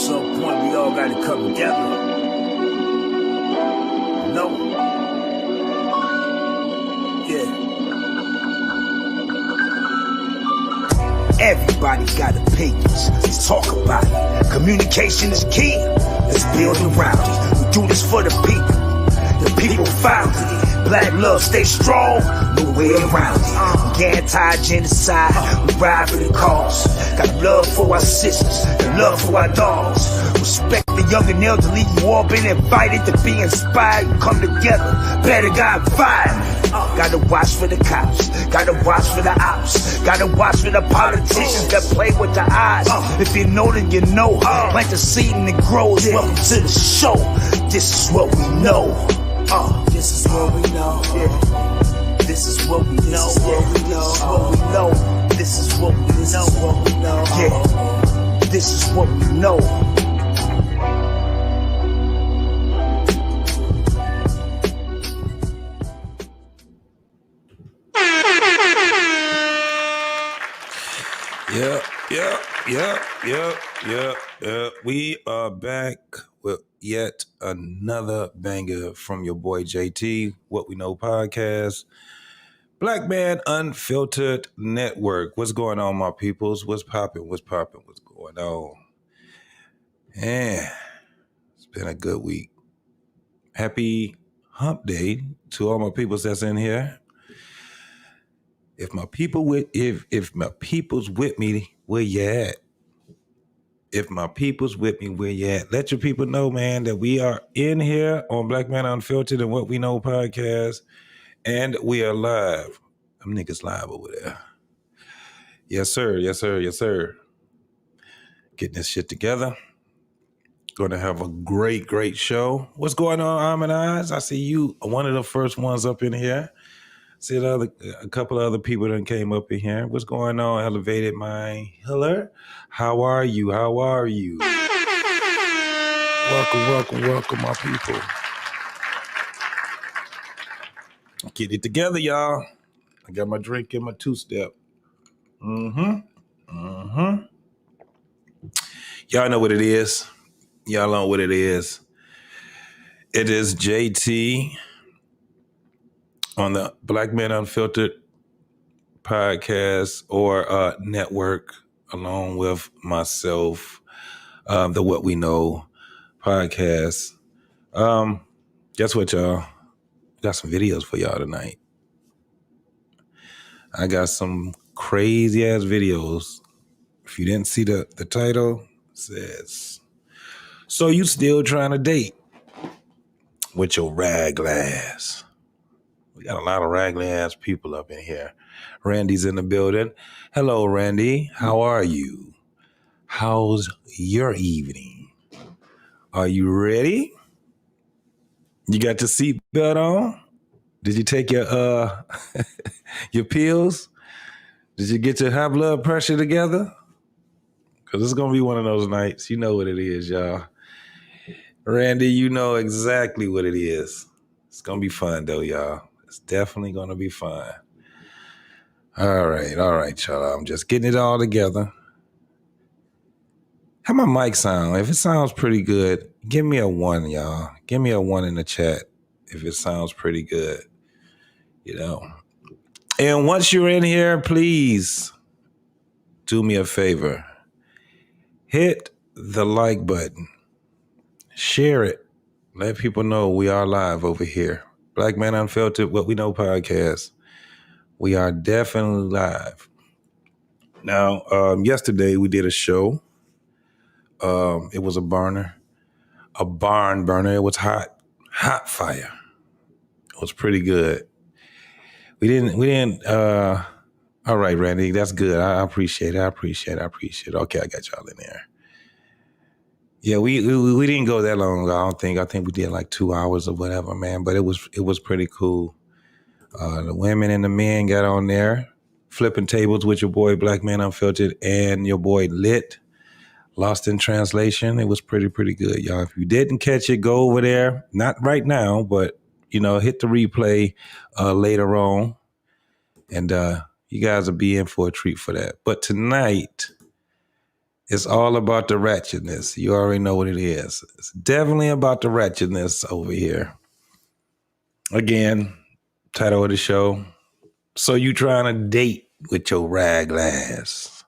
some point we all gotta come together. No. Yeah. Everybody got opinions. Let's talk about it. Communication is key. Let's build around it. We do this for the people. The people founded it. Black love, stay strong, no way around it. We anti-genocide, we ride for the cause. Got love for our sisters, and love for our dogs. Respect the young and elderly, you all been invited to be inspired and come together. Better got violent. Gotta watch for the cops, gotta watch for the ops, gotta watch for the politicians that play with the eyes. If you know, then you know. Plant the seed and it grows. Welcome to the show. This is what we know. This is what we know. Yeah. This is what we know. This is what we know. Yeah. This is what we know. Yeah. We are back with yet another banger from your boy JT, What We Know Podcast, Black Man Unfiltered Network. What's going on, my peoples? What's popping? What's going on? Man, it's been a good week. Happy hump day to all my peoples that's in here. If my people's with me, where you at? If my people's with me, where you at? Let your people know, man, that we are in here on Black Man Unfiltered and What We Know Podcast, and we are live. Them niggas live over there. Yes, sir. Getting this shit together. Going to have a great show. What's going on, Harmonize? I see you, one of the first ones up in here. See a couple of other people that came up in here. What's going on, Elevated Mind Healer? How are you? Welcome, my people. Get it together, y'all. I got my drink in my two-step. Y'all know what it is. Y'all know what it is. It is JT on the Black Man Unfiltered podcast or network, along with myself, the What We Know podcast. Guess what, y'all? Got some videos for y'all tonight. I got some crazy ass videos. If you didn't see the title, it says, "So you still trying to date with your RAGGLASS?" We got a lot of RAGGLASS people up in here. Randy's in the building. Hello, Randy. How are you? How's your evening? Are you ready? You got your seatbelt on? Did you take your your pills? Did you get your high blood pressure together? Because it's going to be one of those nights. You know what it is, y'all. Randy, you know exactly what it is. It's going to be fun, though, y'all. It's definitely going to be fun. All right, y'all. I'm just getting it all together. How my mic sound? If it sounds pretty good, give me a 1, y'all. Give me a 1 in the chat if it sounds pretty good, you know. And once you're in here, please do me a favor. Hit the like button. Share it. Let people know we are live over here. Black Man Unfiltered, What We Know Podcast. We are definitely live. Now, yesterday we did a show. It was a barn burner. It was hot fire. It was pretty good. We didn't. All right, Randy, that's good. I appreciate it. Okay, I got y'all in there. Yeah, we didn't go that long ago. I think we did like 2 hours or whatever, man. But it was pretty cool. The women and the men got on there, flipping tables with your boy Black Man Unfiltered and your boy Lit. Lost in Translation. It was pretty good, y'all. If you didn't catch it, go over there. Not right now, but hit the replay later on, and you guys will be in for a treat for that. But tonight, It's all about the ratchetness. You already know what it is. It's definitely about the ratchetness over here. Again, title of the show. So you trying to date with your RAGGLASS.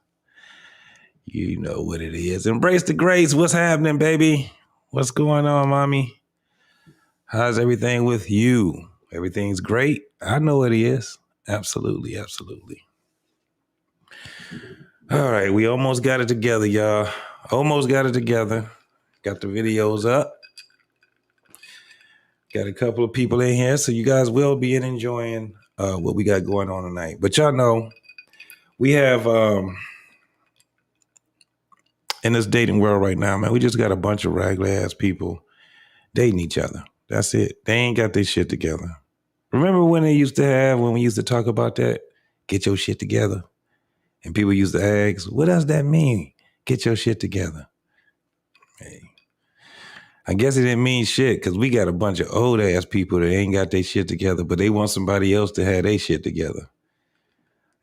You know what it is. Embrace the grace. What's happening, baby? What's going on, mommy? How's everything with you? Everything's great. I know it is. Absolutely, absolutely. All right, we almost got it together, y'all. Almost got it together. Got the videos up. Got a couple of people in here, so you guys will be enjoying what we got going on tonight. But y'all know, we have in this dating world right now, man, we just got a bunch of RAGGLASS people dating each other. That's it. They ain't got their shit together. Remember when we used to talk about that? Get your shit together. And people used to ask, what does that mean? Get your shit together. Hey. I guess it didn't mean shit because we got a bunch of old ass people that ain't got their shit together, but they want somebody else to have their shit together.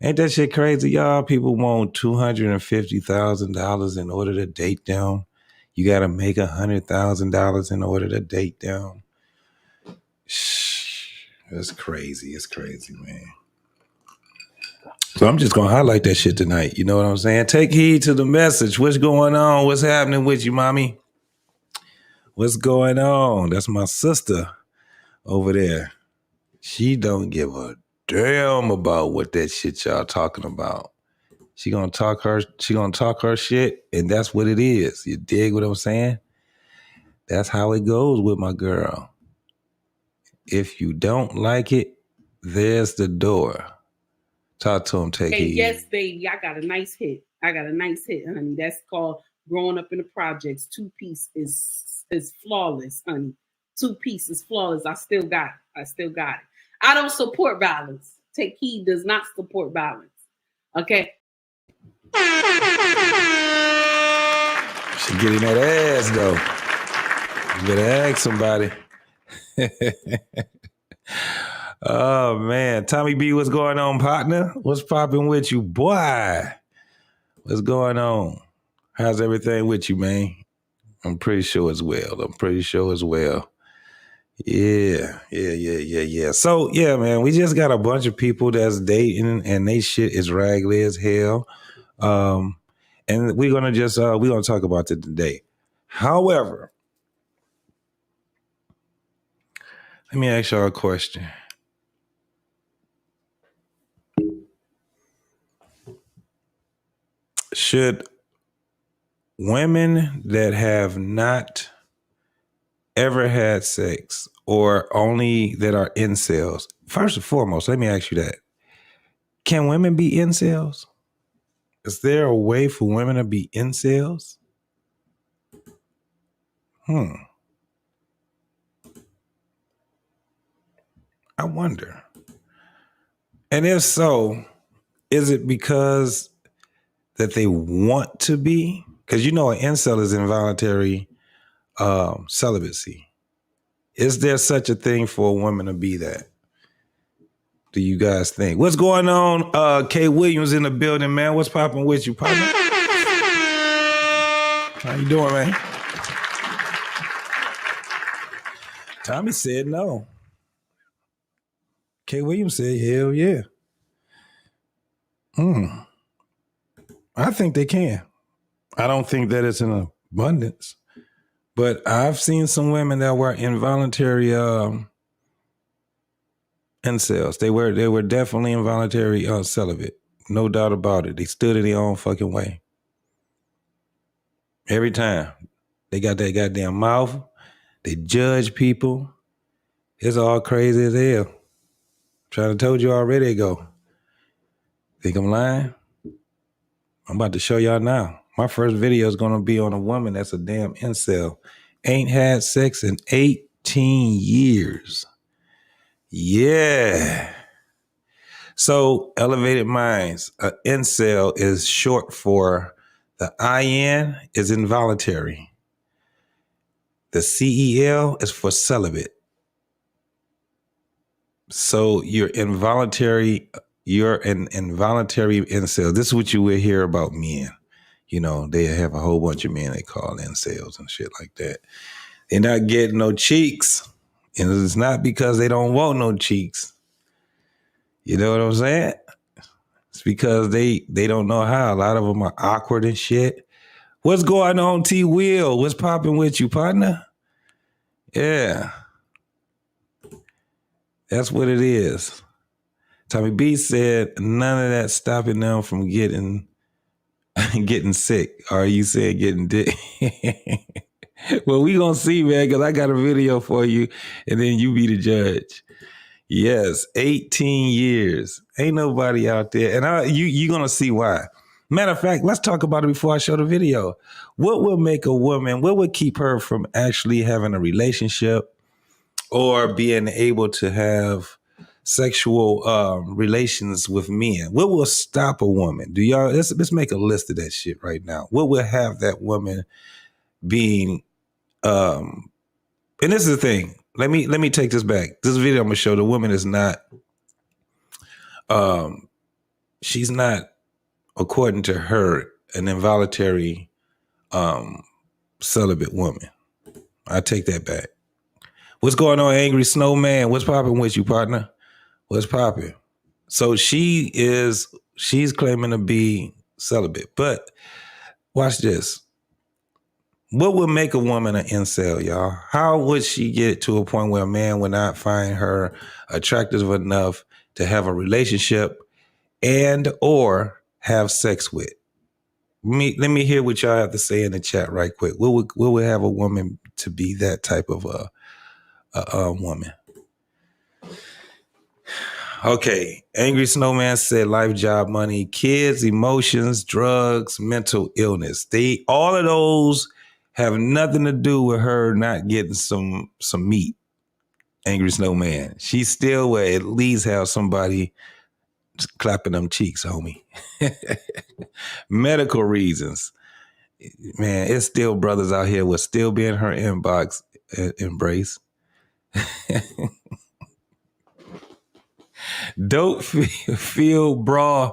Ain't that shit crazy, y'all? People want $250,000 in order to date them. You got to make $100,000 in order to date them. Shh, that's crazy. It's crazy, man. So I'm just going to highlight that shit tonight. You know what I'm saying? Take heed to the message. What's going on? What's happening with you, mommy? What's going on? That's my sister over there. She don't give a damn about what that shit y'all talking about. She gonna talk her shit, and that's what it is. You dig what I'm saying? That's how it goes with my girl. If you don't like it, there's the door. Talk to him, take heed. Yes, baby, I got a nice hit, honey. That's called Growing Up in the Projects. 2-piece is flawless, honey. 2-piece is flawless. I still got it. I don't support violence. Take heed does not support violence. Okay. She getting that ass though. You better ask somebody. Oh man, Tommy B, what's going on, partner? What's popping with you, boy? What's going on? How's everything with you, man? I'm pretty sure as well. Yeah. So yeah, man, we just got a bunch of people that's dating and they shit is raggedy as hell. And we're gonna talk about it today. However, let me ask y'all a question. Should women that have not ever had sex or only that are incels, first and foremost, let me ask you that. Can women be incels? Is there a way for women to be incels? I wonder. And if so, is it because that they want to be? Because you know an incel is involuntary celibacy. Is there such a thing for a woman to be that? Do you guys think? What's going on? Kay Williams in the building, man. What's popping with you, partner? How you doing, man? Tommy said no. Kay Williams said, hell yeah. I think they can. I don't think that it's in abundance. But I've seen some women that were involuntary incels. They were definitely involuntary celibate. No doubt about it. They stood in their own fucking way. Every time. They got that goddamn mouth. They judge people. It's all crazy as hell. Trying to told you already they go. Think I'm lying? I'm about to show y'all now. My first video is going to be on a woman that's a damn incel. Ain't had sex in 18 years. Yeah. So, Elevated Minds, incel is short for the IN is involuntary. The CEL is for celibate. So you're an involuntary incel. This is what you will hear about men. they have a whole bunch of men they call incels and shit like that. They're not getting no cheeks. And it's not because they don't want no cheeks. You know what I'm saying? It's because they don't know how. A lot of them are awkward and shit. What's going on, T Will? What's popping with you, partner? Yeah. That's what it is. Tommy B said none of that stopping them from getting sick. Or you said getting dick. Well, we gonna see, man, because I got a video for you, and then you be the judge. Yes, 18 years. Ain't nobody out there. And you gonna see why. Matter of fact, let's talk about it before I show the video. What will make a woman, what would keep her from actually having a relationship or being able to have sexual relations with men? What will stop a woman? Do y'all, let's make a list of that shit right now. What will have that woman being, and this is the thing. Let me take this back. This video I'm gonna show, the woman is not, she's not, according to her, an involuntary celibate woman. I take that back. What's going on, Angry Snowman? What's popping with you, partner? What's popping? So she's claiming to be celibate. But watch this. What would make a woman an incel, y'all? How would she get to a point where a man would not find her attractive enough to have a relationship and or have sex with? Let me hear what y'all have to say in the chat right quick. What would have a woman to be that type of a woman? Okay, Angry Snowman said life, job, money, kids, emotions, drugs, mental illness. All of those have nothing to do with her not getting some meat. Angry Snowman. She still will at least have somebody clapping them cheeks, homie. Medical reasons. Man, it's still brothers out here will still be in her inbox embrace. Dope feel bra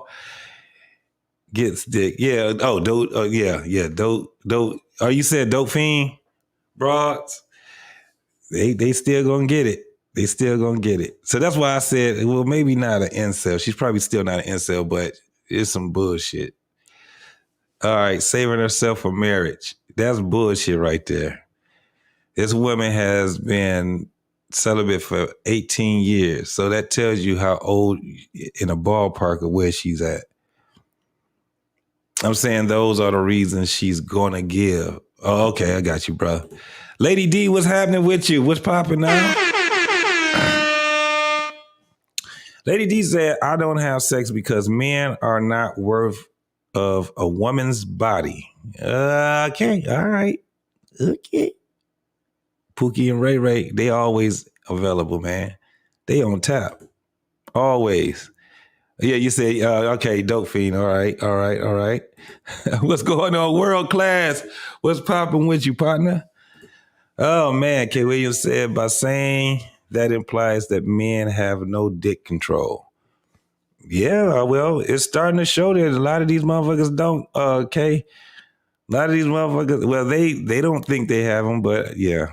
gets dick. Yeah. Oh, dope. Yeah. Dope. Oh, you said dope fiend broads. They still gonna get it. They still gonna get it. So that's why I said, well, maybe not an incel. She's probably still not an incel, but it's some bullshit. All right, saving herself for marriage. That's bullshit right there. This woman has been celibate for 18 years. So that tells you how old in a ballpark of where she's at. I'm saying those are the reasons she's going to give. Oh, okay, I got you, bro. Lady D, what's happening with you? What's popping now? Lady D said, I don't have sex because men are not worth of a woman's body. Okay, all right. Okay. Pookie and Ray Ray, they always available, man. They on tap. Always. Yeah, you say, okay, dope fiend. All right. What's going on? World class. What's popping with you, partner? Oh, man. K. Williams said, by saying that implies that men have no dick control. Yeah, well, it's starting to show that a lot of these motherfuckers don't, K. A lot of these motherfuckers, well, they don't think they have them, but yeah.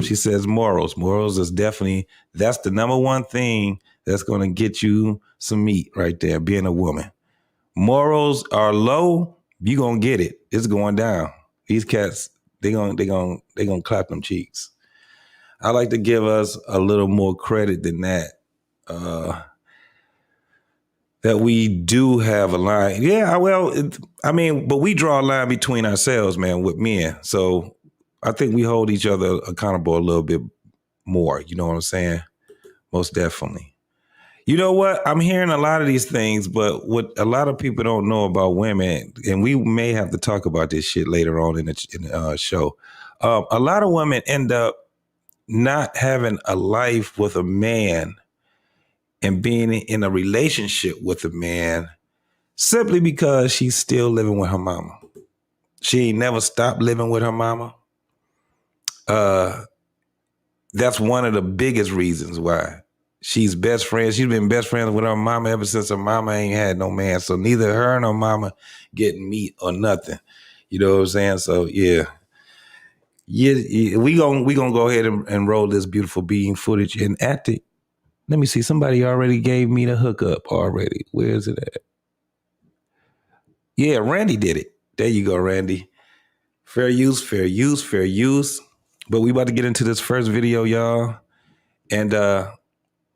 She says morals. Morals is definitely, that's the number one thing that's going to get you some meat right there, being a woman. Morals are low, you going to get it. It's going down. These cats, they gonna clap them cheeks. I like to give us a little more credit than that. That we do have a line. Yeah, well, but we draw a line between ourselves, man, with men. So I think we hold each other accountable a little bit more. You know what I'm saying? Most definitely. You know what? I'm hearing a lot of these things, but what a lot of people don't know about women, and we may have to talk about this shit later on in the show. A lot of women end up not having a life with a man and being in a relationship with a man simply because she's still living with her mama. She ain't never stopped living with her mama. That's one of the biggest reasons why. She's best friends. She's been best friends with her mama ever since her mama ain't had no man. So neither her nor mama getting meat or nothing. You know what I'm saying? So yeah, we gonna go ahead and roll this beautiful being footage. And let me see. Somebody already gave me the hookup already. Where is it at? Yeah, Randy did it. There you go, Randy. Fair use, fair use, fair use. But we about to get into this first video, y'all. And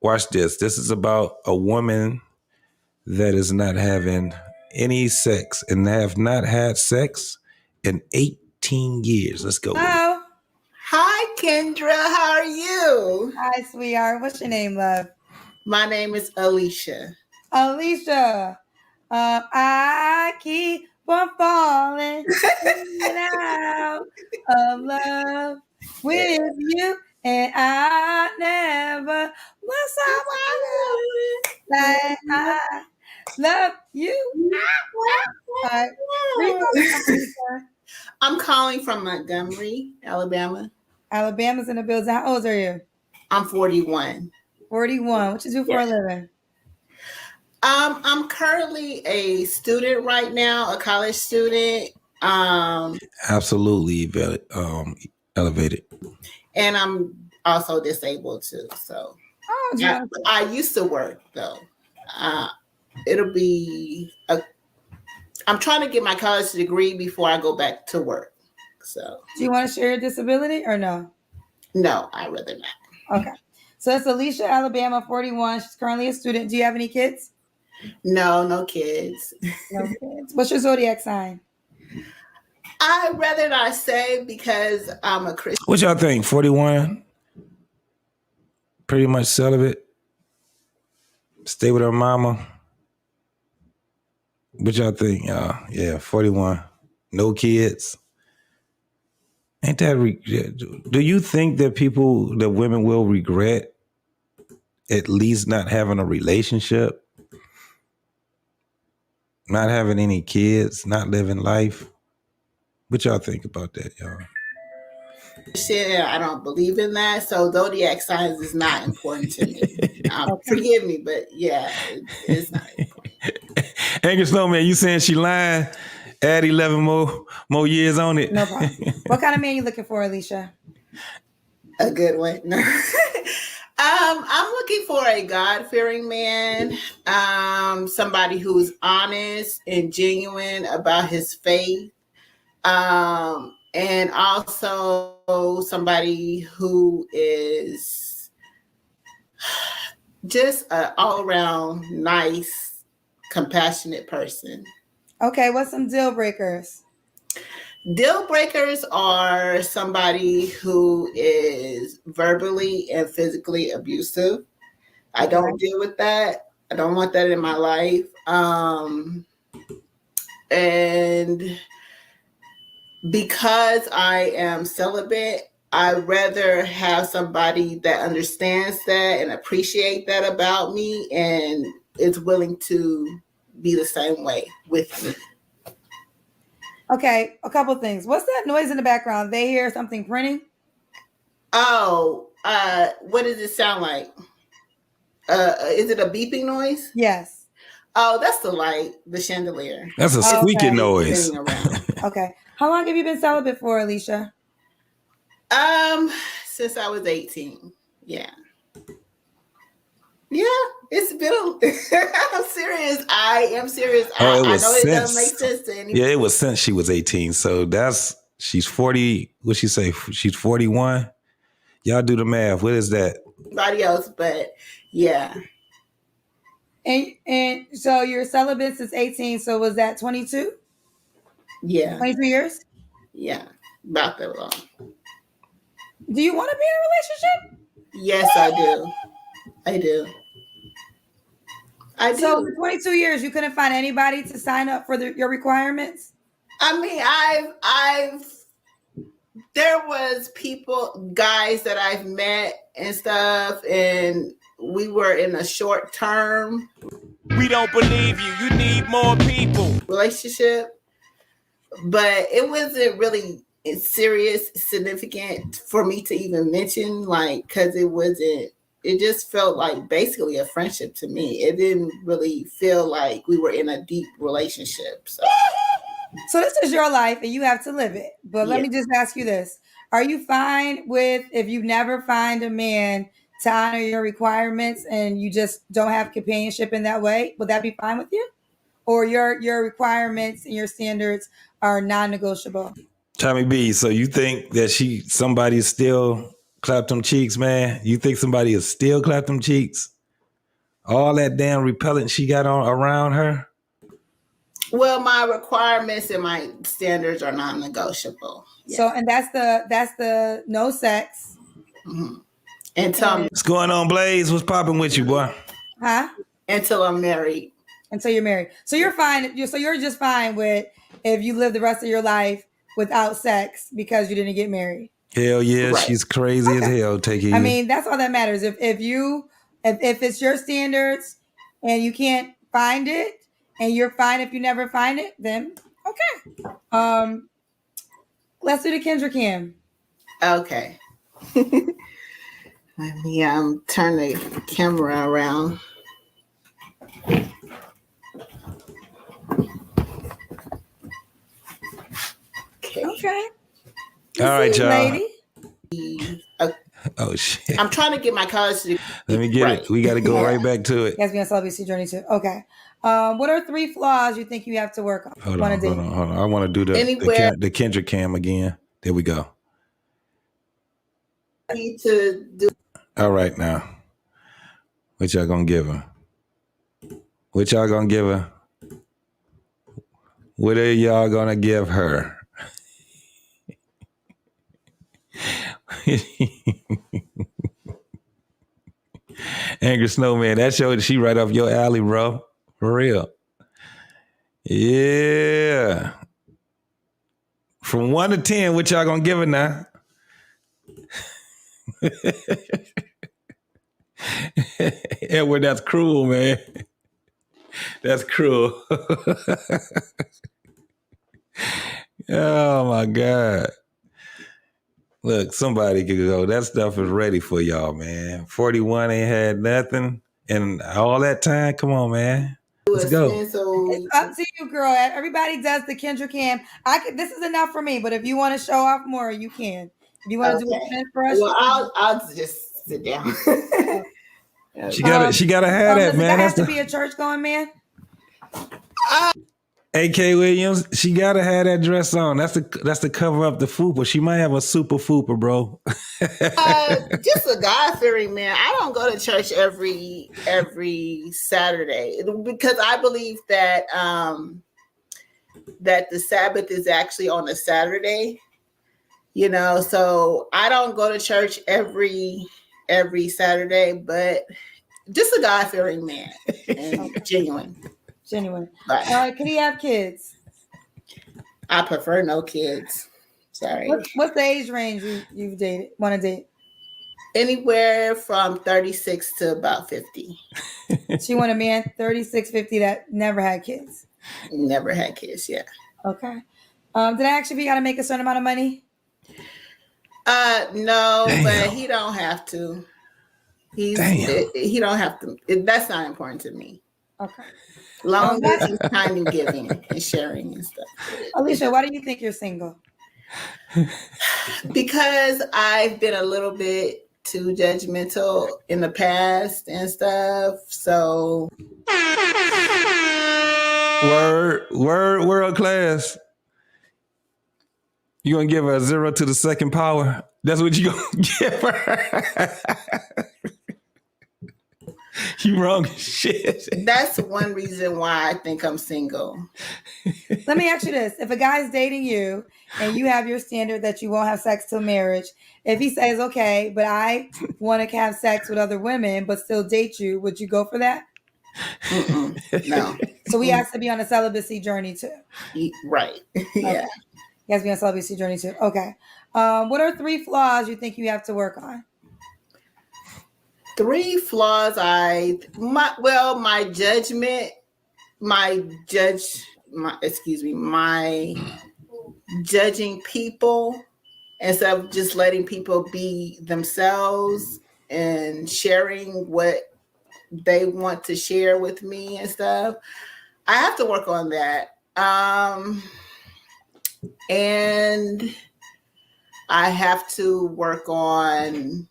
watch this. This is about a woman that is not having any sex and have not had sex in 18 years. Let's go. Hello. Hi, Kendra. How are you? Hi, sweetheart. What's your name, love? My name is Alicia. Alicia. I keep on falling in and out of love with you, and I never was someone like I love you. All right. Where you calling from, Alicia? I'm calling from Montgomery, Alabama. Alabama's in the building. How old are you? I'm 41. 41. What you do for a living? I'm currently a student right now, a college student. Absolutely elevated. And I'm also disabled too. So I used to work though. It'll be I'm trying to get my college degree before I go back to work. So do you want to share your disability or no? No, I'd rather not. Okay. So it's Alicia, Alabama, 41. She's currently a student. Do you have any kids? No kids. No kids. What's your zodiac sign? I'd rather not say because I'm a Christian. What y'all think? 41? Pretty much celibate? Stay with her mama? What y'all think, y'all? Yeah, 41. No kids. Ain't that... Do you think that women will regret at least not having a relationship? Not having any kids? Not living life? What y'all think about that, y'all? Shit, I don't believe in that. So zodiac signs is not important to me. Forgive me, but yeah, it's not important. Angry Snowman, you saying she lying? Add 11 more years on it. No problem. What kind of man you looking for, Alicia? A good one. No. I'm looking for a God-fearing man, somebody who's honest and genuine about his faith, and also somebody who is just an all-around nice, compassionate person. Okay, what's some deal breakers? Deal breakers are somebody who is verbally and physically abusive. I don't deal with that. I don't want that in my life. And because I am celibate, I'd rather have somebody that understands that and appreciate that about me and is willing to be the same way with me. Okay, a couple things. What's that noise in the background? They hear something printing? Oh, what does it sound like? Is it a beeping noise? Yes. Oh, that's the light, the chandelier. That's a squeaking noise. Okay. How long have you been celibate for, Alicia? Since I was 18. Yeah. Yeah, it's been I'm serious. I am serious. I know it doesn't make sense to anybody. Yeah, it was since she was 18. So she's 40. What'd she say? She's 41. Y'all do the math. What is that? Everybody else, but yeah. And so you're celibate since 18. So was that 22? Yeah. 23 years? Yeah, about that long. Do you want to be in a relationship? Yes, I do. I do. So for 22 years, you couldn't find anybody to sign up for your requirements? I mean, there was guys that I've met and stuff, and we were in a short term. We don't believe you. You need more people. Relationship, but it wasn't really serious, significant for me to even mention, like, because it just felt like basically a friendship to me. It didn't really feel like we were in a deep relationship. So. So this is your life and you have to live it. But let me just ask you this. Are you fine with if you never find a man to honor your requirements and you just don't have companionship in that way? Would that be fine with you? Or your requirements and your standards are non-negotiable? Tommy B, so you think that somebody still clapped them cheeks, man? You think somebody is still clapped them cheeks? All that damn repellent she got on around her? Well, my requirements and my standards are non-negotiable. Yes. So, and that's the no sex. Mm-hmm. And tell me, what's going on, Blaze? What's popping with you, boy? Huh? Until I'm married. Until you're married. So you're fine. So you're just fine with if you live the rest of your life without sex because you didn't get married. Hell yeah, right. She's crazy as hell. Take it. I mean, that's all that matters. If it's your standards and you can't find it, and you're fine if you never find it, then okay. Let's do the Kendra Cam. Okay. Let me turn the camera around. Okay. All right, y'all. Lady. Oh shit! I'm trying to get my college degree. Let me get it. We got to go right back to it. Yes, be on celibacy journey too. Okay. What are 3 flaws you think you have to work on? Hold on. I want to do the Kendra Cam again. There we go. I need to do. All right, now. What y'all gonna give her? What y'all gonna give her? What are y'all gonna give her? Angry Snowman, that showed she right off your alley, bro. For real. Yeah. From 1 to 10, what y'all gonna give her now? Edward, that's cruel, man. That's cruel. Oh my God. Look, somebody could go. That stuff is ready for y'all, man. 41 ain't had nothing. And all that time, come on, man. Let's go. It's up to you, girl. Everybody does the Kendra Cam. This is enough for me, but if you want to show off more, you can. If you want to do it for us, well, I'll just sit down. She gotta have that, man. Does that have to be a church going man? A.K. Williams, she gotta have that dress on. That's to cover up the fupa. She might have a super fupa, bro. Just a God-fearing man. I don't go to church every Saturday because I believe that that the Sabbath is actually on a Saturday. You know, so I don't go to church every Saturday, but just a God-fearing man and genuine. Right. All right, can he have kids? I prefer no kids. Sorry. What's the age range you've dated? Want to date? Anywhere from 36 to about 50. She want a man 36, 50 that never had kids. Never had kids, yeah. Okay. Did I ask if you got to make a certain amount of money? No, damn. But he don't have to. He don't have to. That's not important to me. Okay. Long as he's kind and giving and sharing and stuff. Alicia, why do you think you're single? Because I've been a little bit too judgmental in the past and stuff. So world class. You gonna give her a 0 to the second power? That's what you gonna give her. You wrong as shit. That's one reason why I think I'm single. Let me ask you this. If a guy's dating you and you have your standard that you won't have sex till marriage, if he says, okay, but I want to have sex with other women but still date you, would you go for that? No. So he has to be on a celibacy journey too. Right. Yeah. Okay. He has to be on a celibacy journey too. Okay. What are 3 flaws you think you have to work on? 3 flaws. My judgment, my judging people instead of just letting people be themselves and sharing what they want to share with me and stuff. I have to work on that. and I have to work on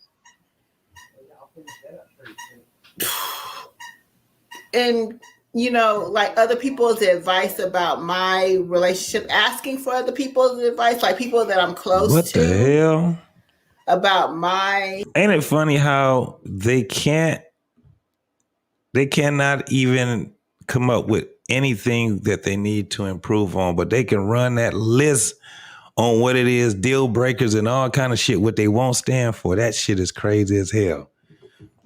and like other people's advice about my relationship, asking for other people's advice, like people that I'm close What to. the hell? About my. Ain't it funny how they cannot even come up with anything that they need to improve on, but they can run that list on what it is, deal breakers and all kind of shit, what they won't stand for. That shit is crazy as hell.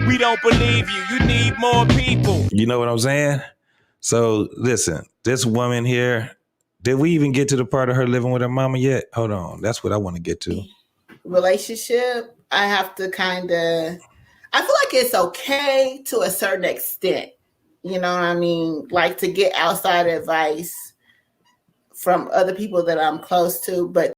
We don't believe you. You need more people. You know what I'm saying? So listen, this woman here, did we even get to the part of her living with her mama yet? Hold on. That's what I want to get to. Relationship, I have to I feel like it's okay to a certain extent. You know what I mean? Like to get outside advice from other people that I'm close to, but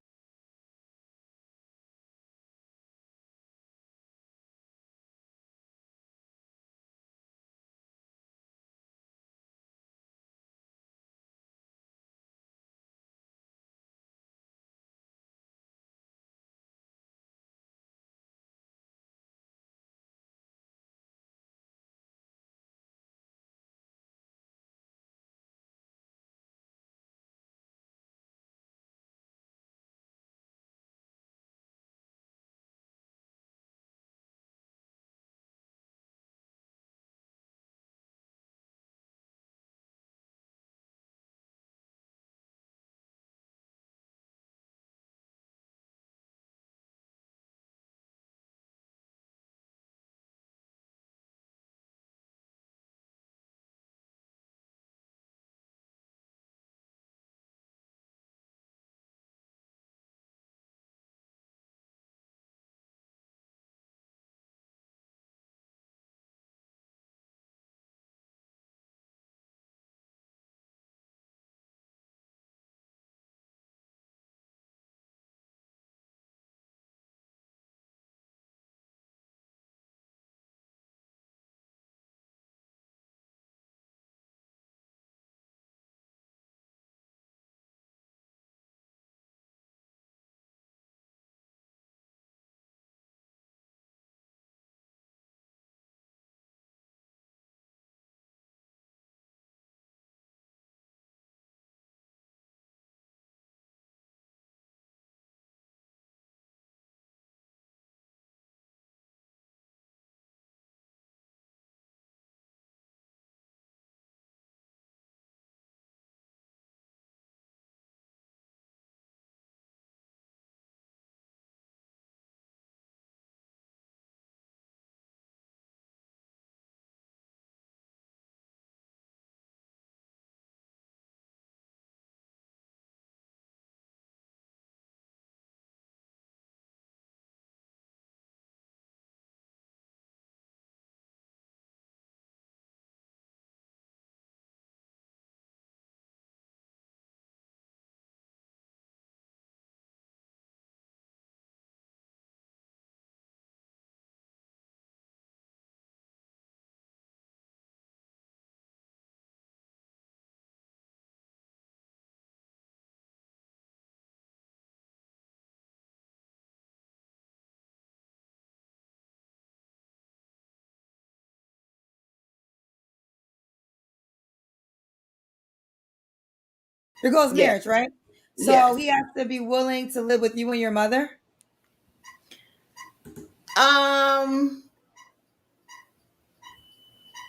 There goes marriage, right? So yes. he has to be willing to live with you and your mother?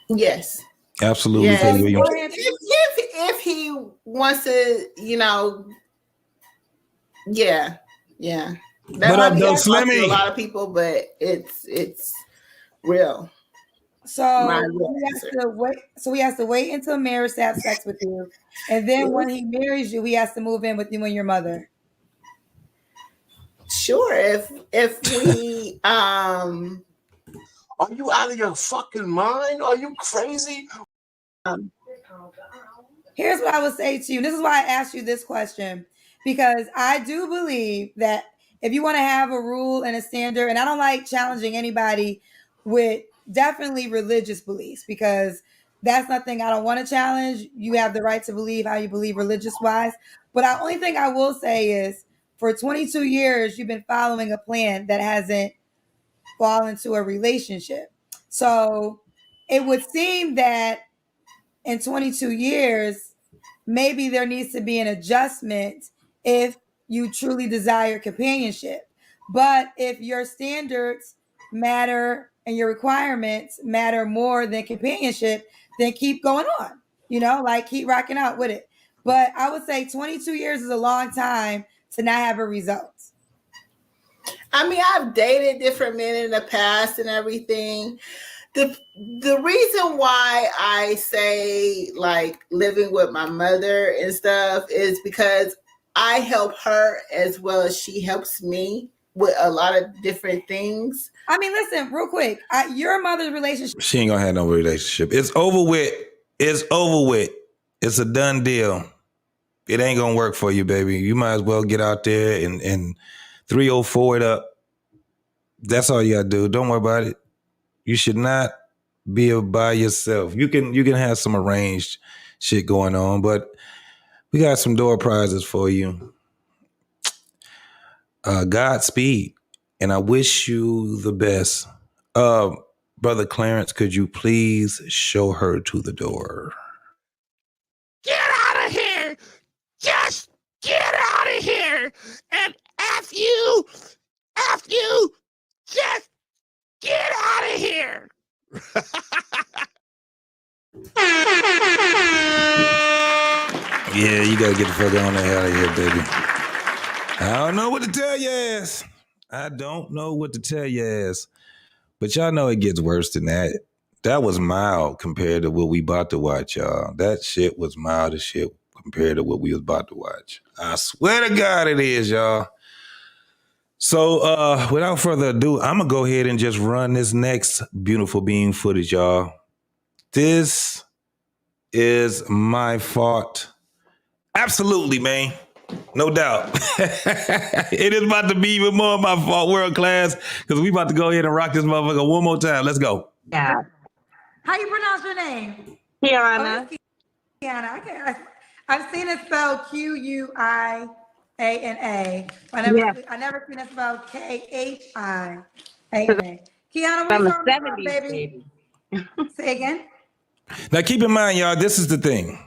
Yes. Absolutely. Yes. William. If he wants to, yeah. That might be a lot of people, but it's real. So he has to wait until marriage to have sex with you, and then when he marries you, he has to move in with you and your mother. Sure, if we Are you out of your fucking mind? Are you crazy? Here's what I would say to you. This is why I asked you this question, because I do believe that if you want to have a rule and a standard, and I don't like challenging anybody with definitely religious beliefs, because that's nothing I don't want to challenge. You have the right to believe how you believe religious wise. But the only thing I will say is for 22 years, you've been following a plan that hasn't fallen into a relationship. So it would seem that in 22 years, maybe there needs to be an adjustment if you truly desire companionship. But if your standards matter and your requirements matter more than companionship, then keep going on, like keep rocking out with it. But I would say 22 years is a long time to not have a result. I mean, I've dated different men in the past and everything. The reason why I say like living with my mother and stuff is because I help her as well as she helps me with a lot of different things. I mean, listen, real quick, your mother's relationship. She ain't gonna have no relationship. It's over with. It's over with. It's a done deal. It ain't gonna work for you, baby. You might as well get out there and 304 it up. That's all you gotta do. Don't worry about it. You should not be by yourself. You can have some arranged shit going on, but we got some door prizes for you. Godspeed, and I wish you the best. Brother Clarence, could you please show her to the door? Get out of here! Just get out of here! And F you, just get out of here! Yeah, you gotta get the fuck on the hell out of here, baby. I don't know what to tell you ass. I don't know what to tell you ass. But y'all know it gets worse than that. That was mild compared to what we about to watch, y'all. That shit was mild as shit compared to what we was about to watch. I swear to God it is, y'all. So without further ado, I'm gonna go ahead and just run this next beautiful being footage, y'all. This is my fault. Absolutely, man. No doubt. It is about to be even more my fault, world class, because we about to go ahead and rock this motherfucker one more time. Let's go. Yeah. How you pronounce your name? Kiana. Oh, Kiana. Okay. I've seen it spelled Q-U-I-A-N-A. I never seen it spelled K-H-I-A-N-A. Kiana, I'm where a you from, 70s baby? Say again. Now keep in mind, y'all, this is the thing.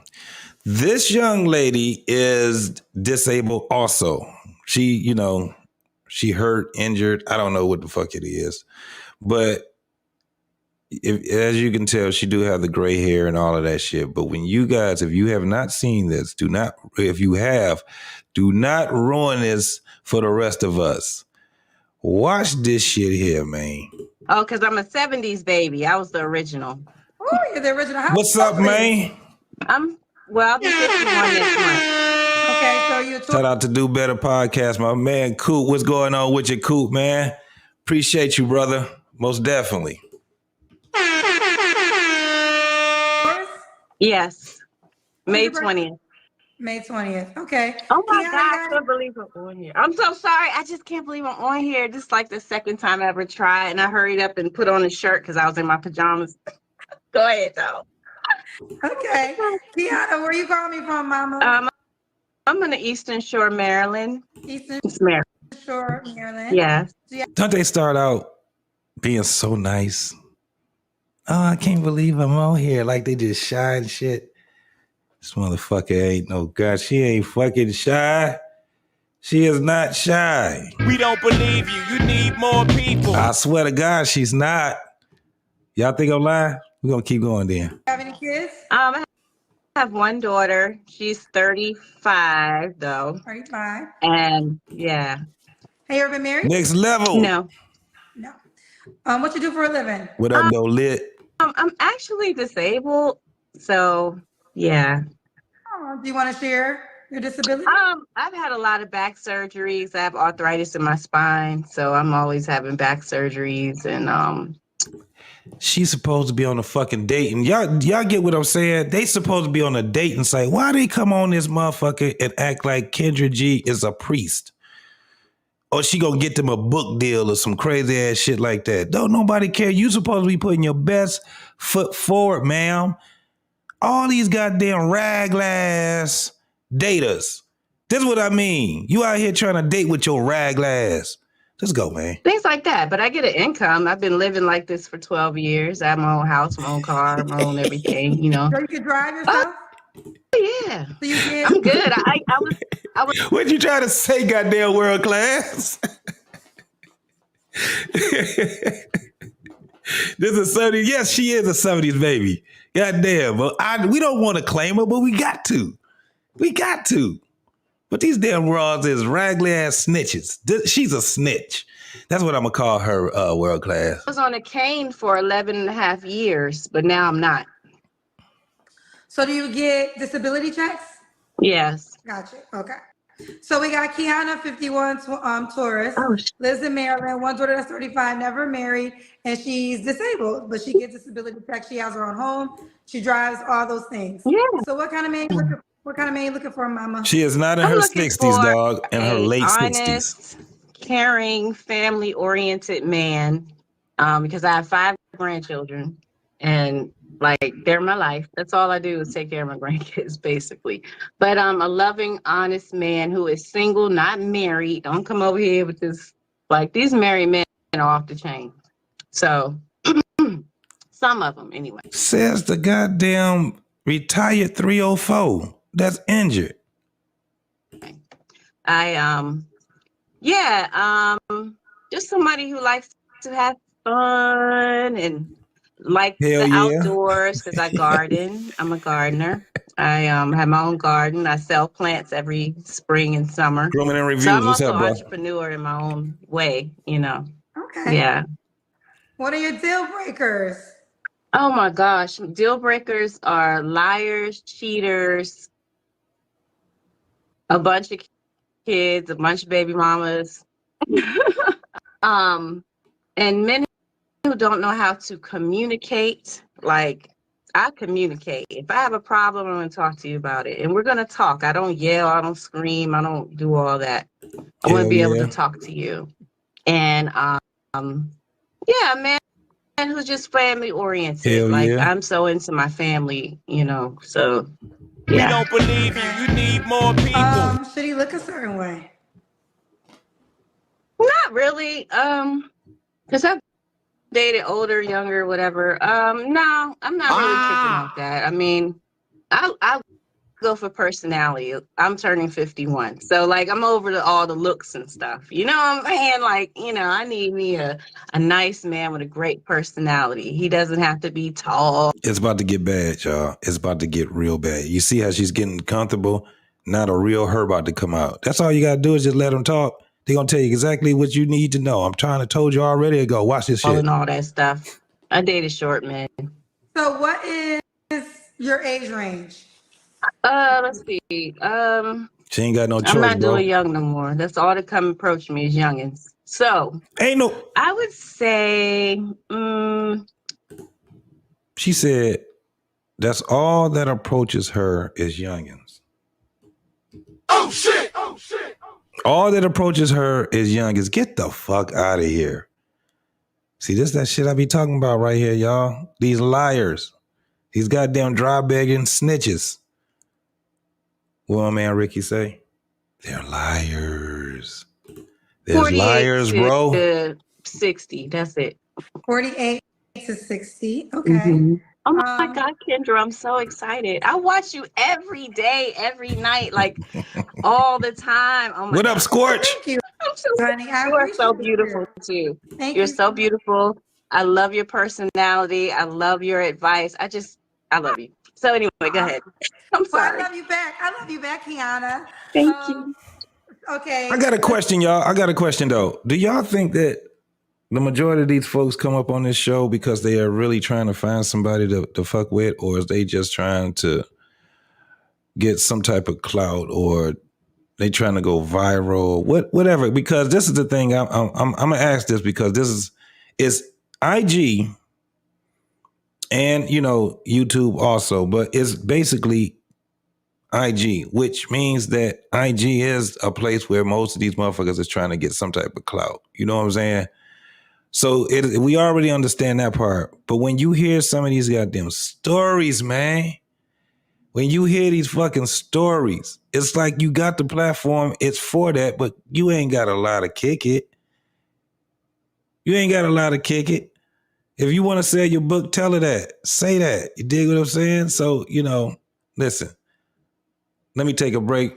This young lady is disabled also. She, she hurt, injured. I don't know what the fuck it is. But as you can tell, she do have the gray hair and all of that shit. But when you guys, if you have not seen this, do not ruin this for the rest of us. Watch this shit here, man. Oh, because I'm a 70s baby. I was the original. Oh, you're the original. What's up, man? I'll be 51 this month. Okay, so you're Shout out to Do Better Podcast, my man Coop. What's going on with you, Coop, man? Appreciate you, brother. Most definitely. Yes. May 20th. May 20th. Okay. Oh my God, I can't believe I'm on here. I'm so sorry. I just can't believe I'm on here. This is like the second time I ever tried, and I hurried up and put on a shirt because I was in my pajamas. Go ahead, though. Okay. Kiana, where you calling me from, Mama? I'm in the Eastern Shore, Maryland. Eastern Shore, Maryland. Yes. Don't they start out being so nice? Oh, I can't believe I'm on here. Like they just shy and shit. This motherfucker ain't no God. She ain't fucking shy. She is not shy. We don't believe you. You need more people. I swear to God, she's not. Y'all think I'm lying? We're going to keep going then. Have any kids? I have one daughter. She's 35, though. 35. And yeah. Have you ever been married? Next level. No. What you do for a living? What up, though, lit? I'm actually disabled. So, yeah. Do you want to share your disability? I've had a lot of back surgeries. I have arthritis in my spine. So I'm always having back surgeries and She's supposed to be on a fucking date. And y'all get what I'm saying? They supposed to be on a date and say, why they come on this motherfucker and act like Kendra G is a priest? Or she gonna get them a book deal or some crazy ass shit like that. Don't nobody care. You supposed to be putting your best foot forward, ma'am. All these goddamn RAGGLASS daters, This is what I mean. You out here trying to date with your RAGGLASS. Just go, man. Things like that. But I get an income. I've been living like this for 12 years. I have my own house, my own car, my own everything, you know. So you can drive yourself? Yeah. So you can? I'm good. I was What you trying to say, goddamn world class? This is 70s. Yes, she is a 70s baby. Goddamn. But we don't want to claim her, but we got to. We got to. But these damn raws is raggedy ass snitches. She's a snitch. That's what I'm going to call her, world class. I was on a cane for 11 and a half years, but now I'm not. So do you get disability checks? Yes. Gotcha. Okay. So we got Kiana, 51, Taurus, lives in Maryland, one daughter that's 35, never married, and she's disabled, but she gets disability checks. She has her own home. She drives all those things. Yeah. So what kind of man you looking for, mama? She is not in her 60s, dog. In her late honest, 60s. Caring, family-oriented man, because I have 5 grandchildren, and like they're my life. That's all I do is take care of my grandkids, basically. But a loving, honest man who is single, not married. Don't come over here with this. Like, these married men are off the chain. So some of them, anyway. Says the goddamn retired 304 that's injured. Just somebody who likes to have fun and like the outdoors, because I garden. I'm a gardener. I have my own garden. I sell plants every spring and summer. Grooming and reviews. So I'm also an entrepreneur in my own way, you know. Okay. Yeah. What are your deal breakers? Oh my gosh. Deal breakers are liars, cheaters, a bunch of kids, a bunch of baby mamas. And men who don't know how to communicate. Like, I communicate. If I have a problem, I'm going to talk to you about it. And we're going to talk. I don't yell. I don't scream. I don't do all that. I want to be able to talk to you. And, man who's just family oriented. I'm so into my family, you know, so. Yeah. We don't believe you. You need more people. Should he look a certain way? Not really. Because I've dated older, younger, whatever. No, I'm not really tripping like that. I mean, I'll go for personality. I'm turning 51. So, like, I'm over all the looks and stuff. You know what I'm saying? Like, you know, I need me a nice man with a great personality. He doesn't have to be tall. It's about to get bad, y'all. It's about to get real bad. You see how she's getting comfortable? Not a real her about to come out. That's all you got to do is just let them talk. They're going to tell you exactly what you need to know. I'm trying to told you already ago. Watch this shit. And all that stuff. I dated short men. So what is your age range? Let's see. She ain't got no choice, I'm not doing young no more. That's all that come approach me is youngins. So I would say she said that's all that approaches her is youngins. Oh shit! Oh shit! All that approaches her is youngins. Get the fuck out of here. See, this that shit I be talking about right here, y'all. These liars. These goddamn dry begging snitches. What my man Ricky say? They're liars. There's liars, bro. 60. That's it. 48 to 60. Okay. Mm-hmm. Oh my God, Kendra, I'm so excited. I watch you every day, every night, like all the time. Oh my what God. up, Scorch? Thank you, honey. You are so beautiful too. You're so beautiful. I love your personality. I love your advice. I love you. So anyway, go ahead. I'm sorry. Well, I love you back, Kiana. Thank you. Okay. I got a question, y'all. I got a question though. Do y'all think that the majority of these folks come up on this show because they are really trying to find somebody to fuck with, or is they just trying to get some type of clout, or they trying to go viral, whatever? Because this is the thing. I'm gonna ask this because this is IG and YouTube also, but it's basically IG, which means that IG is a place where most of these motherfuckers is trying to get some type of clout. You know what I'm saying? So we already understand that part. But when you hear some of these goddamn stories, man, When you hear these fucking stories, it's like you got the platform, it's for that, but you ain't got a lot to kick it. You ain't got a lot to kick it. If you want to sell your book, tell her that. Say that. You dig what I'm saying? So, listen, let me take a break.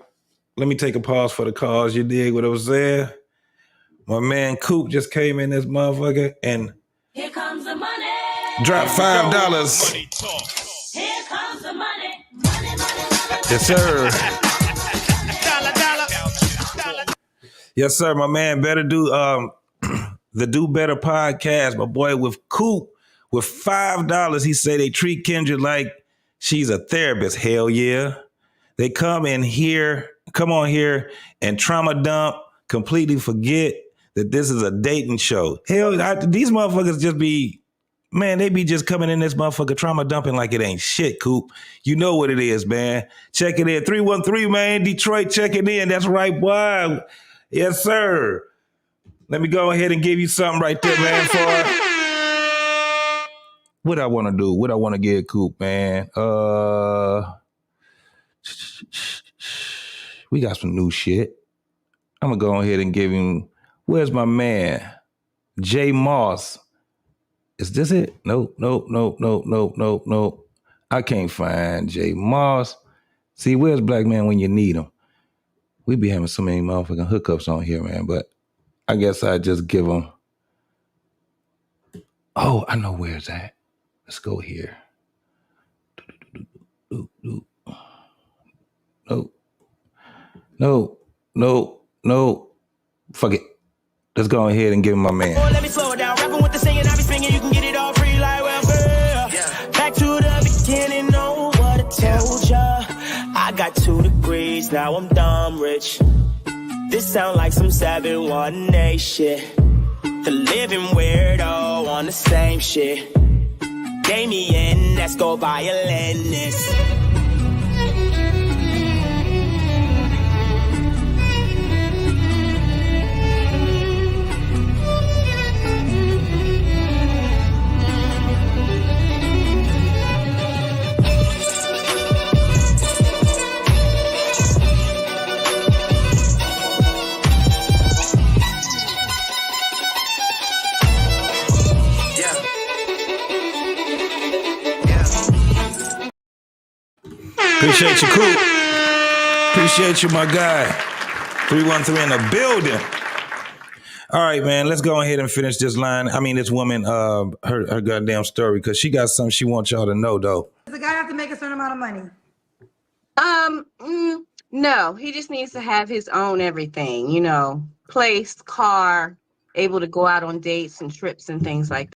Let me take a pause for the cause. You dig what I'm saying? My man Coop just came in this motherfucker and here comes the money. Dropped $5. Money talk. Here comes the money. Money. Yes, sir. Dollar. Yes, sir. My man better do the Do Better podcast. My boy with Coop with $5. He say they treat Kendra like she's a therapist. Hell yeah. They come on here and trauma dump, completely forget that this is a dating show. Hell, these motherfuckers just be, man, they be just coming in this motherfucker trauma dumping like it ain't shit, Coop. You know what it is, man. Check it in. 313, man. Detroit, check it in. That's right, boy. Yes, sir. Let me go ahead and give you something right there, man, for what I want to do. What I want to get, Coop, man. We got some new shit. I'm going to go ahead and give him, where's my man? Jay Moss. Is this it? Nope. I can't find Jay Moss. See, where's Black Man when you need him? We be having so many motherfucking hookups on here, man, but I guess I just give him. Oh, I know where it's at. Let's go here. No. Fuck it. Let's go ahead and give him my man. Let me slow it down. Rapping with the singing, I be singing. You can get it all free like welfare. Back to the beginning, know what I told ya. I got 2 degrees, now I'm dumb rich. This sound like some 718 shit. The living weirdo on the same shit. Gave me in, let's go violinist. Appreciate you, Coop. Appreciate you, my guy. 313 in the building. All right, man. Let's go ahead and finish this line. I mean, this woman, her goddamn story, because she got something she wants y'all to know, though. Does the guy have to make a certain amount of money? No. He just needs to have his own everything. Place, car, able to go out on dates and trips and things like that.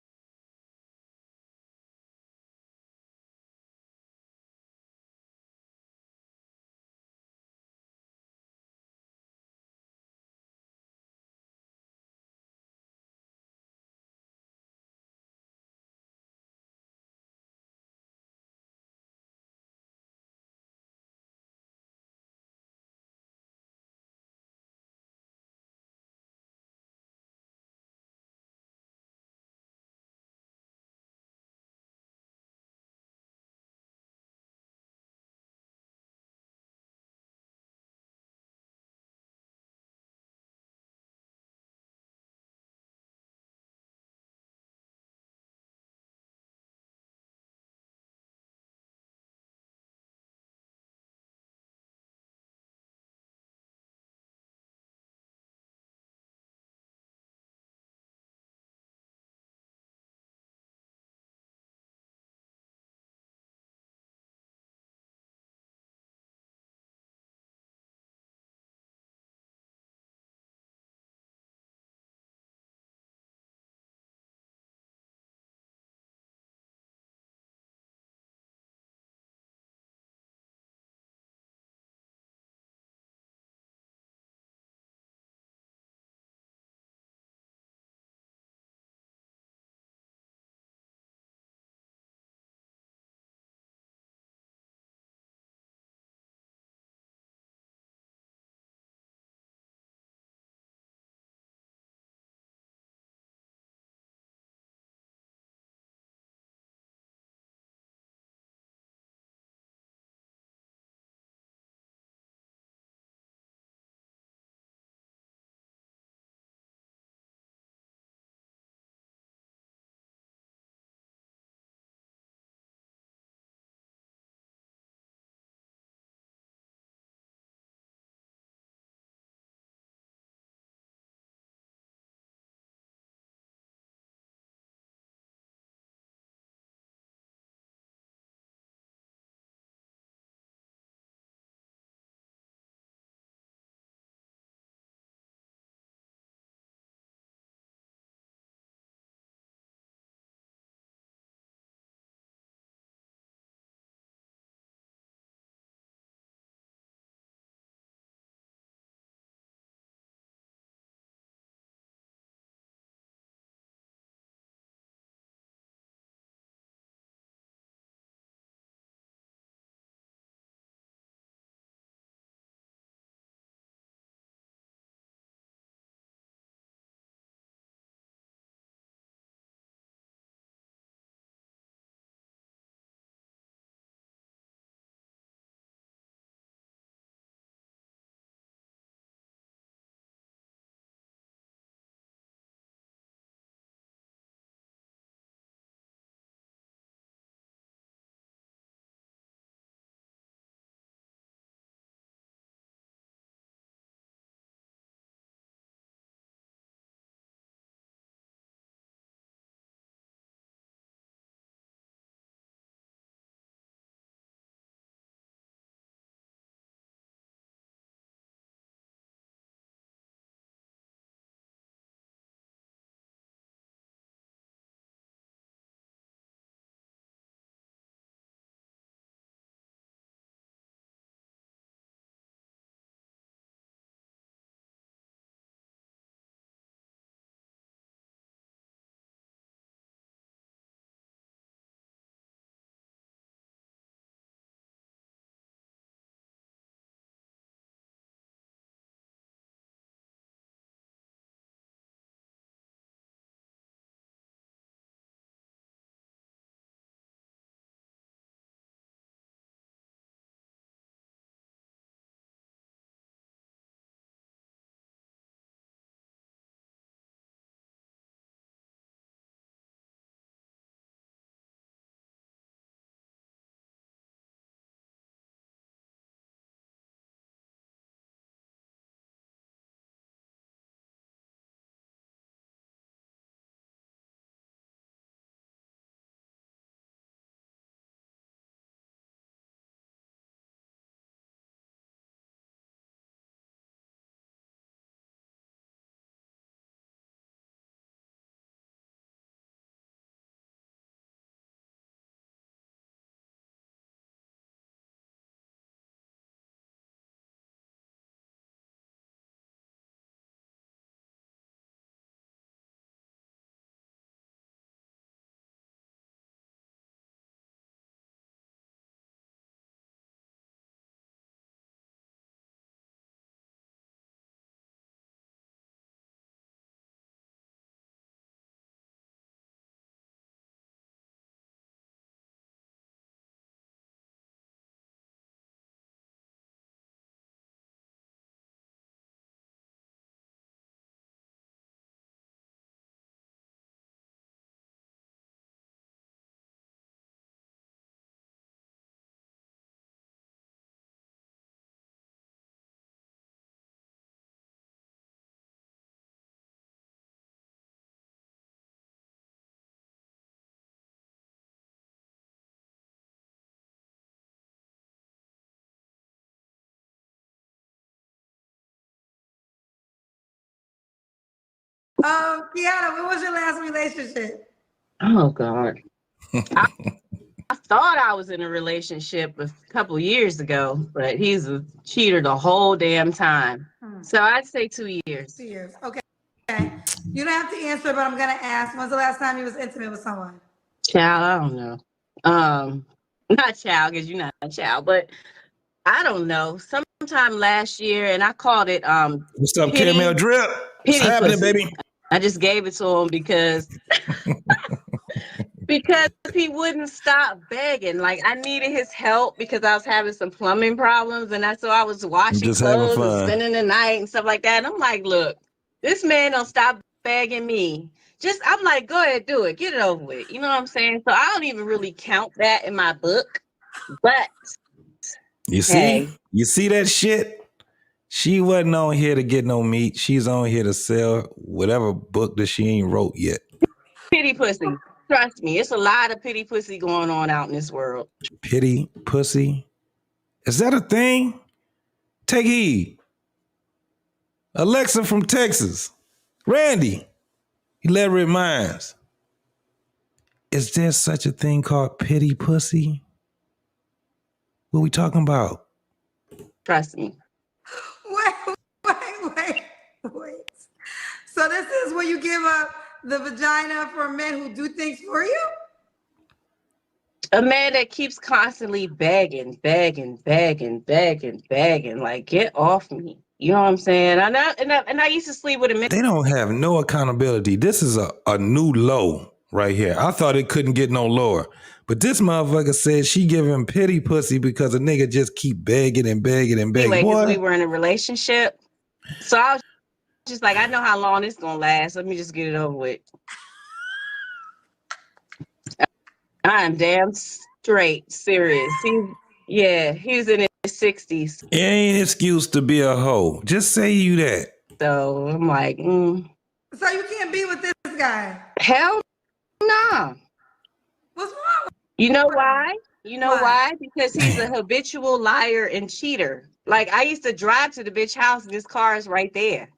Kiana, what was your last relationship? Oh God. I thought I was in a relationship a couple years ago, but he's a cheater the whole damn time. So I'd say 2 years. 2 years. Okay. You don't have to answer, but I'm gonna ask. When's the last time you was intimate with someone? Child, I don't know. Not child, because you're not a child, but I don't know. Sometime last year, and I called it What's up, Caramel Drip? What's happening, pussy. baby? I just gave it to him because he wouldn't stop begging. Like, I needed his help because I was having some plumbing problems, and so I was washing Just clothes having and fun. spending the night and stuff like that. And I'm like, look, this man don't stop begging me. I'm like, go ahead, do it. Get it over with. You know what I'm saying? So I don't even really count that in my book. But you see that shit? She wasn't on here to get no meat. She's on here to sell whatever book that she ain't wrote yet. Pity pussy. Trust me, it's a lot of pity pussy going on out in this world. Pity pussy? Is that a thing? Take heed. Alexa from Texas. Randy. Elaborate Minds. Is there such a thing called pity pussy? What are we talking about? Trust me. Wait. So this is where you give up the vagina for men who do things for you? A man that keeps constantly begging. Like, get off me. You know what I'm saying? And I used to sleep with a man. They don't have no accountability. This is a new low right here. I thought it couldn't get no lower. But this motherfucker said she give him pity pussy because a nigga just keep begging and begging and begging. Anyway, because we were in a relationship. So I was just like, I know how long this gonna last. Let me just get it over with. I am damn straight serious. He's in his 60s. It ain't excuse to be a hoe. Just say you that. So I'm like, So you can't be with this guy? Hell no. What's wrong? You know why? Why? Because he's a habitual liar and cheater. Like, I used to drive to the bitch house and his car is right there.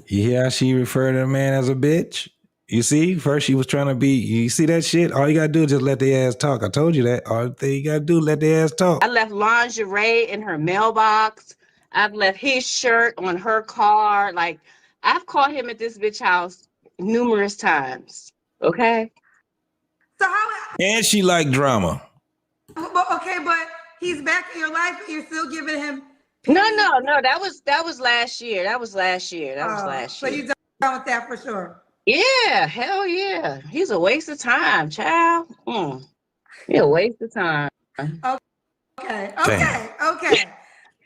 You hear how she referred to a man as a bitch? You see, first she was trying to be, you see that shit? All you gotta do is just let their ass talk. I told you that. All you gotta do is let their ass talk. I left lingerie in her mailbox. I've left his shirt on her car. Like, I've caught him at this bitch house numerous times. Okay? So how? And she like drama. Okay, but he's back in your life, but you're still giving him. No. That was last year. That was last year. So you done with that for sure? Yeah, hell yeah. He's a waste of time, child. He's a waste of time. Okay.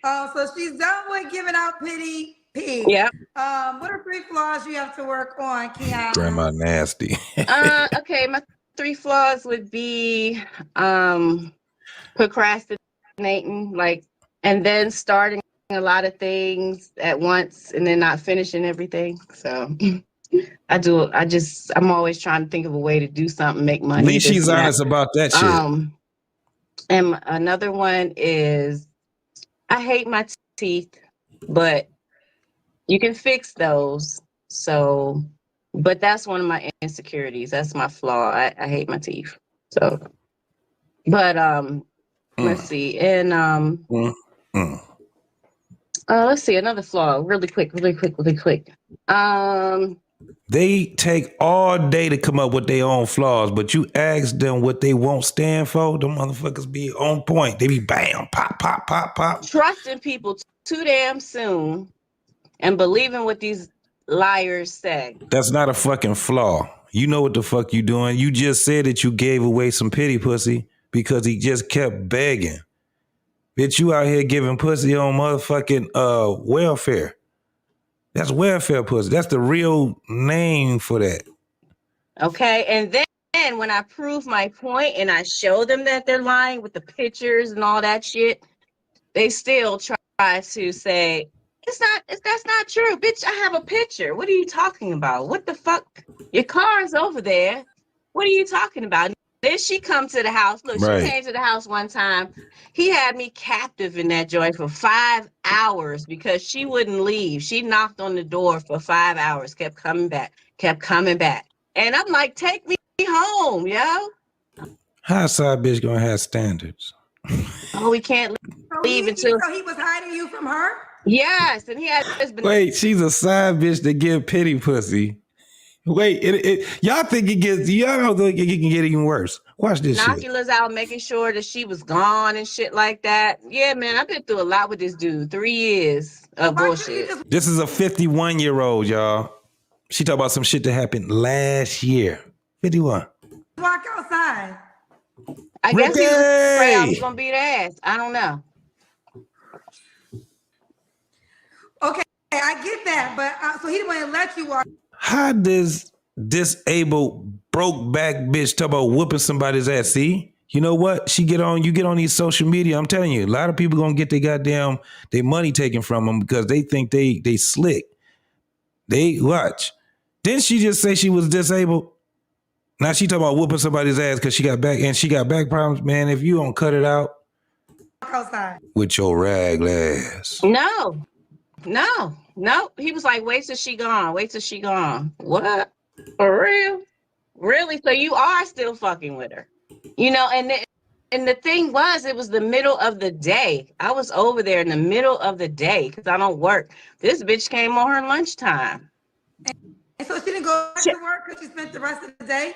So she's done with giving out pity. Yeah. What are 3 flaws you have to work on, Kiana? Grandma nasty. Okay, my 3 flaws would be procrastinating, like, and then starting a lot of things at once and then not finishing everything. So I'm always trying to think of a way to do something, make money. At least she's honest about that shit. And another one is I hate my teeth, but you can fix those. So, but that's one of my insecurities. That's my flaw. I hate my teeth. So, but let's see. And let's see, another flaw. Really quick. They take all day to come up with their own flaws, but you ask them what they won't stand for, them motherfuckers be on point. They be bam, pop, pop, pop, pop. Trusting people too damn soon and believing what these liars say. That's not a fucking flaw. You know what the fuck you doing. You just said that you gave away some pity pussy because he just kept begging. Bitch, you out here giving pussy on motherfucking welfare. That's welfare pussy. That's the real name for that. Okay, and then when I prove my point and I show them that they're lying with the pictures and all that shit, they still try to say, that's not true. Bitch, I have a picture. What are you talking about? What the fuck? Your car's over there. What are you talking about? Then she come to the house. Look, She came to the house one time. He had me captive in that joint for 5 hours because she wouldn't leave. She knocked on the door for 5 hours, kept coming back. kept coming back. And I'm like, take me home, yo. How a side bitch gonna have standards? Oh, we can't leave until. So he was hiding you from her? Yes, and he has been. Wait, she's a side bitch that give pity pussy. Wait, y'all think it gets? Y'all don't think it can get even worse? Watch this shit. Binoculars out, making sure that she was gone and shit like that. Yeah, man, I've been through a lot with this dude. 3 years of bullshit. This is a 51-year-old, y'all. She talk about some shit that happened last year. 51. Walk outside. I guess he was afraid I was gonna beat ass. I don't know. Okay, I get that, but so he didn't want to let you walk. How does disabled broke back bitch talk about whooping somebody's ass? See, you know what? You get on these social media. I'm telling you, a lot of people gonna get their money taken from them because they think they slick. They watch. Didn't she just say she was disabled? Now she talking about whooping somebody's ass because she got back problems. Man, if you don't cut it out outside with your RAGGLASS. No. He was like, wait till she gone. What? For real? Really? So you are still fucking with her? You know, and the thing was, it was the middle of the day. I was over there in the middle of the day because I don't work. This bitch came on her lunchtime. And so she didn't go back to work because she spent the rest of the day?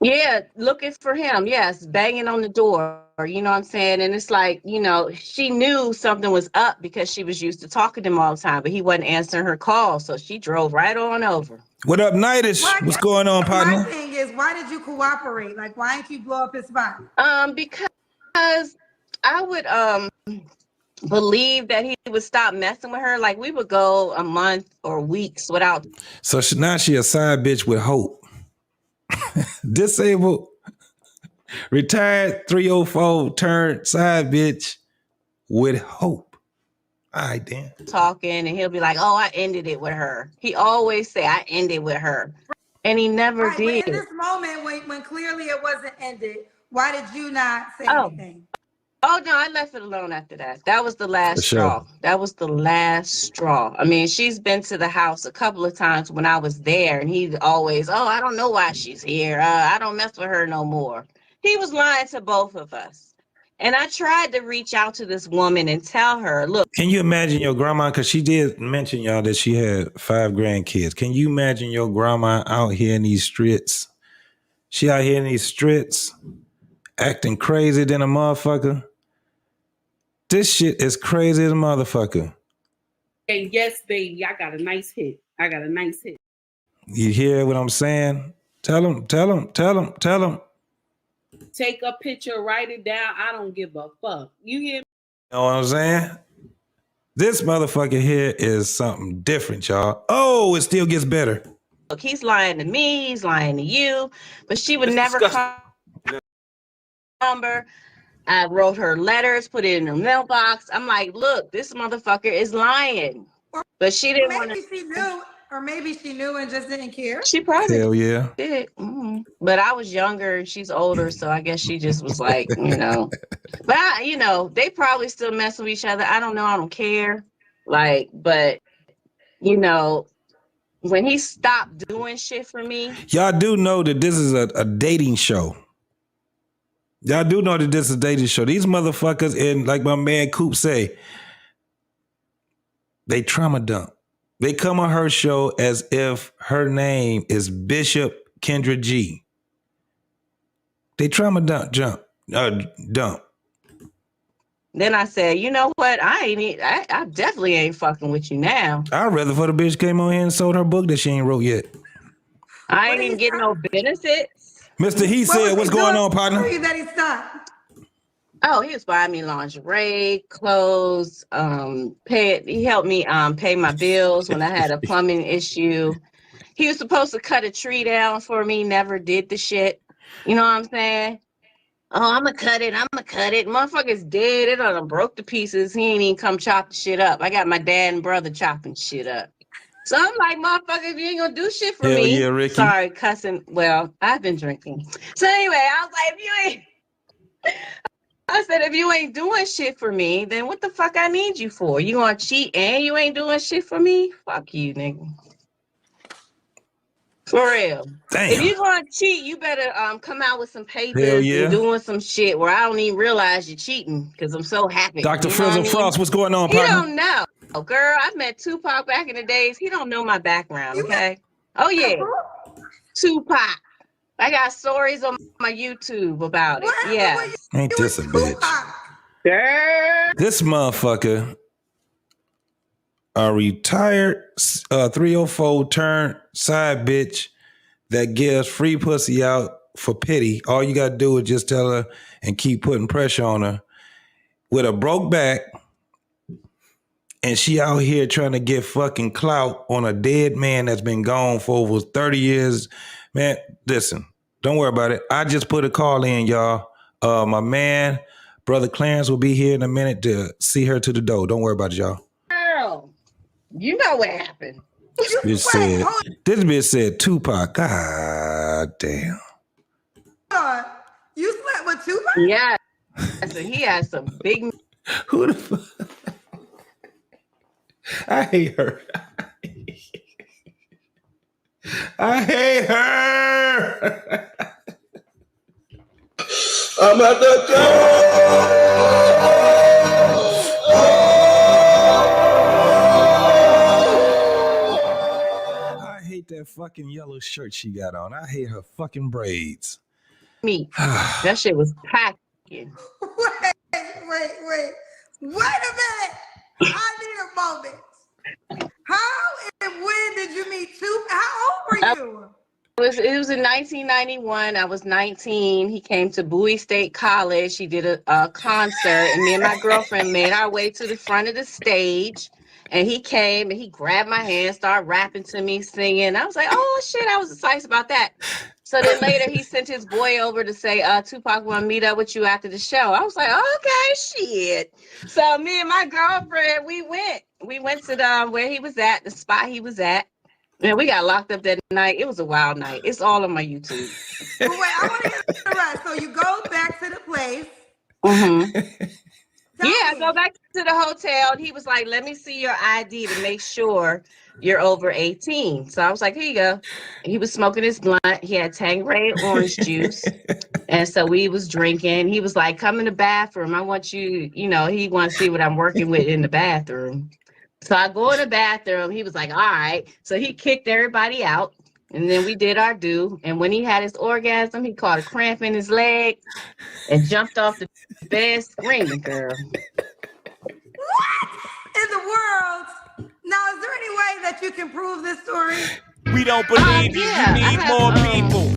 Yeah, looking for him. Yes, banging on the door. You know what I'm saying? And it's like, you know, she knew something was up because she was used to talking to him all the time, but he wasn't answering her call. So she drove right on over. What up, Nightish? What's going on, partner? My thing is, why did you cooperate? Like, why didn't you blow up his spot? Because I would believe that he would stop messing with her. Like, we would go a month or weeks without. So now she a side bitch with hope. Disabled, retired 304, turned side bitch with hope. All right, then. Talking, and he'll be like, oh, I ended it with her. He always say, I ended with her. And he never did. But in this moment, when clearly it wasn't ended, why did you not say anything? Oh, no, I left it alone after that. That was the last straw. That was the last straw. I mean, she's been to the house a couple of times when I was there, and he always, oh, I don't know why she's here. I don't mess with her no more. He was lying to both of us. And I tried to reach out to this woman and tell her, look. Can you imagine your grandma? Because she did mention, y'all, that she had 5 grandkids. Can you imagine your grandma out here in these streets? She out here in these streets acting crazy than a motherfucker. This shit is crazy as a motherfucker. Hey, yes, baby, I got a nice hit. You hear what I'm saying? Tell him. Take a picture, write it down. I don't give a fuck. You hear me? You know what I'm saying? This motherfucker here is something different, y'all. Oh, it still gets better. Look, he's lying to me. He's lying to you. But she would never come. Number. I wrote her letters, put it in her mailbox. I'm like, look, this motherfucker is lying. But she didn't want to. Maybe she knew, or maybe she knew and just didn't care. She probably did. Mm-hmm. But I was younger and she's older, so I guess she just was like, you know. But they probably still mess with each other. I don't know. I don't care. Like, but you know, when he stopped doing shit for me. Y'all do know that this is a dating show. Y'all do know that this is a dating show. These motherfuckers, and like my man Coop say, they trauma dump. They come on her show as if her name is Bishop Kendra G. They trauma dump. Then I said, you know what? I definitely ain't fucking with you now. I'd rather for the bitch came on here and sold her book that she ain't wrote yet. I ain't even getting no benefits. Mr. He said, what's going on, partner? That he stopped. Oh, he was buying me lingerie, clothes, he helped me pay my bills when I had a plumbing issue. He was supposed to cut a tree down for me, never did the shit. You know what I'm saying? Oh, I'm gonna cut it. Motherfucker's dead. It done broke to pieces. He ain't even come chop the shit up. I got my dad and brother chopping shit up. So I'm like, motherfucker, if you ain't gonna do shit for me. Yeah, Ricky. Sorry, cussing. Well, I've been drinking. So anyway, I was like, if you ain't doing shit for me, then what the fuck I need you for? You gonna cheat and you ain't doing shit for me? Fuck you, nigga. For real. Damn. If you're going to cheat, you better come out with some Hell papers yeah. and doing some shit where I don't even realize you're cheating because I'm so happy. Dr. You know what I Frizzle mean? Frost, what's going on, He partner? don't know. Girl, I met Tupac back in the days. He don't know my background, okay? Oh, yeah. Tupac. I got stories on my YouTube about it. Yeah. Ain't this a bitch? Girl. This motherfucker, a retired 304 turned side bitch that gives free pussy out for pity. All you gotta do is just tell her and keep putting pressure on her with a broke back, and she out here trying to get fucking clout on a dead man that's been gone for over 30 years. Man, listen, don't worry about it. I just put a call in, y'all. My man, Brother Clarence, will be here in a minute to see her to the door. Don't worry about it, y'all. Girl, you know what happened. This bitch said Tupac. God damn. You slept with Tupac? Yeah. So he has some big. Who the fuck? I hate her. I hate her. I'm at the I hate that fucking yellow shirt she got on. I hate her fucking braids. Me. That shit was packing. Wait a minute. I need a moment. How and when did you meet Tupac? How old were you? It was in 1991. I was 19. He came to Bowie State College. He did a concert, and me and my girlfriend made our way to the front of the stage. And he came and he grabbed my hand, started rapping to me, singing. I was like, oh shit, I was excited about that. So then later he sent his boy over to say, Tupac want to meet up with you after the show. I was like, okay, shit. So me and my girlfriend, we went to where he was at, the spot he was at. And we got locked up that night. It was a wild night. It's all on my YouTube. But wait, I want to get it right. So you go back to the place. Mm-hmm. I go back to the hotel. And he was like, let me see your ID to make sure you're over 18. So I was like, here you go. He was smoking his blunt. He had Tanqueray orange juice. And so we was drinking. He was like, come in the bathroom. I want you, he wants to see what I'm working with in the bathroom. So I go in the bathroom. He was like, all right. So he kicked everybody out. And then we did our due. And when he had his orgasm, he caught a cramp in his leg and jumped off the bed screaming, girl. What in the world? Now, is there any way that you can prove this story? We don't believe you. You need more people.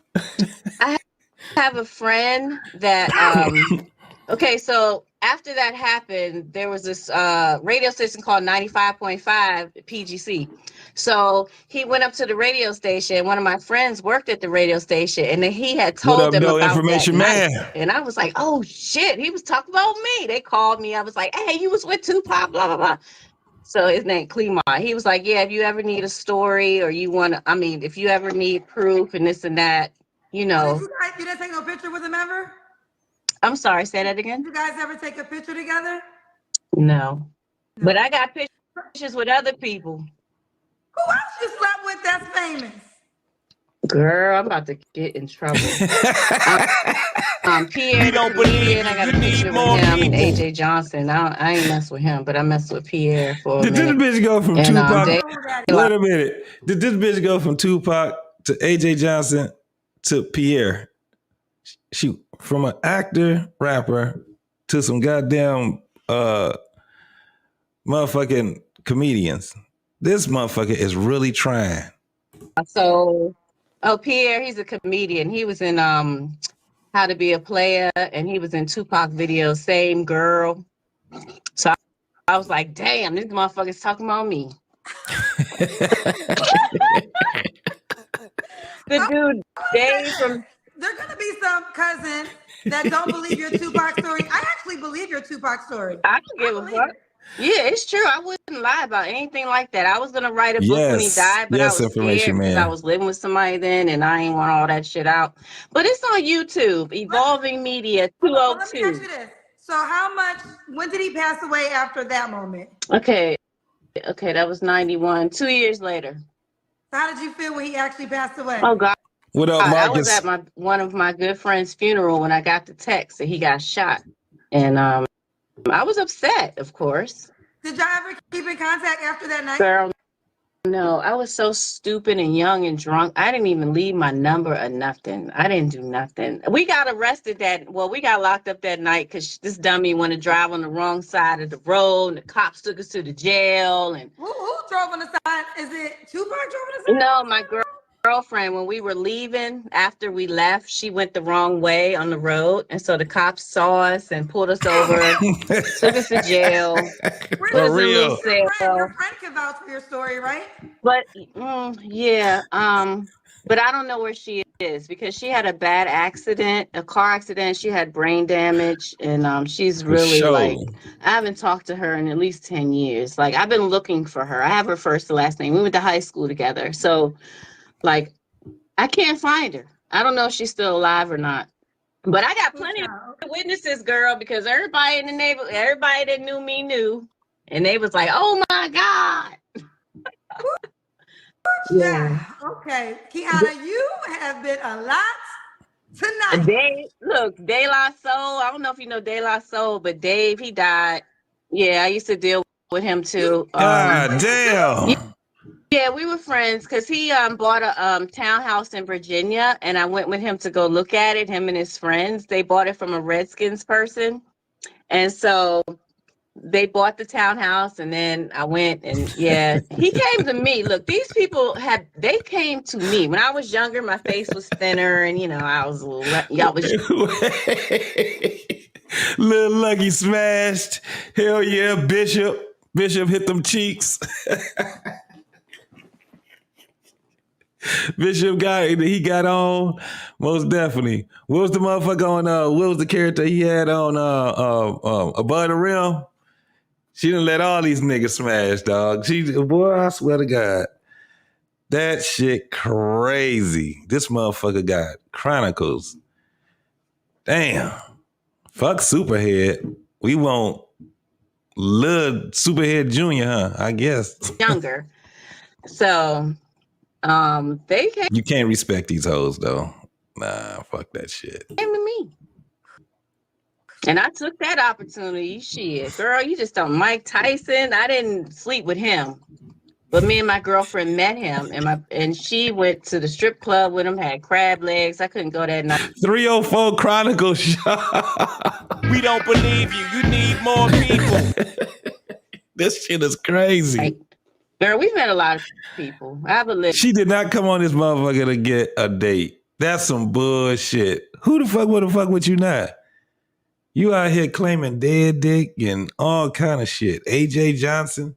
I have a friend that, okay, so after that happened, there was this radio station called 95.5 PGC. So he went up to the radio station. One of my friends worked at the radio station, and he had told them about information that man? night. And I was like, oh, shit. He was talking about me. They called me. I was like, hey, you was with Tupac, blah, blah, blah. So his name, Clemont. He was like, yeah, if you ever need a story or if you ever need proof and this and that, You didn't take no picture with him ever? I'm sorry, say that again? Did you guys ever take a picture together? No. But I got pictures with other people. Who else you slept with that's famous? Girl, I'm about to get in trouble. Pierre, don't believe I got a picture with him and AJ Johnson. I ain't mess with him, but I mess with Pierre for a minute. Did this bitch go from Tupac? Wait a minute. Did this bitch go from Tupac to AJ Johnson to Pierre? Shoot, from an actor, rapper to some goddamn motherfucking comedians. This motherfucker is really trying. So, Pierre, he's a comedian. He was in How to Be a Player, and he was in Tupac videos, Same Girl. So I was like, damn, this motherfucker's talking about me. The dude, Dave from... There's going to be some cousins that don't believe your Tupac story. I actually believe your Tupac story. I don't give a fuck. Yeah, it's true. I wouldn't lie about anything like that. I was going to write a book when he died, but I was scared because I was living with somebody then and I ain't want all that shit out. But it's on YouTube, Evolving Media 202. Let me ask you this. So when did he pass away after that moment? Okay, that was 91, 2 years later. How did you feel when he actually passed away? Oh God. What up, I was Marcus? at one of my good friend's funeral when I got the text that he got shot. And I was upset, of course. Did y'all ever keep in contact after that night? Girl, no, I was so stupid and young and drunk. I didn't even leave my number or nothing. I didn't do nothing. We got arrested we got locked up that night because this dummy wanted to drive on the wrong side of the road. And the cops took us to the jail. And Who drove on the side? Is it Tupac drove on the side? no, my girlfriend, when we were leaving, after we left, she went the wrong way on the road. And so the cops saw us and pulled us over, took us to jail. For real. Your friend can vouch for your story, right? But yeah, but I don't know where she is because she had a bad accident, a car accident. She had brain damage, and she's really like, I haven't talked to her in at least 10 years. Like, I've been looking for her. I have her first and last name. We went to high school together. So, like, I can't find her. I don't know if she's still alive or not. But I got plenty of witnesses, girl, because everybody in the neighborhood, everybody that knew me knew. And they was like, oh my God. Yeah. Okay. Kiana, you have been a lot tonight. De La Soul. I don't know if you know De La Soul, but Dave, he died. Yeah, I used to deal with him too. God damn. Yeah, we were friends because he bought a townhouse in Virginia, and I went with him to go look at it, him and his friends. They bought it from a Redskins person. And so they bought the townhouse, and then I went, and yeah, he came to me. Look, these people they came to me. When I was younger, my face was thinner, and I was a little, y'all was Little Lucky smashed. Hell yeah, Bishop. Bishop hit them cheeks. Bishop he got on, most definitely. What was the motherfucker on what was the character he had on Above the Rim? She done let all these niggas smash, dog. Boy, I swear to God. That shit crazy. This motherfucker got Chronicles. Damn. Fuck Superhead. We want Lil Superhead Jr., huh? I guess. Younger. So they came. You can't respect these hoes though. Nah, fuck that shit. Came to me. And I took that opportunity. Shit, girl, you just don't. Mike Tyson, I didn't sleep with him. But me and my girlfriend met him, and she went to the strip club with him, had crab legs. I couldn't go that night. 304 Chronicles. We don't believe you. You need more people. This shit is crazy. Like, girl, we've met a lot of people. I have a list. She did not come on this motherfucker to get a date. That's some bullshit. Who the fuck with you not? You out here claiming dead dick and all kind of shit. AJ Johnson.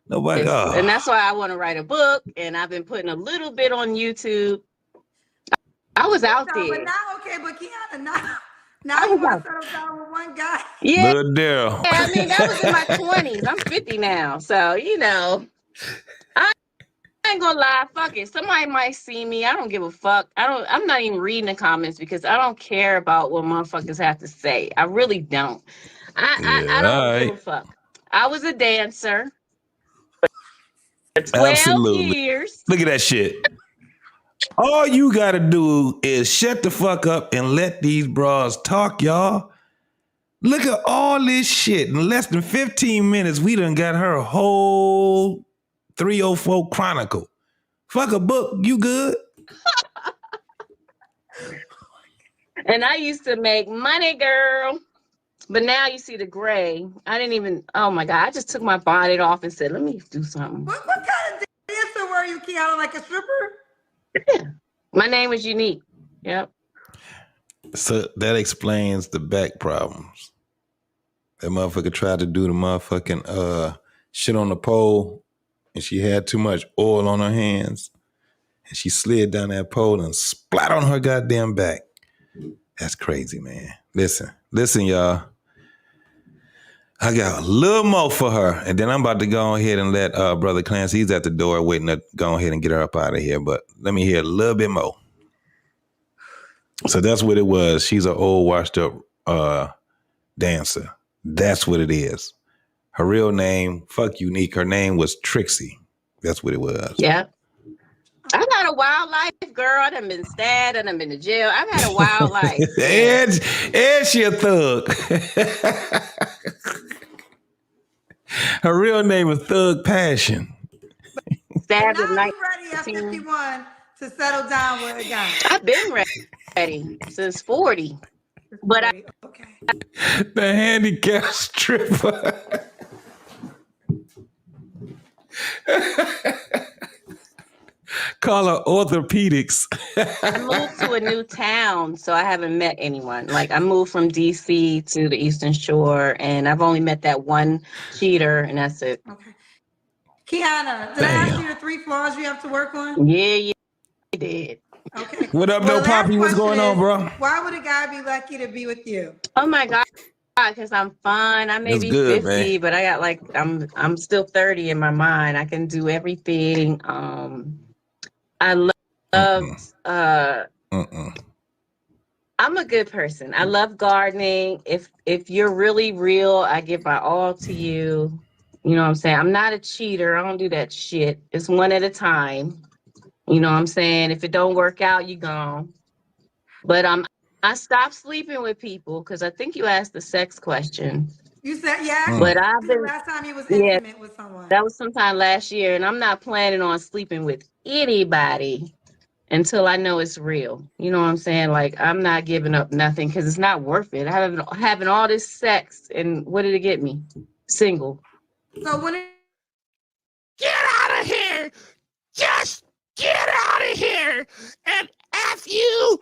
Nobody. Oh. And that's why I want to write a book. And I've been putting a little bit on YouTube. I was out there. But Kiana, now you want to settle down with one guy. Yeah. Little Daryl. Yeah, I mean, that was in my 20s. I'm 50 now. So, I ain't gonna lie. Fuck it. Somebody might see me. I don't give a fuck. I'm not even reading the comments because I don't care about what motherfuckers have to say. I really don't. I don't give a fuck. I was a dancer. 12 Absolutely. years. Look at that shit. All you gotta do is shut the fuck up and let these bras talk, y'all. Look at all this shit. In less than 15 minutes, we done got her whole 304 Chronicle. Fuck a book, you good? And I used to make money, girl. But now you see the gray. I didn't even, oh my God, I just took my bonnet off and said, let me do something. What kind of dancer were you, Kiana? Like a stripper? Yeah. My name was Unique. Yep. So that explains the back problems. That motherfucker tried to do the motherfucking shit on the pole, and she had too much oil on her hands, and she slid down that pole and splat on her goddamn back. That's crazy, man. Listen, y'all. I got a little more for her, and then I'm about to go ahead and let Brother Clancy, he's at the door waiting to go ahead and get her up out of here, but let me hear a little bit more. So that's what it was. She's an old washed up dancer. That's what it is. Her real name, fuck Unique, her name was Trixie. That's what it was. Yeah. a wild life, girl. I done been stabbed and I've been to jail. I've had a wild life. Yeah. And she a thug. Her real name is Thug Passion. Stabbed now at night. you ready at 51 to settle down with a guy. I've been ready since 40. But okay. The handicapped stripper. Call her orthopedics. I moved to a new town, so I haven't met anyone. Like I moved from DC to the Eastern Shore, and I've only met that one cheater, and that's it. Okay. Kiana, did I ask you the 3 flaws you have to work on? Yeah, you did. Okay. What up, though, Poppy? What's going on, bro? Why would a guy be lucky to be with you? Oh my God. Because I'm fun. I may be 50, man. But I got like I'm still 30 in my mind. I can do everything. I love I'm a good person. I love gardening. If you're really real, I give my all to you. You know what I'm saying? I'm not a cheater. I don't do that shit. It's one at a time. You know what I'm saying? If it don't work out, you gone. But I stopped sleeping with people because I think you asked the sex question. You said, yeah. But I've been last time you was intimate with someone. That was sometime last year, and I'm not planning on sleeping with anybody until I know it's real. You know what I'm saying? Like I'm not giving up nothing because it's not worth it. Having all this sex, and what did it get me? Single. So when get out of here, just get out of here, and F you,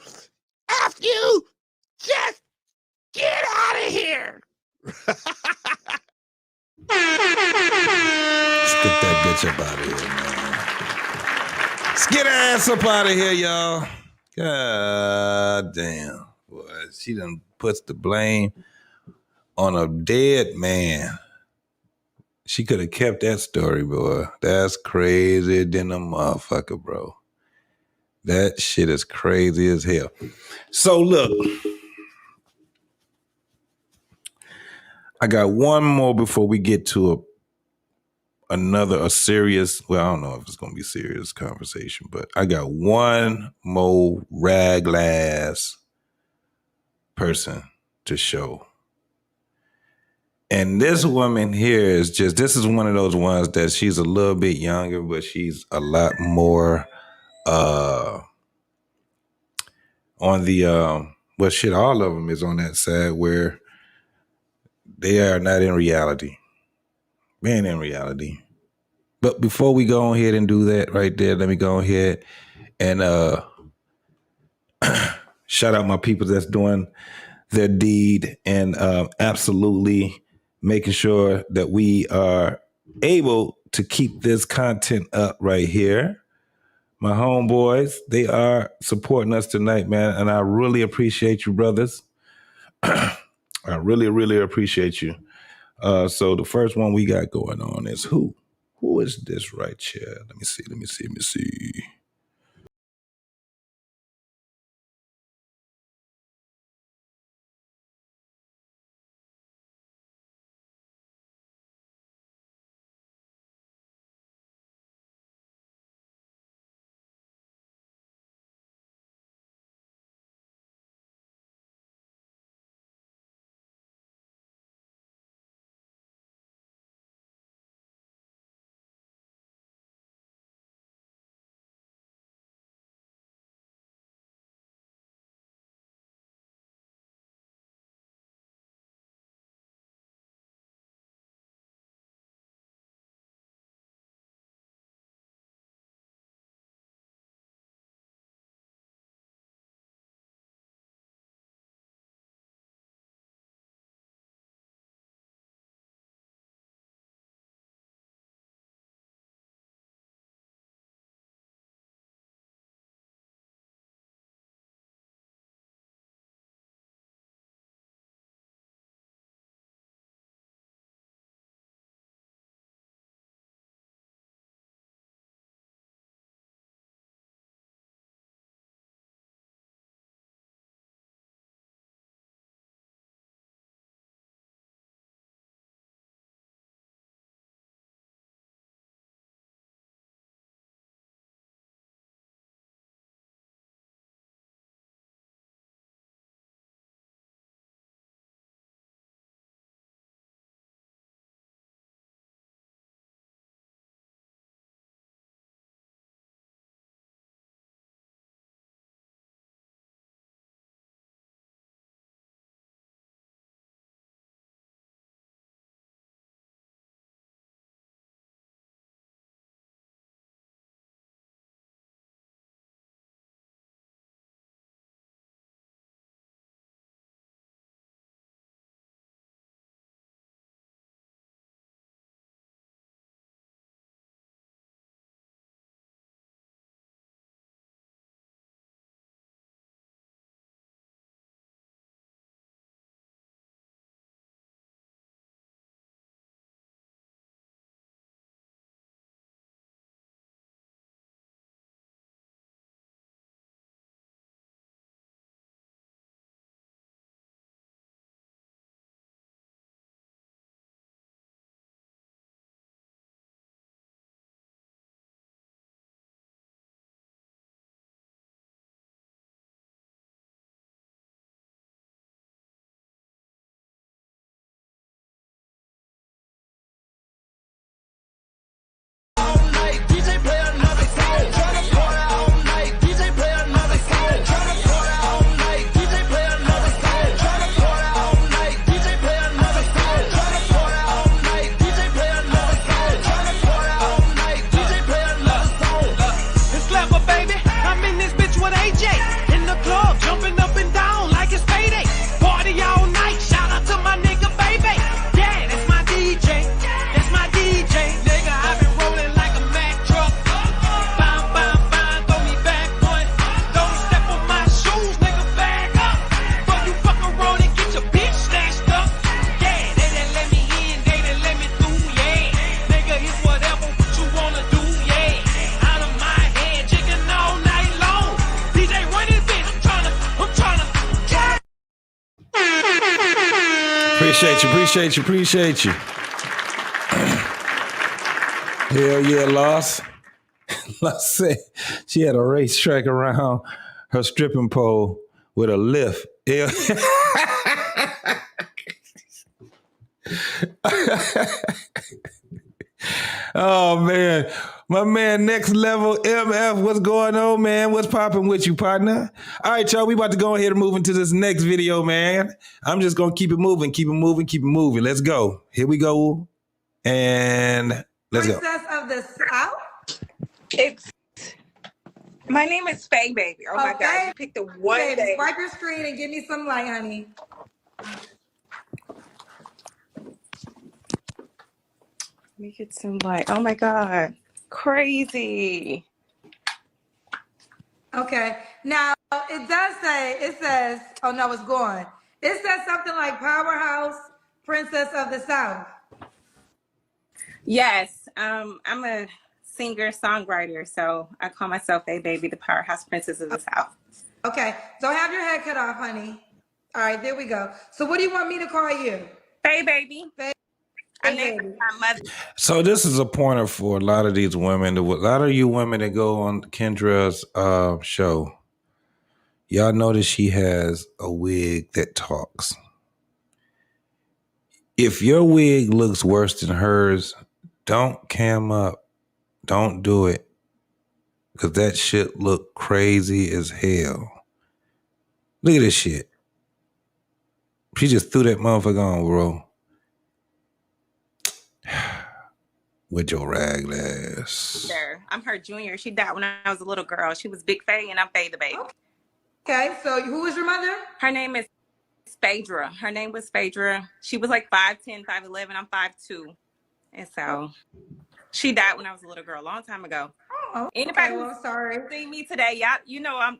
just get out of here. Let's get that bitch up out of here, man. Let's get her ass up out of here, y'all. God damn. Boy, she done puts the blame on a dead man. She could have kept that story, boy. That's crazy than a motherfucker, bro. That shit is crazy as hell. So look, I got one more before we get to a serious, well, I don't know if it's going to be a serious conversation, but I got one more RAGGLASS person to show. And this woman here is this is one of those ones that she's a little bit younger, but she's a lot more on the, well, shit, all of them is on that side where they are not in reality. They ain't in reality. But before we go ahead and do that right there, let me go ahead and shout out my people that's doing their deed and absolutely making sure that we are able to keep this content up right here. My homeboys, they are supporting us tonight, man, and I really appreciate you, brothers. I really, really appreciate you. So the first one we got going on is who? Who is this right here? Let me see. Appreciate you. Hell yeah, Lost. Lost said she had a racetrack around her stripping pole with a lift. Yeah. Oh man, my man, next level MF, what's going on, man? What's popping with you, partner? All right, y'all, we about to go ahead and move into this next video, man. I'm just gonna keep it moving. Let's go. Here we go, and let's go. Princess of the South. My name is Faye Baby. Oh my God, you picked the one baby, day. swipe your screen and give me some light, honey. Let me get some light. Oh my God, crazy. Okay, now it says, oh no, it's gone. It says something like Powerhouse Princess of the South. Yes, I'm a singer-songwriter, so I call myself Faye Baby, the Powerhouse Princess of the South. Okay, don't have your head cut off, honey. All right, there we go. So what do you want me to call you? Faye Baby. Faye I named my mother. So this is a pointer for a lot of these women. A lot of you women that go on Kendra's show, y'all notice she has a wig that talks. If your wig looks worse than hers, don't cam up. Don't do it. Because that shit look crazy as hell. Look at this shit. She just threw that motherfucker on, bro. With your RAGGLASS. Sure. I'm her junior. She died when I was a little girl. She was Big Faye and I'm Faye the Baby. Okay, so who was your mother? Her name is Phaedra. Her name was Phaedra. She was like 5'10", 5'11". I'm 5'2". And so she died when I was a little girl, a long time ago. Oh, anybody well, who's sorry. seen me today, y'all, you know I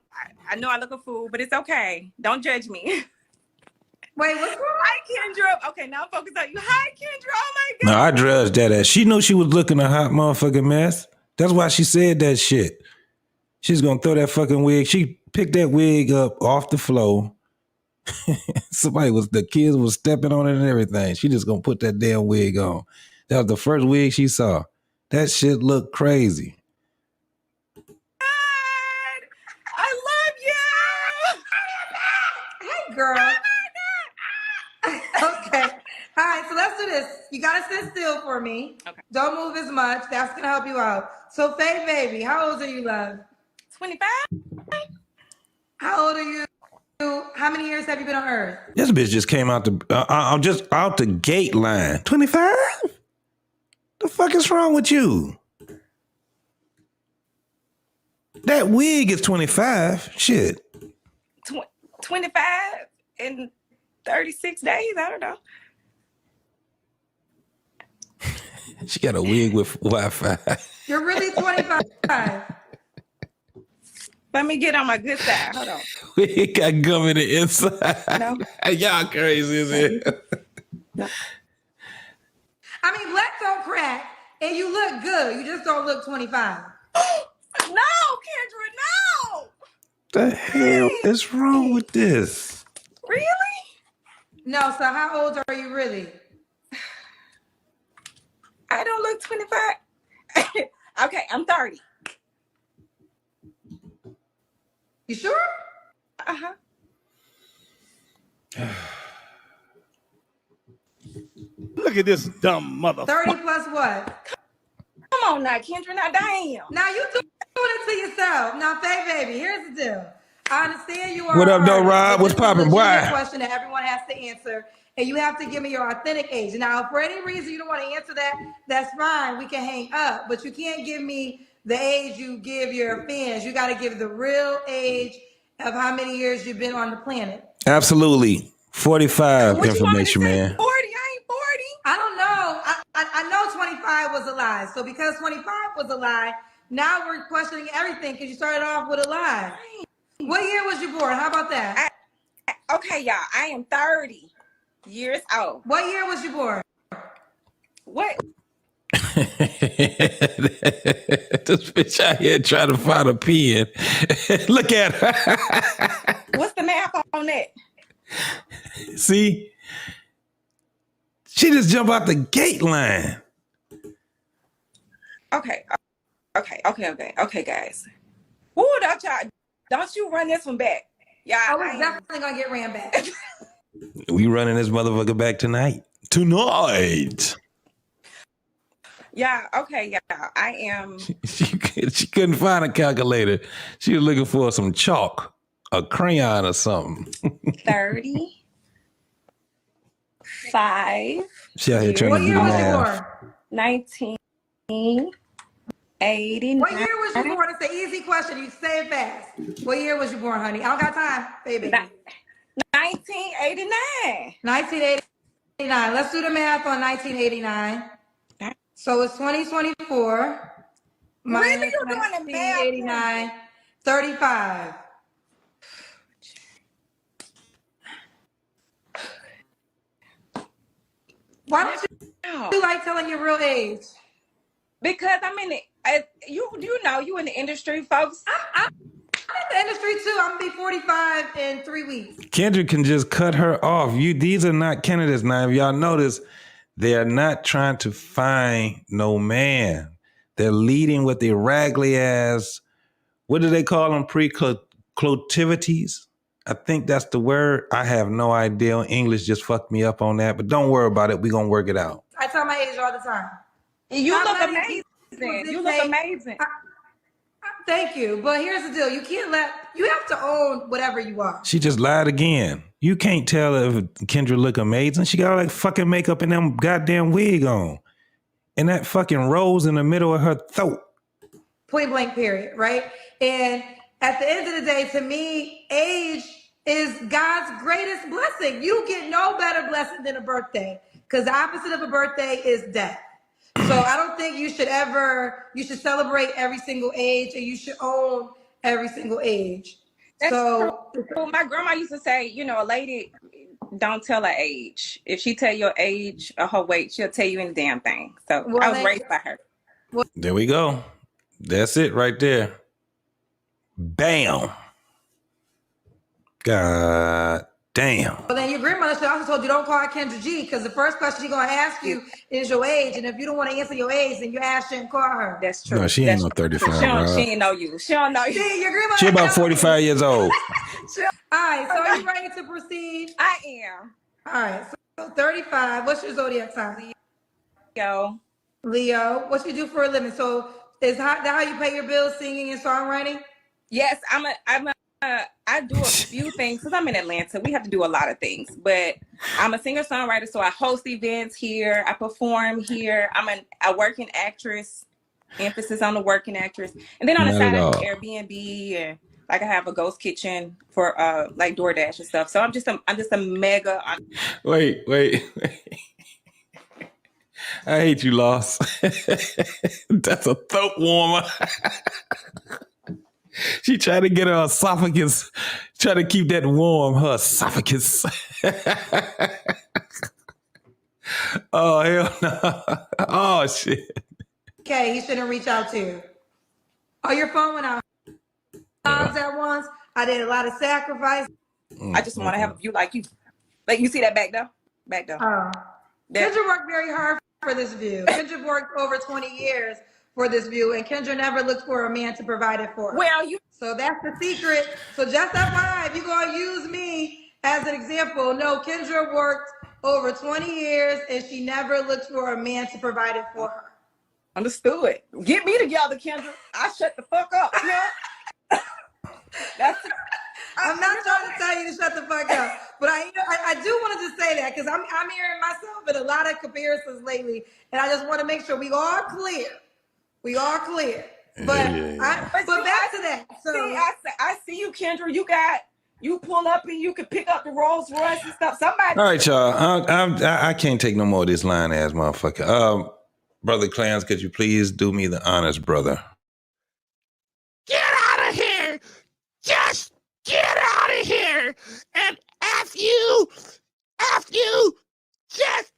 know I look a fool, but it's okay. Don't judge me. Wait, what's going on? Hi, Kendra. Okay, now I'm focused on you. Hi, Kendra. Oh my God. No, I judged that ass. She knew she was looking a hot motherfucking mess. That's why she said that shit. She's gonna throw that fucking wig. She picked that wig up off the floor. The kids was stepping on it and everything. She just gonna put that damn wig on. That was the first wig she saw. That shit looked crazy. I love you. Hey, girl. Okay. All right, so let's do this. You gotta sit still for me. Okay. Don't move as much. That's gonna help you out. So, Faye Baby, how old are you, love? 25. How old are you? How many years have you been on Earth? This bitch just came out I'm just out the gate line. 25? The fuck is wrong with you? That wig is 25. Shit. 25 in 36 days. I don't know. She got a wig with Wi-Fi. You're really 25. Let me get on my good side. Hold on. We got gum in the inside. No. Y'all crazy as hell. No. I mean, black don't crack, and you look good. You just don't look 25. No, Kendra, no. The hell is wrong with this? Really? No, so how old are you really? I don't look 25. Okay, I'm 30. You sure? Uh-huh. Look at this dumb motherfucker. 30 plus what? Come on now, Kendra, now damn. Now you doing it to yourself. Now, Faye Baby, here's the deal. I understand you are. What up, though, Rob? What's This is a poppin', boy? legitimate question that everyone has to answer, and you have to give me your authentic age. Now, if for any reason you don't want to answer that, that's fine. We can hang up, but you can't give me the age you give your fans. You got to give the real age of how many years you've been on the planet. Absolutely. 45 What information, you want me to say? man. 40? I ain't 40. I don't know. I know 25 was a lie. So because 25 was a lie, now we're questioning everything because you started off with a lie. What year was you born? How about that? Okay, y'all. I am 30 years old. What year was you born? What? This bitch out here trying to find a pen. Look at her. What's the math on that? See? She just jumped out the gate line. Okay, guys. Ooh, don't you run this one back. Yeah, I was definitely gonna get ran back. We running this motherfucker back tonight. Yeah, okay, yeah. I am. She couldn't find a calculator. She was looking for some chalk, a crayon or something. 35. She out here trying What to do year the was you math. born? 1989. What year was you born? It's an easy question. You say it fast. What year was you born, honey? I don't got time, baby. 1989. 1989. Let's do the math on 1989. So it's 2024. Really? You're doing the math? 1989. 35. Why don't you like telling your real age? Because I'm in the, you in the industry, folks. I'm in the industry too. I'm gonna be 45 in 3 weeks. Kendra can just cut her off. These are not candidates. Now, if y'all notice, they are not trying to find no man. They're leading with their raggly ass, what do they call them? Preclutivities? I think that's the word. I have no idea. English just fucked me up on that, but don't worry about it. We're going to work it out. I tell my age all the time. You look amazing. You look amazing. Thank you. But here's the deal. You have to own whatever you are. She just lied again. You can't tell if Kendra look amazing. She got all that fucking makeup and them goddamn wig on. And that fucking rose in the middle of her throat. Point blank period, right? And at the end of the day, to me, age is God's greatest blessing. You get no better blessing than a birthday, because the opposite of a birthday is death. So I don't think you should celebrate every single age, and you should own every single age. That's true. My grandma used to say, a lady, don't tell her age. If she tell your age or her weight, she'll tell you any damn thing. So I was raised by her. There we go. That's it right there. Bam. God damn. Well, then your grandmother should also told you don't call her Kendra G, because the first question she's going to ask you is your age. And if you don't want to answer your age, then your ass shouldn't call her. That's true. No, she ain't no 35. She ain't know you. She don't know you. See, your grandmother. She about 45 years old. All right. So are you ready to proceed? I am. All right. So 35. What's your zodiac sign? Leo. What you do for a living? So is that how you pay your bills, singing and songwriting? Yes, I do a few things because I'm in Atlanta. We have to do a lot of things, but I'm a singer-songwriter, so I host events here. I perform here. I'm a working actress, emphasis on the working actress. And then on the side, I do Airbnb, and I have a ghost kitchen for like DoorDash and stuff. So I'm just a mega. Wait. I hate you, Lost. That's a throat warmer. She tried to get her esophagus, try to keep that warm, her esophagus. Oh, hell no. Oh, shit. Okay, he shouldn't reach out to you. Oh, your phone went out at once. I did a lot of sacrifice. I just want to have a view like you. Like, you see that back there? Oh. Kendra worked very hard for this view. Kendra worked over 20 years for this view, and Kendra never looked for a man to provide it for her. So that's the secret. So just FYI, if you're going to use me as an example, no, Kendra worked over 20 years, and she never looked for a man to provide it for her. Understood. Get me together, Kendra. I shut the fuck up. I'm not trying to tell you to shut the fuck up, but I do want to just say that, because I'm hearing myself in a lot of comparisons lately, and I just want to make sure we are clear. But but back to that. So I see you, Kendra. You pull up and you can pick up the Rolls Royce and stuff. Somebody. All right, y'all. I can't take no more of this line ass motherfucker. Brother Clarence, could you please do me the honors, brother? Get out of here! Just get out of here! And F you, just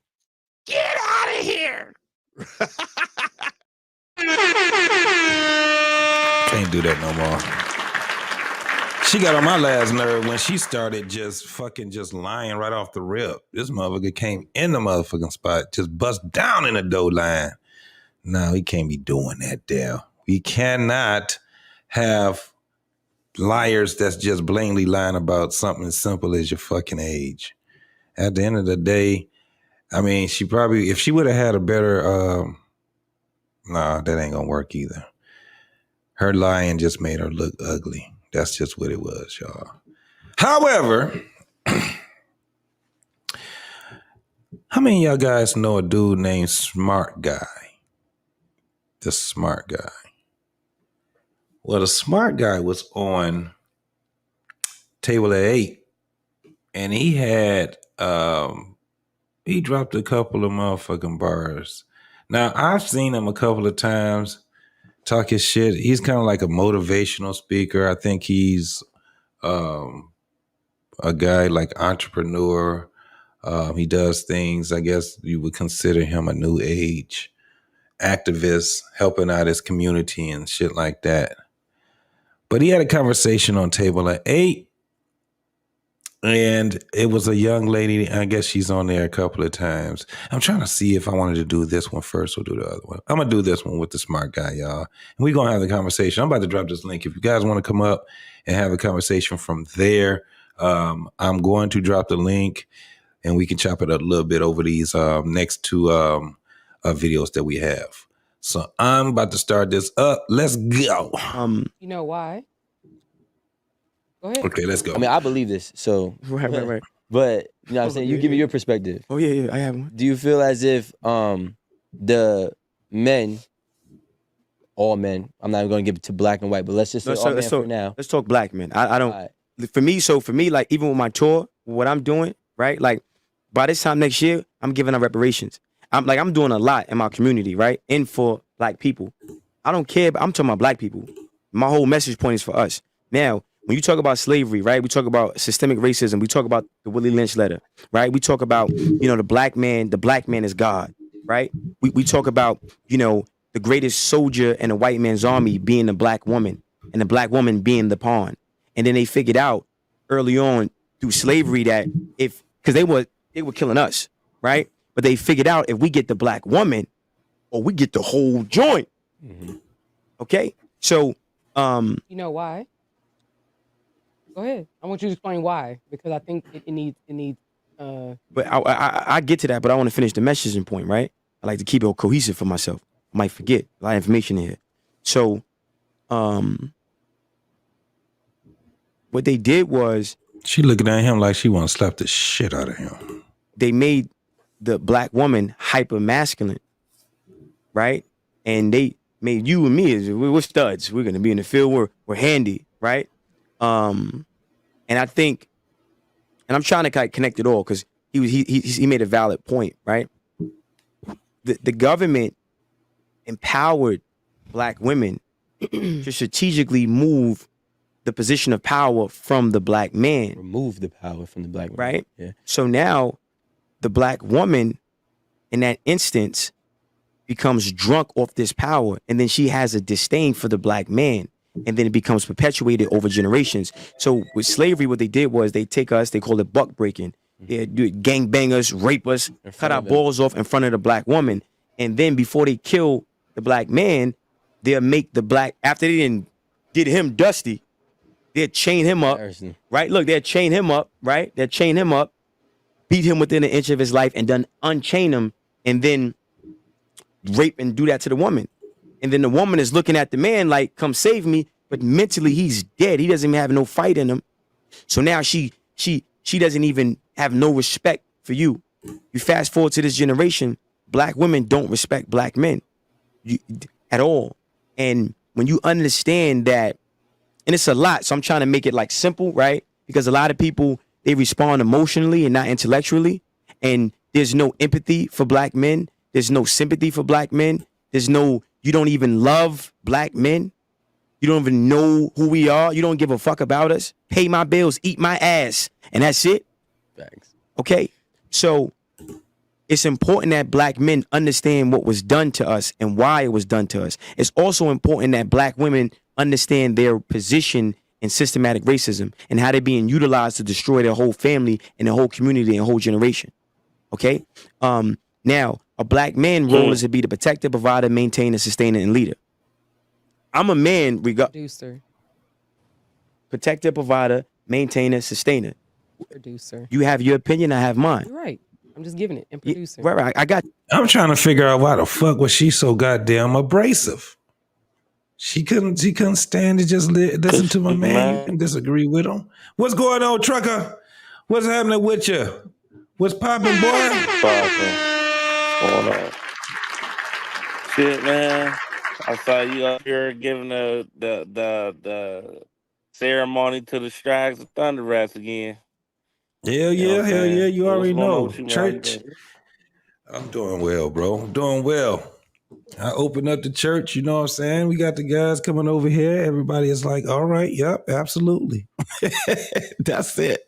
get out of here! Can't do that no more. She got on my last nerve when she started just lying right off the rip. This motherfucker came in the motherfucking spot, just bust down in the dough line. No, he can't be doing that there. We cannot have liars that's just blatantly lying about something as simple as your fucking age. At the end of the day, I mean, she probably, if she would have had a better, nah, that ain't gonna work either. Her lying just made her look ugly. That's just what it was, y'all. However, how many of y'all guys know a dude named Smart Guy? The Smart Guy. Well, the Smart Guy was on Table at 8, and he had, he dropped a couple of motherfucking bars. Now, I've seen him a couple of times talk his shit. He's kind of like a motivational speaker. I think he's a guy like entrepreneur. He does things, I guess you would consider him a new age activist, helping out his community and shit like that. But he had a conversation on Table at 8, and it was a young lady. I guess she's on there a couple of times. I'm trying to see if I wanted to do this one first or do the other one. I'm going to do this one with the Smart Guy, y'all. And we're going to have the conversation. I'm about to drop this link. If you guys want to come up and have a conversation from there, I'm going to drop the link, and we can chop it up a little bit over these next two videos that we have. So I'm about to start this up. Let's go. You know why? Go ahead. Okay, let's go. I mean, I believe this, so Right. But you know what I'm saying? You give me your perspective. Oh yeah, I have one. Do you feel as if the men, all men, I'm not even going to give it to black and white, but let's just say all men for now. Let's talk black men. I don't. For me, like even with my tour, what I'm doing, right? Like by this time next year, I'm giving out reparations. I'm doing a lot in my community, right? And for black people. I don't care, but I'm talking about black people. My whole message point is for us. Now, when you talk about slavery, right? We talk about systemic racism. We talk about the Willie Lynch letter, right? We talk about, the black man is God, right? We talk about, the greatest soldier in a white man's army being the black woman and the black woman being the pawn. And then they figured out early on through slavery that because they were killing us, right? But they figured out if we get the black woman or we get the whole joint. Mm-hmm. Okay. So, you know why? Go ahead. I want you to explain why, because I think it needs. But I get to that, but I want to finish the messaging point, right? I like to keep it cohesive for myself. I might forget a lot of information in here. So, what they did was she looking at him like she want to slap the shit out of him. They made the black woman hyper masculine, right? And they made you and me we're studs. We're gonna be in the field. We're handy, right? And I think, and I'm trying to connect it all because he made a valid point, right? The government empowered black women to strategically move the position of power from the black man. Remove the power from the black man. Right? Yeah. So now the black woman in that instance becomes drunk off this power, and then she has a disdain for the black man. And then it becomes perpetuated over generations. So with slavery, what they did was they take us, they call it buck breaking. They do it, gang bang us, rape us, cut our balls off in front of the black woman. And then before they kill the black man, they'll make the black, after they did him dusty, they'll chain him up, right? Look, they'll chain him up, right? They'll chain him up, beat him within an inch of his life, and then unchain him, and then rape and do that to the woman. And then the woman is looking at the man like, come save me. But mentally, he's dead. He doesn't even have no fight in him. So now she doesn't even have no respect for you. You fast forward to this generation, black women don't respect black men at all. And when you understand that, and it's a lot, so I'm trying to make it like simple, right? Because a lot of people, they respond emotionally and not intellectually. And there's no empathy for black men. There's no sympathy for black men. You don't even love black men. You don't even know who we are. You don't give a fuck about us. Pay my bills, eat my ass, and that's it. Thanks. Okay? So it's important that black men understand what was done to us and why it was done to us. It's also important that black women understand their position and systematic racism and how they're being utilized to destroy their whole family and their whole community and whole generation. Okay. Now a black man role is to be the protector, provider, maintainer, sustainer, and leader. I'm a man, Producer. protector, provider, maintainer, sustainer. Producer. You have your opinion, I have mine. You're right. I'm just giving it. And producer. Right. I got. I'm trying to figure out why the fuck was she so goddamn abrasive. She couldn't stand to just listen to my man and disagree with him. What's going on, trucker? What's happening with you? What's popping, boy? Popping. Hold on. Shit, man. I saw you up here giving the ceremony to the Strikes of Thunder Rats again. Hell yeah. You already know. Church. I'm doing well, bro. I'm doing well. I opened up the church, you know what I'm saying? We got the guys coming over here. Everybody is like, all right, yep, absolutely. That's it.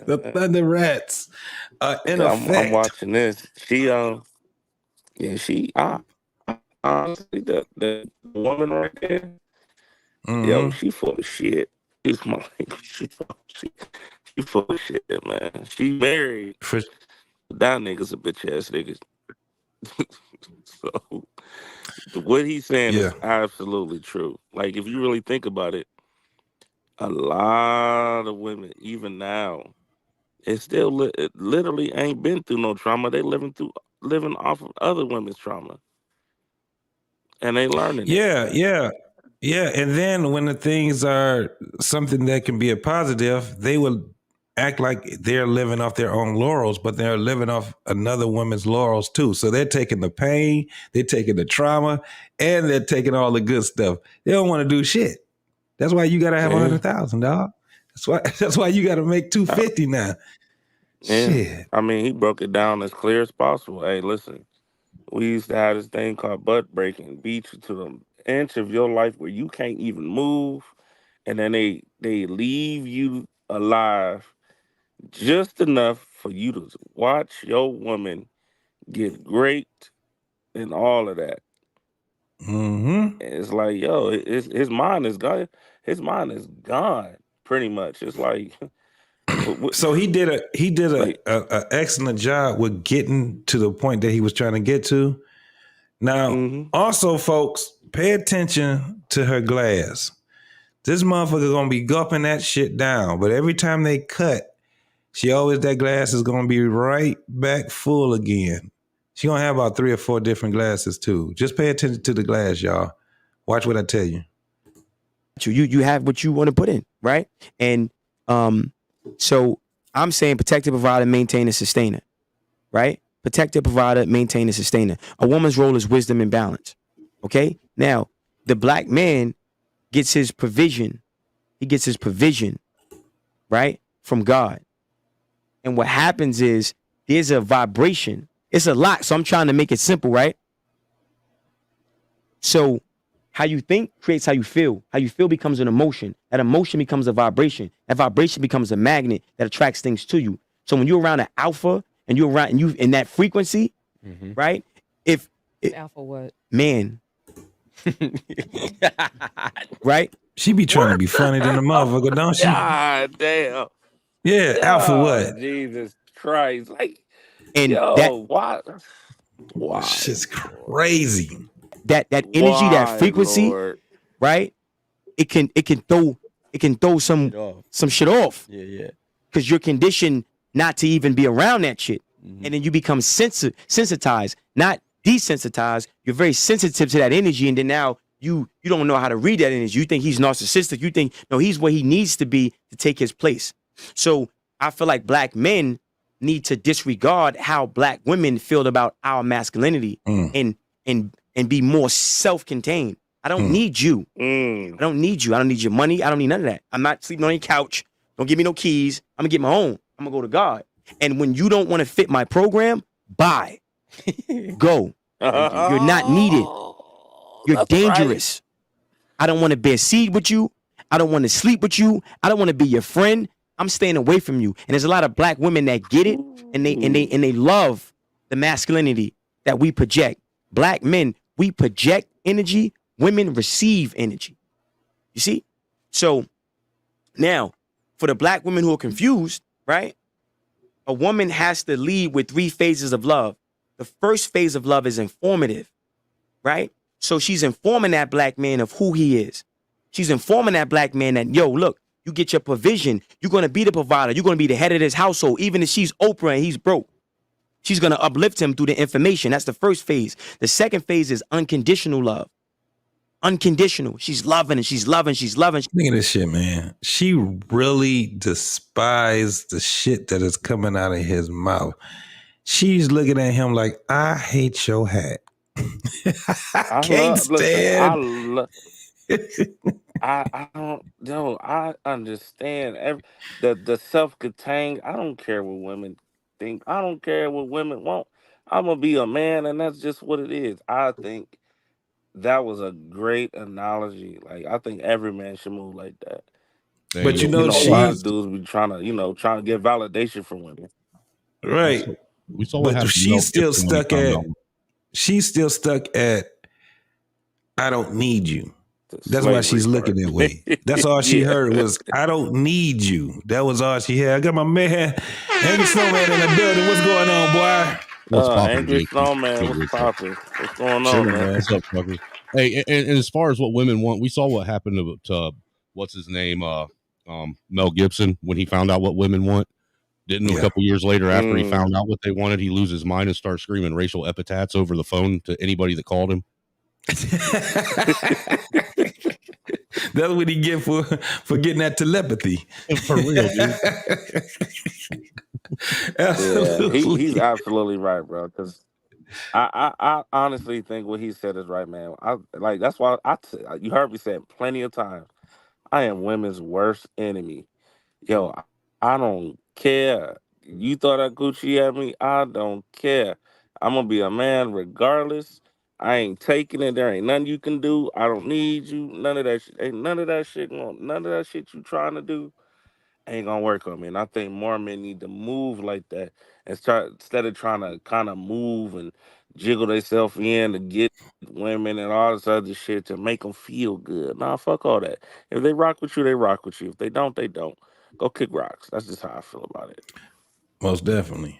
The Thunder Rats in effect. I'm watching this. She honestly, the woman right there, yo, she full of shit. She's my she full of shit, man. She married. That nigga's a bitch ass nigga. So what he's saying is absolutely true. Like, if you really think about it, a lot of women, even now, it still it literally ain't been through no trauma. They living off of other women's trauma, and they learning. Yeah. And then when the things are something that can be a positive, they will act like they're living off their own laurels, but they're living off another woman's laurels too. So they're taking the pain, they're taking the trauma, and they're taking all the good stuff. They don't want to do shit. That's why you gotta have 100,000, dog. That's why you gotta make 250 now. Yeah. Shit. I mean, he broke it down as clear as possible. Hey, listen, we used to have this thing called butt breaking, beat you to the inch of your life where you can't even move, and then they leave you alive just enough for you to watch your woman get great and all of that. Mm-hmm. It's like, yo, his mind is gone. His mind is gone, pretty much. It's like, so he did a excellent job with getting to the point that he was trying to get to. Now, also, folks, pay attention to her glass. This motherfucker gonna be gulping that shit down, but every time they cut, that glass is gonna be right back full again. She gonna have about 3 or 4 different glasses too. Just pay attention to the glass, y'all. Watch what I tell you. You have what you want to put in, right? And so I'm saying protector, provider, maintainer, sustainer, right? Protector, provider, maintainer, sustainer. A woman's role is wisdom and balance. Okay? Now, the black man gets his provision. He gets his provision, right? From God. And what happens is there's a vibration. It's a lot. So I'm trying to make it simple, right? So how you think creates how you feel. How you feel becomes an emotion. That emotion becomes a vibration. That vibration becomes a magnet that attracts things to you. So when you're around an alpha and you're around and you in that frequency, right? If alpha what? Man. Right? She be trying to be funny than the motherfucker, don't she? God damn. Yeah, alpha what? Jesus Christ. Like, and yo, why? Shit's crazy. That energy, that frequency, Lord? Right? It can throw some shit off. Yeah. Because you're conditioned not to even be around that shit. And then you become sensitized, not desensitized. You're very sensitive to that energy, and then now you don't know how to read that energy. You think he's narcissistic. You think, no, he's where he needs to be to take his place. So I feel like black men need to disregard how black women feel about our masculinity and be more self-contained. I don't need you. I don't need you. I don't need your money. I don't need none of that. I'm not sleeping on your couch. Don't give me no keys. I'm gonna get my own. I'm gonna go to God. And when you don't want to fit my program, bye. Go. You're not needed. You're dangerous. Right. I don't want to bear seed with you. I don't want to sleep with you. I don't want to be your friend. I'm staying away from you. And there's a lot of black women that get it and they love the masculinity that we project. Black men, we project energy. Women receive energy. You see? So now, for the black women who are confused, right? A woman has to lead with 3 phases of love. The first phase of love is informative, right? So she's informing that black man of who he is. She's informing that black man that, yo, look, you get your provision. You're going to be the provider. You're going to be the head of this household. Even if she's Oprah and he's broke, she's going to uplift him through the information. That's the first phase. The second phase is unconditional love. Unconditional. She's loving and she's loving. She's loving. Look at this shit, man. She really despised the shit that is coming out of his mouth. She's looking at him like, I hate your hat. I can't stand. I don't know. I understand the self-contained. I don't care what women think. I don't care what women want. I'm gonna be a man, and that's just what it is. I think that was a great analogy. Like, I think every man should move like that. But you know, a lot of dudes be trying to get validation from women. Right. We saw what but happened. she's still stuck at I don't need you. That's why she's looking that way. That's all she heard was, I don't need you. That was all she had. I got my man, Angry Snowman in the building. What's going on, boy? What's popping, Angry Snowman, what's popping? What's going on, man? What's up, fuckers? Hey, and as far as what women want, we saw what happened to what's his name, Mel Gibson, when he found out what women want. Didn't a couple years later, after he found out what they wanted, he lose his mind and start screaming racial epithets over the phone to anybody that called him. That's what he get for getting that telepathy. For real, dude. Yeah, he's absolutely right, bro. Because I honestly think what he said is right, man. That's why you heard me say it plenty of times. I am women's worst enemy. Yo, I don't care. You thought I Gucci at me? I don't care. I'm gonna be a man regardless. I ain't taking it. There ain't nothing you can do. I don't need you. None of that shit. Ain't none of that shit none of that shit you trying to do ain't gonna work on me. And I think more men need to move like that and start, instead of trying to kind of move and jiggle themselves in to get women and all this other shit to make them feel good. Nah, fuck all that. If they rock with you, they rock with you. If they don't, they don't. Go kick rocks. That's just how I feel about it. Most definitely.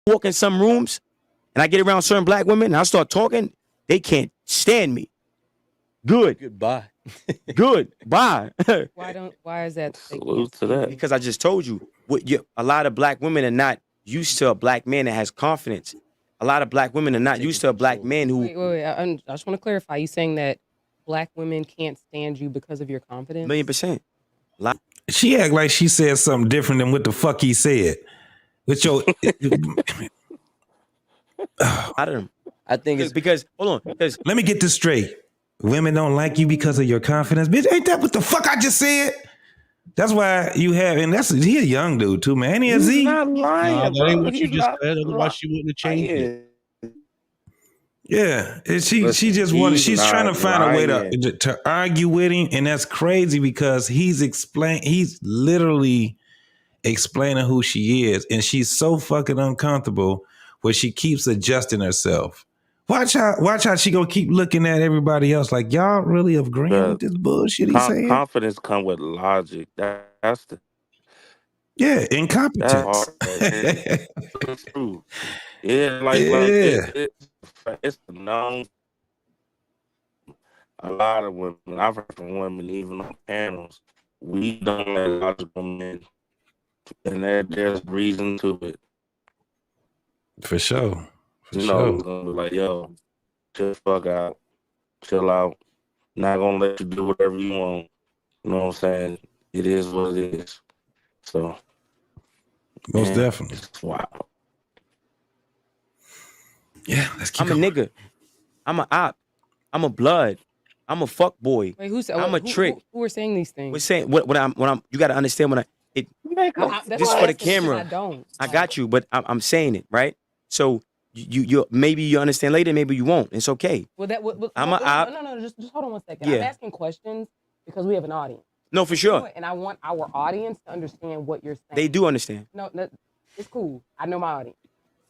walk in some rooms and I get around certain black women and I start talking, they can't stand me. Good. Goodbye. Good. Bye. Why is that? Salute to that. Because I just told you, a lot of black women are not used to a black man that has confidence. A lot of black women are not used to a black man who. Wait. I just want to clarify. You saying that black women can't stand you because of your confidence? 1,000,000%. She act like she said something different than what the fuck he said. With your, I don't know. I think it's because hold on. Because let me get this straight. Women don't like you because of your confidence, bitch. Ain't that what the fuck I just said? That's why you have, and he a young dude too, man. Ain't he a Z? He's not lying. Nah, that ain't what you He's just not said. Otherwise, she wouldn't have changed it. Yeah, and she just he's she's trying to not find a way lying. to argue with him, and that's crazy because he's literally explaining who she is, and she's so fucking uncomfortable where she keeps adjusting herself. Watch how she gonna keep looking at everybody else like y'all really agreeing with this bullshit he's saying. Confidence come with logic. That's the incompetence. It's true. Yeah, it's known. A lot of women, I've heard from women, even on panels, we don't let logical men, and there's reason to it. For sure. It's gonna be like, yo, chill fuck out, chill out. Not gonna let you do whatever you want. You know what I'm saying? It is what it is. So, most definitely. It's wild. Yeah, let's keep I'm a nigga. I'm a op. I'm a blood. I'm a fuck boy. Wait, who's I'm a trick. Who are saying these things? We're saying what I'm. You got to understand when this is for the camera. I don't. I got you, but I'm saying it right. So you maybe you understand later, maybe you won't. It's okay. Well, I'm a op. No, just hold on one second. Yeah. I'm asking questions because we have an audience. No, for sure. And I want our audience to understand what you're saying. They do understand. No, it's cool. I know my audience.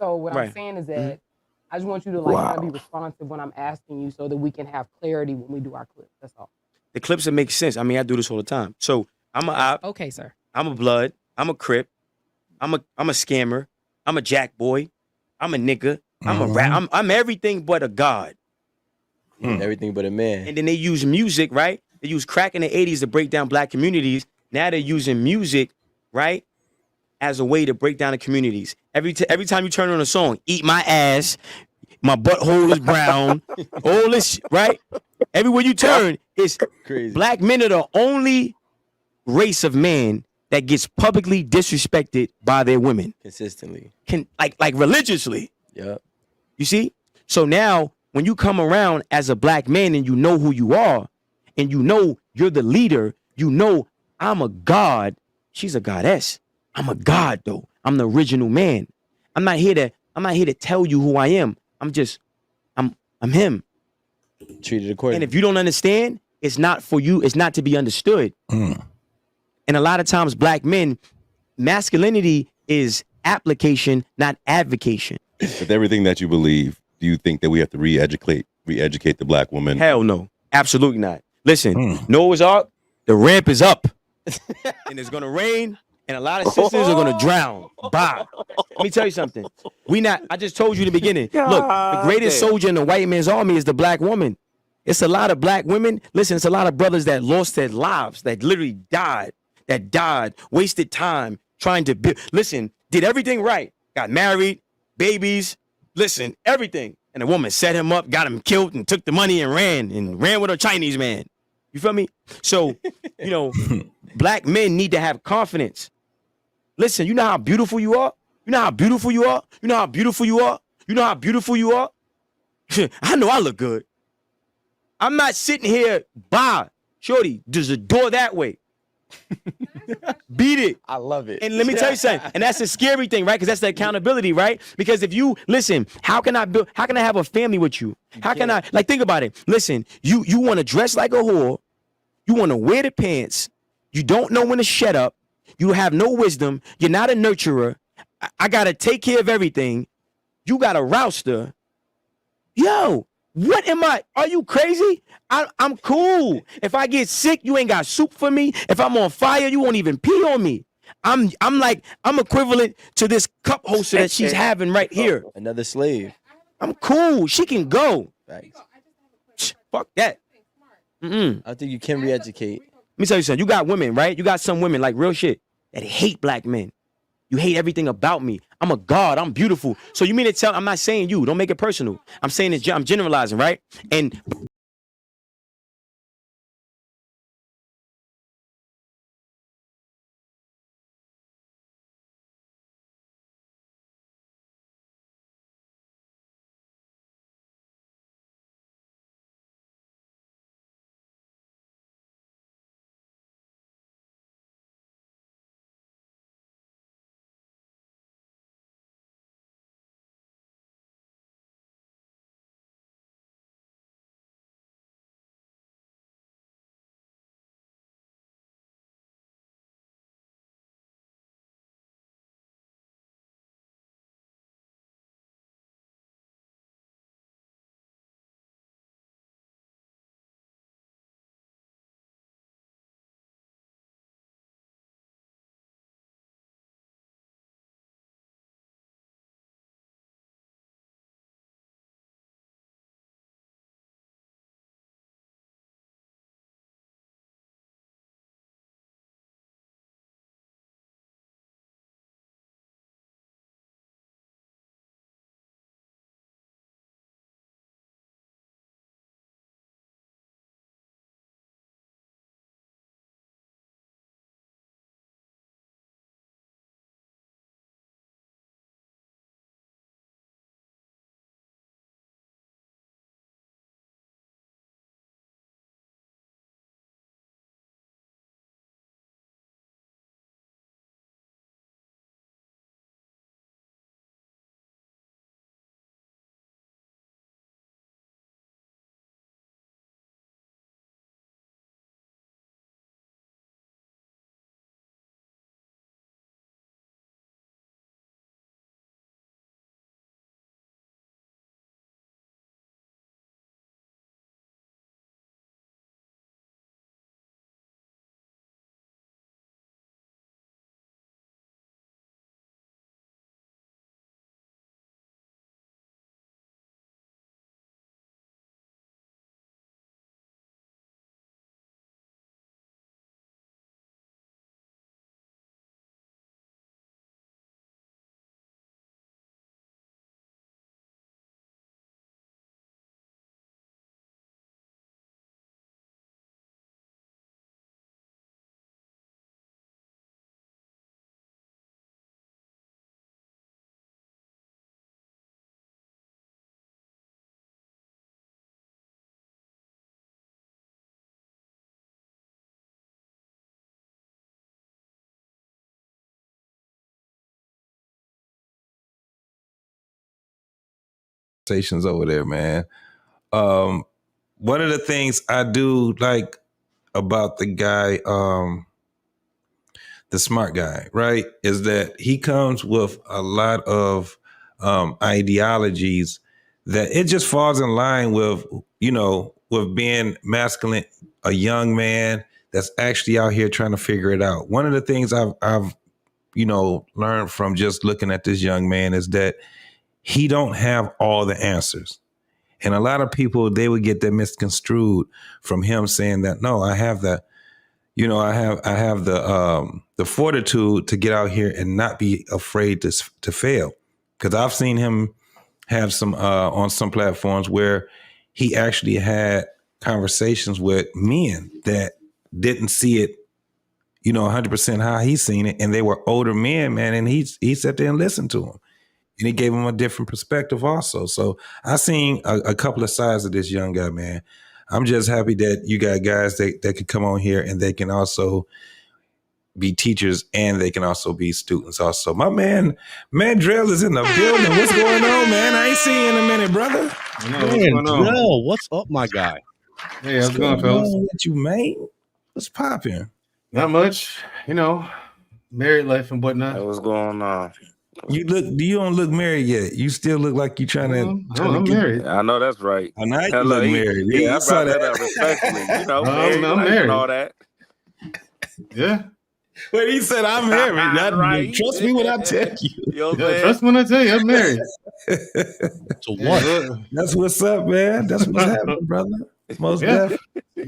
So what Right. I'm saying is that I just want you to kind of be responsive when I'm asking you so that we can have clarity when we do our clips. That's all. The clips that make sense. I mean, I do this all the time. So I'm a op. Okay, sir. I'm a blood. I'm a crip. I'm a scammer. I'm a jack boy. I'm a nigga. I'm a rap. I'm everything but a god. Everything but a man. And then they use music, right? They use crack in the 80s to break down black communities. Now they're using music, right, as a way to break down the communities. Every time you turn on a song, eat my ass, my butthole is brown, all this, right? Everywhere you turn, it's crazy. Black men are the only race of man that gets publicly disrespected by their women. Consistently. Like religiously. Yep. You see? So now when you come around as a black man and you know who you are, and you know you're the leader, you know I'm a god. She's a goddess. I'm a god though. I'm the original man. I'm not here to tell you who I am. I'm him. Treated accordingly. And if you don't understand, it's not for you. It's not to be understood. And a lot of times black men, masculinity is application, not advocation. With everything that you believe, do you think that we have to re-educate the black woman? Hell no. Absolutely not. Listen, Noah's Ark, the ramp is up. And it's gonna rain, and a lot of sisters are gonna drown. Bye. Let me tell you something. I just told you in the beginning. Look, the greatest soldier in the white man's army is the black woman. It's a lot of black women. Listen, it's a lot of brothers that lost their lives, that literally died, wasted time trying to build. Listen, did everything right. Got married, babies, listen, everything. And the woman set him up, got him killed, and took the money and ran with a Chinese man. You feel me? So, black men need to have confidence. Listen, you know how beautiful you are? You know how beautiful you are? You know how beautiful you are? You know how beautiful you are? I know I look good. I'm not sitting here, shorty, there's a door that way. Beat it. I love it. And let me tell you something. And that's the scary thing, right? Because that's the accountability, right? Because if you listen, how can I have a family with you? How can I think about it? Listen, you want to dress like a whore, you want to wear the pants, you don't know when to shut up, you have no wisdom, you're not a nurturer. I gotta take care of everything. You got a rouster. Yo, what am I? Are you crazy? I'm cool. If I get sick, you ain't got soup for me. If I'm on fire, you won't even pee on me. I'm equivalent to this cup holster that she's having right here. Another slave. I'm cool. She can go. Fuck that. I think you can re-educate. Let me tell you something. You got women, right? You got some women, like real shit, that hate black men. You hate everything about me. I'm a god. I'm beautiful. So you mean to tell? I'm not saying you. Don't make it personal. I'm saying it's. I'm generalizing, right? And Conversations over there, man. One of the things I do like about the guy, the smart guy, right, is that he comes with a lot of ideologies that it just falls in line with, with being masculine, a young man that's actually out here trying to figure it out. One of the things I've learned from just looking at this young man is that he don't have all the answers. And a lot of people, they would get that misconstrued from him saying that, no, I have the, I have the fortitude to get out here and not be afraid to fail. Because I've seen him have some on some platforms where he actually had conversations with men that didn't see it, 100% how he's seen it, and they were older men, man, and he sat there and listened to him. And he gave him a different perspective also. So I seen a couple of sides of this young guy, man. I'm just happy that you got guys that could come on here and they can also be teachers and they can also be students also. My man, Mandrell is in the building. What's going on, man? I ain't seen you in a minute, brother. Mandrell, what's up, my guy? Hey, how's it going, fellas? What you made? What's popping? Not much, married life and whatnot. Hey, what's going on? You don't look married yet. You still look like you're trying to. I'm married. I know that's right. I know you look married. Yeah, I brought that up respectfully. I'm married married. and all that. Yeah. When he said I'm married, Right. trust me when I tell you. You know what I'm Yeah, saying? trust when I tell you I'm married. So what? That's what's up, man. That's what's happening, brother. Most definitely.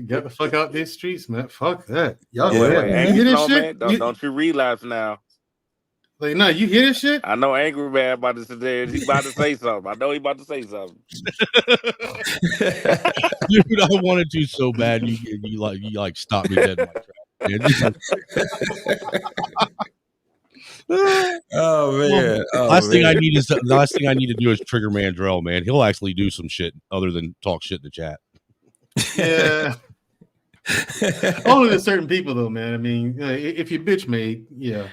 Get the fuck out these streets, man. Fuck that. Y'all Wait, you Angry hear this Snowman, shit? don't you relapse now. Like, no, you hear this shit? I know Angry Man about to sit there. He about to say something. I know he about to say something. Dude, I wanted to so bad. You stopped me dead in my tracks. Oh man! Last thing I need to do is trigger Mandrell, man. He'll actually do some shit other than talk shit in the chat. Yeah. Only to certain people, though, man. I mean, if you bitch made, yeah.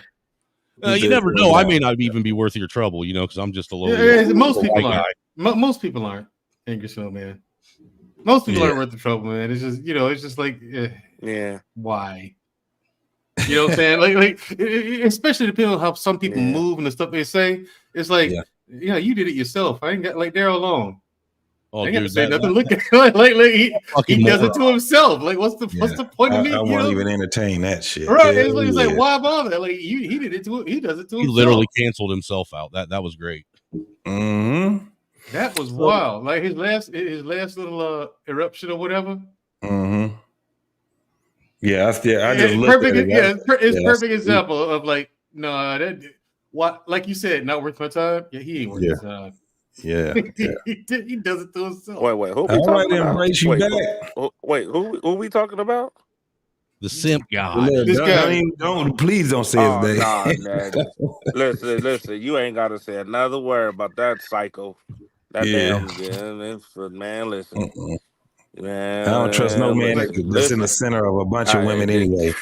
You never know. I may not even be worth your trouble, because I'm just a little. Most people guy. aren't. Most people aren't. Angry Snowman. Most people aren't worth the trouble, man. It's just, it's just like, yeah. Why? You know what I'm saying? Like, especially depending on how some people move and the stuff they say. It's like, you did it yourself. I ain't got like Daryl Long. Oh, I ain't got to dude, say nothing. Look at he does it to himself. Like, what's the point of me? I won't even entertain that shit. Right? It's like, why bother? Like, he did it to he does it to himself. He literally canceled himself out. That was great. Mm-hmm. That was wild. Like his last little eruption or whatever. Mm-hmm. Yeah, I just perfect. It's perfect example of like, no, what, like you said, not worth my time. Yeah, he ain't worth his time. Yeah, he does it to himself. Wait, who we I might talking about? embrace you back. Who we talking about? The simp guy. This guy. Please don't say his name. Nah, man. Listen. You ain't got to say another word about that psycho. That man. Listen. Man, I don't trust no man that's in the center of a bunch of women anyway.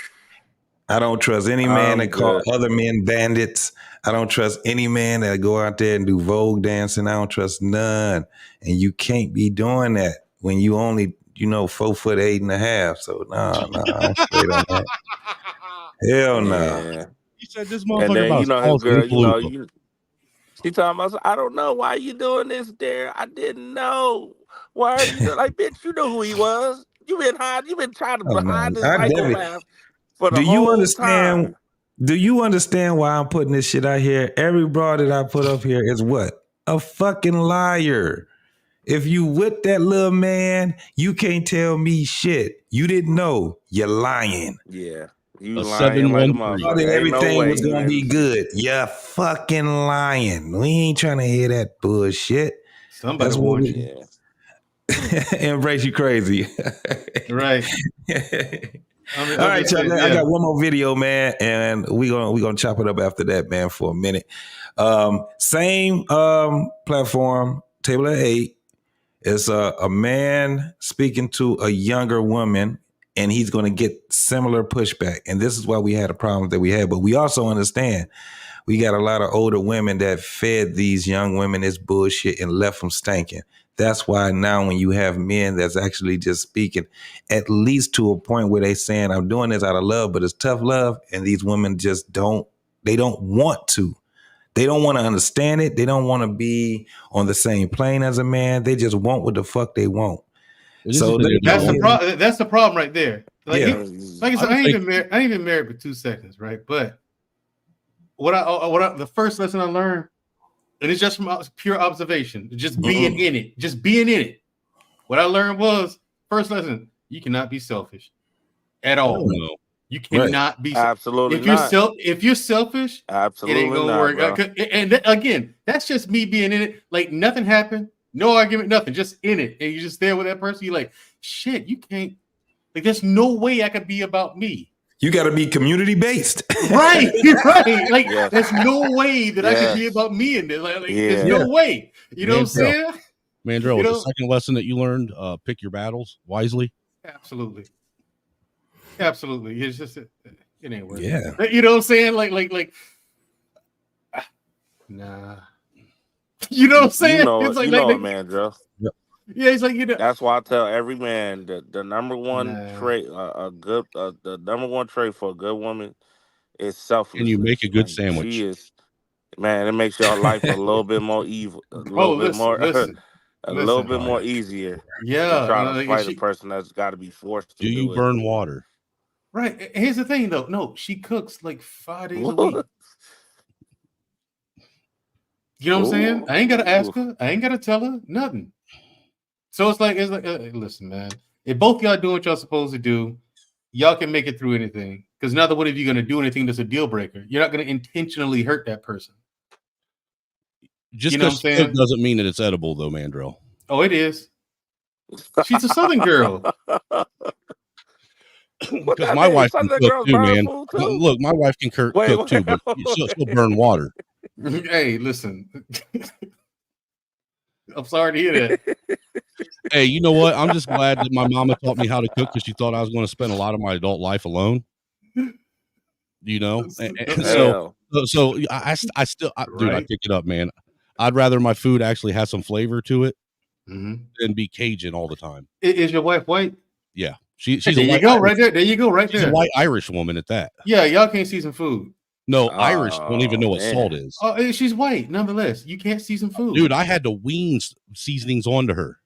I don't trust any man that call other men bandits. I don't trust any man that go out there and do Vogue dancing. I don't trust none. And you can't be doing that when you only, 4'8.5". So nah, I'm straight on that. Hell no. Yeah. You said this And then his girl, she talking about, I don't know why you doing this there. I didn't know. Why are you like, bitch? You know who he was. You been trying to hide this psychopath for the whole time. Do you understand why I'm putting this shit out here? Every broad that I put up here is what? A fucking liar. If you with that little man, you can't tell me shit. You didn't know. You're lying. Yeah. You lying like a motherfucker. Everything was going to be good. You're fucking lying. We ain't trying to hear that bullshit. Somebody warned you. Embrace you crazy. Right. All right, y'all. I got one more video, man, and we gonna chop it up after that, man, for a minute. Same platform, Table of 8. It's a man speaking to a younger woman, and he's going to get similar pushback. And this is why we had a problem that we had. But we also understand we got a lot of older women that fed these young women this bullshit and left them stinking. That's why now when you have men that's actually just speaking, at least to a point where they saying, I'm doing this out of love, but it's tough love. And these women just don't want to. They don't want to understand it. They don't want to be on the same plane as a man. They just want what the fuck they want. So that's the problem right there. Like, like I said, I ain't even married for 2 seconds, right? But the first lesson I learned, and it's just from pure observation, just being in it. What I learned was, first lesson, you cannot be selfish at all. No. You cannot be absolutely if you're selfish, absolutely it ain't gonna work. And again, that's just me being in it. Like nothing happened, no argument, nothing, just in it, and you just there with that person. You're like, shit, you can't. Like, there's no way I could be about me. You got to be community based, right? Right. Like, there's no way that I could be about me in this. Like there's no way. You know what I'm saying? Mandrell, the second lesson that you learned: pick your battles wisely. Absolutely. It's just it ain't worth it. You know what I'm saying? Like nah. You know what I'm saying? It's like, Mandrell. Yeah, it's like, That's why I tell every man that the number one trait, the number one trait for a good woman is selflessness. And you make a good sandwich. She is, man. It makes your life a little bit more evil, a little bit more easier. Yeah, to try to fight a person that's got to be forced to do you burn water? Right. Here's the thing, though. No, she cooks like 5 days a week. You know what I'm saying? I ain't gotta ask her. I ain't gotta tell her nothing. So it's like, listen, man. If both y'all doing what y'all supposed to do, y'all can make it through anything. Because now, what if you're gonna do anything that's a deal breaker? You're not gonna intentionally hurt that person. Just because she cooked doesn't mean that it's edible, though, Mandrell. Oh, it is. She's a Southern girl. Because my wife can cook too, man. Look, my wife can cook too, but she'll burn water. Hey, listen. I'm sorry to hear that. Hey, you know what? I'm just glad that my mama taught me how to cook because she thought I was going to spend a lot of my adult life alone. You know, and so I still, dude, I pick it up, man. I'd rather my food actually have some flavor to it than be Cajun all the time. Is your wife white? Yeah, she's there. You go, right there. There you go, right there. She's a white Irish woman at that. Yeah, y'all can't season food. No, Irish don't even know what salt is. Oh, she's white, nonetheless. You can't season food, dude. I had to wean seasonings onto her.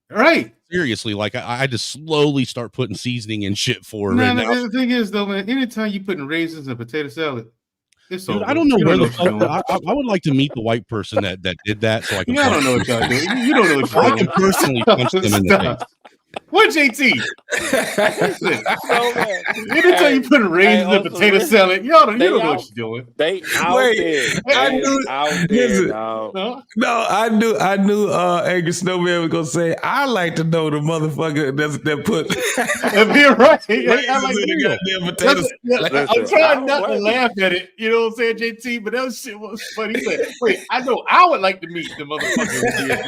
Right. Seriously, like I had to slowly start putting seasoning and shit for her. No, the thing is, though, man, anytime you putting raisins in a potato salad, it's dude, over. I don't know where the fuck. I would like to meet the white person that did that, so I can. I don't know what y'all doing. You don't know what you're doing. I can personally punch them in the face. What, JT? Anytime you put raisins in potato salad, you don't know what you're doing. They out there. I knew. Out there, no, I knew. Angry Snowman was gonna say, "I like to know the motherfucker that put." I'm trying not to laugh at it. You know what I'm saying, JT? But that shit was funny. He said, "Wait, I know. I would like to meet the motherfucker who did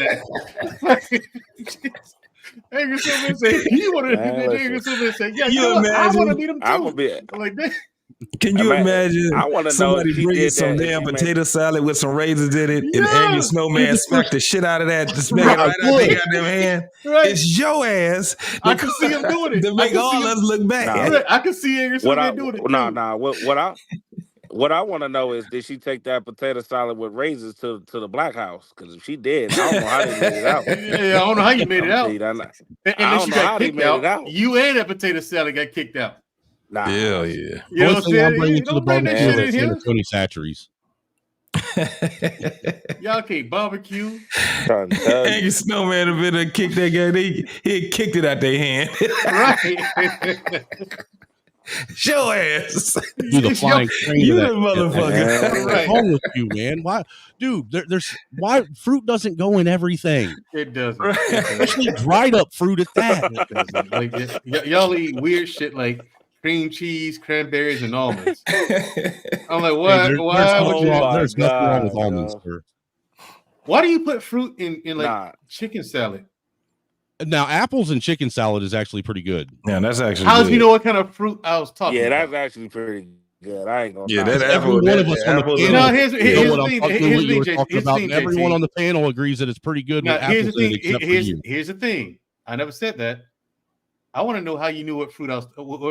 that." Angry Silver said he wanted Angry Silver said, "Yeah, I want to meet him too." I'm like that. Can you imagine somebody bringing some damn potato salad with some raisins in it, and Angry Snowman smacked the shit out of that, just make it right out their goddamn hand? Right. It's your ass. I can see him doing it. To make all us look bad. I can see Angry Snowman doing it. What I want to know is, did she take that potato salad with raisins to the Black House? Because if she did, I don't know how they made it out. Yeah, I don't know how you made it out. And then she got kicked out. You and that potato salad got kicked out. Nah. Hell yeah. You know what I'm saying? I'll bring you to the barbecue and Tony Satchery's. Y'all can't barbecue. Angry Snowman have been there, kicked that guy. He kicked it out their hand. Right. Show ass. Do the flying train. You the motherfucker. What's wrong with you, man? Why, dude? Why fruit doesn't go in everything? It doesn't. Especially dried up fruit at that. It doesn't. Like y'all eat weird shit like cream cheese, cranberries, and almonds. I'm like, what? There's nothing wrong with almonds, sir. Why do you put fruit in chicken salad? Now, apples and chicken salad is actually pretty good. Yeah, that's actually. How do you know what kind of fruit I was talking about? Yeah, that's actually pretty good. I ain't gonna. Yeah, that apple. One of us on the panel. No, here's the thing. Everyone on the panel agrees that it's pretty good. Now, here's the thing. I never said that. I want to know how you knew what fruit I was talking about,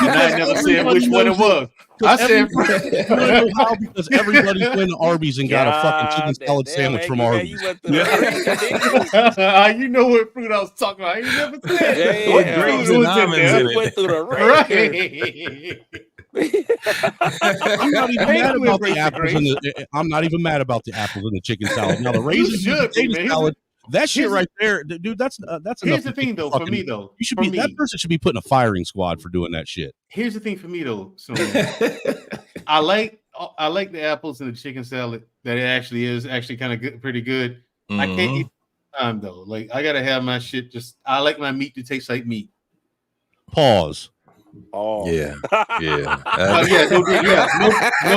and I never said which one it was. I said because everybody's went to Arby's and got a fucking chicken salad sandwich from Arby's. You know what fruit I was talking about? I ain't never said. Grapes and almonds in it. Went through the Right. I'm not even mad about the apples and the chicken salad. Now the raisins and potato salad. That shit right there, dude. That's here's the thing, though. For me, though, you should be that person should be put in a firing squad for doing that shit. Here's the thing for me, though. So I like the apples and the chicken salad. That it actually is kind of good, pretty good. I can't eat time though. Like I gotta have my shit. I like my meat to taste like meat. Pause. Oh yeah. No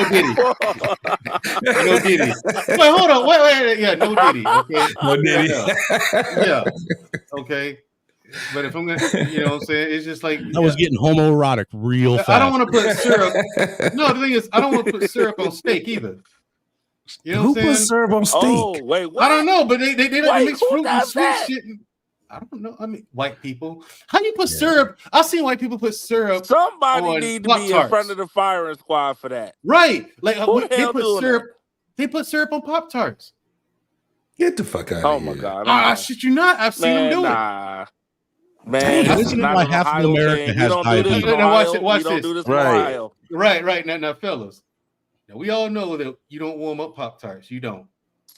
Diddy. No Diddy. Wait, hold on. Wait. Yeah, no Diddy. Okay. No Diddy. Yeah. Okay. But if I'm gonna, you know what I'm saying, it's just like I was getting homoerotic real fast. I don't want to put syrup. No, the thing is, I don't want to put syrup on steak either. You know Who what I'm saying? puts syrup on steak? Oh, wait, what? I don't know, but they don't mix fruit and sweet shit. I don't know. I mean, white people. How do you put syrup? I've seen white people put syrup. Somebody need to be in front of the firing squad for that. Right. Like they put syrup. They put syrup on Pop-Tarts. Get the fuck out of here. Oh my god. Shit you not. I've seen them do it. Man, this is Isn't it not why an half of Ohio America thing. We has don't do this in diabetes? Now Ohio. watch We don't this. do this in Ohio. Right. Now, fellas, now we all know that you don't warm up Pop-Tarts. You don't.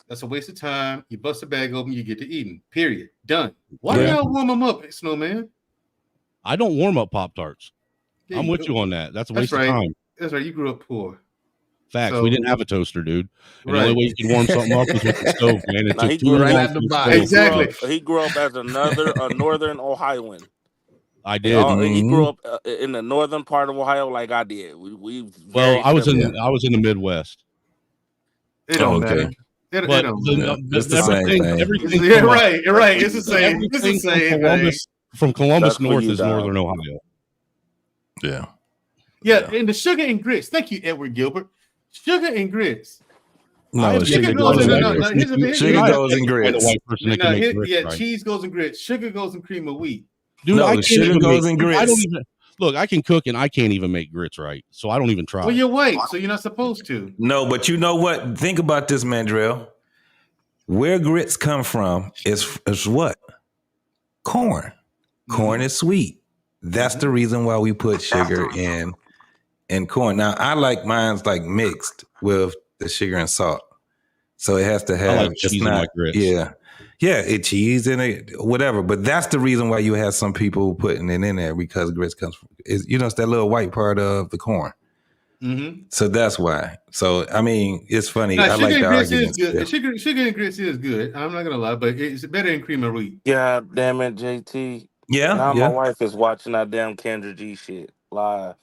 That's a waste of time. You bust a bag open, you get to eating. Period. Done. Why do y'all warm them up, Snowman? I don't warm up Pop-Tarts. Yeah, I'm with you on that. That's a waste of right. time. That's right. You grew up poor. Facts. So- We didn't have a toaster, dude. And Right. the only way you could warm something up was with the stove, man. It Now, took he too grew long. up, for the stove. Exactly. He grew up as a northern Ohioan. I did. He grew up in the northern part of Ohio, like I did. We Well, I was in similar. the Midwest. It don't matter. It But don't the- matter. the- It's the same thing. everything Yeah, from, right. It's the same. It's the everything same from Columbus That's for north you, is Dom. northern Ohio. Yeah. Yeah, and the sugar and grits. Thank you, Edward Gilbert. Sugar and grits. No, sugar goes goes in in grits. grits. Sugar goes in grits. Cheese goes in grits. Sugar goes in cream of wheat. Dude, No, I can't sugar even goes make, in dude, I don't grits. even look. I can cook and I can't even make grits right, so I don't even try. Well, you're white, so you're not supposed to. No, but you know what? Think about this, Mandrell. Where grits come from is what? Corn. Corn is sweet. That's the reason why we put sugar in corn. Now, I like mine's like mixed with the sugar and salt. So it has to have, I like cheese in my grits. Yeah, cheese in it, whatever. But that's the reason why you have some people putting it in there, because grits comes from, it's that little white part of the corn. Mm-hmm. So that's why. So, I mean, it's funny. Now, I like the sugar and grits argument. is good. Sugar and grits is good. I'm not gonna lie, but it's better than cream of wheat. Yeah, damn it, JT. Yeah, Now yeah. my wife is watching that damn Kendra G shit live.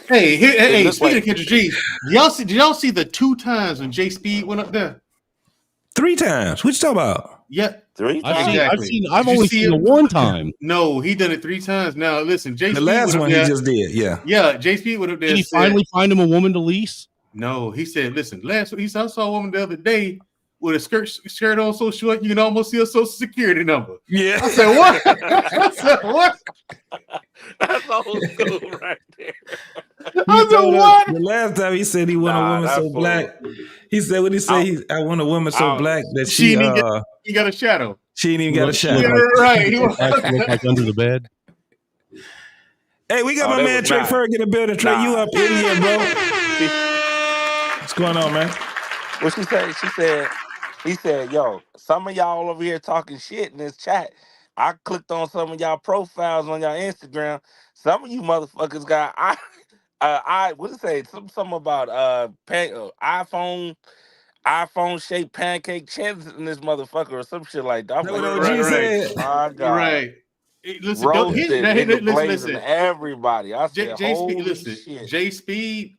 Hey, speaking of Kendra G, did y'all see the 2 times when J Speed went up there? 3 times. What you talking about? Yeah, 3 times. I've only seen it 1 time. No, he done it 3 times. Now listen, J The Speed last went up one there. he just did, yeah. Yeah, J Speed went up there. Did he said- finally find him a woman to lease? No, he said, listen, last week, he said, I saw a woman the other day with a skirt on so short you can almost see a social security number. Yeah. I said, what? I said, what? That's old school right there. I said, what? The last time he said he want a woman so black, he said, what he say? I want a woman so black that she he got a shadow. She ain't even got a shadow. Yeah, right. He Look like under the bed. Hey, we got my man Trey Ferg in the building. Trey, you up in here, bro? What's going on, man? What she said? He said, yo, some of y'all over here talking shit in this chat. I clicked on some of y'all profiles on y'all Instagram. Some of you motherfuckers got what did it say? Something about iPhone shaped pancake chins in this motherfucker or some shit like that. Right. My God. Right. Listen, listen. Everybody. I said, holy shit. J Speed.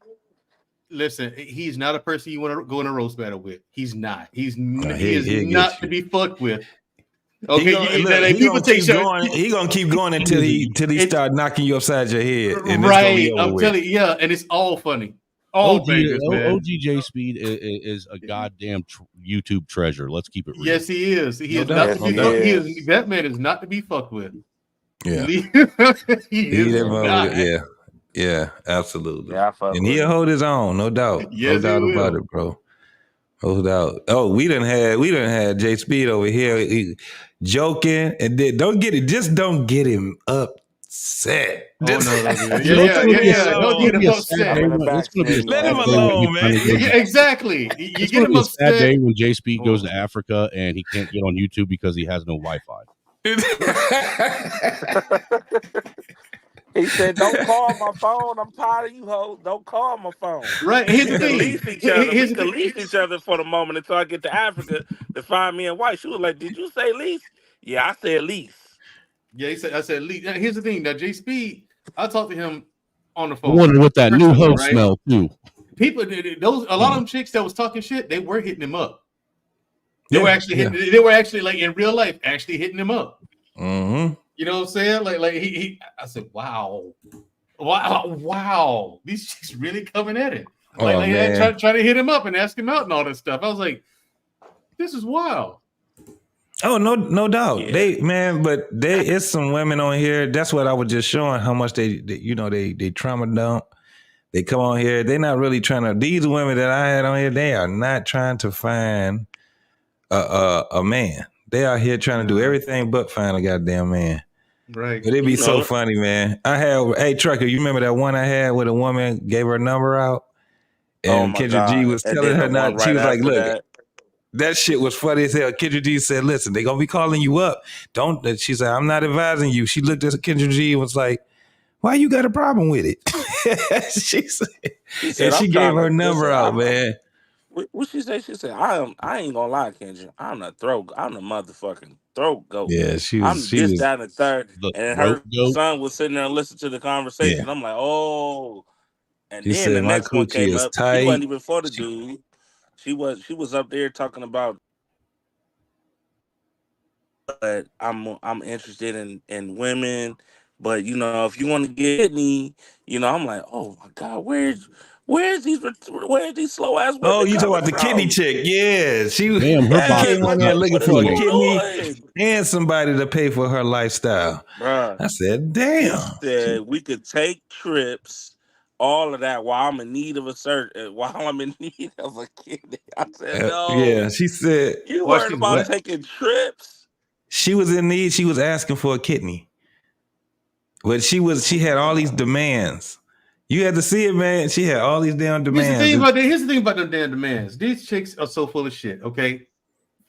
Listen, he's not a person you want to go in a roast battle with. He's not. He is not to be fucked with. Okay, he gonna keep going until he start knocking you upside your head. And right, I'm telling you, yeah, and it's all funny. All bangers, man. OGJ Speed is a goddamn YouTube treasure. Let's keep it real. Yes, he is. He is not to be fucked. That man is not to be fucked with. Yeah, he is not. Yeah, absolutely. Yeah, and he'll hold his own, no doubt. Yes, no doubt about it, bro. No doubt. Oh, we done had J Speed over here joking, and then don't get him upset. Oh, no. Yeah. Don't get him upset. Let him alone, man. Exactly. You get him upset. upset. Sad day when J Speed goes to Africa and he can't get on YouTube because he has no Wi-Fi. He said, "Don't call my phone. I'm tired of you hoes. Don't call my phone." Right. Here's the We thing. can lease each other for the moment until I get to Africa to find me and wife. She was like, "Did you say lease?" Yeah, I said lease. Yeah, I said lease. Now, here's the thing. Now, J Speed, I talked to him on the phone. I wonder what that new host smell too. People, a lot of them chicks that was talking shit, they were hitting him up. They were actually like in real life, actually hitting him up. Mm-hmm. You know what I'm saying? Like he I said, wow. These chicks really coming at it. Like trying to hit him up and ask him out and all that stuff. I was like, this is wild. Oh, no doubt. Yeah. It's some women on here. That's what I was just showing, how much they trauma dump. They come on here. They're not really trying to. These women that I had on here, they are not trying to find a man. They out here trying to do everything but find a goddamn man. Right. But it'd be so funny, man. Hey, Trucker, you remember that one I had where the woman gave her number out? And my Kendra G God. was And telling then her the one not. She right was like, after look, that shit was funny as hell. Kendra G said, listen, they gonna be calling you up. Don't. She said, I'm not advising you. She looked at Kendra G and was like, why you got a problem with it? she said, and she gave her number out, man. What she say? She said, I ain't gonna lie, Kendra. I'm the motherfucking throat goat. Yeah, she I'm was that, and the third. And her throat goat? son was sitting there and listening to the conversation. Yeah. I'm like, oh. And She then the said, my next one coochie came is up. She wasn't tight. even for the dude. She was up there talking about, but I'm interested in women. But you know, if you want to get me, you know, I'm like, oh my God, where's these slow ass Oh, women you talking coming about the kidney from? chick? Yeah, she Damn, her box came on got there looking What are for a you kidney doing? and somebody to pay for her lifestyle. Bruh. I said, She damn. said we could take trips, all of that while I'm in need of while I'm in need of a kidney. I said, no. Yeah, she said, You worried about taking trips? She was in need. She was asking for a kidney. But she had all these demands. You had to see it, man. She had all these damn demands. Here's the thing about them damn demands. These chicks are so full of shit, okay?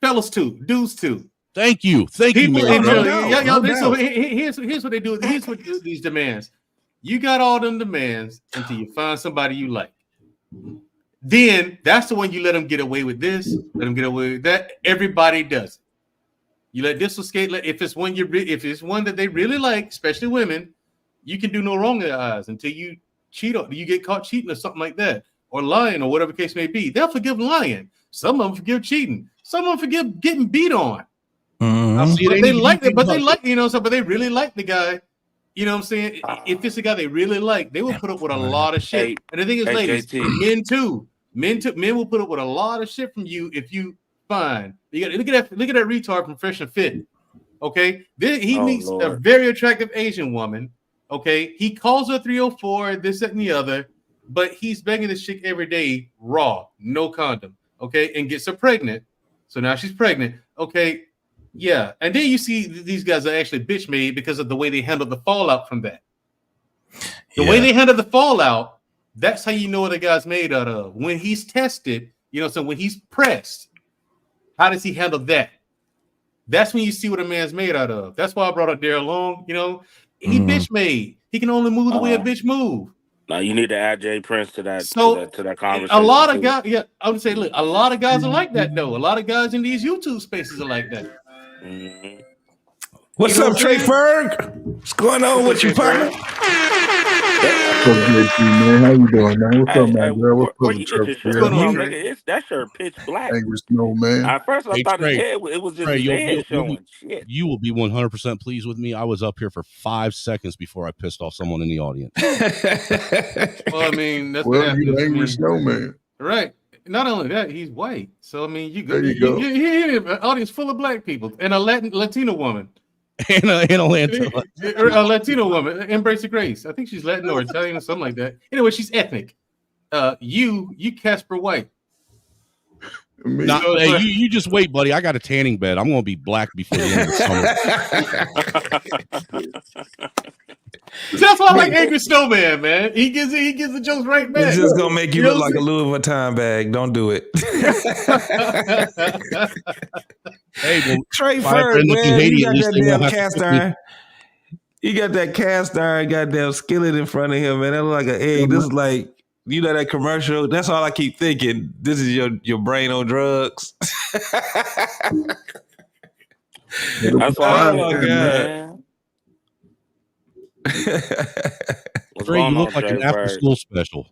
Fellas too, dudes too. Thank you, People Mary in Jo. general. So here's what they do. Here's what these demands. You got all them demands until you find somebody you like. Then that's the one you let them get away with this, let them get away with that. Everybody does it. You let this escape. If it's one that they really like, especially women, you can do no wrong in their eyes until you you get caught cheating or something like that, or lying or whatever the case may be. They'll forgive lying. Some of them forgive cheating. Some of them forgive getting beat on. Mm-hmm. But they like it. But they like, but they really like the guy. You know what I'm saying? If it's a guy they really like, they will put up with a lot of shit. And the thing is, ladies, men too. Men will put up with a lot of shit from you if you fine. You got look at that retard from Fresh and Fit. Okay, he meets a very attractive Asian woman. Okay, he calls her 304, this, that, and the other, but he's begging this chick every day, raw, no condom. Okay, and gets her pregnant. So now she's pregnant. Okay, yeah, and then you see these guys are actually bitch made because of the way they handle the fallout from that. The way they handle the fallout, that's how you know what a guy's made out of. When he's tested, so when he's pressed, how does he handle that? That's when you see what a man's made out of. That's why I brought up Daryl Long. He bitch made. He can only move the way a bitch move. Now you need to add Jay Prince to that to that conversation. A lot of guys, I would say, look, a lot of guys are like that though. A lot of guys in these YouTube spaces are like that. Mm-hmm. What's up, Trey Ferg? What's going on with you, partner? Man, how you doing, man? What's up, man? Where you get your shirt from, nigga? That shirt pitch black. Angry Snow, man. At first, I thought Trey, it was just Trey, his head showing. Shit. You will be 100% pleased with me. I was up here for 5 seconds before I pissed off someone in the audience. Well, I mean, that's you Angry Snow, man. Right. Not only that, he's white. So I mean, there you go. An audience full of black people and a Latino woman. and a Latino woman, Embrace of Grace. I think she's Latin or Italian or something like that. Anyway, she's ethnic. You Casper White. You just wait, buddy. I got a tanning bed. I'm gonna be black before the end of the summer. That's why I like Angry Snowman, man. He gives the jokes right back. It's just gonna make you look like a Louis Vuitton bag. Don't do it. Hey, well, Trey Ferg, man, you got that damn cast iron. You got that cast iron goddamn skillet in front of him, man. That look like an egg. This is like, that commercial. That's all I keep thinking. This is your brain on drugs. That's why. Oh my God. Trey, you look like an after-school special.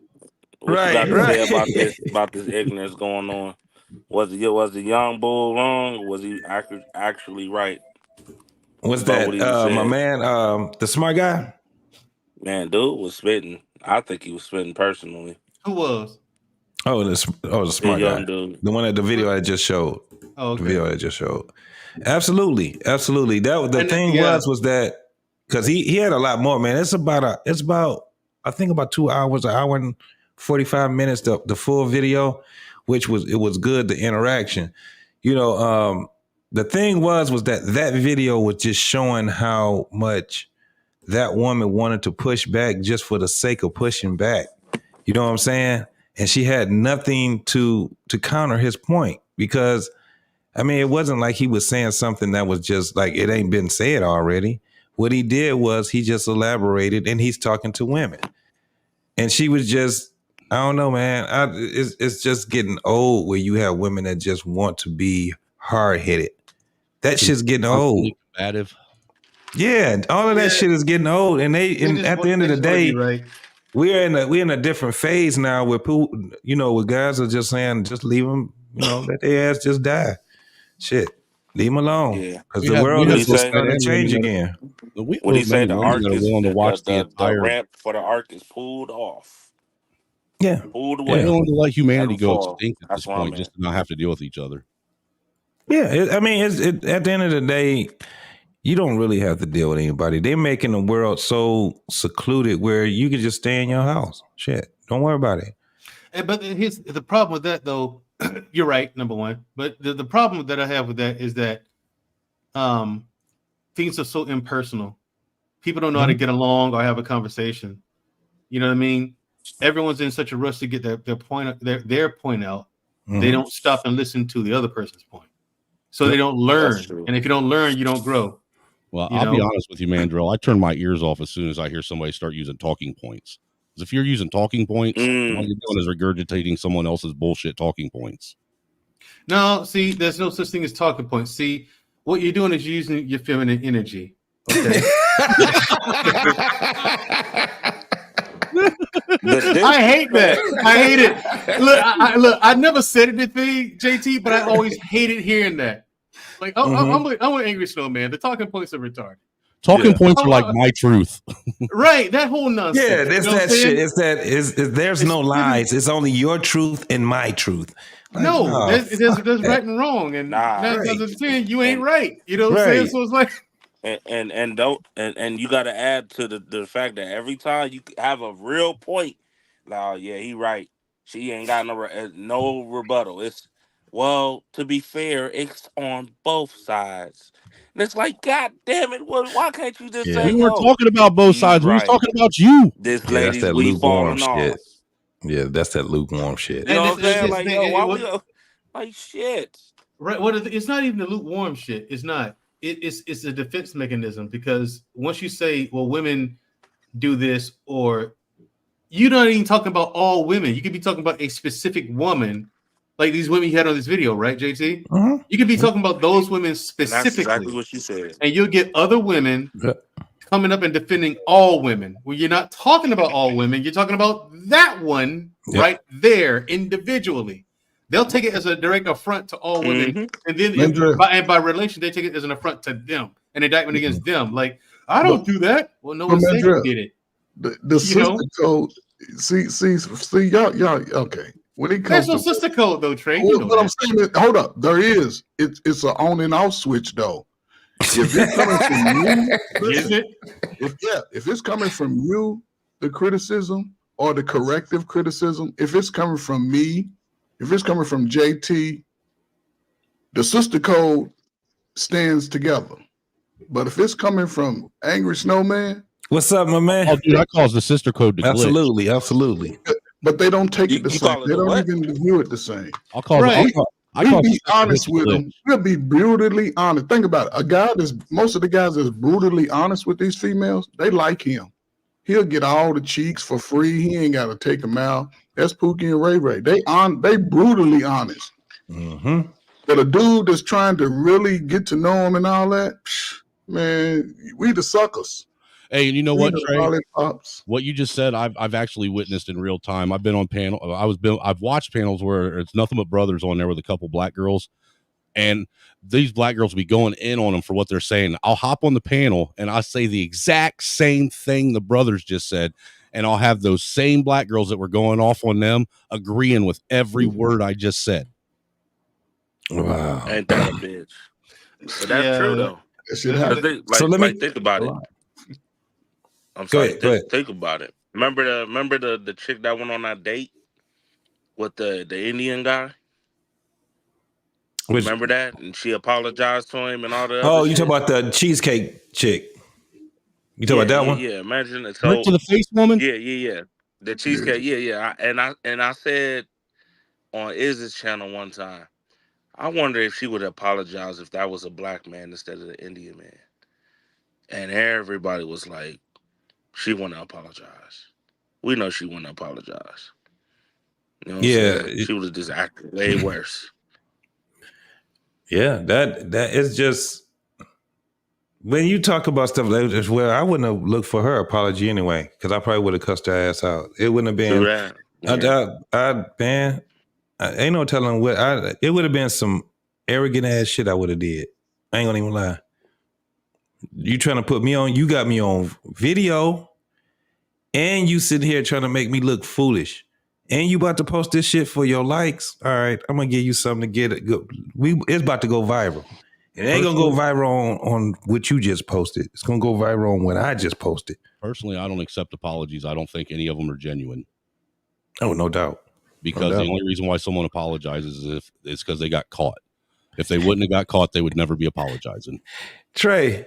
What you got to say about this ignorance going on? Was the young bull wrong, or was he actually right? What's that? My man, the smart guy? Man, dude was spitting. I think he was spitting personally. Who was? The smart guy. Dude. The one that the video I just showed. Oh, okay. The video I just showed. Absolutely. The thing was that because he had a lot more, man. It's about I think about 2 hours, 1 hour and 45 minutes, the full video, which was good, the interaction. the thing was that video was just showing how much that woman wanted to push back just for the sake of pushing back. You know what I'm saying? And she had nothing to counter his point, because I mean, it wasn't like he was saying something that was just like it ain't been said already. What he did was he just elaborated, and he's talking to women. And she was just, I don't know, man. It's just getting old where you have women that just want to be hard-headed. That shit's getting old. Combative. Yeah, all of that shit is getting old. And at the end of the day, right. we're in a different phase now where people, where guys are just saying, just leave them, let their ass just die. Shit, leave them alone. Yeah, because the world is starting to change again. What he say? The arc is willing to watch the entire ramp for the arc is pulled off. Yeah, pulled They're away. willing to let humanity go Fall. extinct at That's this where I'm point, just to not have to deal with each other. Yeah, I mean, at the end of the day, you don't really have to deal with anybody. They're making the world so secluded where you can just stay in your house. Shit, don't worry about it. But here's the problem with that, though. You're right, number one. But the problem that I have with that is that things are so impersonal. People don't know how to get along or have a conversation. You know what I mean? Everyone's in such a rush to get their point out. They don't stop and listen to the other person's point. So they don't learn. And if you don't learn, you don't grow. Well, I'll be honest with you, Mandrill. I turn my ears off as soon as I hear somebody start using talking points. Because if you're using talking points, all you're doing is regurgitating someone else's bullshit talking points. No, see, there's no such thing as talking points. See, what you're doing is using your feminine energy. Okay. I hate that. I hate it. Look, I never said anything, JT, but I always hated hearing that. Like, I'm an angry snowman. The talking points are retarded. Talking points are like my truth. Right, that whole nonsense. Yeah, that's that shit. There's no lies. It's only your truth and my truth. Like, no, there's right and wrong, and 9 times out of 10, you ain't right. You know what I'm saying? So it's like, and you got to add to the fact that every time you have a real point, yeah, he right. She ain't got no rebuttal. It's, well, to be fair, it's on both sides. And it's like, God damn it! Why can't you just say, we weren't talking about both sides. We was talking about you. This lady's that lukewarm shit. Off. Yeah, that's that lukewarm shit. You know what I'm saying? Like, why we like shit? Right. It's not even the lukewarm shit. It's not. It's a defense mechanism, because once you say, well, women do this, or you're not even talking about all women. You could be talking about a specific woman, like these women you had on this video, right, JT? You could be talking about those women specifically. That's exactly what she said. And you'll get other women coming up and defending all women. Well, you're not talking about all women. You're talking about that one right there individually. They'll take it as a direct affront to all women, and then by relation, they take it as an affront to them, an indictment against them. Like, I don't do that. Well, no one said you did it. The sister code. See, y'all. Okay, when it comes, there's no sister code though, Trey. But I'm saying, hold up, there is. It's an on and off switch though. If it's coming from you, is it? If it's coming from you, the criticism or the corrective criticism, if it's coming from me. If it's coming from JT, the sister code stands together. But if it's coming from Angry Snowman, what's up, my man? Oh, dude, I calls the sister code to glitch. Absolutely. But they don't take it the same. They don't even view it the same. I'll call. We'll be honest with them. We'll be brutally honest. Think about it. A guy most of the guys that's brutally honest with these females, they like him. He'll get all the cheeks for free. He ain't got to take them out. That's Pookie and Ray Ray. They brutally honest. But a dude that's trying to really get to know him and all that, man, we the suckers. Hey, and you know what, Trey? What you just said, I've actually witnessed in real time. I've been on panel. I've watched panels where it's nothing but brothers on there with a couple black girls, and these black girls will be going in on them for what they're saying. I'll hop on the panel and I say the exact same thing the brothers just said, and I'll have those same black girls that were going off on them agreeing with every word I just said. Wow, ain't that a bitch? But that's true though. So let me think about it. I'm Go sorry. ahead. Think about it. Remember the chick that went on that date with the Indian guy? Remember that? And she apologized to him and all the other Oh, you shit. talking about the cheesecake chick? You talking about that one? Yeah. Imagine it. Brick So to the face woman. yeah. The cheesecake. Yeah. And I said on Iz's channel one time, I wonder if she would apologize if that was a black man instead of the Indian man. And everybody was like, she wouldn't apologize. We know she wouldn't apologize. You know what I'm saying? She would have just acted way worse. Yeah, that is just when you talk about stuff like this. Well, I wouldn't have looked for her apology anyway, because I probably would have cussed her ass out. It wouldn't have been. Man, ain't no telling what. It would have been some arrogant ass shit I would have did. I ain't gonna even lie. You trying to put me on? You got me on video, and you sitting here trying to make me look foolish. And you about to post this shit for your likes. All right, I'm gonna give you something to get it. It's about to go viral. It ain't gonna go viral on what you just posted. It's gonna go viral on what I just posted. Personally, I don't accept apologies. I don't think any of them are genuine. Oh, no doubt. Because the only reason why someone apologizes is if it's because they got caught. If they wouldn't have got caught, they would never be apologizing. Trey,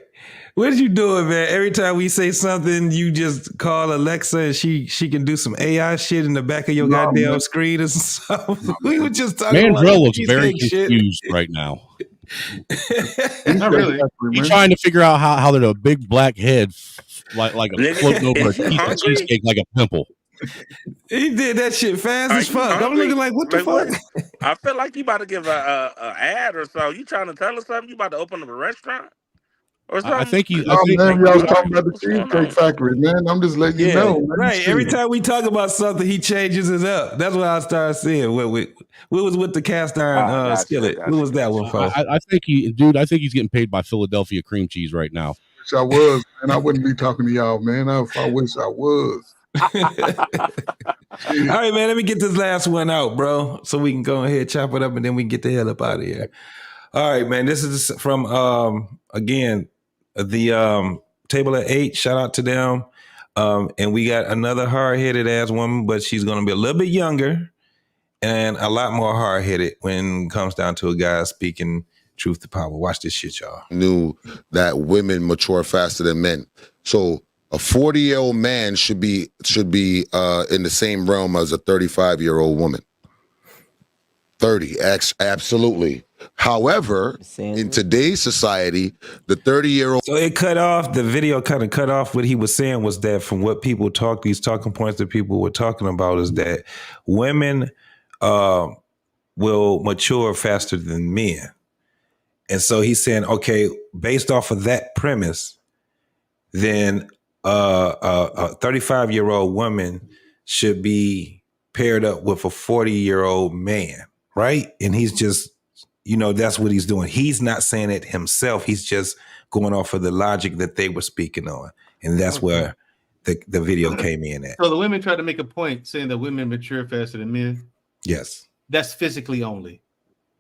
what you doing, man? Every time we say something, you just call Alexa and she can do some AI shit in the back of your goddamn screen or something. We were just talking about Mandrell looks very shit. confused right now. Not really. He's trying to figure out how there's a big black head like a floating over a piece of cheesecake like a pimple. He did that shit fast as fuck. I'm looking like, what the fuck? I feel like you about to give a ad or so. You trying to tell us something? You about to open up a restaurant or something? I think man, y'all talking about the Cheesecake Factory, man. I'm just letting you know. Man. Right. Every time we talk about something, he changes it up. That's what I started seeing. What was with the cast iron skillet? What was that one for? I think he's getting paid by Philadelphia cream cheese right now. Wish I was, man. I wouldn't be talking to y'all, man. I wish I was. All right, man. Let me get this last one out, bro, so we can go ahead, chop it up, and then we can get the hell up out of here. All right, man. This is from again the Table at 8. Shout out to them. And we got another hard-headed ass woman, but she's gonna be a little bit younger and a lot more hard-headed when it comes down to a guy speaking truth to power. Watch this shit, y'all. Knew that women mature faster than men. So a 40-year-old man should be in the same realm as a 35-year-old woman. 30, absolutely. However, in today's society, the 30-year-old. So it cut off. The video kind of cut off. What he was saying was that from what people talk, these talking points that people were talking about is that women will mature faster than men. And so he's saying, okay, based off of that premise, then a 35-year-old woman should be paired up with a 40-year-old man, right? And he's just, that's what he's doing. He's not saying it himself. He's just going off of the logic that they were speaking on. And that's where the video came in at. So the women tried to make a point saying that women mature faster than men. Yes. That's physically only,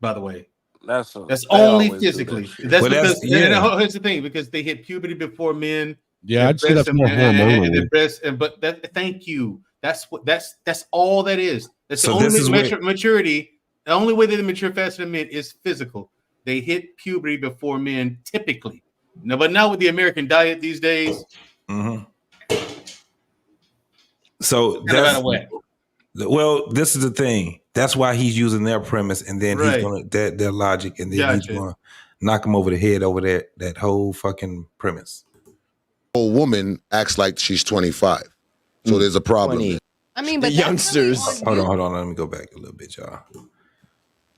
by the way. That's only physically. That's Well, because yeah. here's the thing, because they hit puberty before men. Yeah, I'd say that's more hormonal. Thank you. That's all that is. That's So the this only is maturity. The only way they mature faster than men is physical. They hit puberty before men typically. But now with the American diet these days, so that's well, this is the thing. That's why he's using their premise, and then he's gonna their logic, and then he's gonna knock him over the head over that whole fucking premise. Old woman acts like she's 25, so there's a problem. 20. I mean, but The youngsters. Hold on. Let me go back a little bit, y'all.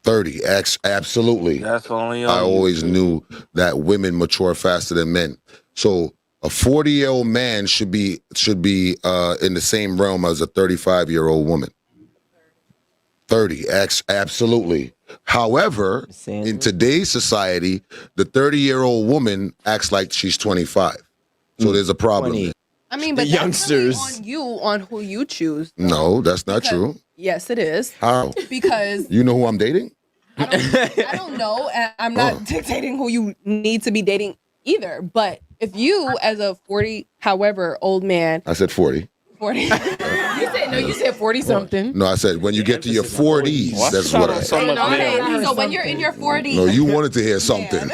30, absolutely. That's only. I always knew that women mature faster than men. So a 40-year-old man should be in the same realm as a 35-year-old woman. 30, absolutely. However, in today's society, the 30-year-old woman acts like she's 25. So there's a problem. 20. I mean, but The youngsters. that's really on you on who you choose. No, that's not true. Yes, it is. How? Because You know who I'm dating? I don't know, and I'm not dictating who you need to be dating either. But if you, as a 40, however, old man, I said 40. 40. You said 40 something. No, I said when you get to your 40s, that's what I said. So when you're in your 40s. No, you wanted to hear something.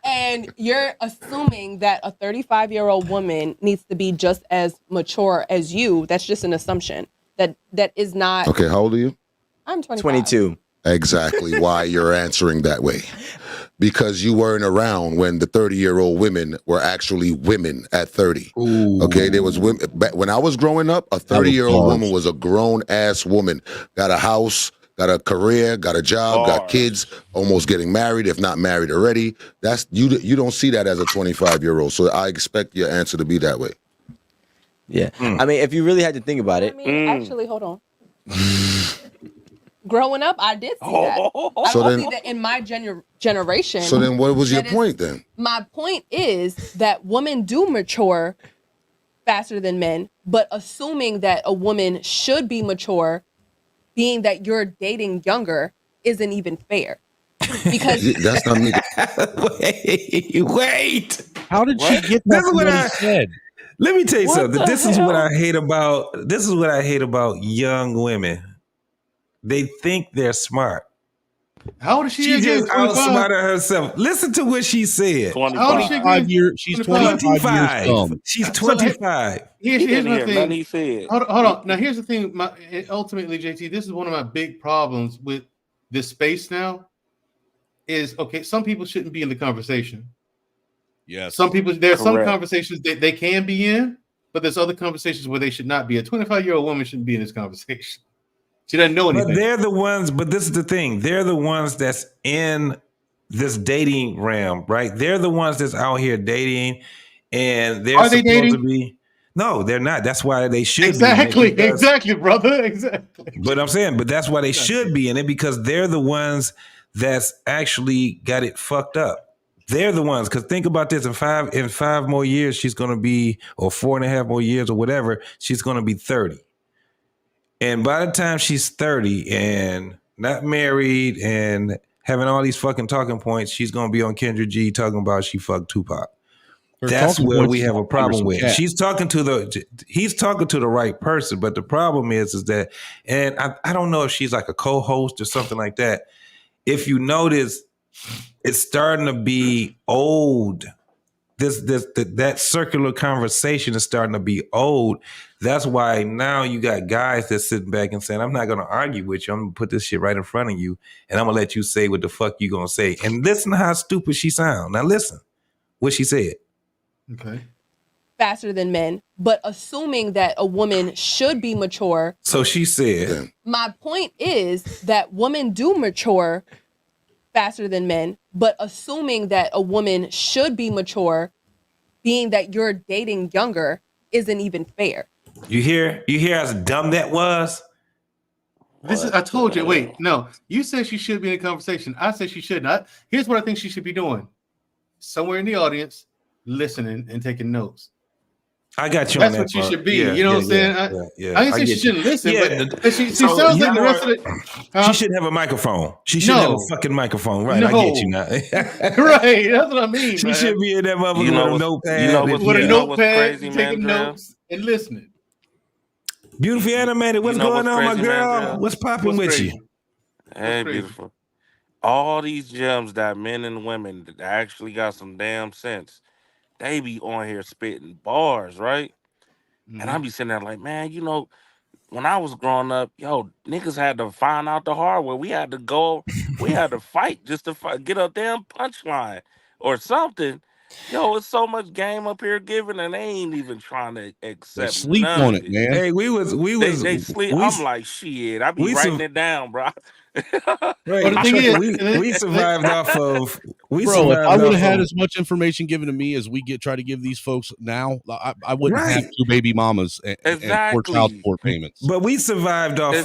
And you're assuming that a 35-year-old woman needs to be just as mature as you. That's just an assumption. That is not. Okay, how old are you? I'm 25. 22. Exactly why you're answering that way. Because you weren't around when the 30-year-old women were actually women at 30. Ooh. Okay, there was women. When I was growing up, a 30-year-old woman was a grown-ass woman. Got a house, got a career, got a job, got kids, almost getting married, if not married already. That's you don't see that as a 25-year-old. So I expect your answer to be that way. Yeah. I mean, if you really had to think about it. Actually, hold on. Growing up, I did see that. I So don't then- see that in my generation. So then what was your That is- point then? My point is that women do mature faster than men, but assuming that a woman should be mature, being that you're dating younger, isn't even fair. Because That's not me. Wait. How did she get that from what he said? Let me tell you What something. the This is what hell? I hate about. This is what I hate about young women. They think they're smart. How old is she? She again? just 25? outsmarted herself. Listen to what she said. 25. How old is she again? She's 25 years dumb. She's 25. Here's my hear thing. nothing he said. Hold on. Now here's the thing. Ultimately, JT, this is one of my big problems with this space now. Is okay. Some people shouldn't be in the conversation. Yes. Some people. There are some Correct. conversations that they can be in, but there's other conversations where they should not be. A 25-year-old woman shouldn't be in this conversation. She doesn't know anything. But they're the ones, but this is the thing. They're the ones that's in this dating realm, right? They're the ones that's out here dating, and they're Are they supposed to dating? be. No, they're not. That's why they should Exactly, be. exactly, brother. Exactly. But I'm saying, but that's why they should be in it, because they're the ones that's actually got it fucked up. They're the ones, because think about this: in five more years, she's gonna be, or 4.5 more years, or whatever, she's gonna be 30. And by the time she's 30 and not married and having all these fucking talking points, she's gonna be on Kendra G talking about she fucked Tupac. Her That's talking where points we is have a on problem Congress with. chat. He's talking to the right person, but the problem is that, and I don't know if she's like a co-host or something like that. If you notice, it's starting to be old. That circular conversation is starting to be old. That's why now you got guys that's sitting back and saying, I'm not going to argue with you. I'm going to put this shit right in front of you, and I'm going to let you say what the fuck you going to say. And listen to how stupid she sound. Now listen what she said. Okay. faster than men, but assuming that a woman should be mature. So she said, My point is that women do mature faster than men, but assuming that a woman should be mature, being that you're dating younger, isn't even fair. You hear how dumb that was? I told you. Wait, no. You said she should be in a conversation. I said she should not. Here's what I think she should be doing. Somewhere in the audience, listening and taking notes. I got you. That's on that what she part. should be. Yeah, you know what I'm saying? Yeah. I didn't say get she you. shouldn't listen, Yeah, but she so sounds like you the rest of know, it. She shouldn't have a microphone. She shouldn't have a fucking microphone. Right, I get you now. Right, that's what I mean. She man. should be in that motherfucker You know with a what's- notepad. you know what's- with a you know what's notepad, crazy, taking man, notes and listening. Beautifully animated. What's You know going what's on, my crazy, man, girl? Drill? What's popping with you? Hey, crazy? beautiful. All these gems that men and women that actually got some damn sense, they be on here spitting bars, right? And I be sitting there like, man, you know, when I was growing up, yo, niggas had to find out the hard way. We had to fight just to get a damn punchline or something. Yo, it's so much game up here given, and they ain't even trying to accept sleep none on of it, man. Hey, they sleep. I'm like, shit. I be writing it down, bro. Right. the thing is, we survived off of. Bro, if I would have had as much information given to me as we try to give these folks now, I wouldn't have 2 baby mamas and 4 child support payments. But we survived off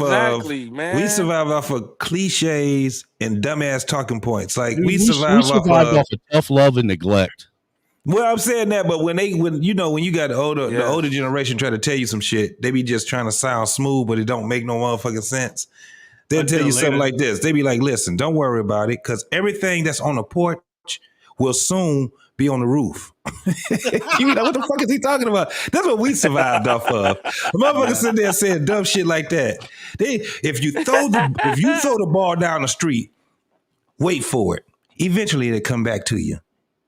man. We survived off of cliches and dumbass talking points. Like Dude, we survived off of tough love and neglect. Well, I'm saying that, but when you got the older generation try to tell you some shit, they be just trying to sound smooth, but it don't make no motherfucking sense. They'll tell you something like this. They be like, listen, don't worry about it, because everything that's on the porch will soon be on the roof. You be like, what the fuck is he talking about? That's what we survived off of. The motherfuckers sitting there saying dumb shit like that. If you throw the ball down the street, wait for it. Eventually it'll come back to you.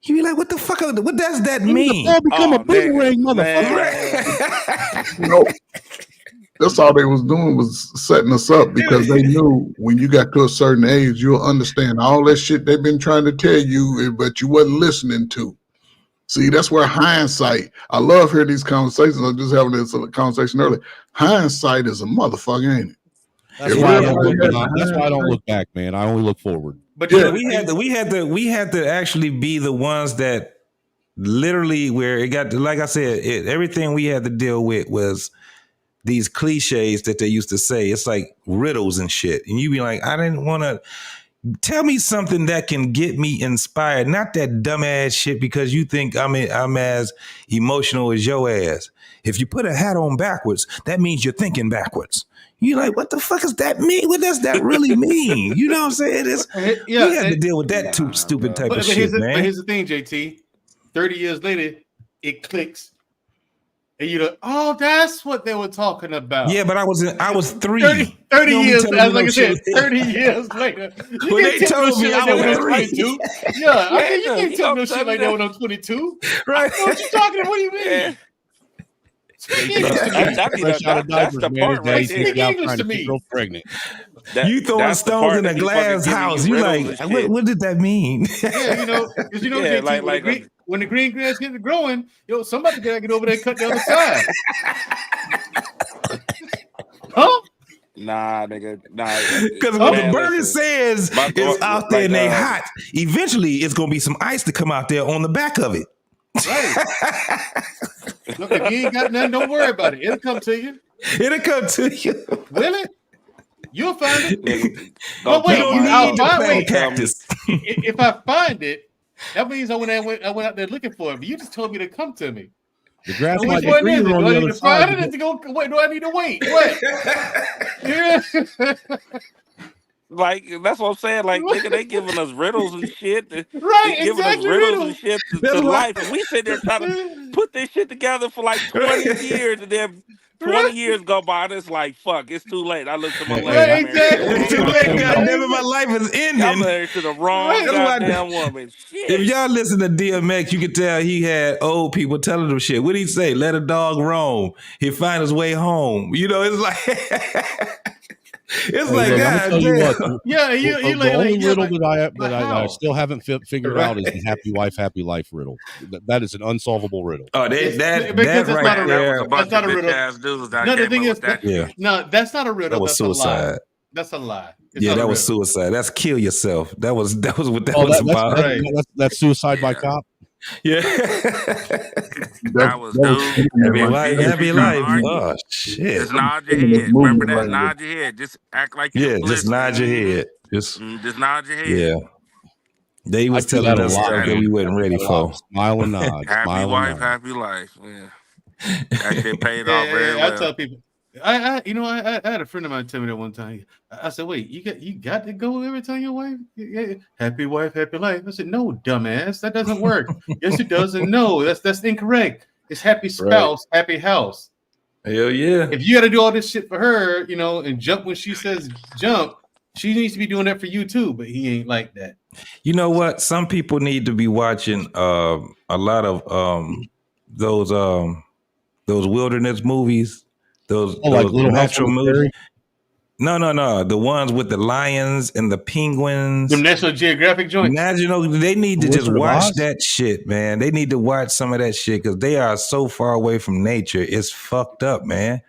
You be like, what the fuck? What does that mean? The ball become a boomerang, motherfucker. That's all they was doing was setting us up because they knew when you got to a certain age, you'll understand all that shit they've been trying to tell you, but you wasn't listening to. See, that's where hindsight. I love hearing these conversations. I was just having this conversation earlier. Hindsight is a motherfucker, ain't it? That's why I don't look back, man. I only look forward. But yeah, we had to actually be the ones that literally where it got, like I said, everything we had to deal with was these cliches that they used to say. It's like riddles and shit. And you be like, I didn't want to tell me something that can get me inspired, not that dumbass shit because you think I'm as emotional as your ass. If you put a hat on backwards, that means you're thinking backwards. You're like, what the fuck does that mean? What does that really mean? You know what I'm saying? We had to deal with that stupid type of shit, man. But here's the thing, JT. 30 years later, it clicks. And you're like, oh, that's what they were talking about. Yeah, but I was 3. 30 years, like I said, 30 years later. When they told me I was 22. Yeah, you can't tell no shit like that when I'm 22. Right. What you talking about? What do you mean? That's the part right there. Pregnant. You throwing stones in a glass house. You like, what did that mean? Yeah, because JT, when the green grass gets growing, somebody gotta get over there and cut the other side. Huh? Nah, nigga. Nah. Because what the bird says is out there and they hot. Eventually, it's gonna be some ice to come out there on the back of it. Right. Look, if you ain't got nothing, don't worry about it. It'll come to you. It'll come to you. Will it? You'll find it. But wait, I'll find cactus. If I find it, that means I went out there looking for it. But you just told me to come to me. The grass so might which one be is it? greener on Do I the need other to find side. it? Wait, do I need to wait? What? Like, that's what I'm saying. Like, nigga, they giving us riddles and shit. Right, They giving us riddles and shit to life. And we sit there trying to put this shit together for like 20 years. And then 20 years go by and it's like, fuck, it's too late. I looked at my life. It's too late. Goddamn it, my life is ending. I'm married to the wrong goddamn woman. Shit. If y'all listen to DMX, you can tell he had old people telling him shit. What'd he say? Let a dog roam. He'll find his way home. You know, it's like... It's like, God damn. The only riddle that I still haven't figured out is the happy wife, happy life riddle. That is an unsolvable riddle. Oh, that's right That's there. not a riddle. No, the thing is, no, that's not a riddle. That was suicide. That's a lie. Yeah, that was suicide. That's kill yourself. That was what that was about. That's suicide by cop. Yeah. That was dude. Happy life. Oh shit. Just nod your head. Remember that? Nod your head. Just act like you just nod your head. Just nod your head. Yeah. They was telling us stuff that we wasn't ready for. Smile and nod. Happy wife, happy life. Yeah. That shit paid off very well. I tell people. I had a friend of mine tell me that one time. I said, "Wait, you got to go every time your wife? Yeah, happy wife, happy life." I said, "No, dumbass, that doesn't work." Yes, it does, and no, that's incorrect. It's happy spouse, happy house. Hell yeah! If you got to do all this shit for her, and jump when she says jump, she needs to be doing that for you too. But he ain't like that. You know what? Some people need to be watching a lot of those wilderness movies. Those like Little natural House on the movies. Prairie? No. The ones with the lions and the penguins. The National Geographic joints. They need to just Wizard of watch Oz? that shit, man. They need to watch some of that shit because they are so far away from nature. It's fucked up, man.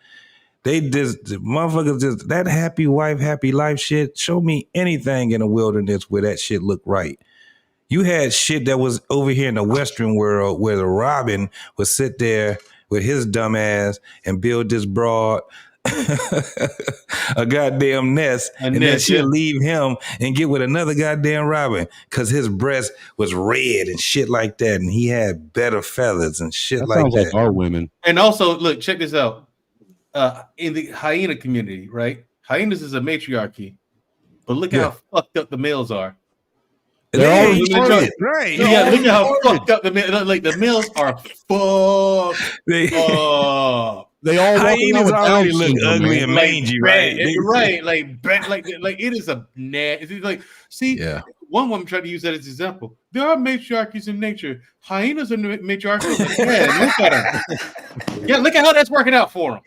Motherfuckers just that happy wife, happy life shit. Show me anything in the wilderness where that shit look right. You had shit that was over here in the Western world where the Robin would sit there with his dumb ass and build this broad a goddamn nest, and then she'll leave him and get with another goddamn Robin because his breast was red and shit like that, and he had better feathers and shit That like sounds that. like our women. And also, look, check this out. In the hyena community, right? Hyenas is a matriarchy, but look how fucked up the males are. They ain't shit. Right. Yeah, look at how fucked up the males are fucked up. They all hyenas already look ugly and mangy, right? Right, like it is a nasty. Like, see, one woman tried to use that as an example. There are matriarchies in nature. Hyenas are matriarchal. Yeah, look at them. Yeah, look at how that's working out for them.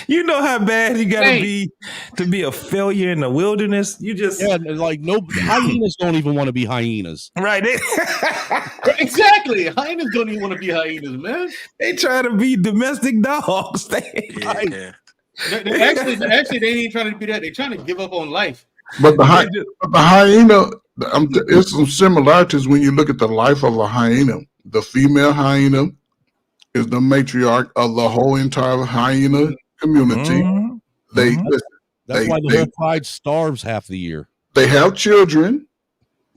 You know how bad you gotta be to be a failure in the wilderness. You just like no hyenas don't even want to be hyenas, right? Exactly, hyenas don't even want to be hyenas, man. They try to be domestic dogs. They actually, they ain't trying to be that. They're trying to give up on life. But the hyena, there's some similarities when you look at the life of a hyena. The female hyena is the matriarch of the whole entire hyena community. That's why the whole pride starves half the year. They have children.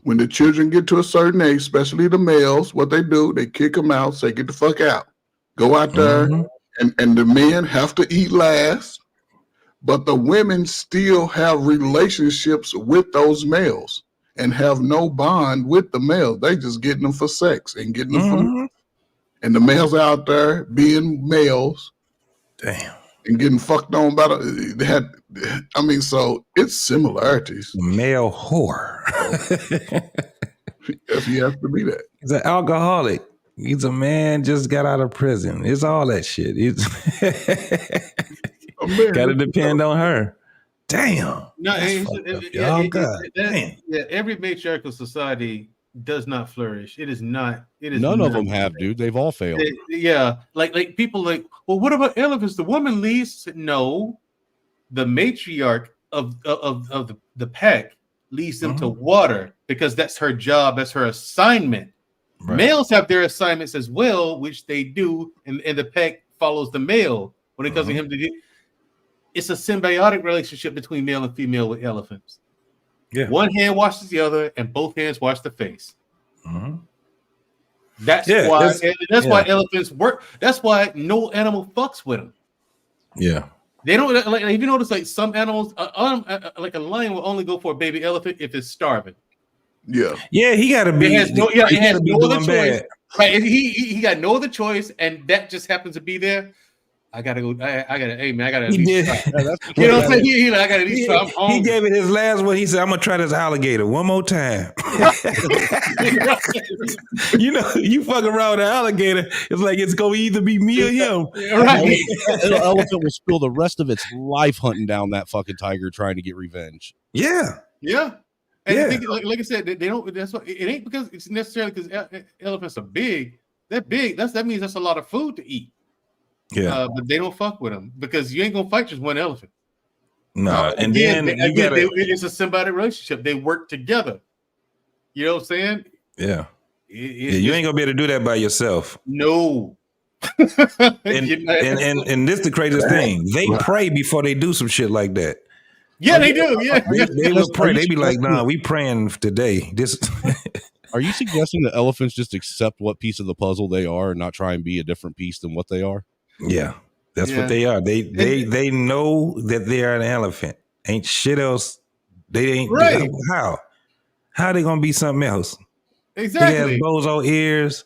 When the children get to a certain age, especially the males, what they do, they kick them out, say, get the fuck out. Go out there, and the men have to eat last, but the women still have relationships with those males and have no bond with the males. They just getting them for sex and getting them for and the males out there being males. Damn. And getting fucked on by so it's similarities. Male whore. Yes, he has to be that. He's an alcoholic. He's a man just got out of prison. It's all that shit. Gotta depend on her. Damn. No, every matriarchal society does not flourish. It is not. It is none of them have, dude. They've all failed. Like people like, well, what about elephants? The woman leads. No, the matriarch of the pack leads them to water because that's her job. That's her assignment. Right. Males have their assignments as well, which they do, and the pack follows the male when it comes to him to do. It's a symbiotic relationship between male and female with elephants. Yeah, one hand washes the other, and both hands wash the face. That's why. That's why elephants work. That's why no animal fucks with them. Yeah, they don't. Like if you notice, like some animals, like a lion will only go for a baby elephant if it's starving. Yeah, he got to be. It has no other choice. Right, he got no other choice, and that just happens to be there. I gotta go. I gotta. Hey man, I gotta. At least try. You know what I'm saying? I gotta at least try. He gave it his last one. He said, "I'm gonna try this alligator one more time." You know, you fuck around with an alligator, it's like it's gonna either be me or him. Right? An elephant will spill the rest of its life hunting down that fucking tiger trying to get revenge. Yeah. And like I said, they don't. That's what it ain't because it's necessarily because elephants are big. They're big. That means that's a lot of food to eat. Yeah, but they don't fuck with them because you ain't gonna fight just one elephant. No, and then it's a symbiotic relationship. They work together. You know what I'm saying? Yeah. You ain't gonna be able to do that by yourself. No. and this is the craziest thing. They pray before they do some shit like that. Yeah, they do. Yeah, they will pray. They be like, "Nah, we praying today." This. Are you suggesting that elephants just accept what piece of the puzzle they are and not try and be a different piece than what they are? Yeah, that's what they are. They know that they are an elephant. Ain't shit else. They ain't right. How they gonna be something else? Exactly. Big ass bozo ears,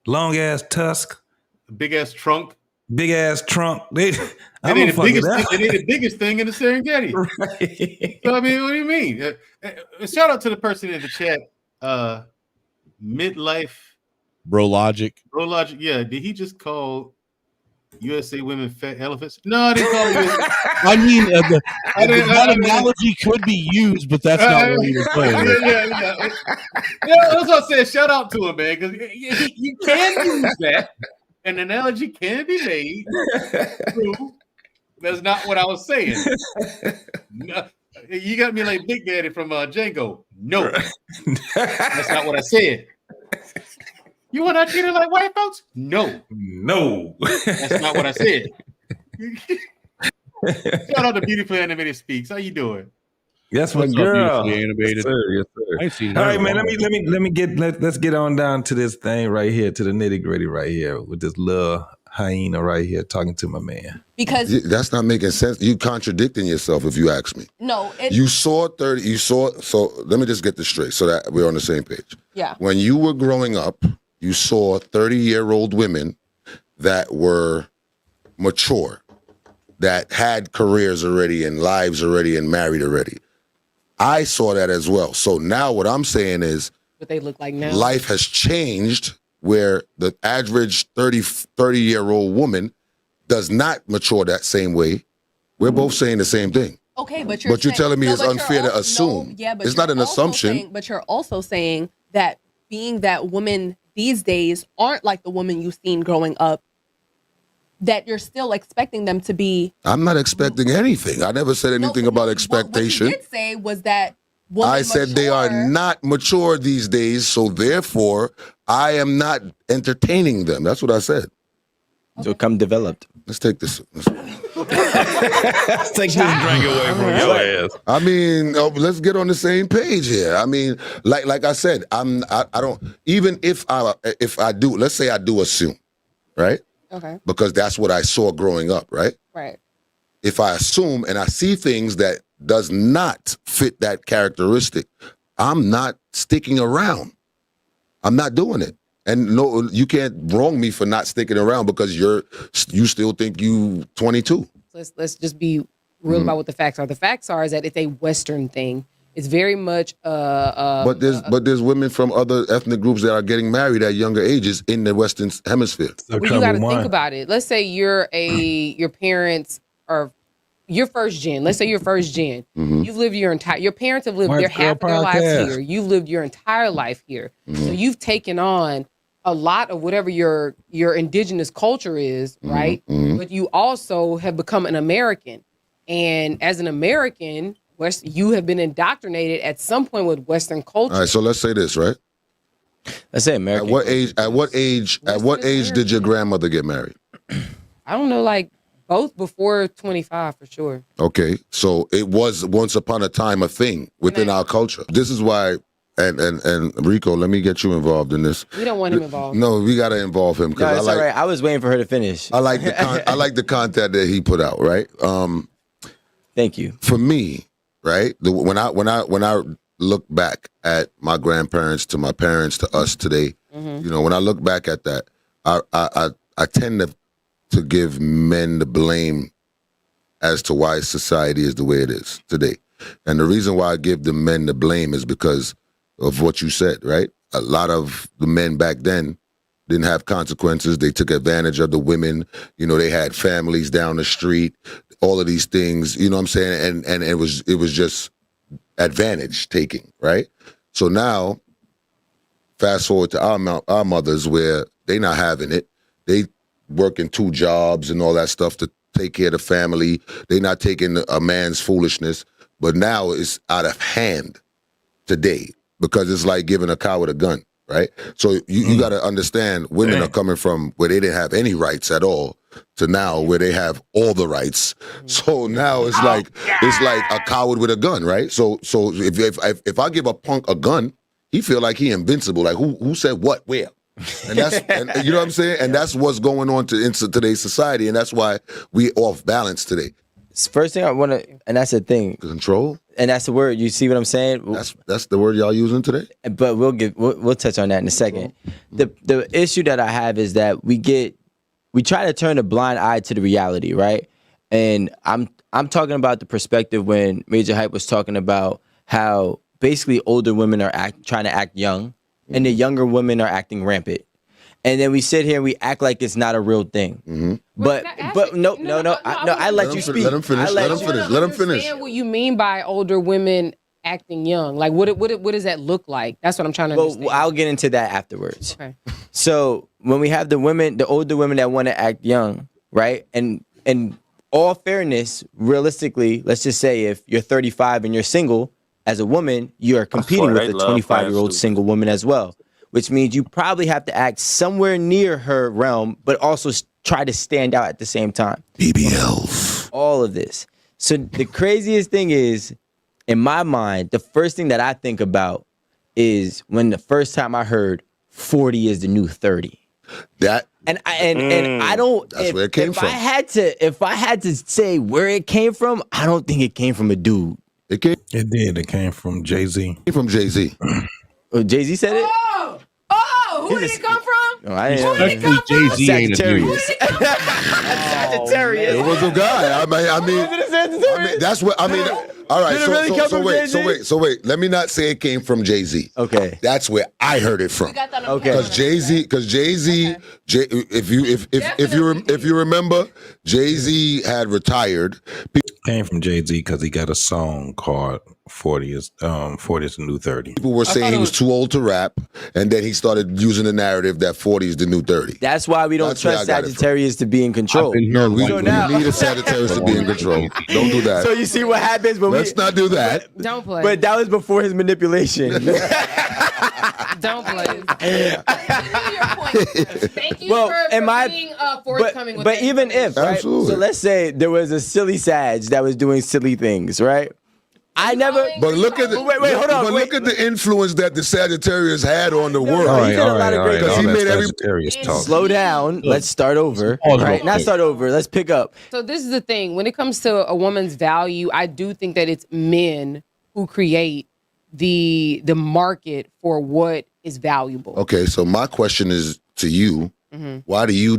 long ass tusk, big ass trunk. They the biggest thing in the Serengeti. Right. So I mean, what do you mean? Shout out to the person in the chat. Midlife. Bro Logic. Yeah. Did he just call USA women fat elephants? No, I didn't call it. I mean, that analogy could be used, but that's not what he was saying. Yeah, that's what I said. Shout out to him, man, because you can use that. An analogy can be made. True. That's not what I was saying. No, you got me like Big Daddy from Django. No, that's not what I said. You want to treat it like white folks? No, that's not what I said. Shout out to Beautifully Animated Speaks. How you doing? That's my girl. Animated. Yes, sir. Yes, sir. I seen all right, man. Let's get on down to this thing right here, to the nitty gritty right here with this little hyena right here talking to my man. Because that's not making sense. You contradicting yourself if you ask me. No, you saw 30. So let me just get this straight so that we're on the same page. Yeah. When you were growing up, you saw 30-year-old women that were mature, that had careers already and lives already and married already. I saw that as well. So now what I'm saying is What they look like now. life has changed where the average 30-year-old woman does not mature that same way. We're both saying the same thing. Okay, but you're telling me it's unfair to assume. But it's not an assumption. But you're also saying that being that women these days aren't like the women you've seen growing up, that you're still expecting them to be. I'm not expecting anything. I never said anything about expectation. What you did say was that I said they are not mature these days, so therefore I am not entertaining them. That's what I said. So come developed. Let's take this. Let's take this drink away from your ass. I mean, let's get on the same page here. I mean, like I said, I don't, even if I do, let's say I do assume, right? Okay. Because that's what I saw growing up, right? Right. If I assume and I see things that does not fit that characteristic, I'm not sticking around. I'm not doing it. And no, you can't wrong me for not sticking around because you still think you 22. Let's just be real about what the facts are. The facts are is that it's a Western thing. It's very much but there's women from other ethnic groups that are getting married at younger ages in the Western Hemisphere. well, you got to think about it. Let's say your parents are your first gen. Let's say you're first gen. Mm-hmm. You've lived your parents have lived half of their lives here. You've lived your entire life here. Mm-hmm. So you've taken on a lot of whatever your indigenous culture is, right? Mm-hmm. But you also have become an American. And as an American, you have been indoctrinated at some point with Western culture. All right, so let's say this, right? Let's say American. At what age did your grandmother get married? I don't know, like both before 25 for sure. Okay, so it was once upon a time a thing within our culture. This is why, and Rico, let me get you involved in this. We don't want him involved. No, we got to involve him No, it's all right. I was waiting for her to finish. I like the content that he put out. Right. Thank you. For me, right, when I look back at my grandparents to my parents to us today, Mm-hmm. you know, when I look back at that, I tend to give men the blame as to why society is the way it is today. And the reason why I give the men the blame is because of what you said, right? A lot of the men back then didn't have consequences. They took advantage of the women. You know, they had families down the street, all of these things, you know what I'm saying? And it was just advantage taking, right? So now, fast forward to our mothers where they not having it. They working 2 jobs and all that stuff to take care of the family. They not taking a man's foolishness. But now it's out of hand today because it's like giving a coward a gun, right? So you got to understand women are coming from where they didn't have any rights at all to now where they have all the rights. So now it's like a coward with a gun, right? So if I give a punk a gun, he feel like he invincible. Like who said what, where? And that's and you know what I'm saying? And that's what's going on in today's society, and that's why we off balance today. First thing I want to, and that's the thing, control, and that's the word. You see what I'm saying? That's the word y'all using today. But we'll touch on that in a second. The issue that I have is that we try to turn a blind eye to the reality, right? And I'm talking about the perspective when Major Hype was talking about how basically older women are trying to act young, and the younger women are acting rampant. And then we sit here and we act like it's not a real thing. Mm-hmm. But I let you speak. Let him finish. Let him finish. Let him finish. Understand what you mean by older women acting young? Like what does that look like? That's what I'm trying to understand. Well, I'll get into that afterwards. Okay. So when we have the older women that want to act young, right? And all fairness, realistically, let's just say if you're 35 and you're single, as a woman, you are competing with a 25-year-old single woman as well, which means you probably have to act somewhere near her realm, but also try to stand out at the same time. BBLs. All of this. So the craziest thing is, in my mind, the first thing that I think about is when the first time I heard 40 is the new 30. That And I don't. That's where it came from. If I had to say where it came from, I don't think it came from a dude. It did. It came from Jay-Z. It came from Jay-Z. Oh, Jay-Z said it. Who did it come from? No, I didn't know. Especially Jay-Z ain't a dude. Sagittarius. It was a guy. I mean, that's what I mean. All right, Did it really come from Jay-Z? so wait. Let me not say it came from Jay-Z. Okay, that's where I heard it from. Okay, because Jay-Z, if you remember, Jay-Z had retired. Came from Jay-Z because he got a song called 40 is the new 30. People were saying he was too old to rap, and then he started using the narrative that 40 is the new 30. That's why we don't trust Sagittarius to be in control. No, we need a Sagittarius to be in control. Don't do that. So you see what happens when Let's not do that. Don't play. But that was before his manipulation. Don't play. Thank you for being forthcoming with But that. even if, right? Absolutely. So let's say there was a silly Sag that was doing silly things, right? I never. But look at the, wait, hold on. But look at the influence that the Sagittarius had on the world. He did a lot of great Because he made Sagittarius talk. Slow down. Let's start over. Pause Right? real Not quick. start over. Let's pick up. So this is the thing. When it comes to a woman's value, I do think that it's men who create the market for what is valuable. Okay, so my question is to you. Why do y'all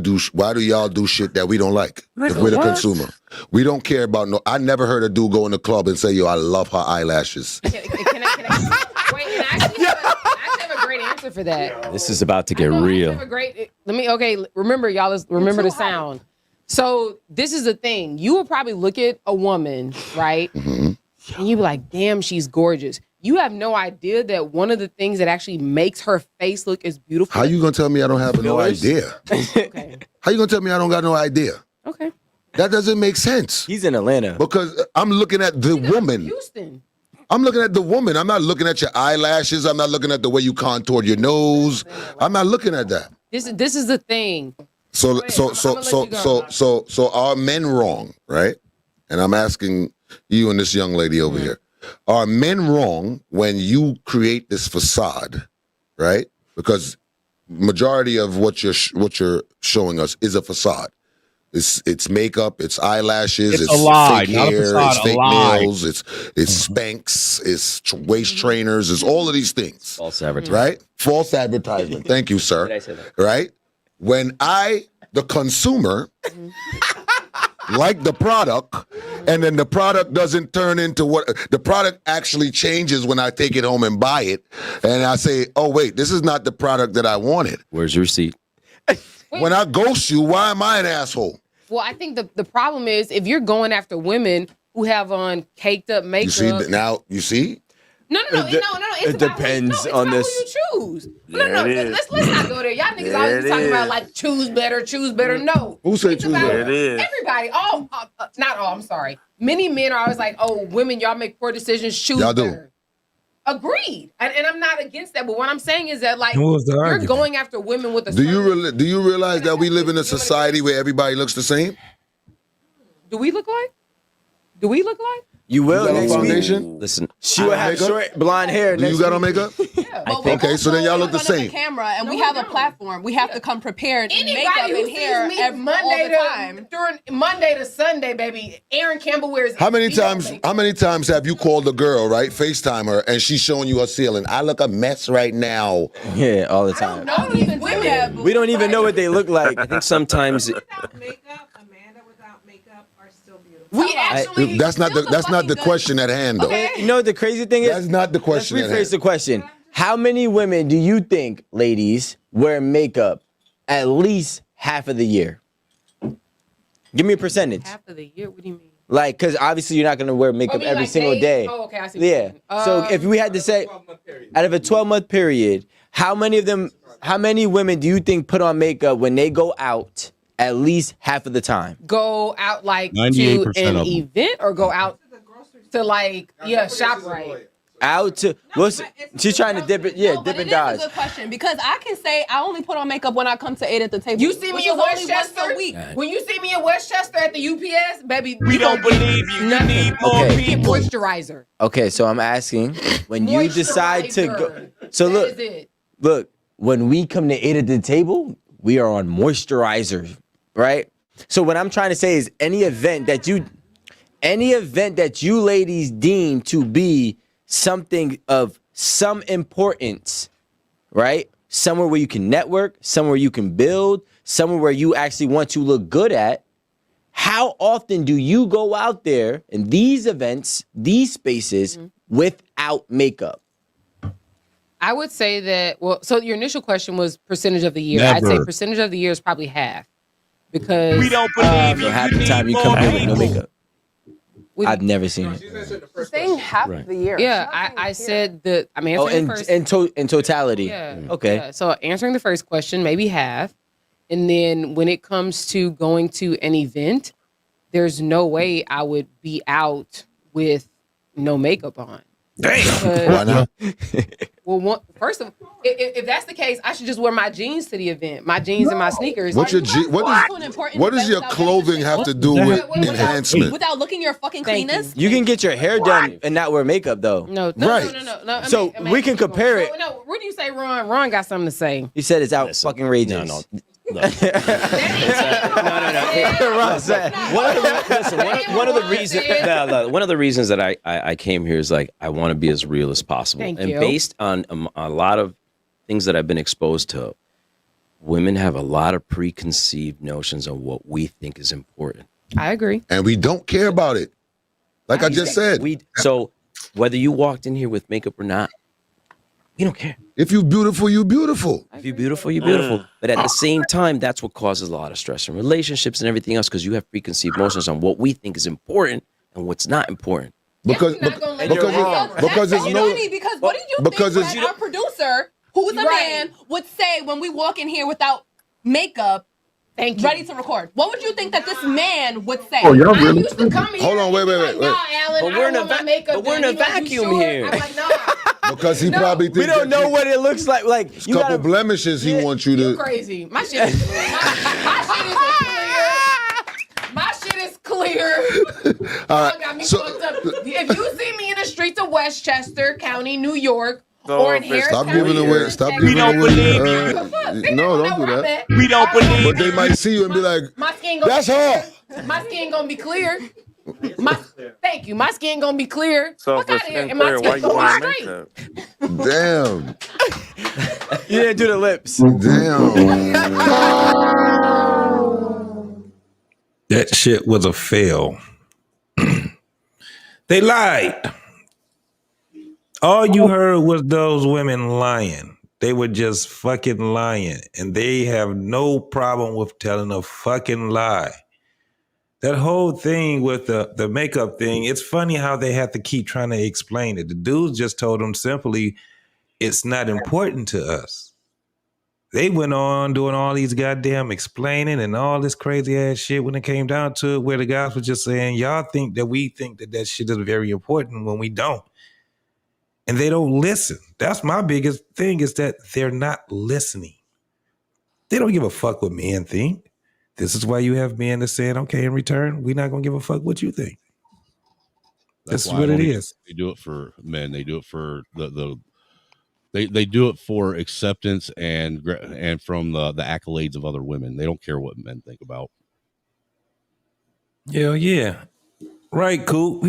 do shit that we don't like? If we're the consumer, we don't care about no. I never heard a dude go in the club and say, "Yo, I love her eyelashes." Wait, and I actually have a great answer for that. This is about to get real. Remember, y'all, remember the sound. So this is the thing. You will probably look at a woman, right? And you be like, damn, she's gorgeous. You have no idea that one of the things that actually makes her face look as beautiful. How you gonna tell me I don't have no idea? Okay. How you gonna tell me I don't got no idea? Okay. That doesn't make sense. He's in Atlanta. Because I'm looking at the woman. Houston. I'm looking at the woman. I'm not looking at your eyelashes. I'm not looking at the way you contoured your nose. I'm not looking at that. This is the thing. So are men wrong, right? And I'm asking you and this young lady over here. Are men wrong when you create this facade, right? Because majority of what you're showing us is a facade. It's makeup, it's eyelashes, It's a lie, fake not a hair, facade, it's a fake lie. nails, it's Spanx, it's waist trainers, it's all of these things. False advertising. Right? False advertisement. Thank you, sir. Did I say that? Right? When I, the consumer, like the product, and then the product doesn't turn into what the product actually changes when I take it home and buy it, and I say, "Oh wait, this is not the product that I wanted." Where's your receipt? When I ghost you, why am I an asshole? Well, I think the problem is if you're going after women who have on caked up makeup. You see now? You see? No. It's It depends on about this. who you choose. No. Let's not go there. Y'all niggas always talking about like choose better. No. Who said choose better? It is. Everybody, not all. I'm sorry. Many men are always like, "Oh, women, y'all make poor decisions. Choose Y'all do. better." Agreed, and I'm not against that. But what I'm saying is that like What was the you're argument? going after women with a. Do you realize that we live in a society where everybody looks the same? Do we look like? You will You got on next foundation? week. Listen, She will have makeup? short blonde hair. Do you next got on week. makeup? Yeah. Okay, so then y'all look the in front of same. camera, and we have a platform. We have to come prepared in makeup Anybody who and hair sees me all Monday the time. during Monday to Sunday, baby, Aaron Campbell wears. How many times have you called a girl, right? FaceTime her, and she's showing you her ceiling. I look a mess right now. Yeah, all the time. No, even women. We don't even know what they look like. I think sometimes We actually. That's not the question at hand, though. Okay, you know what the crazy thing is? That's not the question at Let's rephrase hand. the question. How many women do you think, ladies, wear makeup at least half of the year? Give me a percentage. Half of the year. What do you mean? Like, because obviously you're not going to wear makeup mean, every like single days? day. Oh, okay, I see what you're Yeah. saying. So if we had to say, out of a 12-month period, how many women do you think put on makeup when they go out at least half of the time? Go out like to 98% of an them. event or go out to like shop right. Out to she's trying to dip it, But dip it and is a dodge. good question because I can say I only put on makeup when I come to 8 at the table. You see me which in is only once Westchester a week. When you see me in Westchester at the UPS, baby, We don't believe you. You need more Get moisturizer. Okay, so I'm asking when you decide to go. So That is it. look, when we come to 8 at the table, We are on moisturizer, right? So what I'm trying to say is any event that you ladies deem to be something of some importance, right? Somewhere where you can network, somewhere you can build, somewhere where you actually want to look good at. How often do you go out there in these events, these spaces, without makeup? I would say that, well, so your initial question was percentage of the year. I'd say percentage of the year is probably half. Because we don't believe so half the time you come here with no makeup. I've never seen it. Saying half of the year. Yeah, I said that. I'm answering the first. In totality. Yeah. Okay. Yeah. So answering the first question, maybe half. And then when it comes to going to an event, there's no way I would be out with no makeup on. Damn. Why not? Well, first of all, if that's the case, I should just wear my jeans to the event. My jeans and my sneakers. What's your what does your clothing have to do with enhancement? Without looking your fucking cleanest. You can get your hair done and not wear makeup though. No. So we can compare it. No, what do you say, Ron? Ron got something to say. He said it's out fucking rages. No. Ron said. One of the reasons that I came here is like I want to be as real as possible. Thank and you. based on a lot of things that I've been exposed to, women have a lot of preconceived notions of what we think is important. I agree. And we don't care about it. Like I just said. So whether you walked in here with makeup or not, we don't care. If you're beautiful, you're beautiful. If you're beautiful, you're beautiful. But at the same time, that's what causes a lot of stress in relationships and everything else because you have preconceived notions on what we think is important and what's not important. Because That's it's so no funny because what do you think that our producer, who's a man, would say when we walk in here without makeup, ready to record? What would you think that this man would say? Oh, y'all really? Hold on, wait. But we're in a vacuum here. Because he probably thinks we don't know what it looks like. Like you couple blemishes, he wants you to. Crazy. My shit is my shit is clear. All right. Got me fucked up. If you see me in the streets of Westchester County, New York, or in Harris Stop County, giving away. Stop giving away. No, don't do that. We don't believe. But they might see you and be like, my skin gonna "That's be her." clear. My skin gonna be clear. Thank you. My skin gonna be clear. So Fuck if out of here. it's And my clear, why skin you gonna want be to straight. make that? Damn. You didn't do the lips. Damn. That shit was a fail. They lied. All you heard was those women lying. They were just fucking lying. And they have no problem with telling a fucking lie. That whole thing with the makeup thing, it's funny how they have to keep trying to explain it. The dudes just told them simply, it's not important to us. They went on doing all these goddamn explaining and all this crazy ass shit when it came down to it, where the guys were just saying, y'all think that we think that shit is very important when we don't. And they don't listen. That's my biggest thing is that they're not listening. They don't give a fuck what men think. This is why you have men that saying, okay, in return, we're not going to give a fuck what you think. This is what it is. They do it for men. They do it for they do it for acceptance and from the accolades of other women. They don't care what men think about. Hell yeah. Right, Coop.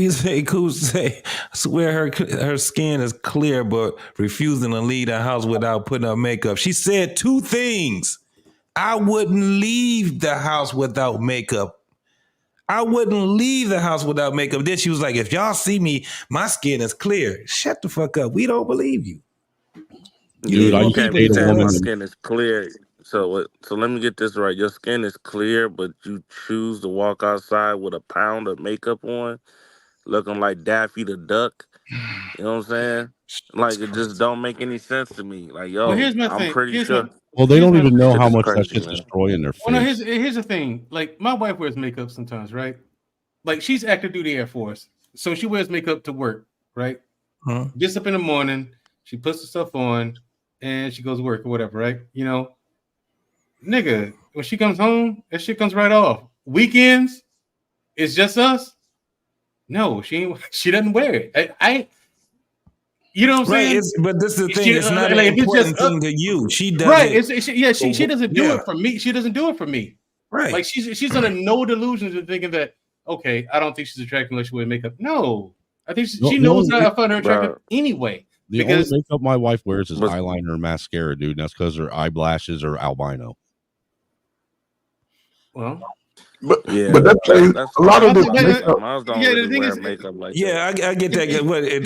Coop say, I swear her skin is clear, but refusing to leave the house without putting up makeup. She said two things. I wouldn't leave the house without makeup. I wouldn't leave the house without makeup. Then she was like, if y'all see me, my skin is clear. Shut the fuck up. We don't believe you. Dude, you can't be saying my skin is clear. So let me get this right. Your skin is clear, but you choose to walk outside with a pound of makeup on, looking like Daffy the Duck. You know what I'm saying? Like, it just don't make any sense to me. Like, yo, well, here's my I'm thing. pretty sure. Well, they don't even know Shit how is much crazy, that shit's man. destroying their face. Well, no, here's the thing. Like, my wife wears makeup sometimes, right? Like, she's active duty Air Force, so she wears makeup to work, right? Huh? Gets up in the morning, she puts the stuff on, and she goes to work or whatever, right? You know, nigga, when she comes home, that shit comes right off. Weekends, it's just us. No, she doesn't wear it. You know what I'm saying? But this is the thing. It's not an important thing to you. She does right. it. She doesn't do it for me. She doesn't do it for me. Right. Like she's under no delusions of thinking that, okay, I don't think she's attractive unless she wears makeup. No. I think she knows that I find her attractive anyway. The only makeup my wife wears is eyeliner and mascara, dude. And that's because her eyelashes are albino. Well, but that plays a lot of this makeup. The thing is, makeup like I get that.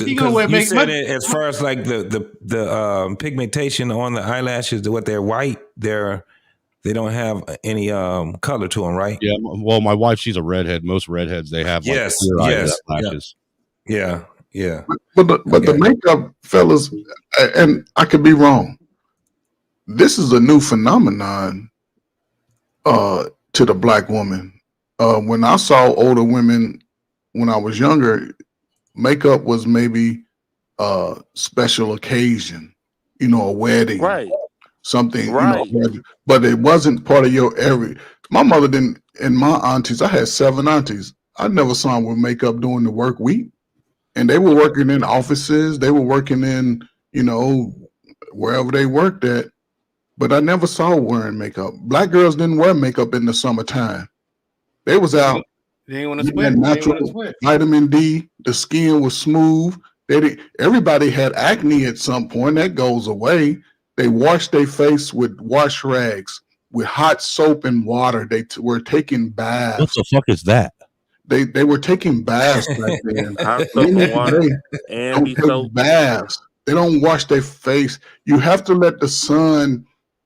Because you said it as far as like the pigmentation on the eyelashes, what they're white, they don't have any color to them, right? Yeah. Well, my wife, she's a redhead. Most redheads, they have like clear eyelashes. Yeah. But the makeup, fellas, and I could be wrong. This is a new phenomenon to the black woman. When I saw older women when I was younger, makeup was maybe a special occasion, a wedding, right? Something, but it wasn't part of your every. My mother didn't, and my aunties. I had 7 aunties. I never saw them with makeup during the work week, and they were working in offices. They were working in, wherever they worked at. But I never saw wearing makeup. Black girls didn't wear makeup in the summertime. They was out. They didn't want to sweat. Natural vitamin D. The skin was smooth. Everybody had acne at some point. That goes away. They washed their face with wash rags, with hot soap and water. They were taking baths. What the fuck is that? They were taking baths back then. Hot soap and water and don't take baths. They don't wash their face. You have to let the sun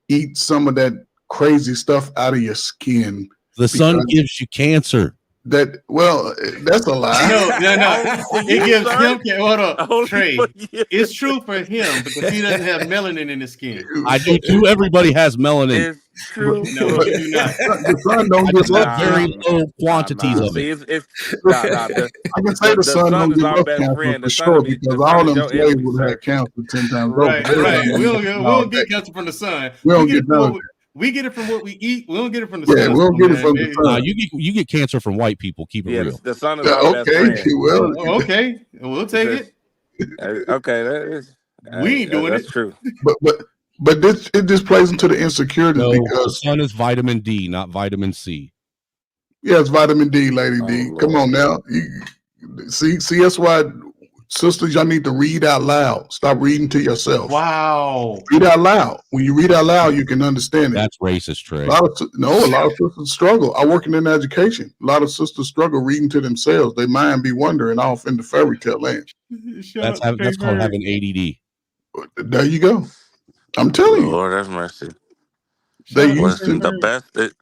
eat some of that crazy stuff out of your skin. The sun gives you cancer. That's a lie. No. It gives him. Hold up, Trey. It's true for him because he doesn't have melanin in his skin. I do too. Everybody has melanin. It's true. No, you do not. The sun don't give up very low quantities of it. I can say the sun don't give up cancer for sure because all them slaves would have cancer 10 times over. Right. We don't get cancer from the sun. We don't get none. We get it from what we eat. We don't get it from the sun. Yeah, we don't get it from the sun. You get cancer from white people. Keep it real. The sun is our best friend. Well, okay, we'll take it. Okay, that is. We ain't doing that's it. True. But it just plays into the insecurities because the sun is vitamin D, not vitamin C. Yeah, it's vitamin D, Lady D. Lord. Come on now. See, that's why, sisters, y'all need to read out loud. Stop reading to yourself. Wow. Read out loud. When you read out loud, you can understand it. That's racist, Trey. A lot of sisters struggle. I working in education. A lot of sisters struggle reading to themselves. Their mind be wandering off into fairy tale land. That's called having ADD. There you go. I'm telling you. Lord have mercy. They used to the best. If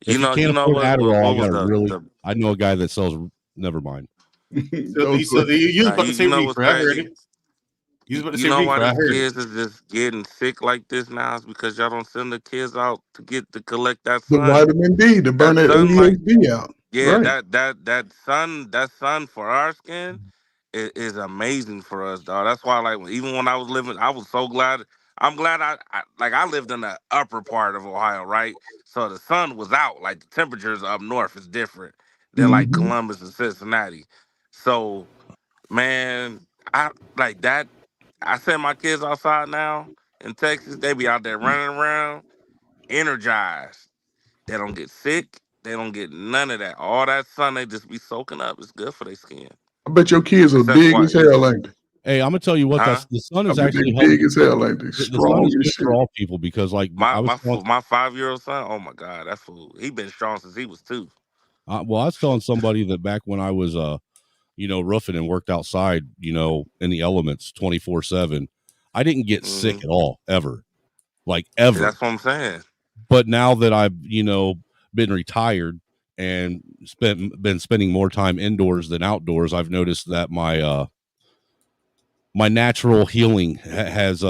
you can't afford Adderall, I know a guy that sells. Never mind. You was about to say reefer. I heard it. You was about to say reefer. Why I the heard kids is just getting sick like this now? It's because y'all don't send the kids out to collect that the sun. vitamin D to burn that ADHD out. Yeah, right. that sun for our skin is amazing for us, dog. That's why, like, even when I was living, I was so glad. I'm glad I lived in the upper part of Ohio, right? So the sun was out. Like the temperatures up north is different than like Columbus and Cincinnati. So, man, I like that. I send my kids outside now in Texas. They be out there running around, energized. They don't get sick. They don't get none of that. All that sun, they just be soaking up. It's good for their skin. I bet your kids are big as hell, ain't they? Hey, I'm gonna tell you what. The sun is actually big as hell, ain't they? The sun is good for all people because, like, my 5-year-old son. Oh my God, that fool. He been strong since he was 2. Well, I was telling somebody that back when I was, roofing and worked outside, in the elements 24/7, I didn't get sick at all ever, like ever. That's what I'm saying. But now that I've, been retired and been spending more time indoors than outdoors, I've noticed that my natural healing has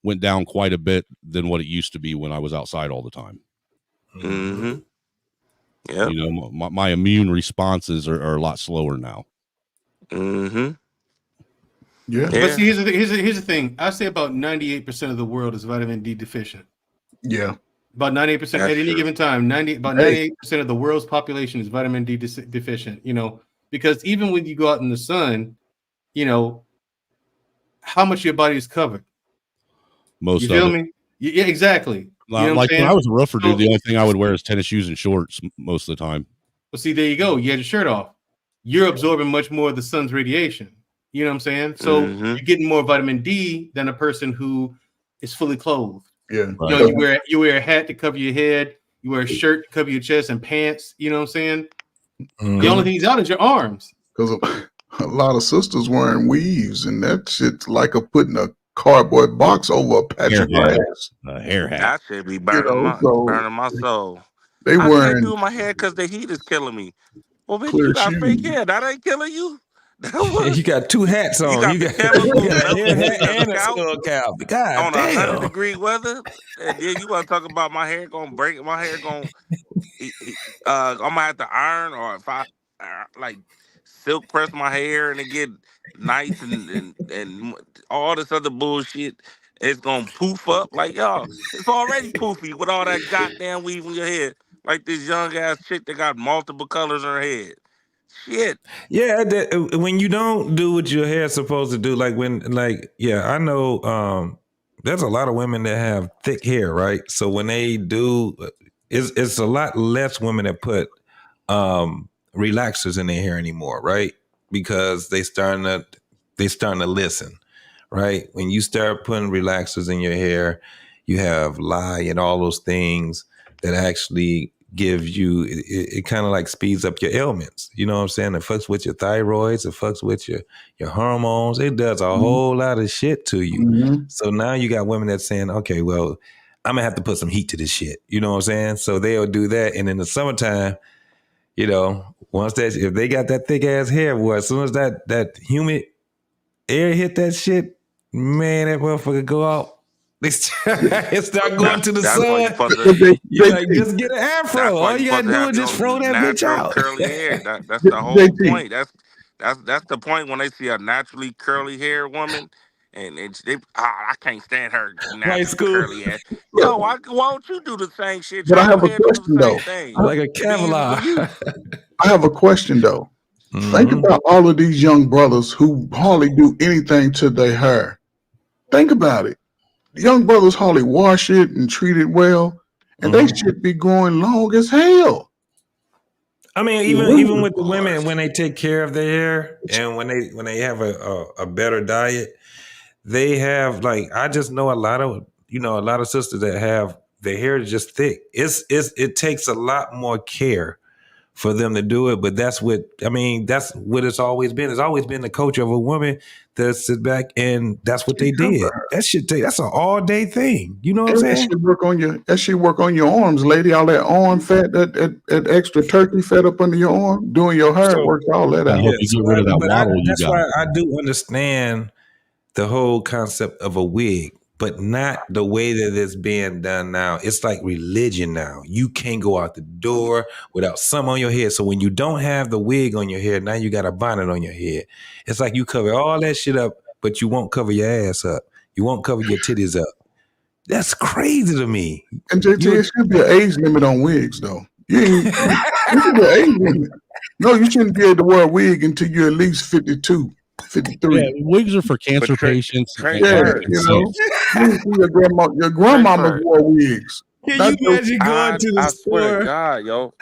went down quite a bit than what it used to be when I was outside all the time. Mm-hmm. Yeah. My immune responses are a lot slower now. Mm-hmm. Yeah. But see, here's the thing. I say about 98% of the world is vitamin D deficient. Yeah. About 98% at any given time. 98% of the world's population is vitamin D deficient. Because even when you go out in the sun, how much of your body is covered. Most You feel of it. me? Yeah, exactly. You know what Like I'm when saying? I was a roofer, dude, So- the only thing I would wear is tennis shoes and shorts most of the time. Well, see, there you go. You had your shirt off. You're absorbing much more of the sun's radiation. You know what I'm saying? So you're getting more vitamin D than a person who is fully clothed. Yeah. You know, you wear a hat to cover your head, you wear a shirt to cover your chest and pants. You know what I'm saying? The only thing's out is your arms. Because a lot of sisters wearing weaves, and that shit's like putting a cardboard box over a patch of grass. A hair hat. That should be burning my soul. They I can't wearing do my hair because the heat is killing me. Well, bitch, clear you got fake shoes. hair. That ain't killing you. You got two hats on. You got the chemicals you got a hair melting hat into and the a scalp skull cap. God on damn. 100-degree weather, and then you want to talk about my hair gonna break. My hair gonna. I'm gonna have to iron, or if I like silk press my hair and it get nice and all this other bullshit, it's gonna poof up. Like y'all, it's already poofy with all that goddamn weave in your head. Like this young ass chick that got multiple colors in her head. Shit. Yeah, when you don't do what your hair's supposed to do, I know there's a lot of women that have thick hair, right? So when they do, it's a lot less women that put relaxers in their hair anymore, right? Because they starting to listen, right? When you start putting relaxers in your hair, you have lye and all those things that actually gives you it kind of like speeds up your ailments. You know what I'm saying? It fucks with your thyroids, it fucks with your hormones. It does a whole lot of shit to you. So now you got women that's saying, okay, well, I'm gonna have to put some heat to this shit. You know what I'm saying? So they'll do that. And in the summertime, you know, if they got that thick ass hair, boy, as soon as that humid air hit that shit, man, that motherfucker go out. They start going to the That's why you sun. supposed to. You like just get an afro. That's why All you gotta supposed to do have is just your throw that bitch natural out. curly hair. That's the whole point. That's the point when they see a naturally curly hair woman, and I can't stand her naturally curly hair. Yo, why won't you do the same shit? But I Try have your a hair to do question the same though. thing. Like a It'd be easy for you. I have a question though. Think about all of these young brothers who hardly do anything to their hair. Think about it. Young brothers hardly wash it and treat it well, and they should be growing long as hell. I mean, even with the women, when they take care of their hair and when they have a better diet, they have I just know a lot of sisters that have their hair is just thick. It takes a lot more care for them to do it, but that's what it's always been. It's always been the culture of a woman to sit back and that's what they did. That's an all day thing. You know what I'm That saying? should work on your arms, lady. All that arm fat, that extra turkey fat up under your arm, doing your hair works all that out. That's why I do understand the whole concept of a wig, but not the way that it's being done now. It's like religion now. You can't go out the door without some on your head. So when you don't have the wig on your head, now you got a bonnet on your head. It's like you cover all that shit up, but you won't cover your ass up. You won't cover your titties up. That's crazy to me. And JT, it should be an age limit on wigs, though. There should be an age limit. No, you shouldn't be able to wear a wig until you're at least 52. 53. Yeah, wigs are for cancer patients. Your grandmama wore wigs. Can you imagine going to the I swear store? to God, yo,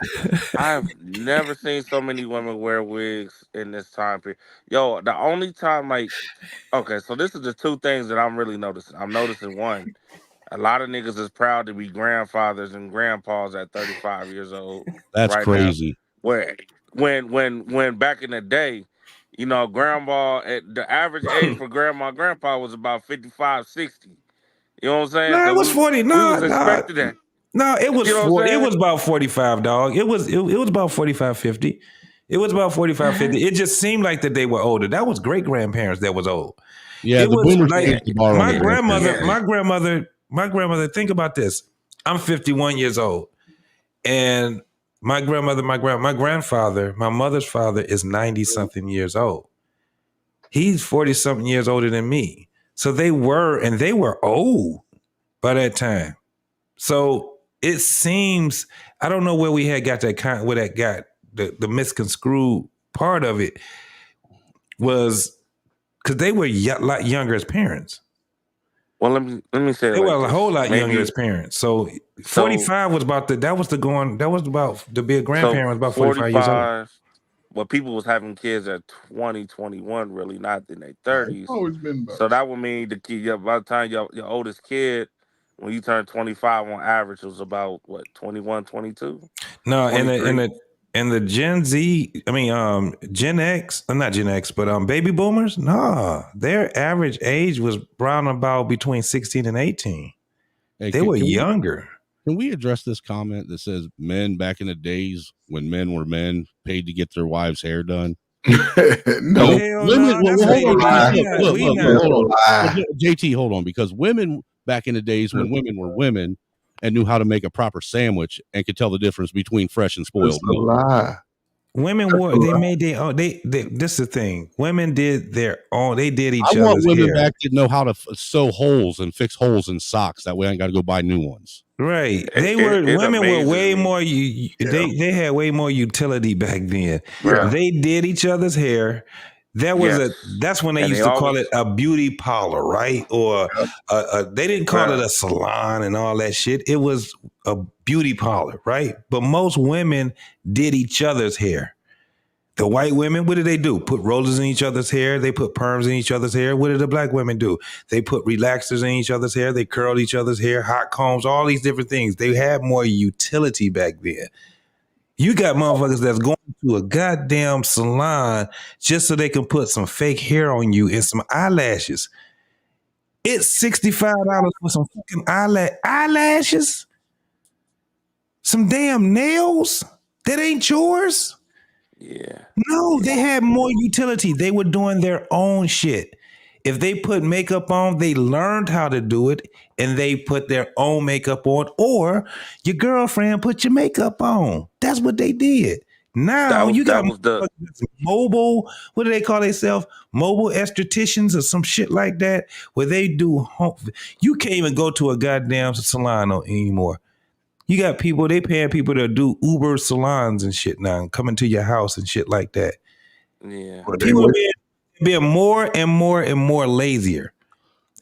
I've never seen so many women wear wigs in this time period. Yo, the only time okay, so this is the two things that I'm really noticing. I'm noticing one, a lot of niggas is proud to be grandfathers and grandpas at 35 years old. That's right crazy. Now. Where when back in the day, you know, grandma the average age for grandpa was about 55, 60. You know what I'm saying? No, So it was 40. we was expecting that. No, it was You know what I'm 40. It saying? was about 45, dog. It was about 45, 50. It was about 45, 50. It just seemed like that they were older. That was great grandparents that was old. Yeah, it the was boomers like raised the bar on my their grandmother. My grandmother. Think about this. I'm 51 years old, and my grandmother, my grandfather, my mother's father is 90 something years old. He's 40 something years older than me. So they were old by that time. So it seems, I don't know where we had got that where that got the misconstrued part of it was because they were a lot younger as parents. Well, let me say it They like were a this. whole lot Maybe- younger as parents. So 45 was about to be a grandparent was about 45 years old. Well, people was having kids at 20, 21, really, not in their 30s. always been about So that would mean the kid, by the time your oldest kid, when you turn 25 on average, was about what, 21, 22? No, 23? and the Gen Z, Gen X, not Gen X, but baby boomers, their average age was round about between 16 and 18. Hey, They were younger. Can we address this comment that says men back in the days when men were men paid to get their wives' hair done? No. Hell Women, no, that's hold on, lie. hold on. JT, hold on, because women back in the days when women were women and knew how to make a proper sandwich and could tell the difference between fresh and spoiled That's a lie. Women were they made their own. They this is the thing. Women did their own. They did each I want other's women hair. back to know how to sew holes and fix holes in socks. That way I ain't got to go buy new ones. Right. Women were way more they had way more utility back then. Yeah. They did each other's hair. That's when they And used they to call always- it a beauty parlor, right? Or they didn't call it a salon and all that shit. It was a beauty parlor, right? But most women did each other's hair. The white women, what did they do? Put rollers in each other's hair. They put perms in each other's hair. What did the black women do? They put relaxers in each other's hair. They curled each other's hair, hot combs, all these different things. They had more utility back then. You got motherfuckers that's going to a goddamn salon just so they can put some fake hair on you and some eyelashes. It's $65 for some fucking eyelashes? Some damn nails that ain't yours? Yeah. No, they had more utility. They were doing their own shit. If they put makeup on, they learned how to do it and they put their own makeup on, or your girlfriend put your makeup on. That's what they did. Now you got mobile, what do they call themselves? Mobile estheticians or some shit like that, where they do home. You can't even go to a goddamn salon anymore. You got people, they paying people to do Uber salons and shit now, coming to your house and shit like that. Yeah. People being more and more and more lazier,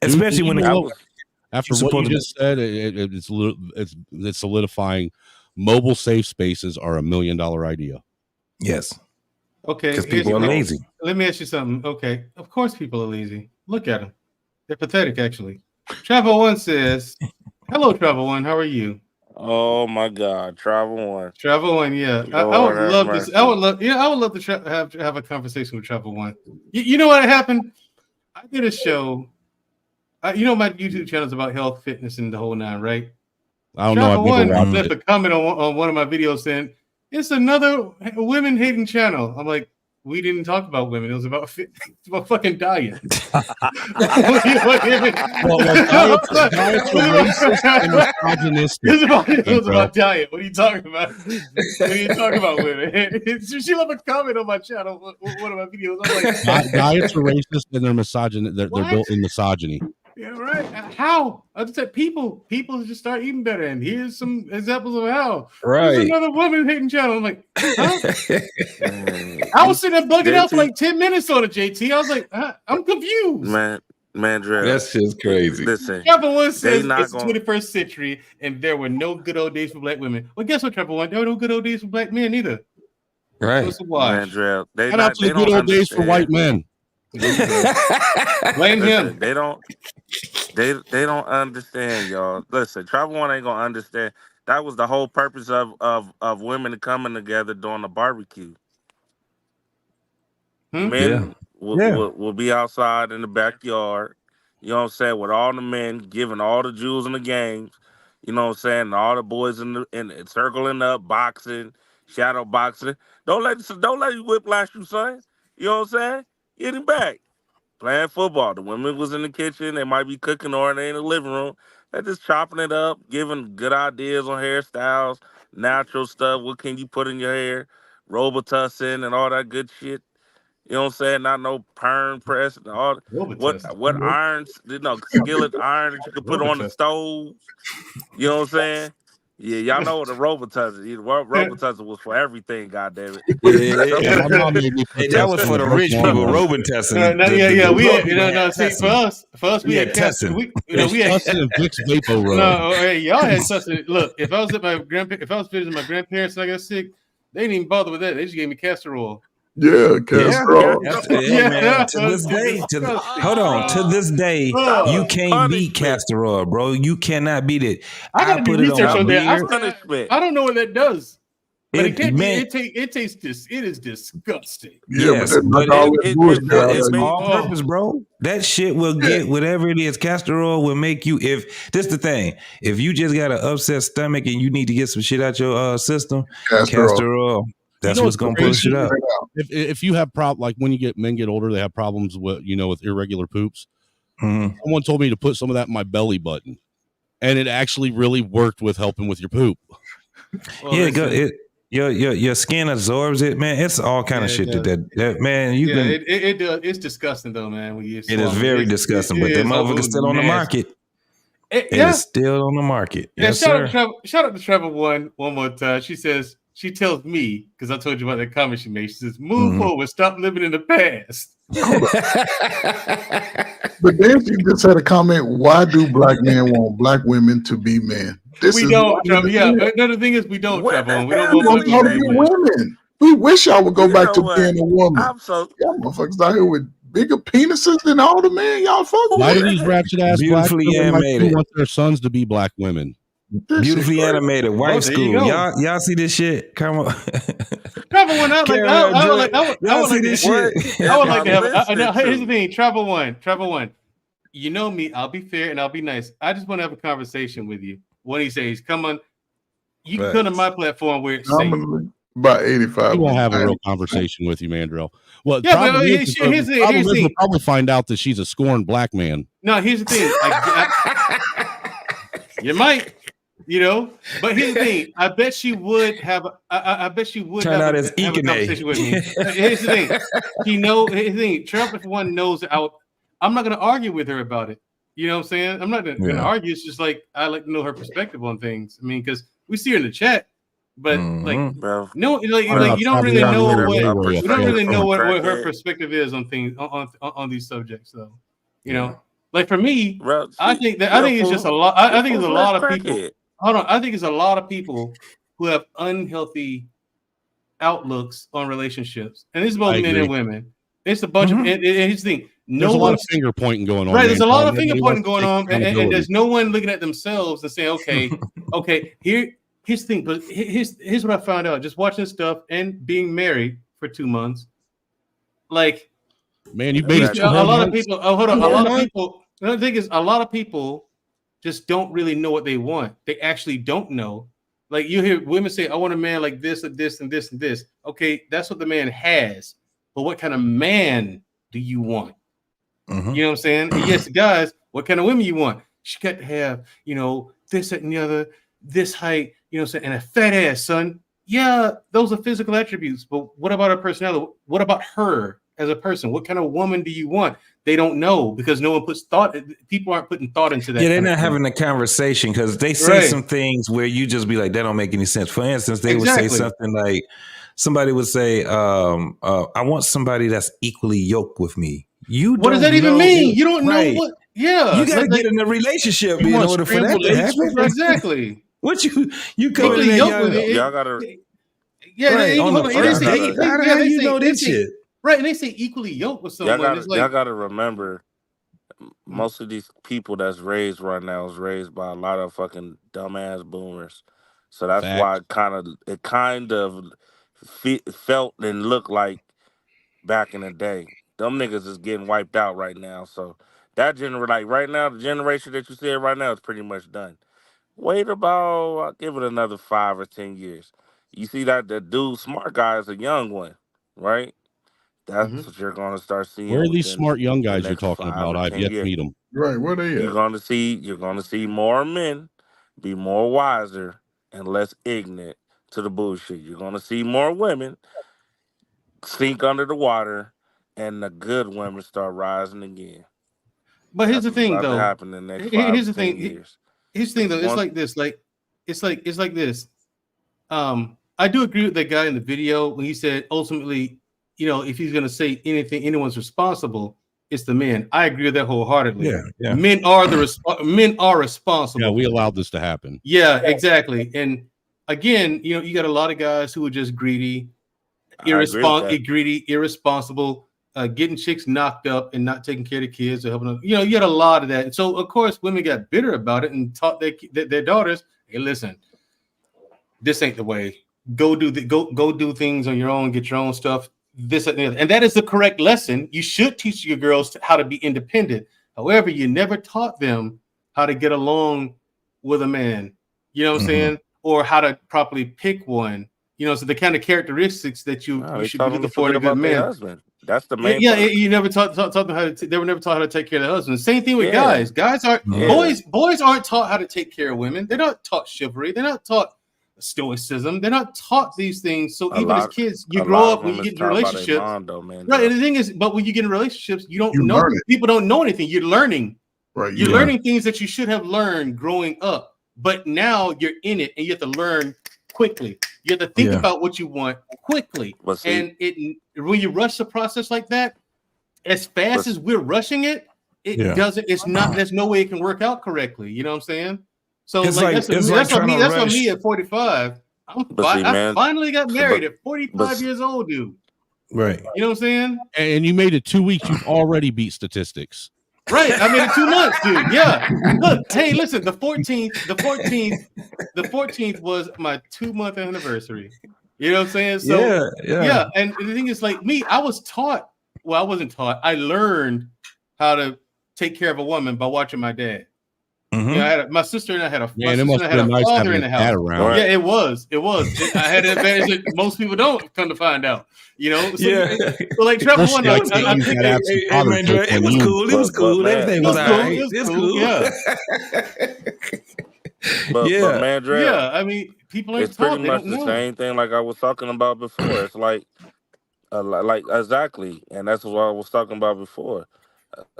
especially when after what you just said, it's solidifying. Mobile safe spaces are $1 million idea. Yes. Okay. Because people are lazy. Let me ask you something. Okay. Of course people are lazy. Look at them. They're pathetic, actually. Travel One says, hello, Travel One. How are you? Oh my God, Travel One. Travel One, yeah. I would love this. I would love to have a conversation with Travel One. You know what happened? I did a show. You know my YouTube channel is about health, fitness, and the whole nine, right? I don't know. I've never watched left it. a comment on one of my videos saying it's another women hating channel. I'm like, we didn't talk about women. It was about fucking diet. Diets are racist and misogynistic. It was about diet. What are you talking about? What are you talking about, women? She left a comment on my channel, one of my videos. I'm like, Diets are racist and they're misogynist. They're built in misogyny. Yeah, right. How? I just said people just start eating better. And here's some examples of how. Right. There's another woman hating channel. I'm like, huh? I was sitting there bugging out for like 10 minutes on it, JT. I was like, I'm confused. Mandrell. That's just crazy. Listen, Trevor One says not it's the 21st century and there were no good old days for black women. Well, guess what, Trevor One? There were no good old days for black men either. Right. So it's a wash. Mandrell, they Shout out to the good old days for white men. Blame him. They don't understand, y'all. Listen, Travel One ain't gonna understand. That was the whole purpose of women coming together during the barbecue. Men will be outside in the backyard, you know what I'm saying, with all the men giving all the jewels in the games, you know what I'm saying, and all the boys in circling up, boxing, shadow boxing. Don't let you whiplash you, son. You know what I'm saying? Get him back. Playing football. The women was in the kitchen. They might be cooking or they in the living room. They're just chopping it up, giving good ideas on hairstyles, natural stuff. What can you put in your hair? Robitussin and all that good shit. You know what I'm saying? Not no perm press and all. What irons? Skillet iron that you can put on the stoves. You know what I'm saying? Yeah, y'all know what a Robitussin. Robitussin was for everything. Goddamn it. Yeah. My mom made me put Hey, that was in for a the broke rich my people. arm. Robin-Tessin. We poor had, people had see, Tessin. for us, we Yeah, had Tessin. Tessin. We had Tussin and Vicks Vapo Rub. no, hey, y'all had Tessin. Look, if I was at my if I was visiting my grandparents and I got sick, they didn't even bother with that. They just gave me castor oil. Yeah, castor. Hey, man, to this day, hold on. To this day, you can't beat castor oil, bro. You cannot beat it. I got to do put it on research on that. Punishment. I don't know what that does, but it can't man- be. It tastes this. It is disgusting. Yes, but it's all purpose, bro. That shit will get whatever it is. Castor oil will make you. If this the thing, if you just got an upset stomach and you need to get some shit out your system, castor oil. That's what's gonna push shit out. If you have like when men get older, they have problems with with irregular poops. Someone told me to put some of that in my belly button, and it actually really worked with helping with your poop. Well, Yeah, your skin absorbs it, man. It's all kind of shit that man. You can. It does. It's disgusting though, man. When you It is very disgusting, but that motherfucker's still on the market. It is still on the market. Yes, sir. Shout out to Trevor one more time. She tells me, because I told you about that comment she made. She says, "Move forward, stop living in the past." But then she just had a comment. Why do black men want black women to be men? We don't, Trevor. Yeah, another thing is we don't, Trevor. We don't want y'all to be women. We wish y'all would go back to being a woman. I'm so y'all motherfuckers out here with bigger penises than all the men y'all fuck with. Why do these ratchet ass black Beautifully women animated. want their sons to be black women? Beautifully animated white school. Y'all see this shit? Come on. Travel one. I would like to have. Here's the thing. Travel one. You know me. I'll be fair and I'll be nice. I just want to have a conversation with you. When he says, "Come on," you can come to my platform where it's safe. About 85. We won't have a real conversation with you, Mandrell. Well, Yeah, problem but is, here's the thing. we'll probably find out that she's a scorned black man. No, here's the thing. You might, but here's the thing. I bet she would have. I bet she would Turn have, out as have a conversation with me. Here's the thing. Here's the thing. Trump, if one knows that I'm not going to argue with her about it. You know what I'm saying? I'm not going to argue. It's just like I like to know her perspective on things. I mean, because we see her in the chat, but you don't really know what her perspective is on things on these subjects, though. Like for me, I think it's just a lot. I think it's a lot of people. Hold on, I think it's a lot of people who have unhealthy outlooks on relationships, and this is both men and women. It's a bunch of. And here's the thing. There's a lot of finger pointing going on. Right, there's a lot of finger pointing going on, and there's no one looking at themselves and saying, "Okay, here's the thing." But here's what I found out just watching stuff and being married for 2 months. Like, man, you made a lot of people. Oh, hold on, a lot of people. The thing is, a lot of people just don't really know what they want. They actually don't know. Like you hear women say, "I want a man like this, and this, and this, and this." Okay, that's what the man has. But what kind of man do you want? You know what I'm saying? And yes, guys, what kind of women you want? She got to have, this, that, and the other, this height, and a fat ass, son. Yeah, those are physical attributes. But what about her personality? What about her as a person? What kind of woman do you want? They don't know because no one puts thought. People aren't putting thought into that. Yeah, they're not having a conversation because they say some things where you just be like, that don't make any sense. For instance, they would say something like, somebody would say, I want somebody that's equally yoked with me. What does that even mean? You don't know what. Yeah, you got to get in a relationship in order for that to happen. Exactly. What you come in there, y'all gotta. Yeah, right, on the first date. How do you know this shit? Right, and they say equally yoked with someone. Y'all gotta remember, most of these people that's raised right now is raised by a lot of fucking dumbass boomers. So that's why it kind of felt and looked like back in the day. Them niggas is getting wiped out right now. So that right now, the generation that you see right now is pretty much done. Wait about, I'll give it another 5 or 10 years. You see that the dude, smart guy, is a young one, right? That's what you're going to start seeing. Where are these smart young guys you're talking about? I've yet to meet them. Right, where they at? You're going to see more men be more wiser and less ignorant to the bullshit. You're going to see more women sink under the water and the good women start rising again. But here's the thing, though. Happen in the next here's the 5 to 10 thing. years. Here's the thing, though. It's like this. Like it's like this. I do agree with that guy in the video when he said ultimately, if he's gonna say anything, anyone's responsible, it's the men. I agree with that wholeheartedly. Yeah. Men are responsible. Yeah, we allowed this to happen. Yeah, exactly. And again, you got a lot of guys who are just greedy, irresponsible, getting chicks knocked up and not taking care of the kids or helping them. You got a lot of that. So of course, women got bitter about it and taught their daughters, "Hey, listen, this ain't the way. Go do things on your own. Get your own stuff. This and that is the correct lesson. You should teach your girls how to be independent. However, you never taught them how to get along with a man. You know what I'm saying? Or how to properly pick one. So the kind of characteristics that you should be looking for in a good man. Husband. That's the main. Yeah, you never taught them how to. They were never taught how to take care of their husbands. Same thing with guys. Guys aren't boys aren't taught how to take care of women. They're not taught chivalry. They're not taught stoicism. They're not taught these things. So even as kids, you grow up when you get in relationships. Right. And the thing is, but when you get in relationships, you don't know. People don't know anything. You're learning. Right. You're learning things that you should have learned growing up. But now you're in it and you have to learn quickly. You have to think about what you want quickly. And when you rush the process like that, as fast as we're rushing it, doesn't. It's not. There's no way it can work out correctly. You know what I'm saying? So that's what me at 45. I finally got married at 45 years old, dude. Right. You know what I'm saying? And you made it 2 weeks. You've already beat statistics. Right. I made it 2 months, dude. Yeah. Look, hey, listen, the 14th was my 2-month anniversary. You know what I'm saying? So yeah. And the thing is, like me, I was taught. Well, I wasn't taught. I learned how to take care of a woman by watching my dad. My sister and I had a father in the house. Yeah, it was. I had an advantage that most people don't come to find out. So like Trevor one night, it was cool. It was cool. Everything was all right. It was cool. Yeah. But man, Dre, I mean, people ain't it's pretty much the same thing like I was talking about before. It's like exactly, and that's what I was talking about before.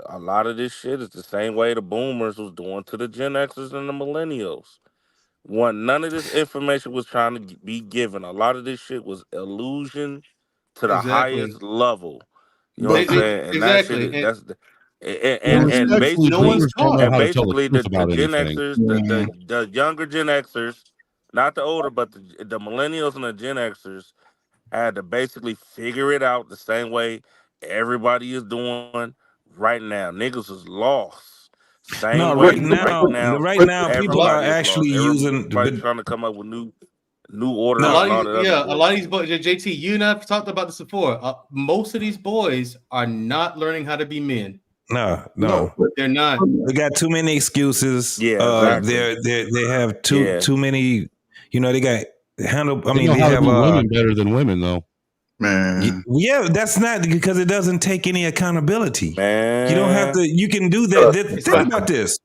A lot of this shit is the same way the boomers was doing to the Gen Xers and the millennials. None of this information was trying to be given. A lot of this shit was illusion to the highest level. You know what I'm saying? And that shit is, and basically, the Gen Xers, the younger Gen Xers, not the older, but the millennials and the Gen Xers had to basically figure it out the same way everybody is doing right now. Niggas is lost. Right now, people are actually using. Trying to come up with new orders. A lot of these boys, JT, you and I have talked about this before. Most of these boys are not learning how to be men. No, they're not. They got too many excuses. Yeah, exactly. They have too many. They got handle. I mean, they have women better than women, though. Man, yeah, that's not because it doesn't take any accountability. Man. You don't have to. You can do that. Think about this.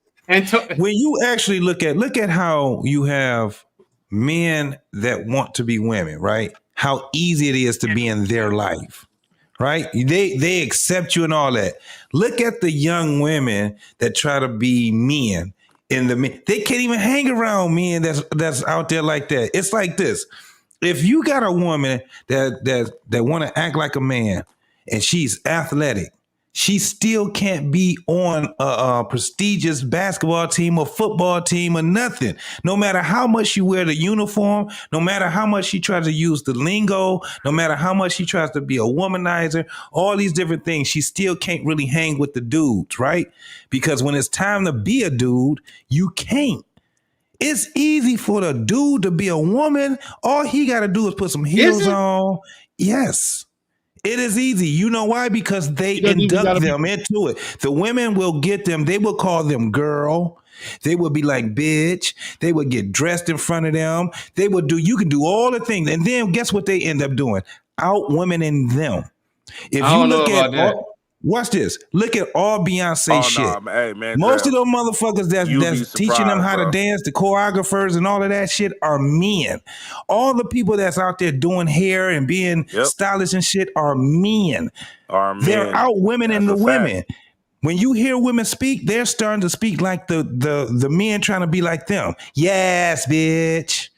When you actually look at how you have men that want to be women, right? How easy it is to be in their life, right? They accept you and all that. Look at the young women that try to be men. They can't even hang around men that's out there like that. It's like this. If you got a woman that want to act like a man and she's athletic, she still can't be on a prestigious basketball team or football team or nothing. No matter how much she wear the uniform, no matter how much she tries to use the lingo, no matter how much she tries to be a womanizer, all these different things, she still can't really hang with the dudes, right? Because when it's time to be a dude, you can't. It's easy for the dude to be a woman. All he got to do is put some heels on. Yes, it is easy. You know why? Because they induct them into it. The women will get them. They will call them girl. They will be like bitch. They will get dressed in front of them. You can do all the things. And then guess what they end up doing? Out womening them. If you look at watch this. Look at all Beyonce shit. Most of those motherfuckers that's teaching them how to dance, the choreographers and all of that shit are men. All the people that's out there doing hair and being stylish and shit are men. They're out women and the women. When you hear women speak, they're starting to speak like the men trying to be like them. Yes, bitch.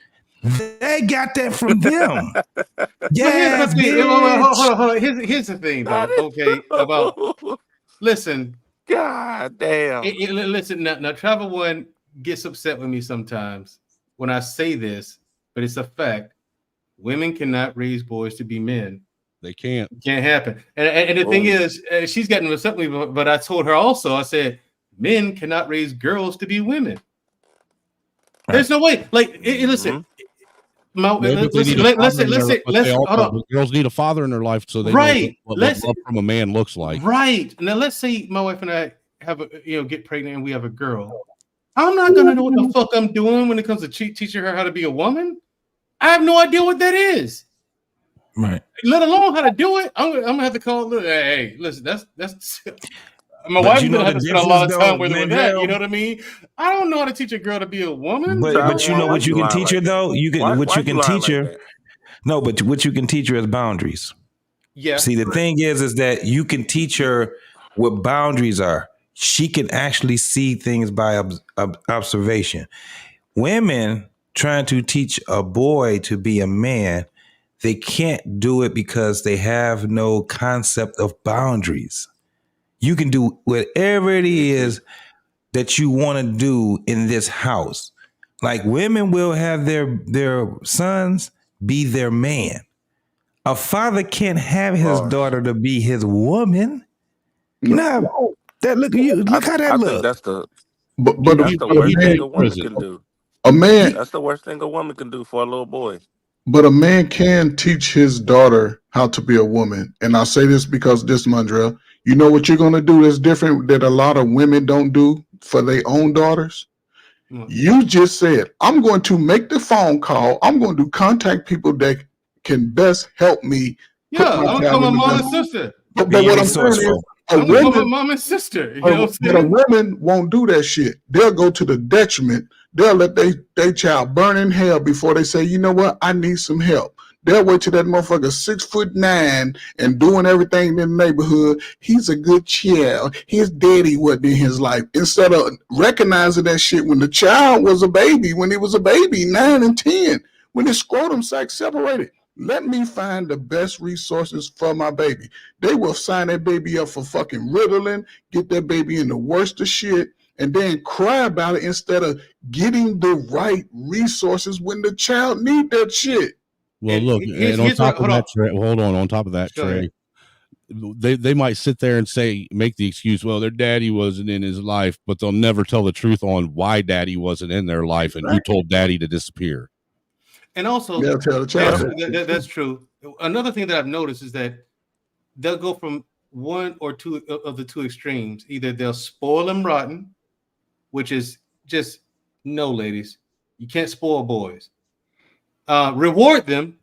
They got that from them. But here's the Yes, thing. bitch. Hold on. Here's the thing, though. Okay, about listen. God damn. Listen. Now, Travel One gets upset with me sometimes when I say this, but it's a fact. Women cannot raise boys to be men. They can't. It can't happen. And the thing is, she's gotten upset with me. But I told her also. I said, men cannot raise girls to be women. There's no way. Like, listen. Let's say, hold on. Girls need a father in their life so they Right. know what love from a man looks like. Right. Now let's say my wife and I have get pregnant and we have a girl. I'm not gonna know what the fuck I'm doing when it comes to teaching her how to be a woman. I have no idea what that is. Right. Let alone how to do it. I'm gonna have to call. Hey, listen, that's. My But wife's you know gonna have the to spend a lot of difference, time though, with her with that. Mandrell? You know what I mean? I don't know how to teach a girl to be a woman. But you know what you can teach her though? You can what you can teach her. That? No, but what you can teach her is boundaries. Yeah. See, the thing is that you can teach her what boundaries are. She can actually see things by observation. Women trying to teach a boy to be a man, they can't do it because they have no concept of boundaries. You can do whatever it is that you want to do in this house. Like women will have their sons be their man. A father can't have his daughter to be his woman. No, that look how that I look. think that's the But the worst thing a woman can do. A man, That's the worst thing a woman can do for a little boy. but a man can teach his daughter how to be a woman. And I say this because this, Mondrell, you know what you're going to do that's different that a lot of women don't do for their own daughters? You just said, I'm going to make the phone call. I'm going to contact people that can best help me. Yeah, I'm gonna call my mom and sister. But what I'm saying is, I'm gonna call my mom and sister. You know what I'm but a saying? woman won't do that shit. They'll go to the detriment. They'll let their child burn in hell before they say, you know what, I need some help. They'll wait till that motherfucker 6'9" and doing everything in the neighborhood. He's a good child. His daddy wasn't in his life. Instead of recognizing that shit when the child was a baby, when he was a baby, 9 and 10, when his scrotum sac separated. Let me find the best resources for my baby. They will sign that baby up for fucking Ritalin, get that baby in the worst of shit, and then cry about it instead of getting the right resources when the child need that shit. Well, look, and on top of that, Trey, hold on. On top of that, Trey, they might sit there and make the excuse, well, their daddy wasn't in his life, but they'll never tell the truth on why daddy wasn't in their life and who told daddy to disappear. And also, tell the child. that's true. Another thing that I've noticed is that they'll go from one or two of the two extremes. Either they'll spoil them rotten, which is just no, ladies. You can't spoil boys. Reward them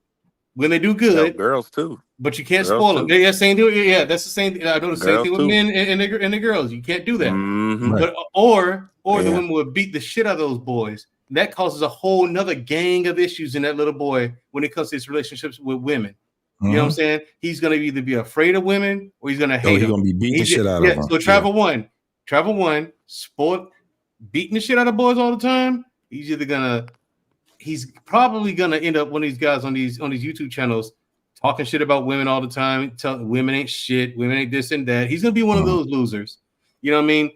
when they do good. Girls too. But you can't Girls spoil them. too. Yeah, same thing. Yeah, that's the same thing. I know the same Girls thing with too. men and the girls. You can't do that. Mhm. But or the women will beat the shit out of those boys. That causes a whole nother gang of issues in that little boy when it comes to his relationships with women. You know what I'm saying? He's gonna either be afraid of women or he's gonna hate them. He's gonna be beating the shit out of them. So travel one, beating the shit out of boys all the time. He's probably gonna end up one of these guys on these YouTube channels talking shit about women all the time, telling women ain't shit, women ain't this and that. He's gonna be one of those losers. You know what I mean?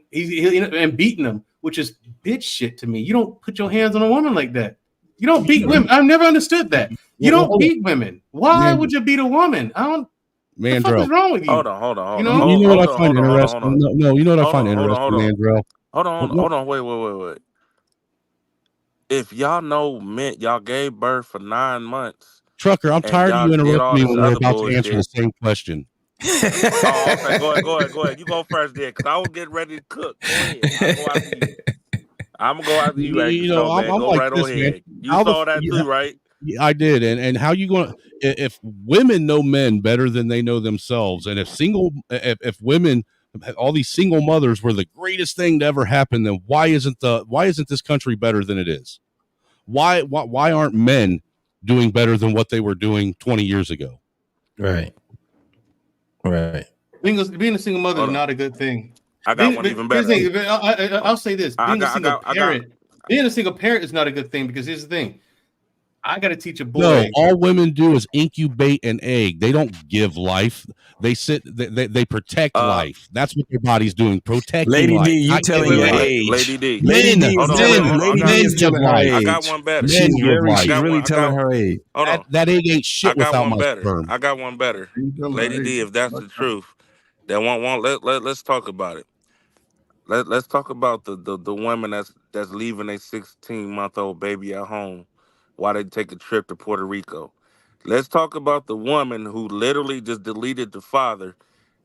And beating them, which is bitch shit to me. You don't put your hands on a woman like that. You don't beat women. I've never understood that. You don't beat women. Why would you beat a woman? I don't. What the fuck is wrong with you? Hold on. You know? You know what I find interesting? No, you know what I find interesting, Mandrell? Hold on. Wait. If y'all know men, y'all gave birth for 9 months. Trucker, I'm tired of you interrupting me when we're about to answer the same question. Okay, go ahead. You go first there, because I was getting ready to cook. Go ahead. I'm gonna go after you. I'm go like right this, on ahead. man. You saw that too, right? I did. And how you going to, if women know men better than they know themselves, and if women, all these single mothers were the greatest thing to ever happen, then why isn't this country better than it is? Why aren't men doing better than what they were doing 20 years ago? Right. Being a single mother is not a good thing. I got one even better. I'll say this: being a single parent is not a good thing, because here's the thing: I got to teach a boy. No, all women do is incubate an egg. They don't give life. They protect life. That's what their body's doing, protecting Lady life. D, you telling your age. Lady D. Lady D is telling her age. I got one better. She's really telling her age. Hold on. That egg ain't shit without my better. sperm. I got one better. Lady D, if that's the truth, then let's talk about it. Let's talk about the women that's leaving a 16-month-old baby at home while they take a trip to Puerto Rico. Let's talk about the woman who literally just deleted the father,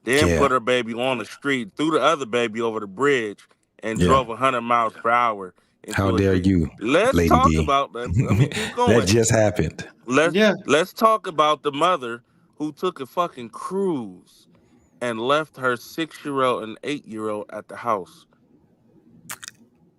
then put her baby on the street, threw the other baby over the bridge, and drove 100 miles per hour. How dare you, Let's Lady talk D. about that. Let me keep going. That just happened. Let's talk about the mother who took a fucking cruise and left her 6-year-old and 8-year-old at the house.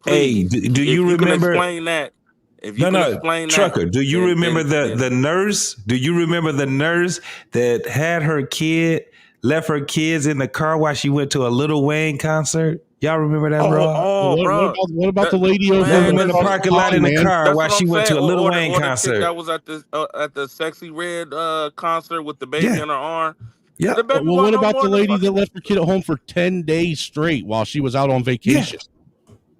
Please, hey, do you if remember? You can explain that. If you can explain Trucker, that, do you remember the nurse? Do you remember the nurse that had her kid, left her kids in the car while she went to a Lil Wayne concert? Y'all remember that, bro? Bro. What about the lady over in the parking lot in the car That's while what she I'm went saying. to a Lil Or Wayne the concert? chick that was at the Sexy Red concert with the baby in her arm. Yeah. The baby Well, what about the lady that that left her kid at home for 10 days straight while she was out on vacation?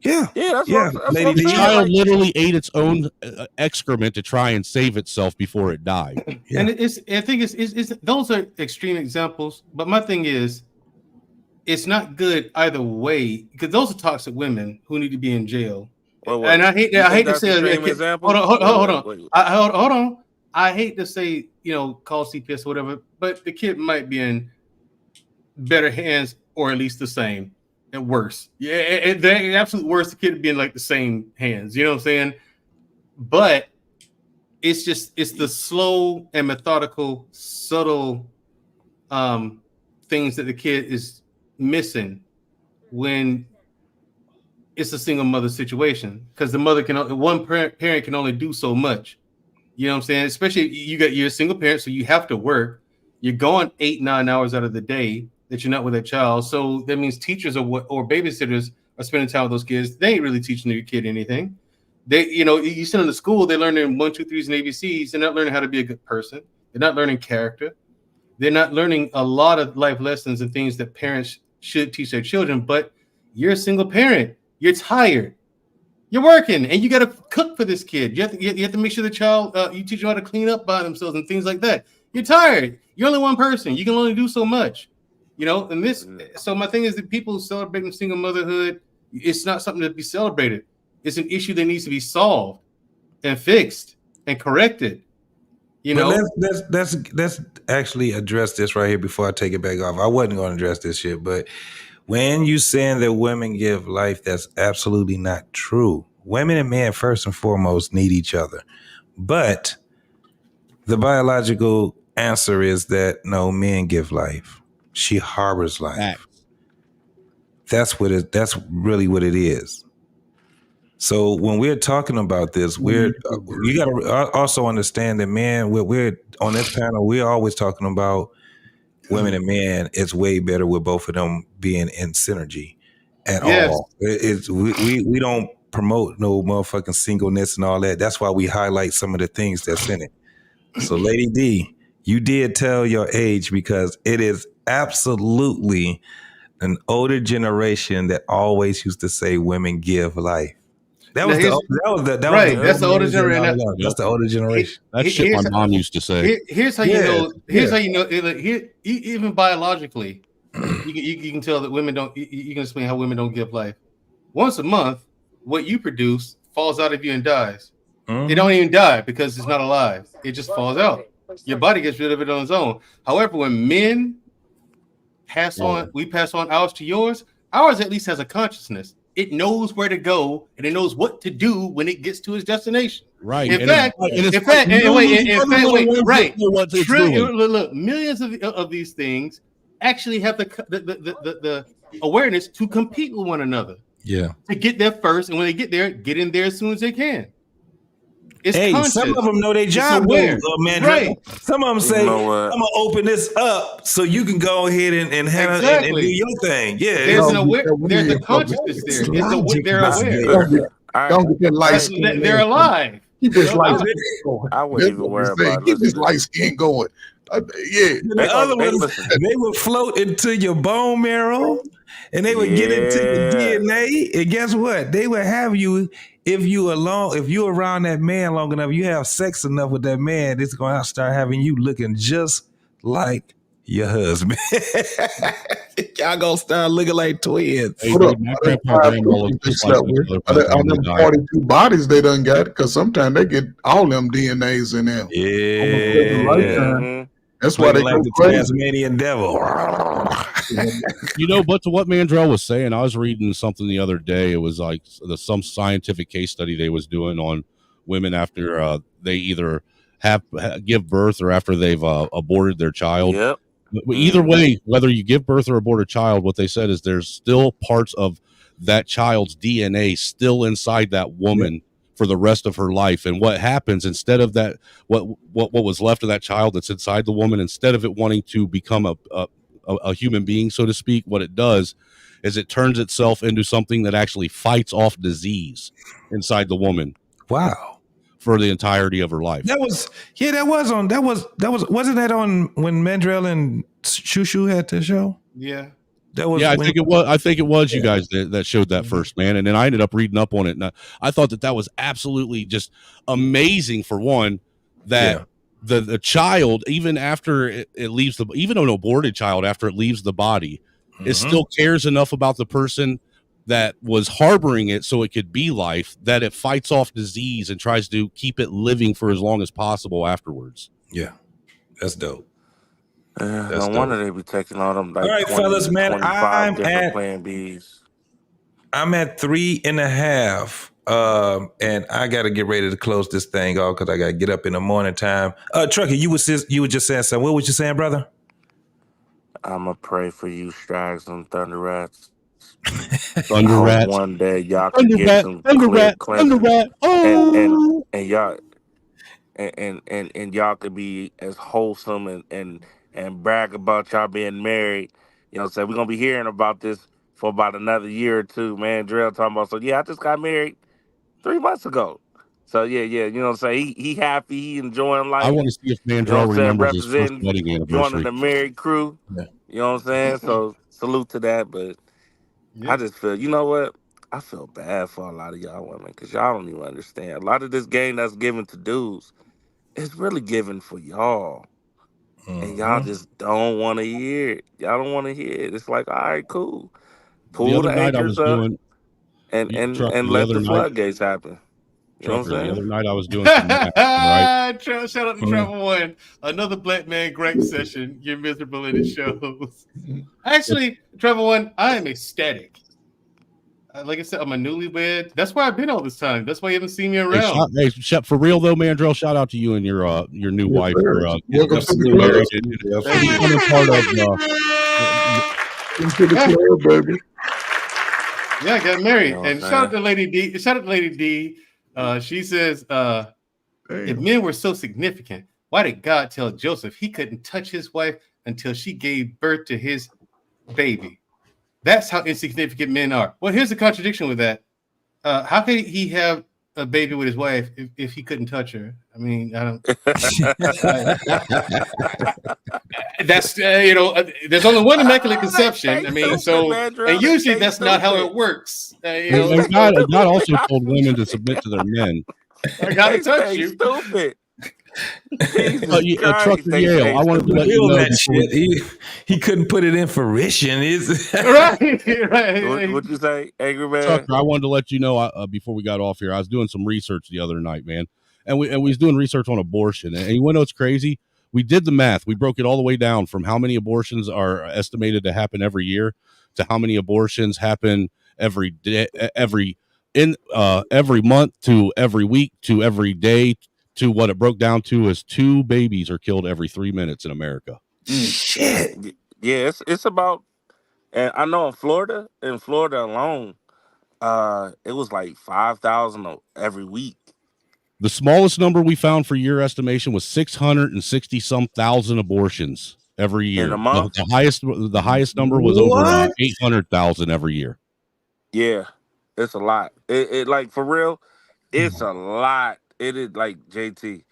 Yeah. That's what I'm saying. The child literally ate its own excrement to try and save itself before it died. And I think it's those are extreme examples. But my thing is, it's not good either way, because those are toxic women who need to be in jail. And I hate to say example. Hold on. I hate to say, call CPS or whatever, but the kid might be in better hands, or at least the same, and worse. Yeah, the absolute worst, the kid would be in like the same hands. You know what I'm saying? But it's the slow and methodical, subtle things that the kid is missing when it's a single mother situation, because the mother one parent can only do so much. You know what I'm saying? Especially you're a single parent, so you have to work. You're going 8-9 hours out of the day that you're not with that child. So that means teachers or babysitters are spending time with those kids. They ain't really teaching your kid anything. You send them to school, they're learning 1, 2, 3s and ABCs. They're not learning how to be a good person. They're not learning character. They're not learning a lot of life lessons and things that parents should teach their children. But you're a single parent. You're tired. You're working, and you got to cook for this kid. You have to make sure the child, you teach them how to clean up by themselves and things like that. You're tired. You're only one person. You can only do so much, and this. So my thing is that people celebrating single motherhood, it's not something to be celebrated. It's an issue that needs to be solved and fixed and corrected. But let's actually address this right here before I take it back off. I wasn't going to address this shit, but when you saying that women give life, that's absolutely not true. Women and men, first and foremost, need each other. But the biological answer is that no, men give life. She harbors life. That's really what it is. So when we're talking about this, you got to also understand that men, we're on this panel, we're always talking about women and men. It's way better with both of them being in synergy at all. We don't promote no motherfucking singleness and all that. That's why we highlight some of the things that's in it. So Lady D, you did tell your age, because it is absolutely an older generation that always used to say women give life. That's the older generation. That's the older generation. That's shit my mom used to say. Here's how you know. Here's how you know. Even biologically, you can tell that women don't. You can explain how women don't give life. Once a month, what you produce falls out of you and dies. It don't even die because it's not alive. It just falls out. Your body gets rid of it on its own. However, when men we pass on ours to yours. Ours at least has a consciousness. It knows where to go, and it knows what to do when it gets to its destination. Right. In fact, millions of these things actually have the awareness to compete with one another. Yeah. To get there first, and when they get there, get in there as soon as they can. Hey, conscious. some of them know their It's job, though, aware. man. Right. Some of them You say, know what? I'm going to open this up so you can go ahead and handle and do Exactly. your thing. Yeah. There's No, a consciousness there. logic They're must aware. be Don't get that light skin. They're alive. Keep this They're light alive. skin going. I wouldn't That's even what worry we say. about it. Keep this Listen, light skin going. Yeah. The other ones, they would float into your bone marrow and they would get into your Yeah. DNA. And guess what? They would have you, if you around that man long enough, you have sex enough with that man, it's going to start having you looking just like your husband. Y'all going to start looking like twins. Hey, Hold up. dude, my Are they grandpa and grandma five looked they just like slept each with? other by the Are time they them died. 42 bodies they done got? Because sometimes they get all them DNAs in there. Almost every lifetime. Mm-hmm. That's why they Looking like go the crazy. Tasmanian devil. You know, but to what Mandrell was saying, I was reading something the other day. It was like some scientific case study they was doing on women after they either give birth or after they've aborted their child. Yep. Either way, whether you give birth or abort a child, what they said is there's still parts of that child's DNA still inside that woman for the rest of her life. And what happens instead of that, what was left of that child that's inside the woman, instead of it wanting to become a human being, so to speak, what it does is it turns itself into something that actually fights off disease inside the woman. Wow. For the entirety of her life. Wasn't that on when Mandrell and Shushu had the show? Yeah. That was I think it was you guys that showed that first, man. And then I ended up reading up on it. And I thought that was absolutely just amazing. For one, that the child, even after it leaves even an aborted child, after it leaves the body, it still cares enough about the person that was harboring it so it could be life, that it fights off disease and tries to keep it living for as long as possible afterwards. Yeah. That's dope. No wonder they be taking all them like all right, 20, fellas, man. 25 different plan Bs. I'm at 3.5. And I gotta get ready to close this thing off because I gotta get up in the morning time. Truckee, you were just saying something. What was you saying, brother? I'ma pray for you, Strags and Thunder Rats. Thunder I hope Rats. one day y'all can get some clear cleansing. And y'all and y'all could be as wholesome and brag about y'all being married. You know what I'm saying? We're gonna be hearing about this for about another year or two, man. Drell talking about, so yeah, I just got married 3 months ago. So yeah, you know what I'm saying? He happy, he enjoying life. I want to see if You know Mandrell what I'm saying? remembers his first Representing, wedding joining anniversary. the married crew. You know what I'm saying? So salute to that. But I just feel, you know what? I feel bad for a lot of y'all women because y'all don't even understand. A lot of this game that's given to dudes is really given for y'all. And y'all just don't want to hear it. Y'all don't want to hear it. It's like, all right, cool. The Pull other the night I anchors was up doing and let the floodgates happen. You know what I'm The saying? other night I was doing some math, right? Shout out to Travel One. Another Black Man Gripe session. You're miserable and it shows. Actually, Travel One, I am ecstatic. Like I said, I'm a newlywed. That's why I've been all this time. That's why you haven't seen me around. For real though, Mandrell, shout out to you and your new wife for Welcome to the married club. and becoming part of Into the club, baby. Yeah, I got married. You know what And I'm shout out to Lady D. Shout out to Lady D. She says, if men were so significant, why did God tell Joseph he couldn't touch his wife until she gave birth to his baby? That's how insignificant men are. Well, here's the contradiction with that. How could he have a baby with his wife if he couldn't touch her? I mean, I don't. That's there's only one immaculate conception. I mean, so and usually that's not how it works. And God also told women to submit to their men. I gotta touch you. Stupid. Trucker Yale, I wanted to let you know that shit. He couldn't put it in fruition. right. What'd you say, Angry Man? Trucker, I wanted to let you know before we got off here, I was doing some research the other night, man, and we was doing research on abortion, and you want to know what's crazy? We did the math. We broke it all the way down from how many abortions are estimated to happen every year to how many abortions happen every day, every month to every week to every day. To what it broke down to is 2 babies are killed every 3 minutes in America. Shit. Yeah, it's about, and I know in Florida alone, it was like 5,000 every week. The smallest number we found for your estimation was 660,000 abortions every year. In a month? The highest number was over 800,000 every year. Yeah, it's a lot. It like for real, it's a lot. It is like JT.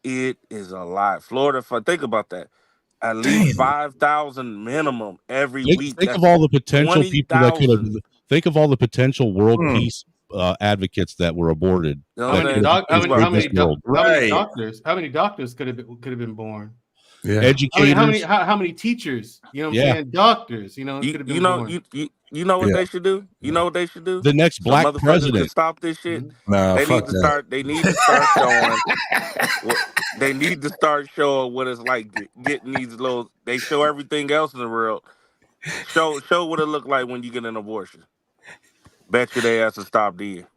It is a lot. Florida, think about that. At least 5,000 minimum every week. Think That's of all the potential people that could have. 20,000. Think of all the potential world peace advocates that were aborted. How many doctors? How many doctors could have been born? Yeah. Educators. How many teachers? You know what I'm saying? Doctors. You know, could have been born. You know what they should do? You know what they should do? The next black motherfuckers president. could stop this shit. Nah, They fuck need to that. start. They need to start showing. They need to start showing what it's like getting these little. They show everything else in the world. Show what it look like when you get an abortion. Bet you they ass to stop then.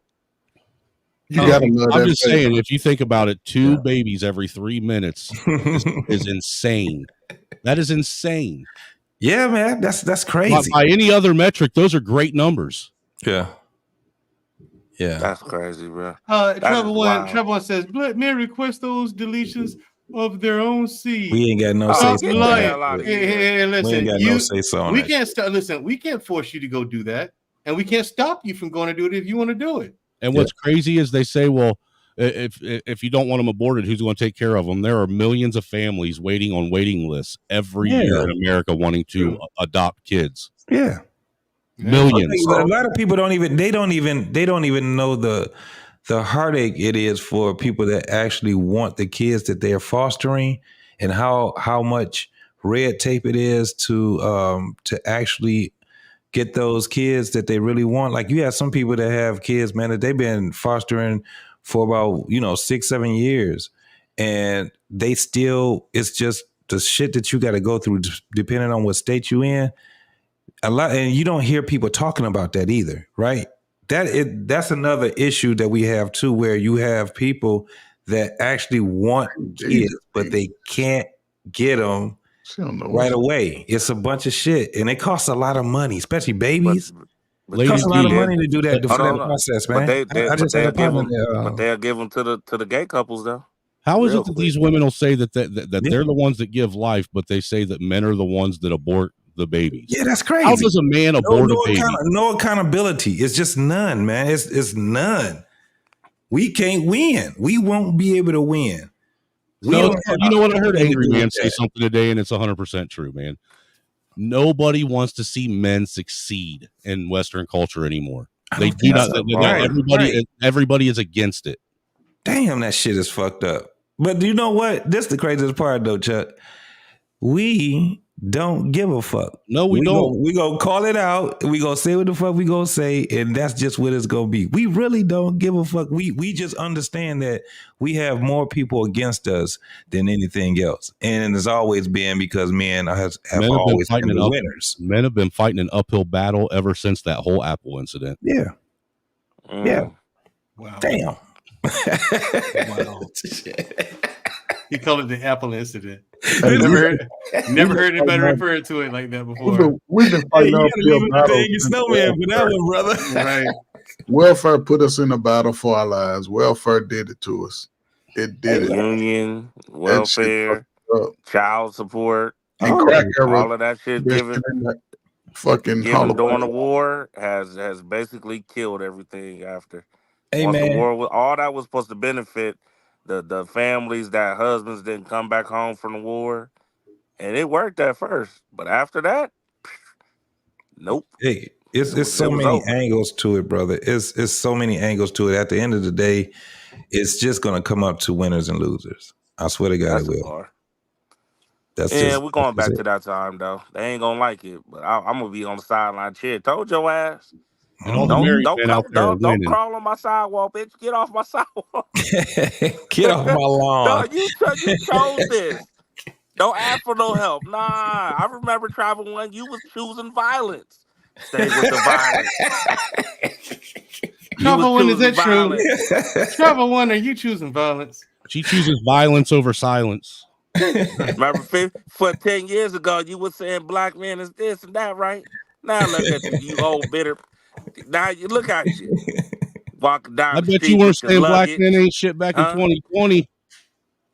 You gotta love I'm that just baby. saying, if you think about it, 2 babies every 3 minutes is insane. That is insane. Yeah, man, that's crazy. By any other metric, those are great numbers. Yeah. That's crazy, bro. Trevor one says, men request those deletions of their own seed. We ain't got no say so. Hey, listen, we ain't got no say so on we that. can't listen. We can't force you to go do that, and we can't stop you from going to do it if you want to do it. And what's crazy is they say, well, if you don't want them aborted, who's going to take care of them? There are millions of families waiting on waiting lists every year in America wanting to adopt kids. Yeah. Millions. A lot of people don't even know the heartache it is for people that actually want the kids that they're fostering, and how much red tape it is to actually get those kids that they really want. Like, you have some people that have kids, man, that they've been fostering for about 6-7 years, and they still, it's just the shit that you got to go through depending on what state you in. A lot, and you don't hear people talking about that either, right? That's another issue that we have too, where you have people that actually want kids, but they can't get them right away. It's a bunch of shit, and it costs a lot of money, especially babies. It costs a lot of money to do that for that process, man. But they'll give them to the gay couples though. How is it that these women will say that they're the ones that give life, but they say that men are the ones that abort the babies? Yeah, that's crazy. How does a man abort a baby? No accountability. It's just none, man. It's none. We can't win. We won't be able to win. You know what? I heard Angry Man say something today, and it's 100% true, man. Nobody wants to see men succeed in Western culture anymore. They do not. Everybody is against it. Damn, that shit is fucked up. But you know what? This is the craziest part, though, Chuck. We don't give a fuck. No, we don't. We gonna call it out. We gonna say what the fuck we gonna say, and that's just what it's gonna be. We really don't give a fuck. We just understand that we have more people against us than anything else, and it's always been because men have always been the winners. Men have been fighting an uphill battle ever since that whole Apple incident. Yeah. Yeah. Wow. Damn. Wow. He called it the Apple incident. Never heard anybody refer to it like that before. We've been fighting uphill battle. Snowman for that one, brother. Right. Welfare put us in a battle for our lives. Welfare did it to us. It did it. Union, welfare, child support, and crack all of that shit given during the Holocaust. war has basically killed everything after. Hey, Once man. the war, all that was supposed to benefit the families that husbands didn't come back home from the war, and it worked at first, but after that, nope. Hey, it's so many angles to it, brother. It's so many angles to it. At the end of the day, it's just gonna come up to winners and losers. I swear to God, it will. We're going back to that time though. They ain't gonna like it, but I'm gonna be on the sideline cheering. Told your ass. Don't crawl on my sidewalk, bitch. Get off my sidewalk. Get off my lawn. No, you chose this. Don't ask for no help. Nah, I remember traveling when you was choosing violence. Stay with the violence. Trevor one, is that true? Trevor one, are you choosing violence? She chooses violence over silence. Remember, for 10 years ago, you were saying black men is this and that, right? Now look at you, you old bitter. Now you look at you. walking down I the bet you street weren't with your saying black luggage. men ain't shit back in 2020.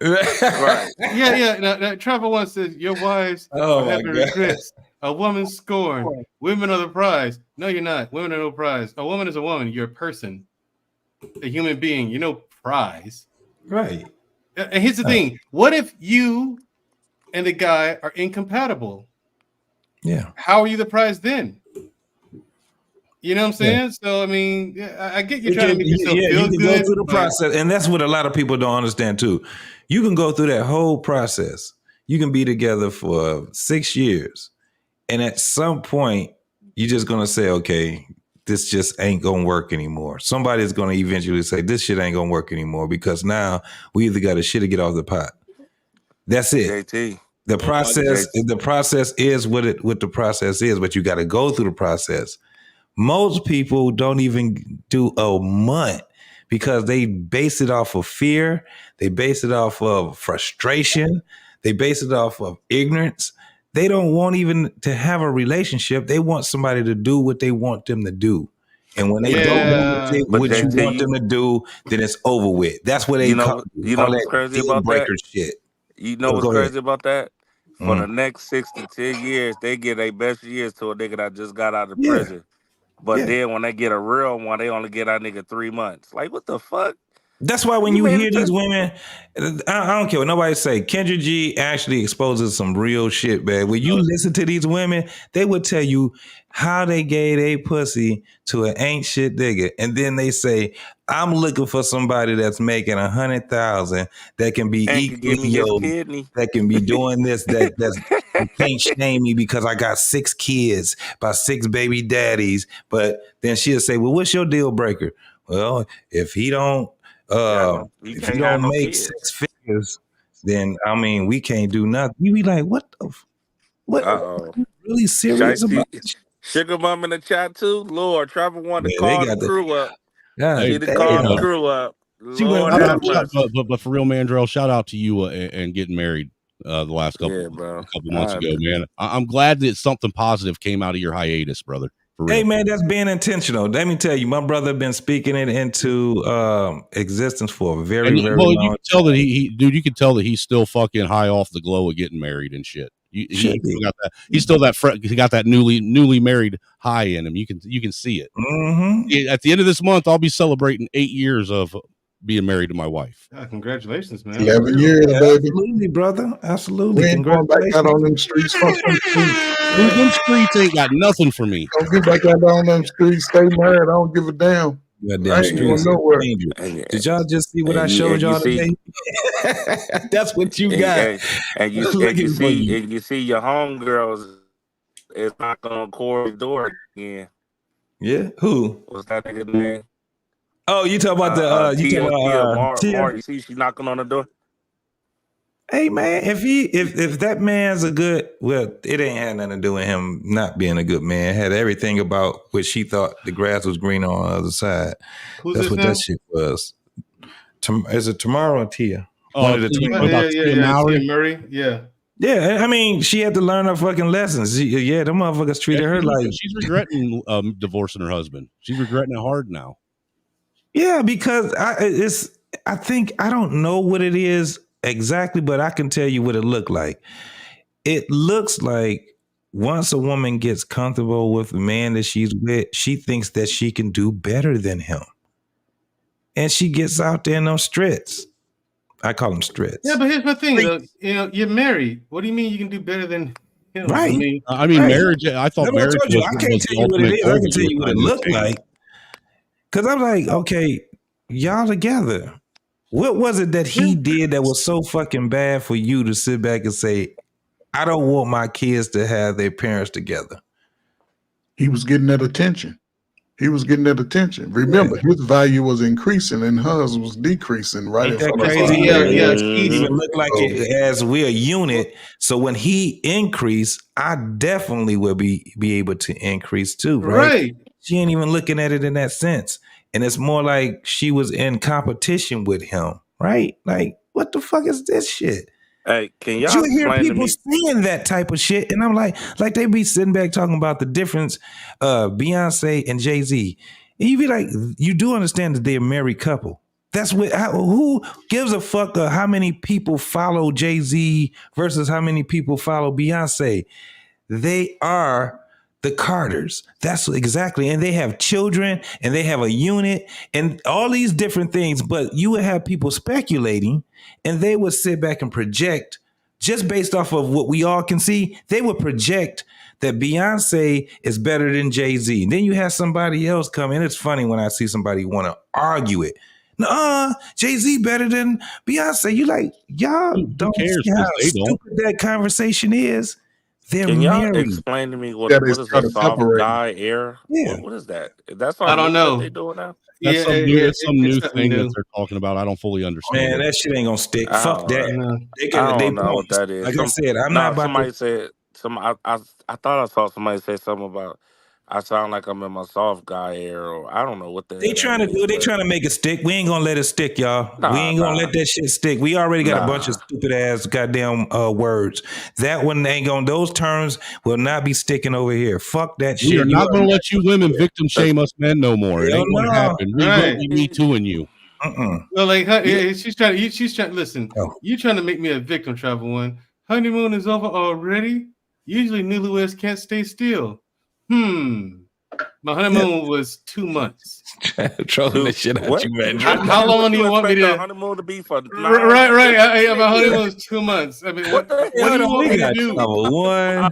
Right. Yeah. Now, Trevor once says, "Your wives Oh are my having God. regrets. A woman scorned. Women are the prize. No, you're not. Women are no prize. A woman is a woman. You're a person, a human being. You're no prize." Right. And here's the thing: what if you and the guy are incompatible? Yeah. How are you the prize then? You know what I'm Yeah. saying? So I mean, yeah, I get you It trying to can- make yourself yeah, feel you can good. go through the but- process, and that's what a lot of people don't understand too. You can go through that whole process. You can be together for 6 years, and at some point, you're just gonna say, "Okay, this just ain't gonna work anymore." Somebody's gonna eventually say, "This shit ain't gonna work anymore," because now we either got to shit or get off the pot. That's it. JT. The process is what the process is, but you got to go through the process. Most people don't even do a month because they base it off of fear. They base it off of frustration. They base it off of ignorance. They don't want even to have a relationship. They want somebody to do what they want them to do. And when they don't do But what you JT, want them to do, then it's over with. That's what they you call know all what's that crazy deal about that? breaker shit. You know Oh, what's go ahead. crazy about that? For the Mm. next 6 to 10 years, they get their best years to a nigga that just got out of Yeah. prison. But Yeah. then when they get a real one, they only get that nigga 3 months. Like, what the fuck? That's why when You you made hear it these to women, I don't care what nobody say. Kendra G actually exposes some real shit, man. When you listen to these women, they would tell you how they gave a pussy to an ain't shit nigga, and then they say, "I'm looking for somebody that's making 100,000 that can be and could give equally me his yoked, kidney. that can be doing this, that's you can't shame me because I got 6 kids by 6 baby daddies." But then she'll say, "Well, what's your deal breaker?" Well, if he don't. You If can't you have don't no make kids. 6 figures, then I mean we can't do nothing. You be like, what? Uh-oh. You really serious about Shiesty. this? Sugar Mom in the chat too? Lord, Trevor wanted to Yeah, they call the got the crew up. God He done damn. called the crew up. She went Lord with have her. mercy. But for real, Mandrell, shout out to you and getting married the last Yeah, bro. couple months ago, man. I'm glad that something positive came out of your hiatus, brother. For real. Hey man, that's being intentional. Let me tell you, my brother been speaking it into existence for a very, very You long can tell that you can tell that he's still fucking high off the glow of getting married and shit. He still got that. He's still he got that newly married high in him. You can see it. Mm-hmm. At the end of this month, I'll be celebrating 8 years of being married to my wife. Congratulations, man. 11 years, baby. Absolutely, brother. Absolutely. We ain't going back out on Congratulations. them streets. Fuck them streets. Them streets ain't got nothing for me. Don't get back out on them streets. Stay married. I don't give a damn. Goddamn I ain't going streets nowhere. dangerous. Did y'all just see what I showed y'all today? That's what you got. And you Looking for you. and you see your homegirls is knocking on Corey's door again. Yeah, who? What's that nigga name? Oh, you talking about the you talking about Tia? Mar, you see she knocking on the door? Hey man, if that man's a good, well, it ain't had nothing to do with him not being a good man. It had everything about what she thought the grass was greener on the other side. Who's That's this what now? that shit was. Is it Tamara or Tia? One of the twins. Tia Murray. Yeah. Yeah, I mean, she had to learn her fucking lessons. The motherfuckers treated her like she's regretting divorcing her husband. She's regretting it hard now. Yeah, because I think I don't know what it is exactly, but I can tell you what it looked like. It looks like once a woman gets comfortable with the man that she's with, she thinks that she can do better than him. And she gets out there in those streets. I call them streets. Yeah, but here's my thing, though. You know, you're married. What do you mean you can do better than him? Right. I mean, marriage. I thought That's what I marriage told you. was, I can't was tell the you what it ultimate is. goal I can that tell you you were what it trying to looked attain. like. Because I'm like, okay, y'all together. What was it that he did that was so fucking bad for you to sit back and say, I don't want my kids to have their parents together? He was getting that attention. Remember, his value was increasing and hers was decreasing right Ain't in that front of crazy? us. It even look like it as we're a unit. So when he increased, I definitely will be able to increase too, right? Right. She ain't even looking at it in that sense. And it's more like she was in competition with him, right? Like, what the fuck is this shit? Hey, can But y'all you hear explain to people me? saying that type of shit, and I'm like they be sitting back talking about the difference, Beyonce and Jay-Z. And you be like, you do understand that they're a married couple. That's what. Who gives a fuck how many people follow Jay-Z versus how many people follow Beyonce? They are the Carters. That's exactly. And they have children and they have a unit and all these different things. But you would have people speculating and they would sit back and project just based off of what we all can see. They would project that Beyonce is better than Jay-Z. And then you have somebody else come in. It's funny when I see somebody want to argue it. Nuh-uh, Jay-Z better than Beyonce. You like, y'all don't see how stupid that conversation is. They're Can y'all married. explain to me Yeah, what they is a started soft separating. guy air? Yeah. What is that? Is that I something don't new that know. they doing now? That's some new it's thing that new. they're talking about. I don't fully understand. Man, it. that shit ain't gonna stick. I Fuck don't, that. They I can. They don't know what points. that is. Like I said, I'm not about Somebody to. said I thought I saw somebody say something about I sound like I'm in my soft guy air, or I don't know what the They hell that trying to is. do. They But trying to make it stick. We ain't gonna let it stick, y'all. We ain't gonna let that shit stick. We already got a bunch of stupid ass goddamn words. That one ain't gonna. Those terms will not be sticking over here. Fuck that We shit. are not going to let you women victim shame us men no more. It Hell ain't going to no. happen. We will be me too and you. Well, like she's trying. Listen. You trying to make me a victim, Travel One. Honeymoon is over already. Usually, newlyweds can't stay still. My honeymoon was 2 months. Trolling the shit out you, man. How long do you want me to? Honeymoon to be for Right. My honeymoon was 2 months. I mean, what do you want me to do? One.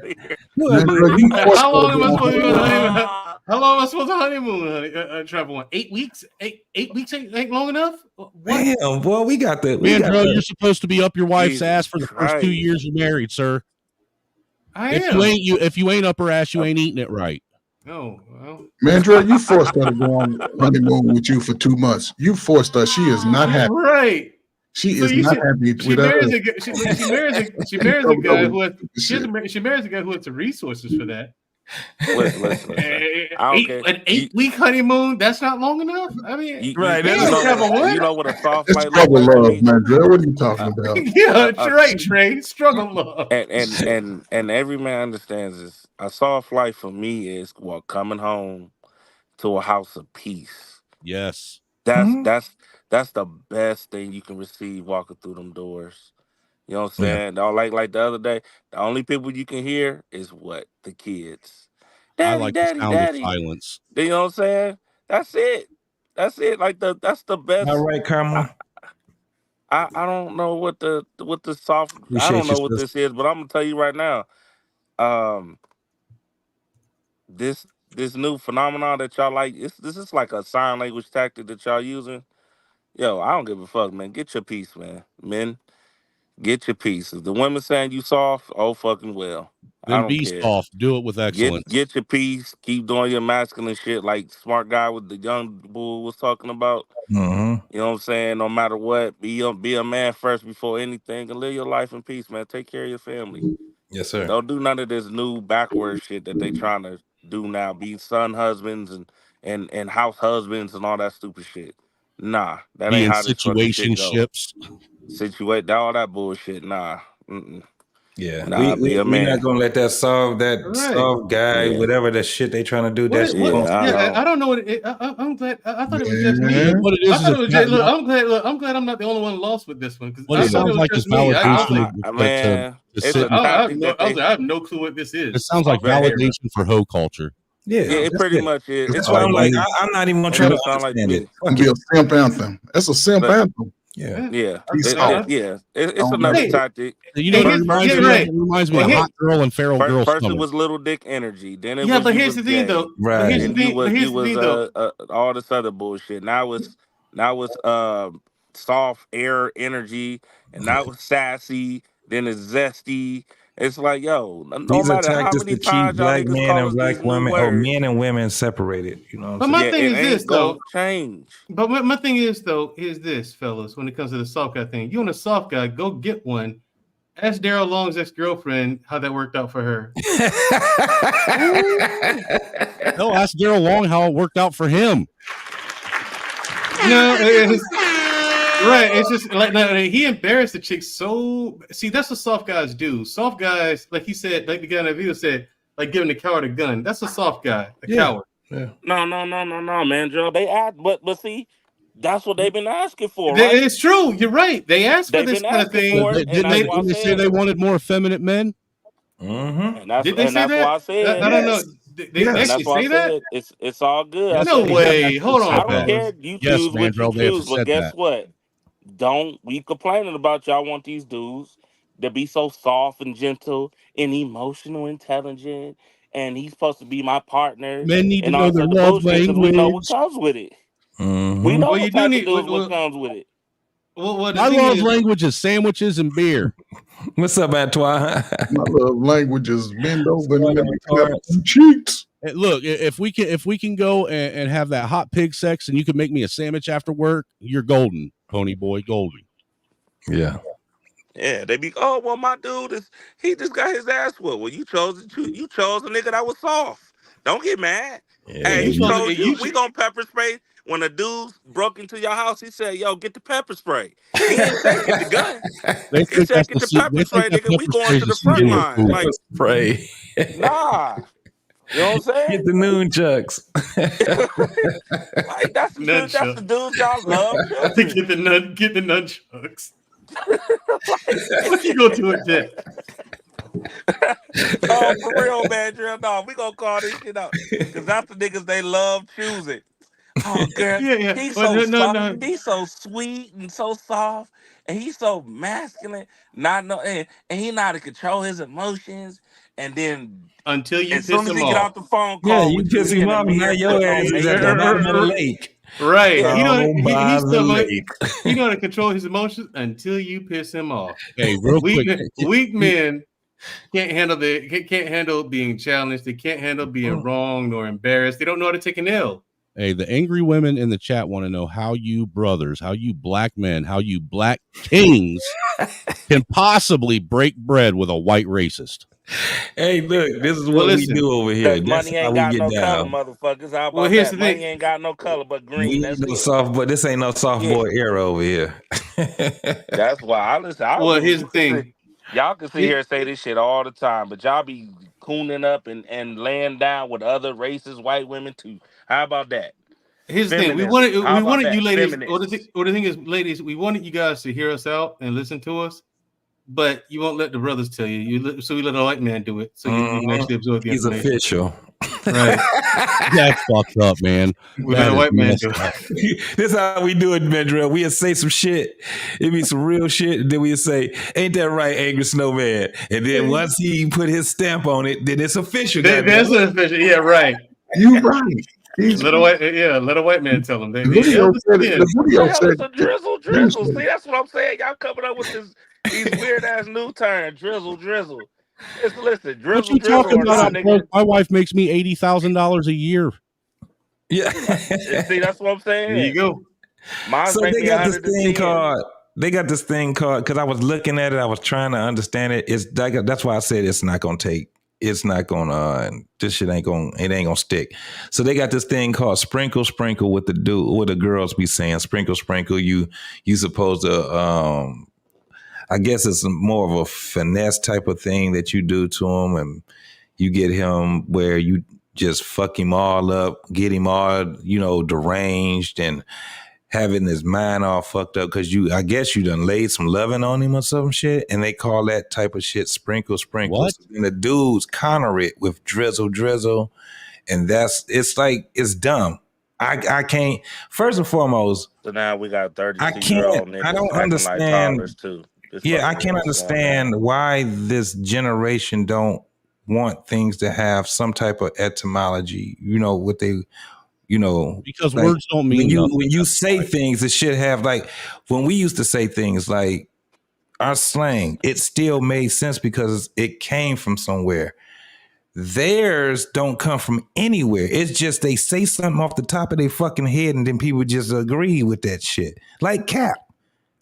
How long am I supposed to be on honeymoon? How long am I supposed to honeymoon, Travel One? 8 weeks? 8 weeks ain't long enough? What? Damn, boy, we got the. Mandrell, you're supposed to be up your wife's Jesus ass for the first 2 Christ. years you're married, sir. I if am. If you ain't up her ass, you ain't eating it right. Oh, well. Mandrell, you forced her to go on honeymoon with you for 2 months. You forced her. She is not happy. Right. She is not happy with her. She marries a guy who has the resources for that. Listen. I don't care. An 8-week honeymoon? That's not long enough. I mean, You know what a soft It's flight looks struggle like to love, me? Mandrell. What are you talking about? Yeah, right, Trey. Struggle love. And every man understands this. A soft life for me is coming home to a house of peace. Yes. That's the best thing you can receive walking through them doors. You know what I'm saying? Like the other day, the only people you can hear is what? The kids. I Daddy, like daddy, the sound daddy. of silence. You know what I'm saying? That's it. That's it. That's the best. All right, Carmel. I don't know what the soft. I don't know what this is, but I'm gonna tell you right now. This new phenomenon that y'all like. This is like a sign language tactic that y'all using. Yo, I don't give a fuck, man. Get your piece, man. Men, get your piece. If the women saying you soft, oh fucking well. I Then don't be care. soft. Do it with excellence. Get your piece. Keep doing your masculine shit like smart guy with the young bull was talking about. Mm-hmm. You know what I'm saying? No matter what, be a man first before anything and live your life in peace, man. Take care of your family. Yes, sir. Don't do none of this new backward shit that they trying to do now. Be son husbands and house husbands and all that stupid shit. Nah, that Be ain't in how this fucking shit go. situationships. All that bullshit. Nah. Yeah, Nah, be a we're man. not gonna let that soft guy, Yeah. whatever the shit they trying to do. That's I don't know what it. I'm glad. I thought it was just me. What it is I thought it was just, not- I'm glad I'm not the only one lost with this one because What I it thought it sounds was like just is me. validation man, to it's sit a and- tactic I have no clue what this is. It sounds like validation for hoe culture. Yeah, it pretty much is. That's why I'm like, I'm not even gonna try to sound like understand me. it. It'll be a simp anthem. That's a simp anthem. Yeah. He's soft. It's another tactic. You know what it reminds me of? It reminds me of Hot Girl and Feral Girl First Summer. it was little dick energy. Then it Yeah, was but you here's was the thing, gay. though. Right. Here's the And thing. you was Here's the thing, though. all this other bullshit. Now it's soft air energy, and now it's sassy. Then it's zesty. It's like, yo, no These are matter how tactics many to keep times y'all black niggas men call and us black these new women, or words, men and women separated. You know what I'm But saying? my thing it is ain't this, gonna though. change. But my thing is, though, is this, fellas, when it comes to the soft guy thing. You want a soft guy, go get one. Ask Daryl Long's ex-girlfriend how that worked out for her. No, ask Daryl Long how it worked out for him. No, it's right. It's just like he embarrassed the chick. So see, that's what soft guys do. Soft guys, like he said, like the guy in the video said, like giving the coward a gun. That's a soft guy, a coward. Yeah. No, man, Joe. They asked, but see, that's what they've been asking for, They- right? It's true. You're right. They asked for They've this been kind of asking thing. for it, and that's why I Didn't they say said, they wanted more effeminate men? Mm-hmm. Did they and say that's why that? I said, I don't know. Yes. They and Yes. actually that's why I say that? said it's all good. I Yes, No said they it. have way. actually Hold on, I said don't that. care. fellas. You Yes, choose what you Mandrell, they have choose, but said guess that. what? Don't be complaining about y'all want these dudes to be so soft and gentle and emotional intelligent, and he's supposed to be my partner Men need to and all know this their other love bullshit because we know what language. comes with it. We Mm-hmm. know Well, you what do type of need. dudes what comes with it. Well, the My thing love is, language is sandwiches and beer. What's up, Antoine? My love language is bend over and let me clap Torrance. some cheeks. Hey, look, if we can go and have that hot pig sex, and you can make me a sandwich after work, you're golden, pony boy, golden. Yeah. Yeah, they be, oh well, my dude he just got his ass whooped. Well, you chose a nigga that was soft. Don't get mad. Yeah. Hey, you he supposed to. told you we gonna pepper spray. When a dude broke into your house, he said, "Yo, get the pepper spray." He didn't say get the gun. They He think said that's get the pepper they think spray, that nigga. We pepper going spray is to the the front seasoning line. food. Like, Spray. nah, you know what I'm saying? Get the noon chucks. Like that's the dude. That's the Nunchucks. dudes y'all love choosing. Get the nunchucks. Like, What you gonna do with that? oh, for real, man, Drill. No, we gonna call this shit out because that's the niggas they love choosing. Oh, girl, Yeah, yeah. he's Well, so soft. no. He's so sweet and so soft, and he's so masculine. Not no, and he know how to control his emotions. And then, Until you as soon piss as him he get off. off the phone Yeah, call you with you, piss he him in the off. Now mirror your putting ass on is at makeup the and bottom of the shit. lake. Right. Yeah, He know Down by he's the stuff like lake. he know how to control his emotions until you piss him off. Hey, real quick, Weak men can't handle being challenged. They can't handle being wrong nor embarrassed. They don't know how to take an L. hey, the angry women in the chat want to know how you brothers, how you black men, how you black kings can possibly break bread with a white racist. Hey, look, this is Well, what we listen. do over here. because That's money how ain't we got get no color, down. motherfuckers. How Well, about here's that? the Money thing. ain't got no color but green. We ain't That's no it. soft boy. This ain't no soft Yeah, boy era over here. that's why I listen. Well, here's the thing. Y'all can sit Here- here and say this shit all the time, but y'all be cooning up and laying down with other racist white women too. How about that? Here's the thing. Feminism. How We about wanted you that? ladies. Feminists. Or the thing is, ladies, we wanted you guys to hear us out and listen to us, but you won't let the brothers tell you. So we let a white man do it, so you can actually absorb the He's information. official. Right. That's fucked up, man. We That let a is white man messed do up. it. This is how we do it, Mandrell. We'll say some shit. It'd be some real shit. And then we'll say, ain't that right, Angry Snowman? And then once he put his stamp on it, then it's official. That's goddammit. an official. Yeah, right. You right. He's Let a white man tell them. the video said it. Understand. The What the video hell said is a it. drizzle? See, that's what I'm saying. Y'all coming up with these weird ass new terms. Drizzle. Listen, What drizzle you talking or not, about? nigga. My wife makes me $80,000 a year. Yeah. See, that's what I'm There you saying. go. Mine's So make they me got this thing 110. called. They got this thing called. Because I was looking at it, I was trying to understand it. That's why I said it's not gonna take. It's not gonna. This shit ain't gonna. It ain't gonna stick. So they got this thing called sprinkle with the girls be saying sprinkle. You supposed to. I guess it's more of a finesse type of thing that you do to him, and you get him where you just fuck him all up, get him all deranged and having his mind all fucked up because I guess you done laid some loving on him or some shit, and they call that type of shit sprinkle. What? And the dudes counter it with drizzle, and it's dumb. I can't. First and foremost, So now we got I 32-year-old can't. I niggas don't acting like understand. toddlers too. It's Yeah, I fucking can't weird. What's going on? understand why this generation don't want things to have some type of etymology. What they Because like words don't mean nothing. when you say things, it should have, like, when we used to say things like our slang, it still made sense because it came from somewhere. Theirs don't come from anywhere. It's just they say something off the top of their fucking head and then people just agree with that shit. Like cap.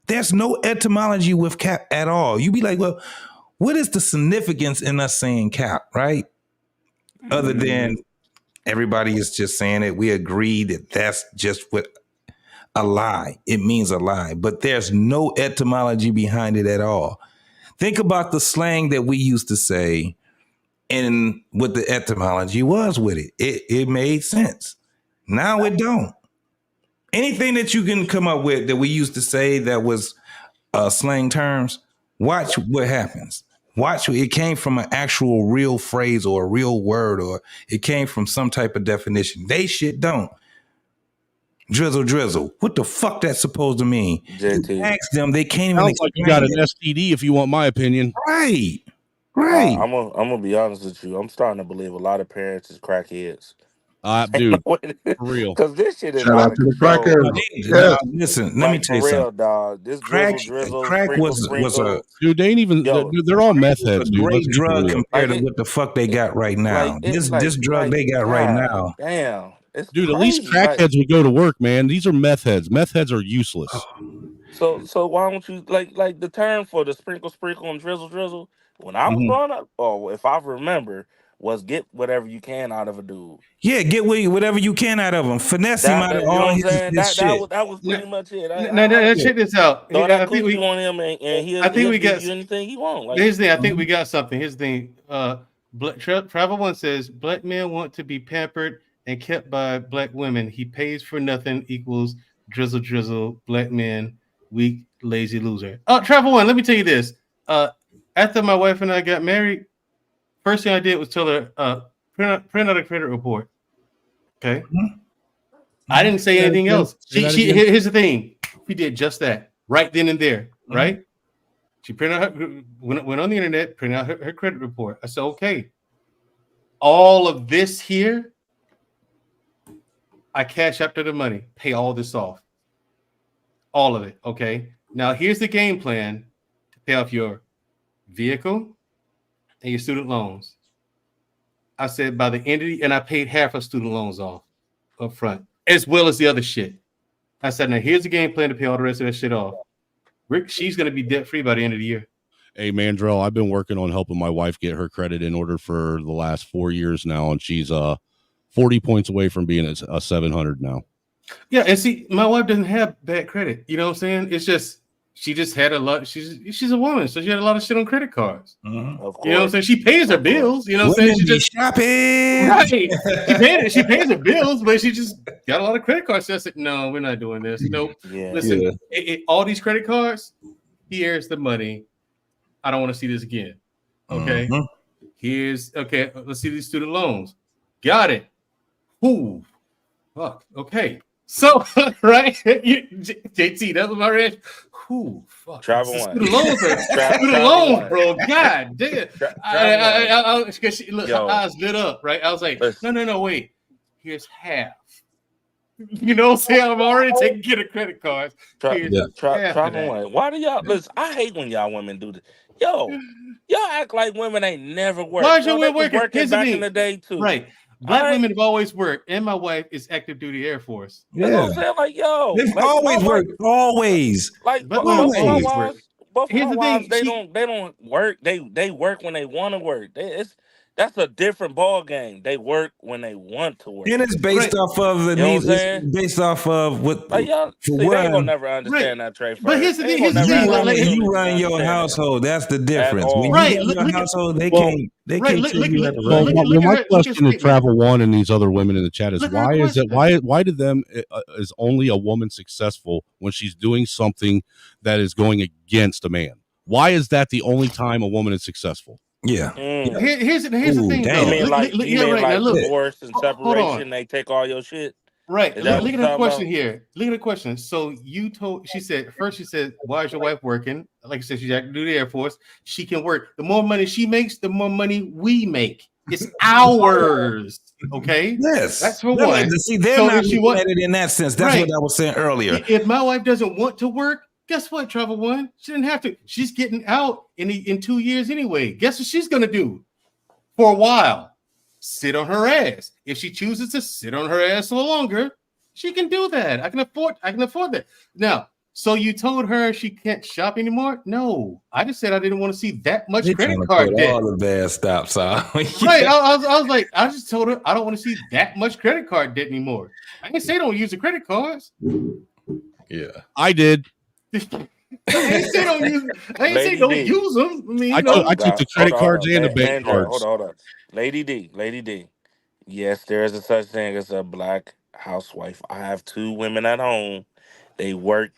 There's no etymology with cap at all. You be like, well, what is the significance in us saying cap, right? Other than everybody is just saying it. We agree that that's just what a lie. It means a lie, but there's no etymology behind it at all. Think about the slang that we used to say and what the etymology was with it. It made sense. Now it don't. Anything that you can come up with that we used to say that was slang terms, watch what happens. Watch, it came from an actual real phrase or a real word, or it came from some type of definition. They shit don't. Drizzle. What the fuck that's supposed to mean? JT. Ask them, they can't even Sounds like you got an STD if you want my opinion. Right. I'm gonna be honest with you. I'm starting to believe a lot of parents is crackheads. Dude, for real. Because this shit is Shout out out of to the control. crackheads. Now, listen, let me Like tell you for real, something. dog. This Crack drizzle, was a sprinkle. Dude, they ain't even. Yo, They're all meth a heads, dude. great Let's keep it drug real. compared Like to what the fuck they got right now. This drug they got right God now. damn, it's Dude, at least crazy. Like, crackheads would go to work, man. These are meth heads. Meth heads are useless. so why don't you like the term for the sprinkle and drizzle? When I was growing up, or if I remember, was get whatever you can out of a dude. Yeah, get whatever you can out of him. Finesse him out of You know all what I'm his saying? That shit. was pretty much it. Now, check this out. Throw I that think coochie on him, and he'll give you anything he wants. Like, here's the thing. I think we got something. Here's the thing. Travel One says black men want to be pampered and kept by black women. He pays for nothing equals drizzle. Black men, weak, lazy loser. Travel One. Let me tell you this. After my wife and I got married, first thing I did was tell her print out a credit report. Okay. I didn't say anything else. Here's the thing. We did just that right then and there. Right. She printed out went on the internet, printed out her credit report. I said, okay, all of this here, I cash after the money, pay all this off. All of it. Okay. Now here's the game plan to pay off your vehicle and your student loans. I said by the end of and I paid half of student loans off up front, as well as the other shit. I said, now here's the game plan to pay all the rest of that shit off. Rick, she's going to be debt free by the end of the year. Hey, Mandrell, I've been working on helping my wife get her credit in order for the last 4 years now, and she's 40 points away from being a 700 now. Yeah, and see, my wife doesn't have bad credit. You know what I'm saying? It's just she just had a lot. She's a woman, so she had a lot of shit on credit cards. of course. You know what I'm saying? She pays her bills. You know what I'm saying? She just shopping. Right. She pays her bills, but she just got a lot of credit cards. So I said, no, we're not doing this. Nope. Yeah. Listen, all these credit cards, here's the money. I don't want to see this again. Okay. Let's see these student loans. Got it. Ooh. Fuck. Okay. So, right, JT, that was my reaction. Ooh, fuck. Travel One. Student loans, bro. God damn. Look, her eyes lit up, right? I was like, no, wait. Here's half. You know what I'm saying? I'm already taking care of credit cards. Travel One. Why do y'all listen? I hate when y'all women do this. Yo, y'all act like women ain't never worked. Why is your women working? Working back in the day too. Right. Black women have always worked, and my wife is active duty Air Force. That's what I'm saying. Like, yo, they've always worked. Always. Like, but both my Here's the wives, thing, they don't work. They work when they want to work. That's a different ball game. They work when they want to work. And it's based off of the needs. It's based off of what. Like y'all, see, they ain't gonna never understand that trait. But here's the thing. You run your household. That's the difference. When you run your household, they can't. They can't tell you how to run. My question to Travel One and these other women in the chat is why to them is only a woman successful when she's doing something that is going against a man? Why is that the only time a woman is successful? Yeah. Here's the thing. You mean like divorce and separation? Hold on. They take all your shit. Right. Look at the question here. Look at the question. So she said, why is your wife working? Like I said, she's active duty Air Force. She can work. The more money she makes, the more money we make. It's ours. Okay. Yes. That's for one. See, they're not looking at it in that sense. That's what I was saying earlier. If my wife doesn't want to work, guess what, Travel One? She didn't have to. She's getting out in 2 years anyway. Guess what she's gonna do for a while? Sit on her ass. If she chooses to sit on her ass a little longer, she can do that. I can afford that. Now, so you told her she can't shop anymore? No, I just said I didn't want to see that much credit card debt. All the bad stops out. Right. I was like, I just told her I don't want to see that much credit card debt anymore. I didn't say don't use the credit cards. Yeah, I did. I ain't say don't use. I ain't say Lady don't D. use them. I mean, I took the credit cards and the bank Kendra, cards. hold on. Lady D. Yes, there is a such thing as a black housewife. I have 2 women at home. They work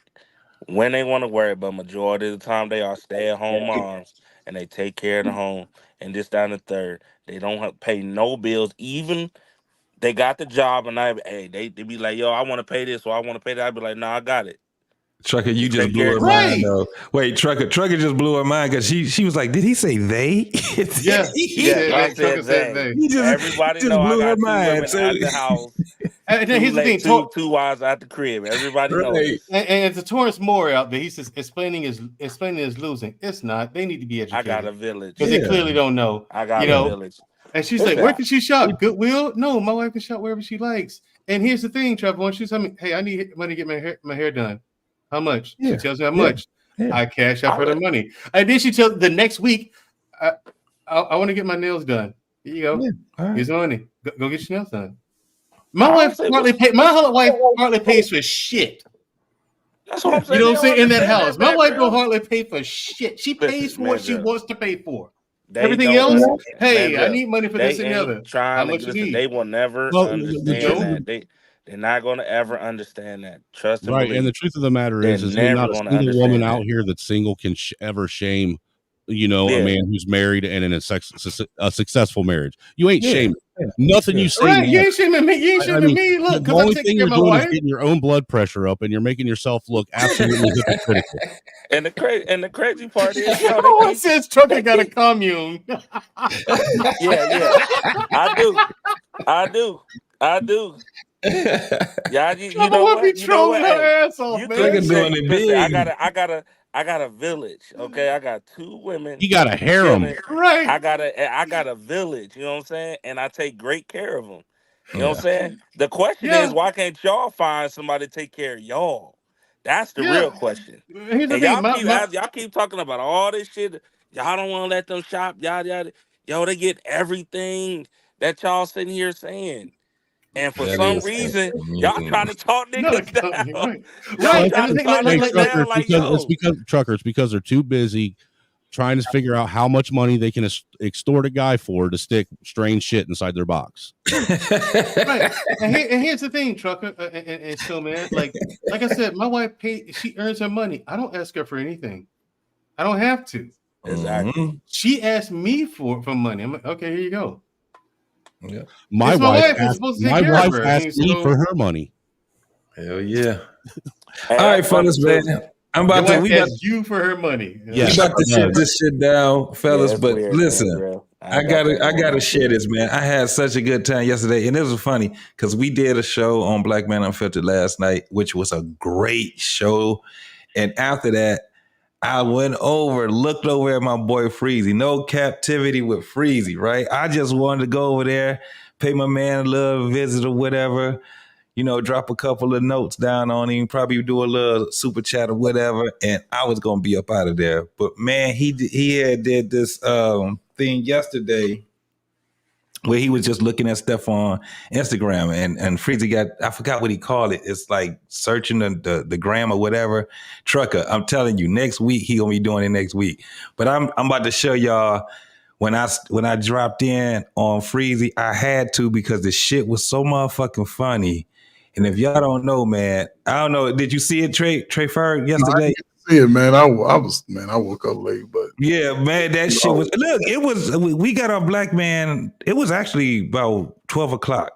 when they want to work, but majority of the time they are stay-at-home moms and they take care of the home. And this, down the third, they don't have pay no bills. Even they got the job, and they be like, "Yo, I want to pay this or I want to pay that." I be like, "Nah, I got it." Trucker, you You just take blew care her of mind right. though. Wait, Trucker just blew her mind because she was like, did he say they? Yeah, Yes, I said they. He Everybody just know I blew her got 2 mind. women So at the house. And then here's the thing. Two wives at the crib. Everybody know right. this. And it's a Torrance Moore out there. He says explaining is losing. It's not. They need to be I got a educated village. because they clearly don't know. I got You a know. village. And she's like, Listen, "Where can she shop? Goodwill? No, my wife can shop wherever she likes." And here's the thing, Trevor. When she tells me, "Hey, I need money to get my hair done," how much? Yeah. She tells me how Yeah. much. Yeah. I cash out her the money. And then she tells the next week, I want to get my nails done. Here you go. Yeah. All right. Here's the money. Go get your nails done. My I wife don't say partly pay. My wife partly pays for shit. That's what I'm You saying. know They what I'm don't saying? In that understand house, that, my man, wife don't Drill. hardly pay for shit. She pays for what she Drill. wants to pay for. They Everything don't else, understand. Man, hey, I Drill. need money for this They and the other. ain't How trying to much you listen. They need? will never Well, the understand truth, that. They're not going to ever understand that. Trust and right? And the believe. truth of the matter They're is ain't never not a going to single woman understand out that. here that's single can ever shame, a Yeah. man who's married and in a successful marriage. You ain't Yeah. shaming. Yeah. Nothing you say. Right? You Now, ain't shaming me. You ain't shaming me. Look, the because I'm only taking thing care you're of my doing is wife. getting your own blood pressure up, and you're making yourself look absolutely hypocritical. And the crazy part is, yo, they Oh, it keep. says Trucker got a commune. Yeah. I do. Yeah, you know Trevor be what? You know what? trolling her Hey, ass off, you man. Trucker could doing say, it listen, big. I got a village. Okay, I got 2 women. He got a harem. Chilling. Right. I got a village. You know what I'm saying? And I take great care of them. You know what Yeah. I'm saying? The question Yeah. is, why can't y'all find somebody to take care of y'all? That's the Yeah. real question. Here's the And thing. My y'all keep talking about all this shit. Y'all don't want to let them shop. Yada yada. Yo, they get everything that y'all sitting here saying. And for That some is reason, so y'all mean. trying to talk not a niggas commune, down. right? Y'all Right. And trying the to thing, talk Hey, niggas truckers, down like, because yo. truckers, they're too busy trying to figure out how much money they can extort a guy for to stick strange shit inside their box. Right. And here's the thing, Trucker and so man, like I said, my wife she earns her money. I don't ask her for anything. I don't have to. Exactly. She asked me for money. I'm like, okay, here you go. Yeah. My It's my wife wife is asked supposed to take care of her. I mean, me for so her money. Hell yeah. Hey, All right, that's funny fellas, man. too. I'm your about to wife asked you for her money. Yes, we about to she shut does. this shit down, fellas. Yeah, it's But weird, man, listen, bro. I ain't got that going gotta on, share bro. this, man. I had such a good time yesterday, and it was funny because we did a show on Black Man Unfiltered last night, which was a great show. And after that, I went over, looked over at my boy Freezy. No captivity with Freezy, right? I just wanted to go over there, pay my man a little visit or whatever. Drop a couple of notes down on him, probably do a little super chat or whatever, and I was gonna be up out of there. But man, he had did this thing yesterday where he was just looking at stuff on Instagram, and Freezy got, I forgot what he called it. It's like searching the gram or whatever. Trucker, I'm telling you, next week he gonna be doing it next week. But I'm about to show y'all. When I dropped in on Freezy, I had to because the shit was so motherfucking funny. And if y'all don't know, man, I don't know. Did you see it, Trey Ferg, yesterday? I didn't see it, man. I woke up late, but Yeah, man, that shit was. Look, it was. We got our Black Man. It was actually about 12 o'clock.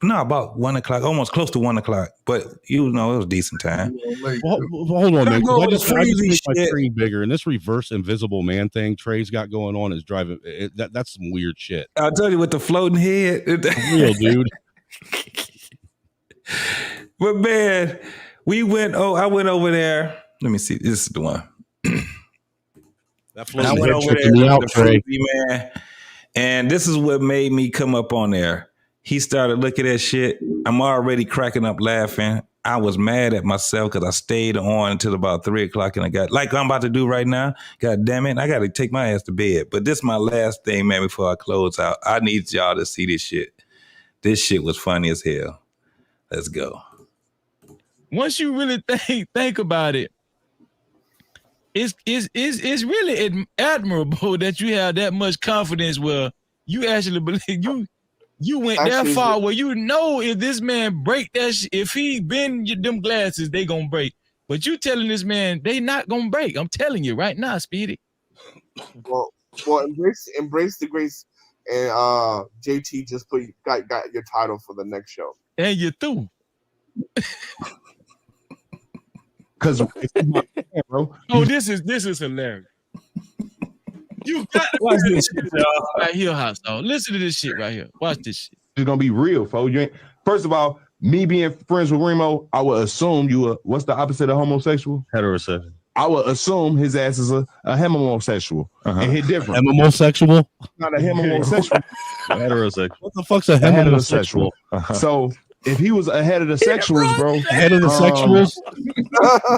About 1 o'clock, almost close to 1 o'clock. But it was decent time. Well, hold on, man. Go I over just the Freezy make my shit. screen bigger, and this reverse invisible man thing Trey's got going on is driving. That's some weird shit. I'll tell you with the floating head. Real dude. But man, I went over there. Let me see. This is the one. That I floating went head over there, tripping me out, the Trey. Freezy man. And this is what made me come up on there. He started looking at shit. I'm already cracking up laughing. I was mad at myself because I stayed on until about 3 o'clock and I got, like I'm about to do right now. God damn it. I got to take my ass to bed. But this is my last thing, man, before I close out. I need y'all to see this shit. This shit was funny as hell. Let's go. Once you really think about it, it's really admirable that you have that much confidence where you actually believe you went that far where you know if this man break that if he bend them glasses, they gonna break. But you telling this man they not gonna break. I'm telling you right now, Speedy. Well, embrace the grace, and JT just got your title for the next show. And you through. Because bro. Oh, this is hilarious. You got to watch this shit, y'all. Right here, house dog. Listen to this shit right here. Watch this shit. It's gonna be real, folks. You ain't. First of all, me being friends with Remo, I would assume you were. What's the opposite of homosexual? Heterosexual. I would assume his ass is a homosexual, and he different. Homosexual? Not a homosexual. Heterosexual. What the fuck's a homosexual? So if he was ahead of the sexuals, bro, ahead of the sexuals,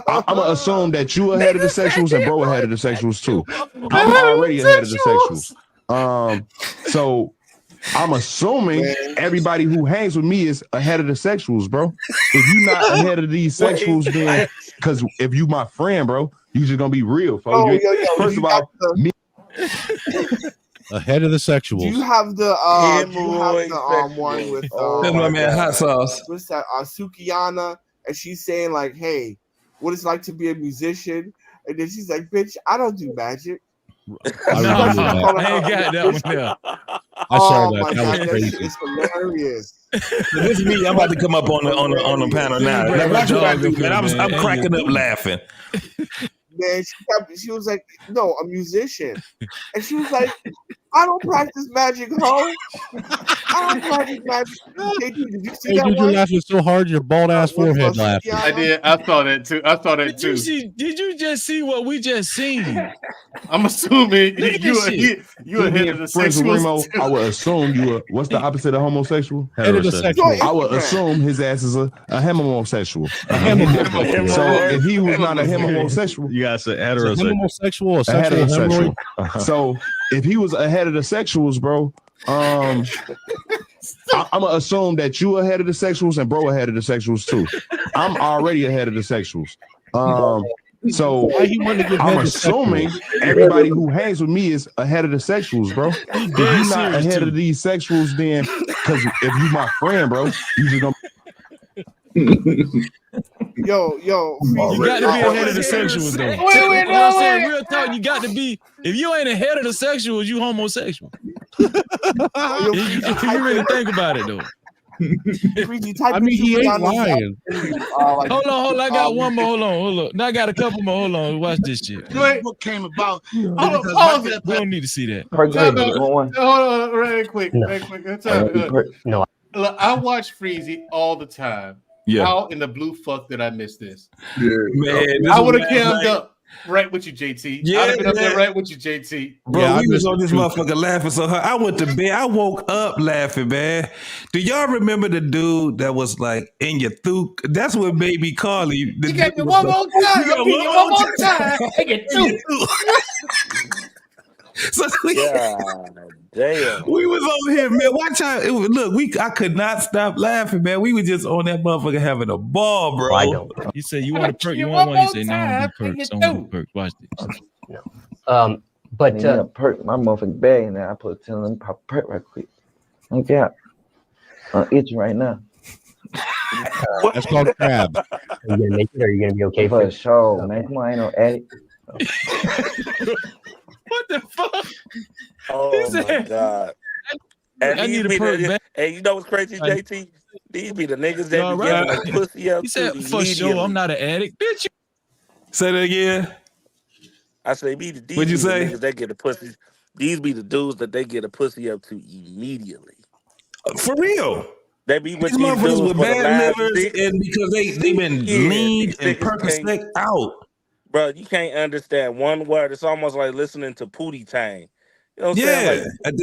I'm gonna assume that you ahead of the sexuals and bro ahead of the sexuals too. I'm already ahead of the sexuals. So I'm assuming everybody who hangs with me is ahead of the sexuals, bro. If you're not ahead of these sexuals, then because if you my friend, bro, you just gonna be real, folks. First of all, me. Ahead of the sexuals. Do you have the one with that's my man Hot Sauce. What's that? Sukiyana, and she's saying like, "Hey, what it's like to be a musician," and then she's like, "Bitch, I don't do magic." I ain't got that one there. I saw that. My That was God, crazy. It's hilarious. This is me. I'm about to come up on the panel now. Now watch what I do, man. I'm cracking up laughing. Man, she was like, "No, a musician," and she was like, "I don't practice magic, ho. I don't practice magic." JT, did you see Hey, that dude, one? you're laughing so hard your bald ass forehead laughing. I did. I saw that too. Did you just see what we just seen? I'm assuming Look at this shit. you ahead of the friends with Remo, sexuals. I would assume you were. What's the opposite of homosexual? Heterosexual. I would assume his ass is a homosexual. So if he was not a homosexual, you gotta say heterosexual. Homosexual or a sexual heterosexual. hemorrhoid? So if he was ahead of the sexuals, bro, I'm gonna assume that you ahead of the sexuals and bro ahead of the sexuals too. I'm already ahead of the sexuals. So Why he wanted to give I'm head to assuming sexuals? everybody who hangs with me is ahead of the sexuals, bro. If you're not ahead of these sexuals, then because if you my friend, bro, you just gonna. Yo, You got to be ahead of the sexuals, though. I'm saying real talk. You got to be. If you ain't ahead of the sexuals, you homosexual. If you really think about it, though. I mean, he ain't lying. Hold on. I got one more. Hold on. Now I got a couple more. Hold on. Watch this shit. What came about? We don't need to see that. Hold on, right quick. No. Look, I watch Freezy all the time. Yeah. How in the blue fuck did I miss this? Yeah, man. I would have cammed up right with you, JT. Yeah, I'd have been up there man. right with you, JT. Bro, we was on this motherfucker laughing so hard. I went to bed. I woke up laughing, man. Do y'all remember the dude that was like in your thuke? That's what made me call you. You got me one more time. You got me one more time. Take it too. So Damn. we was over here, man. Watch how it was, look. I could not stop laughing, man. We were just on that motherfucker having a ball, bro. I don't. He said, "You want a perk? You want one?" He said, "No, I don't do perks. I don't do perks." Watch this. But a perk, my motherfucking bag in there. I put tell them pop a perk right quick. Okay, I'm itching right now. That's called crab. Are you gonna make it? Or are you gonna be okay For for sure, man. Come on, ain't no addict. What the fuck? Oh my god. And I these need a be perk, the, man. hey, you know what's crazy, JT? These be the niggas that be giving the pussy up He to said, "For sure, I'm not an addict, bitch." Say that again. I say, these What'd be you the say? niggas that get a pussy. These be the dudes that they get a pussy up to immediately. For real. They be with These these motherfuckers dudes with for the bad last livers, 6 and because they've been years. leaned These and niggas Percocet out. Bro, you can't understand one word. It's almost like listening to Pootie Tang. You know what I'm saying? Like,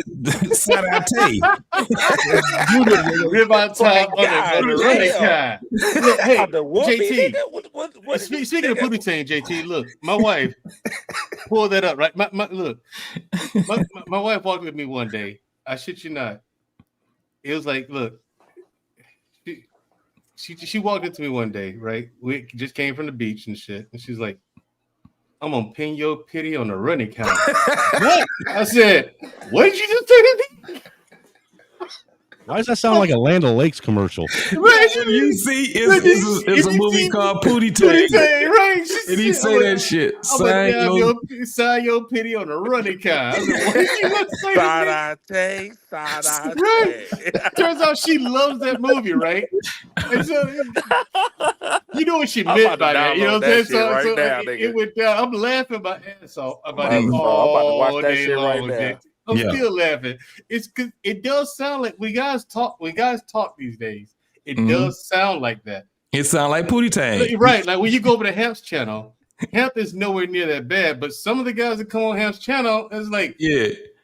Saturday. Ribeye top on the running guy. Look, hey, JT. What Speaking of Pootie Tang, JT, look, my wife pull that up, right? My wife walked with me one day. I shit you not. It was like, look, she walked into me one day, right? We just came from the beach and shit, and she's like, I'm gonna pin your pity on the running count. What? I said, what did you just say to me? Why does that sound like a Land O'Lakes commercial? Right? You see, it's a movie called Pootie Tang. Right? And he say that shit. I'm gonna sign your pity on the running count. I said, what did you want to say to me? Right. Turns out she loves that movie, right? And so, you know what she meant by that. You know what I'm saying? So it went down. I'm laughing my ass off about it all day long. I'm still laughing. It's because it does sound like when guys talk these days, it does sound like that. It sound like Pootie Tang. Right. Like when you go over to Hamp's channel, Hamp is nowhere near that bad, but some of the guys that come on Hamp's channel is like,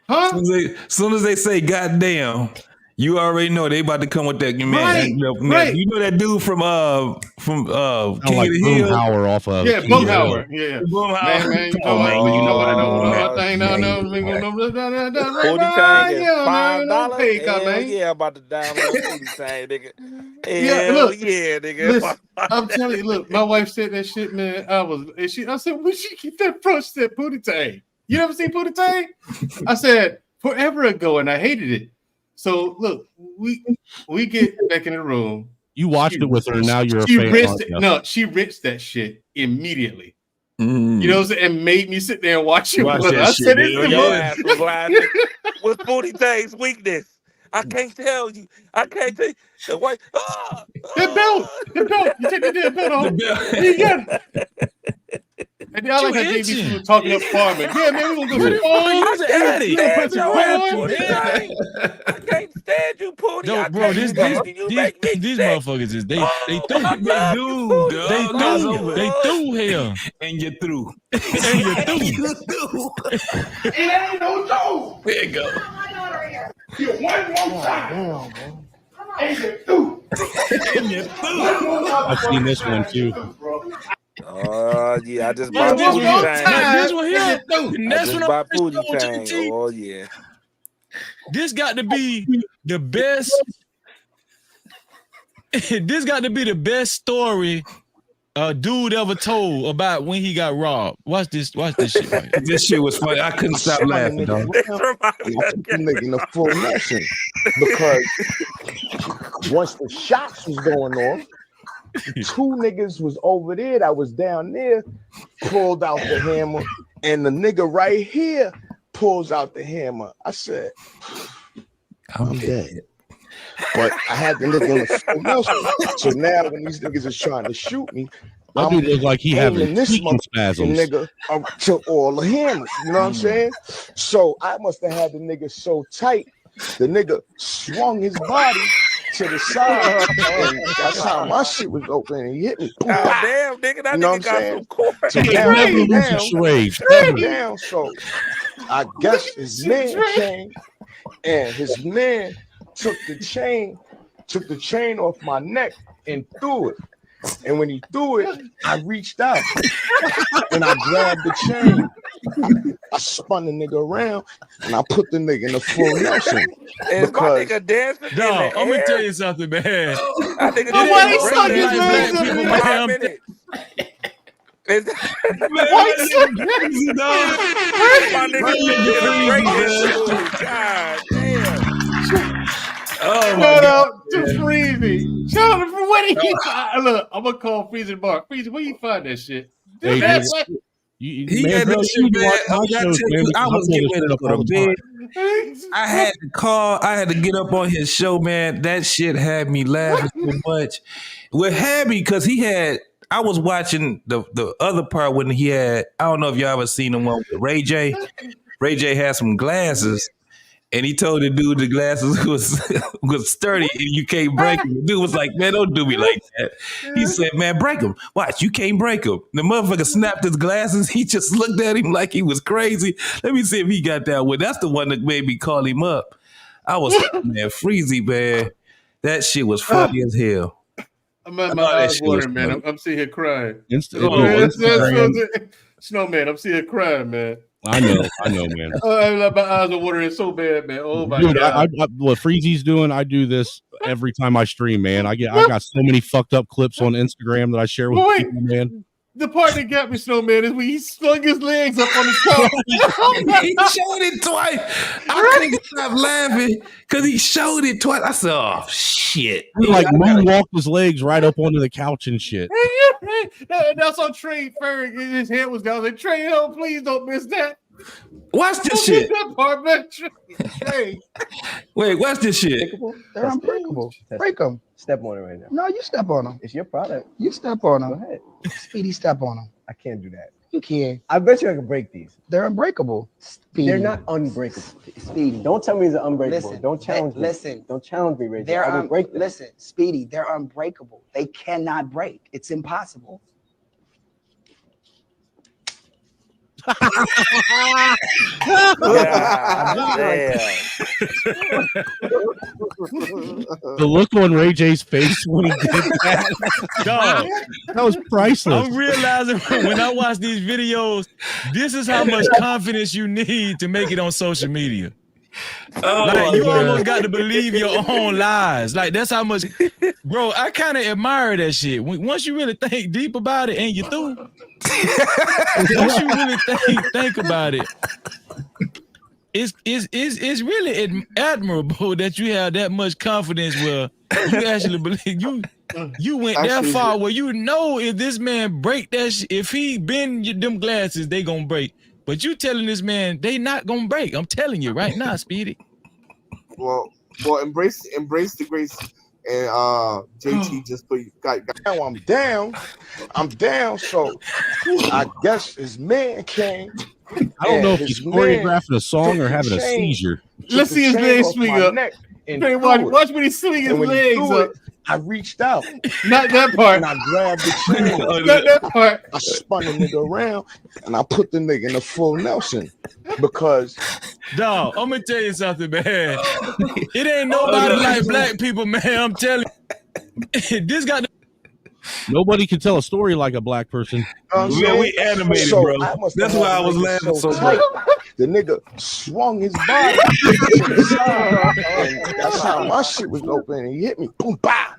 huh? Soon as they say goddamn, you already know they about to come with that. Man, Right, right. You know that dude from King like of the Hill? Boomhauer off of Boomhauer. Yeah. Boomhauer. Man, you know what I know. Thing down there. Pootie Tang is $5. Hell yeah, about to download Pootie Tang, nigga. Hell yeah, nigga. Listen, I'm telling you, look, my wife said that shit, man. I said, where'd she keep that from? She said Pootie Tang. You never seen Pootie Tang? I said, forever ago, and I hated it. So look, we get back in the room. You watched it with her, and now you're a fan. She rinsed that shit immediately. You know what I'm saying? And made me sit there and watch it. I said it's the what's Pootie Tang's weakness? I can't tell you. I can't tell you. The white the belt. You take the damn belt off. You got it. And I like how JB was talking up farming. Yeah, man, we gonna go to I can't stand you, Pootie. No, bro, these motherfuckers is they through. They through here. And you're through. It ain't no joke. There you go. You're one more time. And you're through. I've seen this one too. Yeah, I just bought Pootie Tang. This one here. That's what I'm Pootie Tang. Oh yeah. This got to be the best. This got to be the best story a dude ever told about when he got robbed. Watch this shit. Right? This shit was funny. I couldn't stop laughing, dog. I'm making a full lesson because once the shots was going off, two niggas was over there that was down there, pulled out the hammer, and the nigga right here pulls out the hammer. I said, I'm dead. But I had the nigga in the full Nelson. So now when these niggas is trying to shoot me, that dude look like he having this spasms. Nigga to all the hammers. You know what I'm saying? So I must have had the nigga so tight, the nigga swung his body to the side. And that's how my shit was open. And he hit me. Damn, nigga, that nigga got some core. So down. So I guess his man came, and his man took the chain off my neck and threw it. And when he threw it, I reached out and I grabbed the chain. I spun the nigga around and I put the nigga in the full Nelson. Is my nigga dancing? No, I'm gonna tell you something, man. I think it's why he stuck his legs up in 5 minutes. My nigga, God damn. Shout out to Freezy. Shout out for what he look. I'm gonna call Freezy Mark. Freezy, where you find that shit? He had that shit, man. I was getting ready to go to bed. I had to call. I had to get up on his show, man. That shit had me laughing so much. Well, had me because he had. I was watching the other part when he had. I don't know if y'all ever seen the one with Ray J. Ray J had some glasses. And he told the dude the glasses was sturdy and you can't break them. The dude was like, man, don't do me like that. He said, man, break them. Watch, you can't break them. The motherfucker snapped his glasses. He just looked at him like he was crazy. Let me see if he got that one. That's the one that made me call him up. I was like, man, Freezy, man. That shit was funny as hell. I'm at my eyes watering, man. I'm sitting here crying. Snowman, I'm sitting here crying, man. I know, man. My eyes are watering so bad, man. Oh my God. What Freezy's doing, I do this every time I stream, man. I got so many fucked up clips on Instagram that I share with people, man. The part that got me so mad is when he slung his legs up on the couch. He showed it twice. I couldn't stop laughing because he showed it twice. I said, "Oh shit!" He like moonwalked his legs right up onto the couch and shit. That's on Trey Ferg. His head was down. I was like, Trey, oh, please don't miss that. Watch this shit. That part, man. Trey. Wait, watch this shit. They're unbreakable. Break them. Step on it right now. No, you step on them. It's your product. You step on them. Go ahead. Speedy, step on them. I can't do that. You can. I bet you I can break these. They're unbreakable. Speedy. They're not unbreakable. Speedy, don't tell me they're unbreakable. Listen, don't challenge me. Listen. Don't challenge me, Rachel. They're I will break them. Listen, Speedy, they're unbreakable. They cannot break. It's impossible. The look on Ray J's face when he did that, Dog, that was priceless. I'm realizing when I watch these videos, this is how much confidence you need to make it on social media. Like you almost got to believe your own lies. Like that's how much, bro. I kind of admire that shit. Once you really think deep about it and you through, once you really think about it, it's really admirable that you have that much confidence where you actually believe you went that far where you know if this man break that if he bend them glasses, they gonna break. But you telling this man they not gonna break. I'm telling you right now, Speedy. Well, embrace the grace, and JT just put Now I'm down. So I guess his man came. I don't know if he's choreographing a song or having a seizure. Let's see his legs swing up. Hey, watch when he swing his legs up. I reached out. Not that part. And I grabbed the chain. Not that part. I spun the nigga around and I put the nigga in a full Nelson because dog, I'm gonna tell you something, man. It ain't nobody like black people, man. I'm telling you. This got nobody can tell a story like a black person. Yeah, we animated, so bro. That's why I was laughing so much. The nigga swung his body to the side, and that's how my shit was open. And he hit me, boom, bah.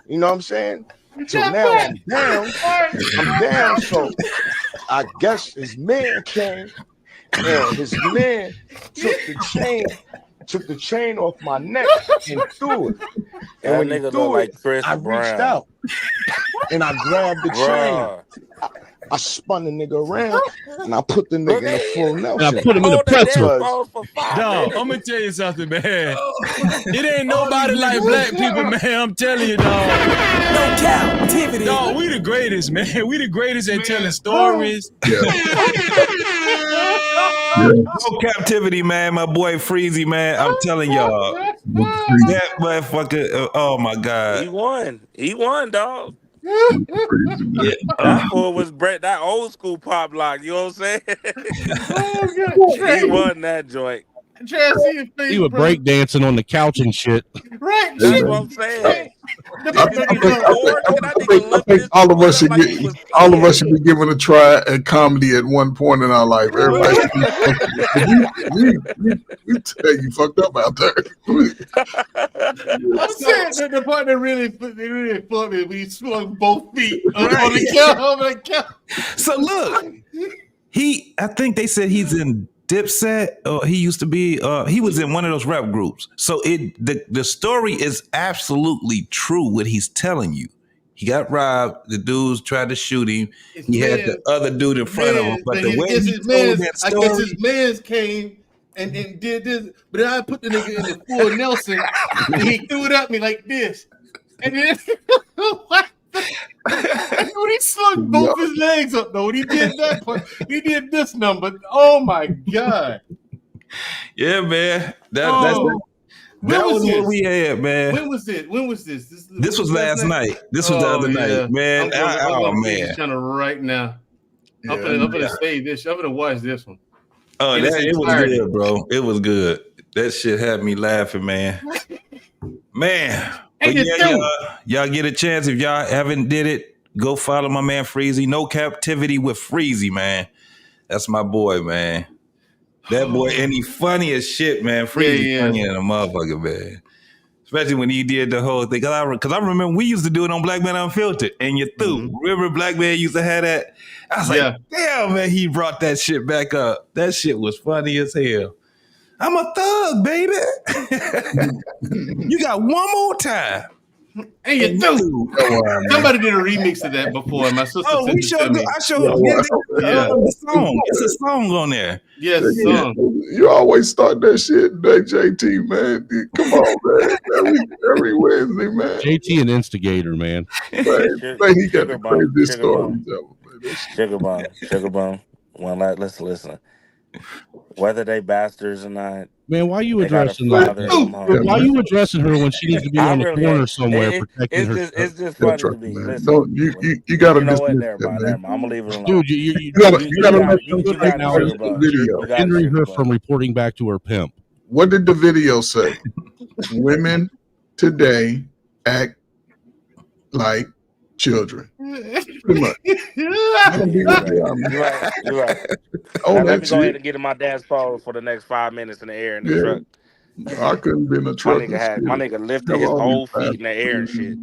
You know what I'm saying? So now I'm down. So I guess his man came, and his man took the chain off my neck and threw it. And when he threw it, I reached out and I grabbed the chain. I spun the nigga around and I put the nigga in a full Nelson. And I put him in the pretzel. Dog, I'm gonna tell you something, man. It ain't nobody like black people, man. I'm telling you, dog. No captivity. Dog, we the greatest, man. We the greatest at telling stories. No captivity, man. My boy Freezy, man. I'm telling y'all, that motherfucker. Oh my god, He won, dog. Yeah. That boy was that old school pop lock. You know what I'm saying? He won that joint. He was break dancing on the couch and shit. Right, that's what I'm saying. I think all of us should be given a try at comedy at one point in our life. Everybody, you tell you fucked up out there. I'm saying that the part that really fucked me when he swung both feet on the couch. So look, I think they said he's in Dipset. He used to be. He was in one of those rap groups. So the story is absolutely true. What he's telling you, he got robbed. The dudes tried to shoot him. He had the other dude in front of him. But the way he told that story, I guess his mans came and did this. But then I put the nigga in the full Nelson. And he threw it at me like this, and then when he slung both his legs up, though, when he did that part, he did this number. Oh my god! Yeah, man. That was what we had, man. When was this? This was last night. This was the other night, man. I'm man. Channel right now. I'm gonna save this. I'm gonna watch this one. Oh, it was good, bro. It was good. That shit had me laughing, man. Man. But yeah, y'all get a chance. If y'all haven't did it, go follow my man Freezy. No Captivity with Freezy, man. That's my boy, man. That boy, and he funny as shit, man. Freezy funny than a motherfucker, man. Especially when he did the whole thing. Because I remember we used to do it on Black Men Unfiltered, and you threw. Remember Black Man used to have that? I was like, damn, man, he brought that shit back up. That shit was funny as hell. I'm a thug, baby. You got one more time. Hey, you do. Somebody did a remix of that before. My sister sent it to me. I showed the song. It's a song on there. Yes, song. You always start that shit, that JT, man. Come on, man. Every Wednesday, man. JT an instigator, man. Man, he got the craziest stories ever. Sugar Bone. Well, let's listen. Whether they bastards or not, man, why are you they got a addressing father that? in them homes. Why are you addressing her when she needs to be on the really corner ain't. somewhere protecting her? It's just funny to me. Listen, Don't you gotta you know what? dismiss Never that, mind. man. I'm gonna leave it alone. Dude, You gotta let them right now finish the video. you're hindering her from reporting back to her pimp. What did the video say? Women today act like children. Pretty much. You're right. Oh, Now, let me that's go ahead it. and get in my dad's phone for the next 5 minutes in the air in the Yeah. truck. I couldn't be in a truck. My nigga lifted his whole feet in the air and shit.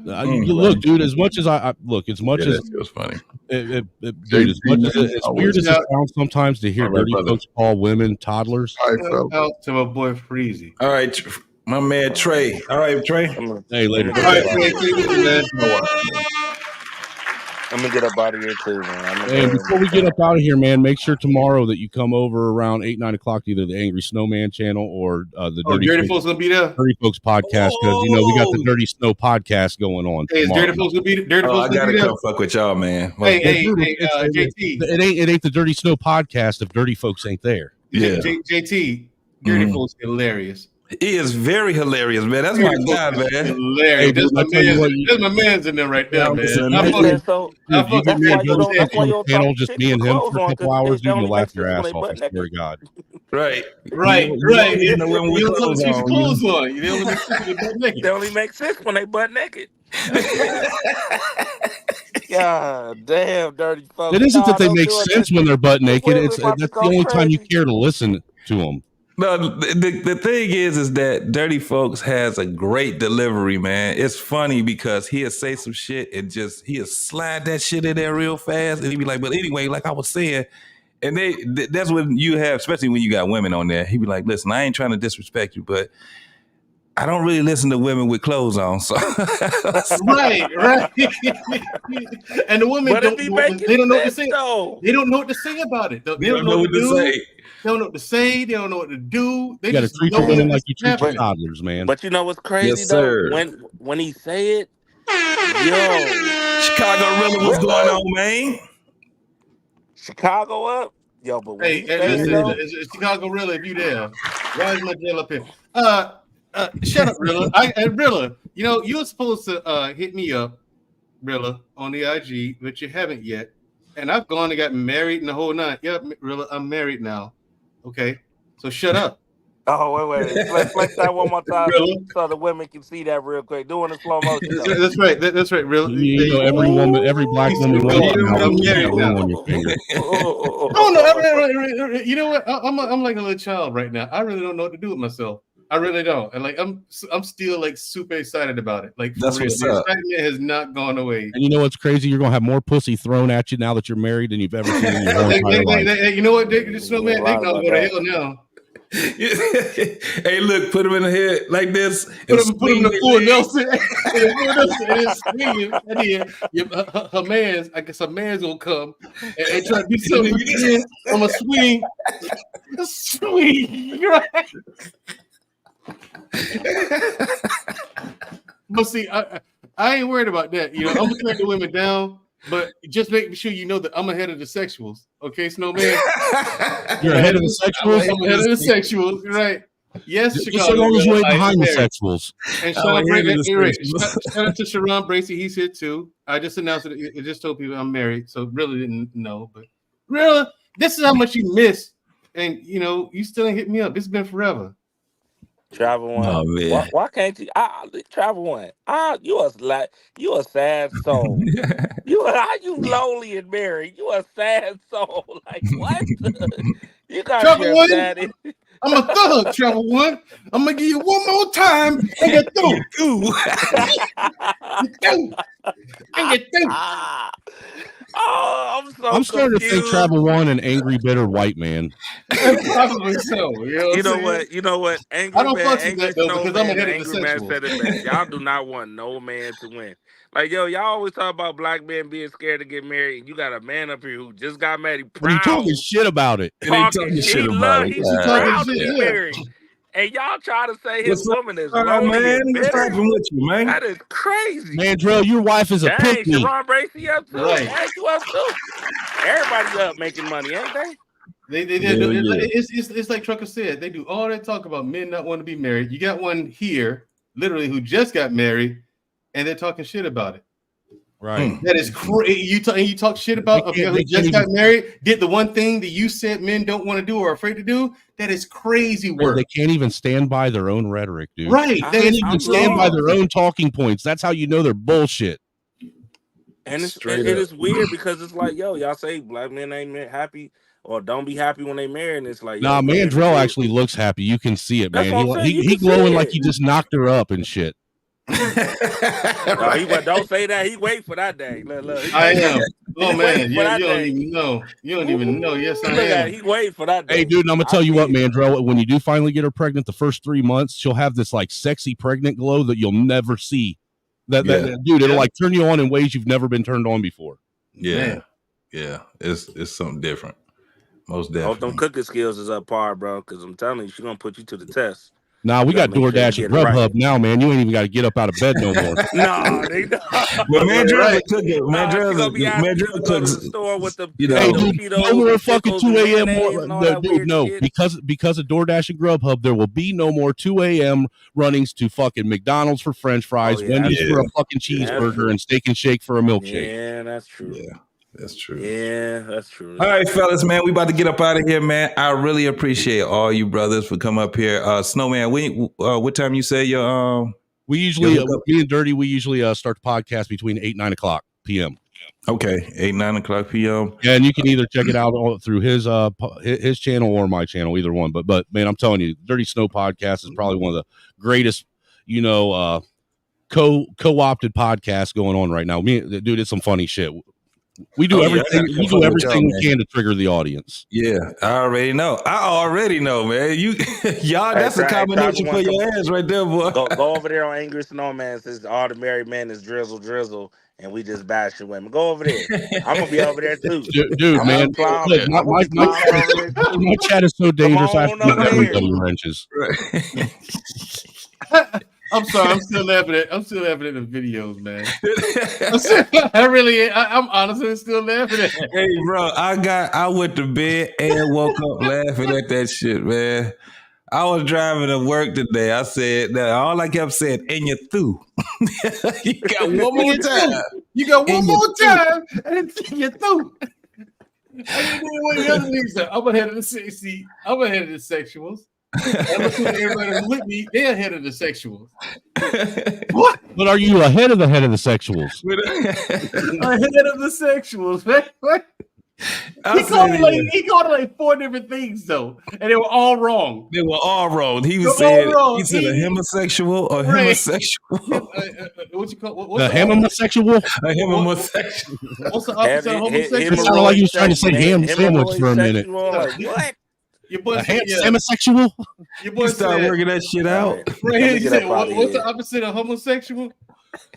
Look, dude. As much as as much as it was funny, dude. As much as it's weird as it sounds sometimes to hear dirty folks call women toddlers. Out to my boy Freezy. All right, my man Trey. All right, Trey. Hey, later. All right, man. I'm gonna get up out of here too, man. And before we get up out of here, man, make sure tomorrow that you come over around 8-9 o'clock to either the Angry Snowman channel or the Dirty Folks gonna be there. Dirty Folks podcast, because we got the Dirty Snow podcast going on. Hey, is Dirty Folks gonna be there? I gotta come fuck with y'all, man. Hey, JT. It ain't the Dirty Snow podcast if Dirty Folks ain't there. Yeah. JT, Dirty Folks hilarious. He is very hilarious, man. That's my guy, man. Hilarious. Hey, That's my man's in there right there, man. If you give me a Dirty panel, just me and him for a couple hours, dude, you'll laugh your ass off. I swear to God. Right. You don't want to see your clothes on. They only make sense when they butt naked. God damn, dirty folks. It isn't that they make sense when they're butt naked. That's the only time you care to listen to them. No, the thing is that Dirty Folks has a great delivery, man. It's funny because he'll say some shit and he'll slide that shit in there real fast, and he'll be like, but anyway, like I was saying, and that's when you have, especially when you got women on there, he'd be like, listen, I ain't trying to disrespect you, but I don't really listen to women with clothes on, so right. And the women they don't know what to say. They don't know what to say about it. They don't know what to say. They don't know what to say. They don't know what to do. They you got to just treat know your women like you what's treat your toddlers, man. But you know what's crazy though? When he say it, Chicago really what's going on, man? Chicago up, yo. But hey, listen, it's Chicago Rilla, if you there, why is my jail up here? Shut up, Rilla. Rilla, you know you're supposed to hit me up, Rilla, on the IG, but you haven't yet. And I've gone and got married and the whole nine. Yep, Rilla, I'm married now. Okay, so shut up. Oh, wait. Flex that one more time so the women can see that real quick. Doing the slow motion. That's right. That's right. Real. You know, every black woman right now. On your finger. Oh no! You know what? I'm like a little child right now. I really don't know what to do with myself. I really don't. And like I'm still like super excited about it. Like that's what's the up. excitement has not gone away. And you know what's crazy? You're gonna have more pussy thrown at you now that you're married than you've ever seen in your whole entire life. You know what? This snowman, they gonna go to hell now. Hey, look, put him in the head like this. Put him in the full Nelson. Her man's, I guess her man's gonna come and try to do something again. I'm a swing. Swing, right? But see, I ain't worried about that. You know, I'm gonna turn the women down. But just make sure you know that I'm ahead of the sexuals. Okay, Snowman? You're ahead of the sexuals? I'm ahead of the sexuals, right. Yes, just Chicago. so long as you're right behind the sexuals. And shout out to Sharon Bracey. He's here too. I just announced it. I just told people I'm married. So really didn't know. But really, this is how much you miss. And, you know, you still ain't hit me up. It's been forever. Travel One. Oh, man. Why can't you? Travel One. You a sad soul. You lonely and married. You a sad soul. Like what? You got your daddy. I'm a thug, Travel One. I'm gonna give you one more time, and you're through. You're through. And you're through. Oh, I'm so I'm starting to think confused. Travel One an angry, bitter white man. Probably so. You know what? You know what? I Angry don't man, fuck with angry that though because I'm snowman, ahead and of the angry man sexuals. said it best. Y'all do not want no man to win. Like, yo, y'all always talk about black men being scared to get married. You got a man up here who just got married. He But he proud. talking shit about it. Talking shit. He love. He's proud to get yeah. married. And y'all try to say his What's woman is up, lonely man? and What's bitter. happening with you, man? That is crazy. Mandrell, your wife is a Dang, pussy. Sharon Bracey up too. Right. Hey, you up too. Everybody up making money, ain't they? They did. It's like Trucker said. They do all that talk about men not wanting to be married. You got one here, literally, who just got married, and they're talking shit about it. Right. That is crazy. You talk shit about a girl who just got married, did the one thing that you said men don't want to do or are afraid to do. That is crazy work. They can't even stand by their own rhetoric, dude. Right. They can't even stand by their own talking points. That's how you know they're bullshit. And it is weird because it's like, yo, y'all say black men ain't happy or don't be happy when they marry, and it's like, Nah, yo, Mandrell actually looks happy. You can see it, That's man. what I'm saying. You He can see glowing it. like he just knocked her up and shit. No, don't say that. He wait for that day. Look, I am. Oh man, you you don't even know. You don't even know. Yes, I am. He wait for that day. Hey, dude, and I'm gonna tell you what, Mandrell. When you do finally get her pregnant, the first 3 months, she'll have this like sexy pregnant glow that you'll never see. That dude, it'll like turn you on in ways you've never been turned on before. Yeah, yeah, it's something different. Most I hope definitely. them cooking skills is up par, bro. Because I'm telling you, she's gonna put you to the test. Nah, we got make sure you DoorDash get and it right. Grubhub now, man. You ain't even got to get up out of bed no more. No, they don't. Well, Mandrell's cooking. She gonna be asking you to go to the store with the Hey, dude, no more fucking 2 a.m. No, dude, no, because of DoorDash and Grubhub, there will be no more 2 a.m. runnings to fucking McDonald's for French fries, Wendy's for a fucking cheeseburger, and Steak and Shake for a milkshake. Yeah, that's true. Yeah, that's true. Yeah, that's true. All right, fellas, man, we about to get up out of here, man. I really appreciate all you brothers for coming up here. Snowman, what time you say your We usually, me and Dirty, we usually start the podcast between 8 and 9 o'clock p.m. Okay, 8, 9 o'clock p.m. Yeah, and you can either check it out through his channel or my channel, either one. But man, I'm telling you, Dirty Snow podcast is probably one of the greatest, co-opted podcasts going on right now. Dude, it's some funny shit. We do everything. We do everything we can to trigger the audience. Yeah, I already know, man. Y'all, that's a combination for your ass right there, boy. Go over there on Angry Snowman. Says all the married men is drizzle, and we just bashing women. Go over there. I'm gonna be over there too, dude, man. Look, my chat is so dangerous. I have to make everybody wrenches. I'm sorry. I'm still laughing at the videos, man. I'm honestly still laughing at it. Hey, bro, I went to bed and woke up laughing at that shit, man. I was driving to work today. I said that all I kept saying, and you're through. You got one more time. You got one more time, and you're through. I mean, what the other things are. I'm ahead of the sexuals. I'm assuming everybody who's with me, they're ahead of the sexuals. What? But are you ahead of the sexuals? Ahead of the sexuals, man. He called it like 4 different things though, and they were all wrong. They were all wrong. He said a homosexual or homosexual. What you call a homosexual? A homosexual. What's the opposite of homosexual? It sounded like you was trying to say ham sandwich for a minute. What? Your boy homosexual? Your boy started working that shit out. Right here, he said, what's the opposite of homosexual?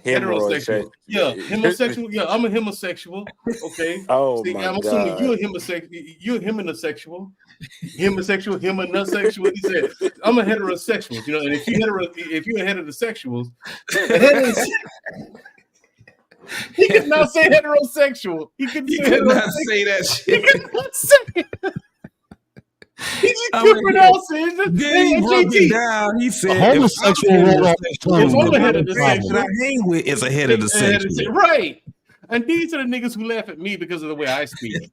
Heterosexual. Yeah, homosexual. Yeah, I'm a homosexual. Okay. Oh, see, my I'm assuming God. you're a homosexual. You're a homonosexual. Homosexual, homonosexual. He said, I'm a heterosexual. And if you're a heterosexual, he could not say heterosexual. He could not say that shit. He could not say it. He just couldn't pronounce it. Then he broke it down. He said, homosexual rolled off his tongue. It's ahead of the that I hang with is ahead of the sexual. Right. And these are the niggas who laugh at me because of the way I speak.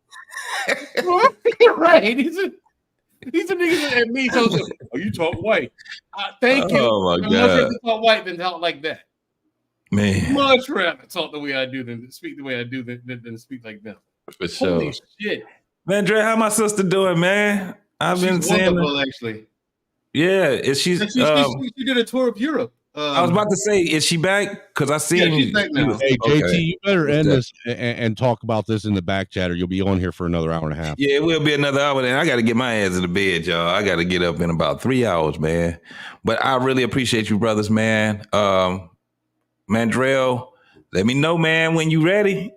Right. These are niggas at me. So, you talk white. Thank you. Oh, my I'm God. much rather talk white than talk like that. Man. Much rather talk the way I do than speak the way I do than speak like them. For sure. Holy shit. Man, Dre, how my sister doing, man? I've been She's saying wonderful, actually. Yeah, is she? She did a tour of Europe. I was about to say, is she back? Because I seen. she's back now. Hey, JT, Okay. you better What's end that? this and talk about this in the back chat, or you'll be on here for another hour and a half. Yeah, it will be another hour. Then I got to get my ass in the bed, y'all. I got to get up in about 3 hours, man. But I really appreciate you, brothers, man. Mandrell, let me know, man, when you ready.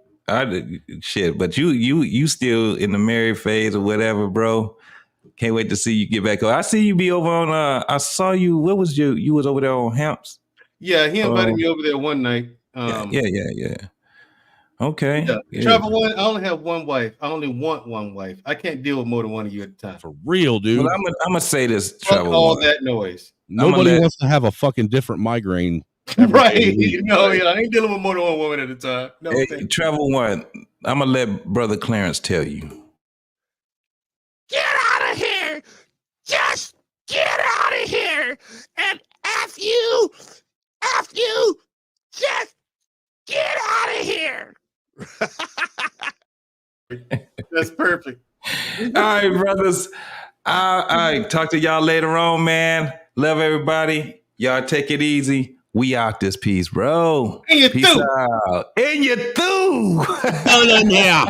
Shit, but you still in the married phase or whatever, bro. Can't wait to see you get back. I see you be over on. I saw you. What was you was over there on Hamps? Yeah, he invited me over there one night. Yeah. Okay. Yeah. Travel one. I only have one wife. I only want one wife. I can't deal with more than one of you at a time. For real, dude. Well, I'm gonna say this. Fuck Travel all one. that noise. Nobody wants to have a fucking different migraine. Right. No, yeah, I ain't dealing with more than one woman at a time. No, Hey, Travel one. I'm gonna let Brother Clarence tell you. Get out of here! Just get out of here! And F you, just get out of here! That's perfect. All right, brothers. I talk to y'all later on, man. Love everybody. Y'all take it easy. We out this piece, bro. And you Peace out. And you through. Hold on now.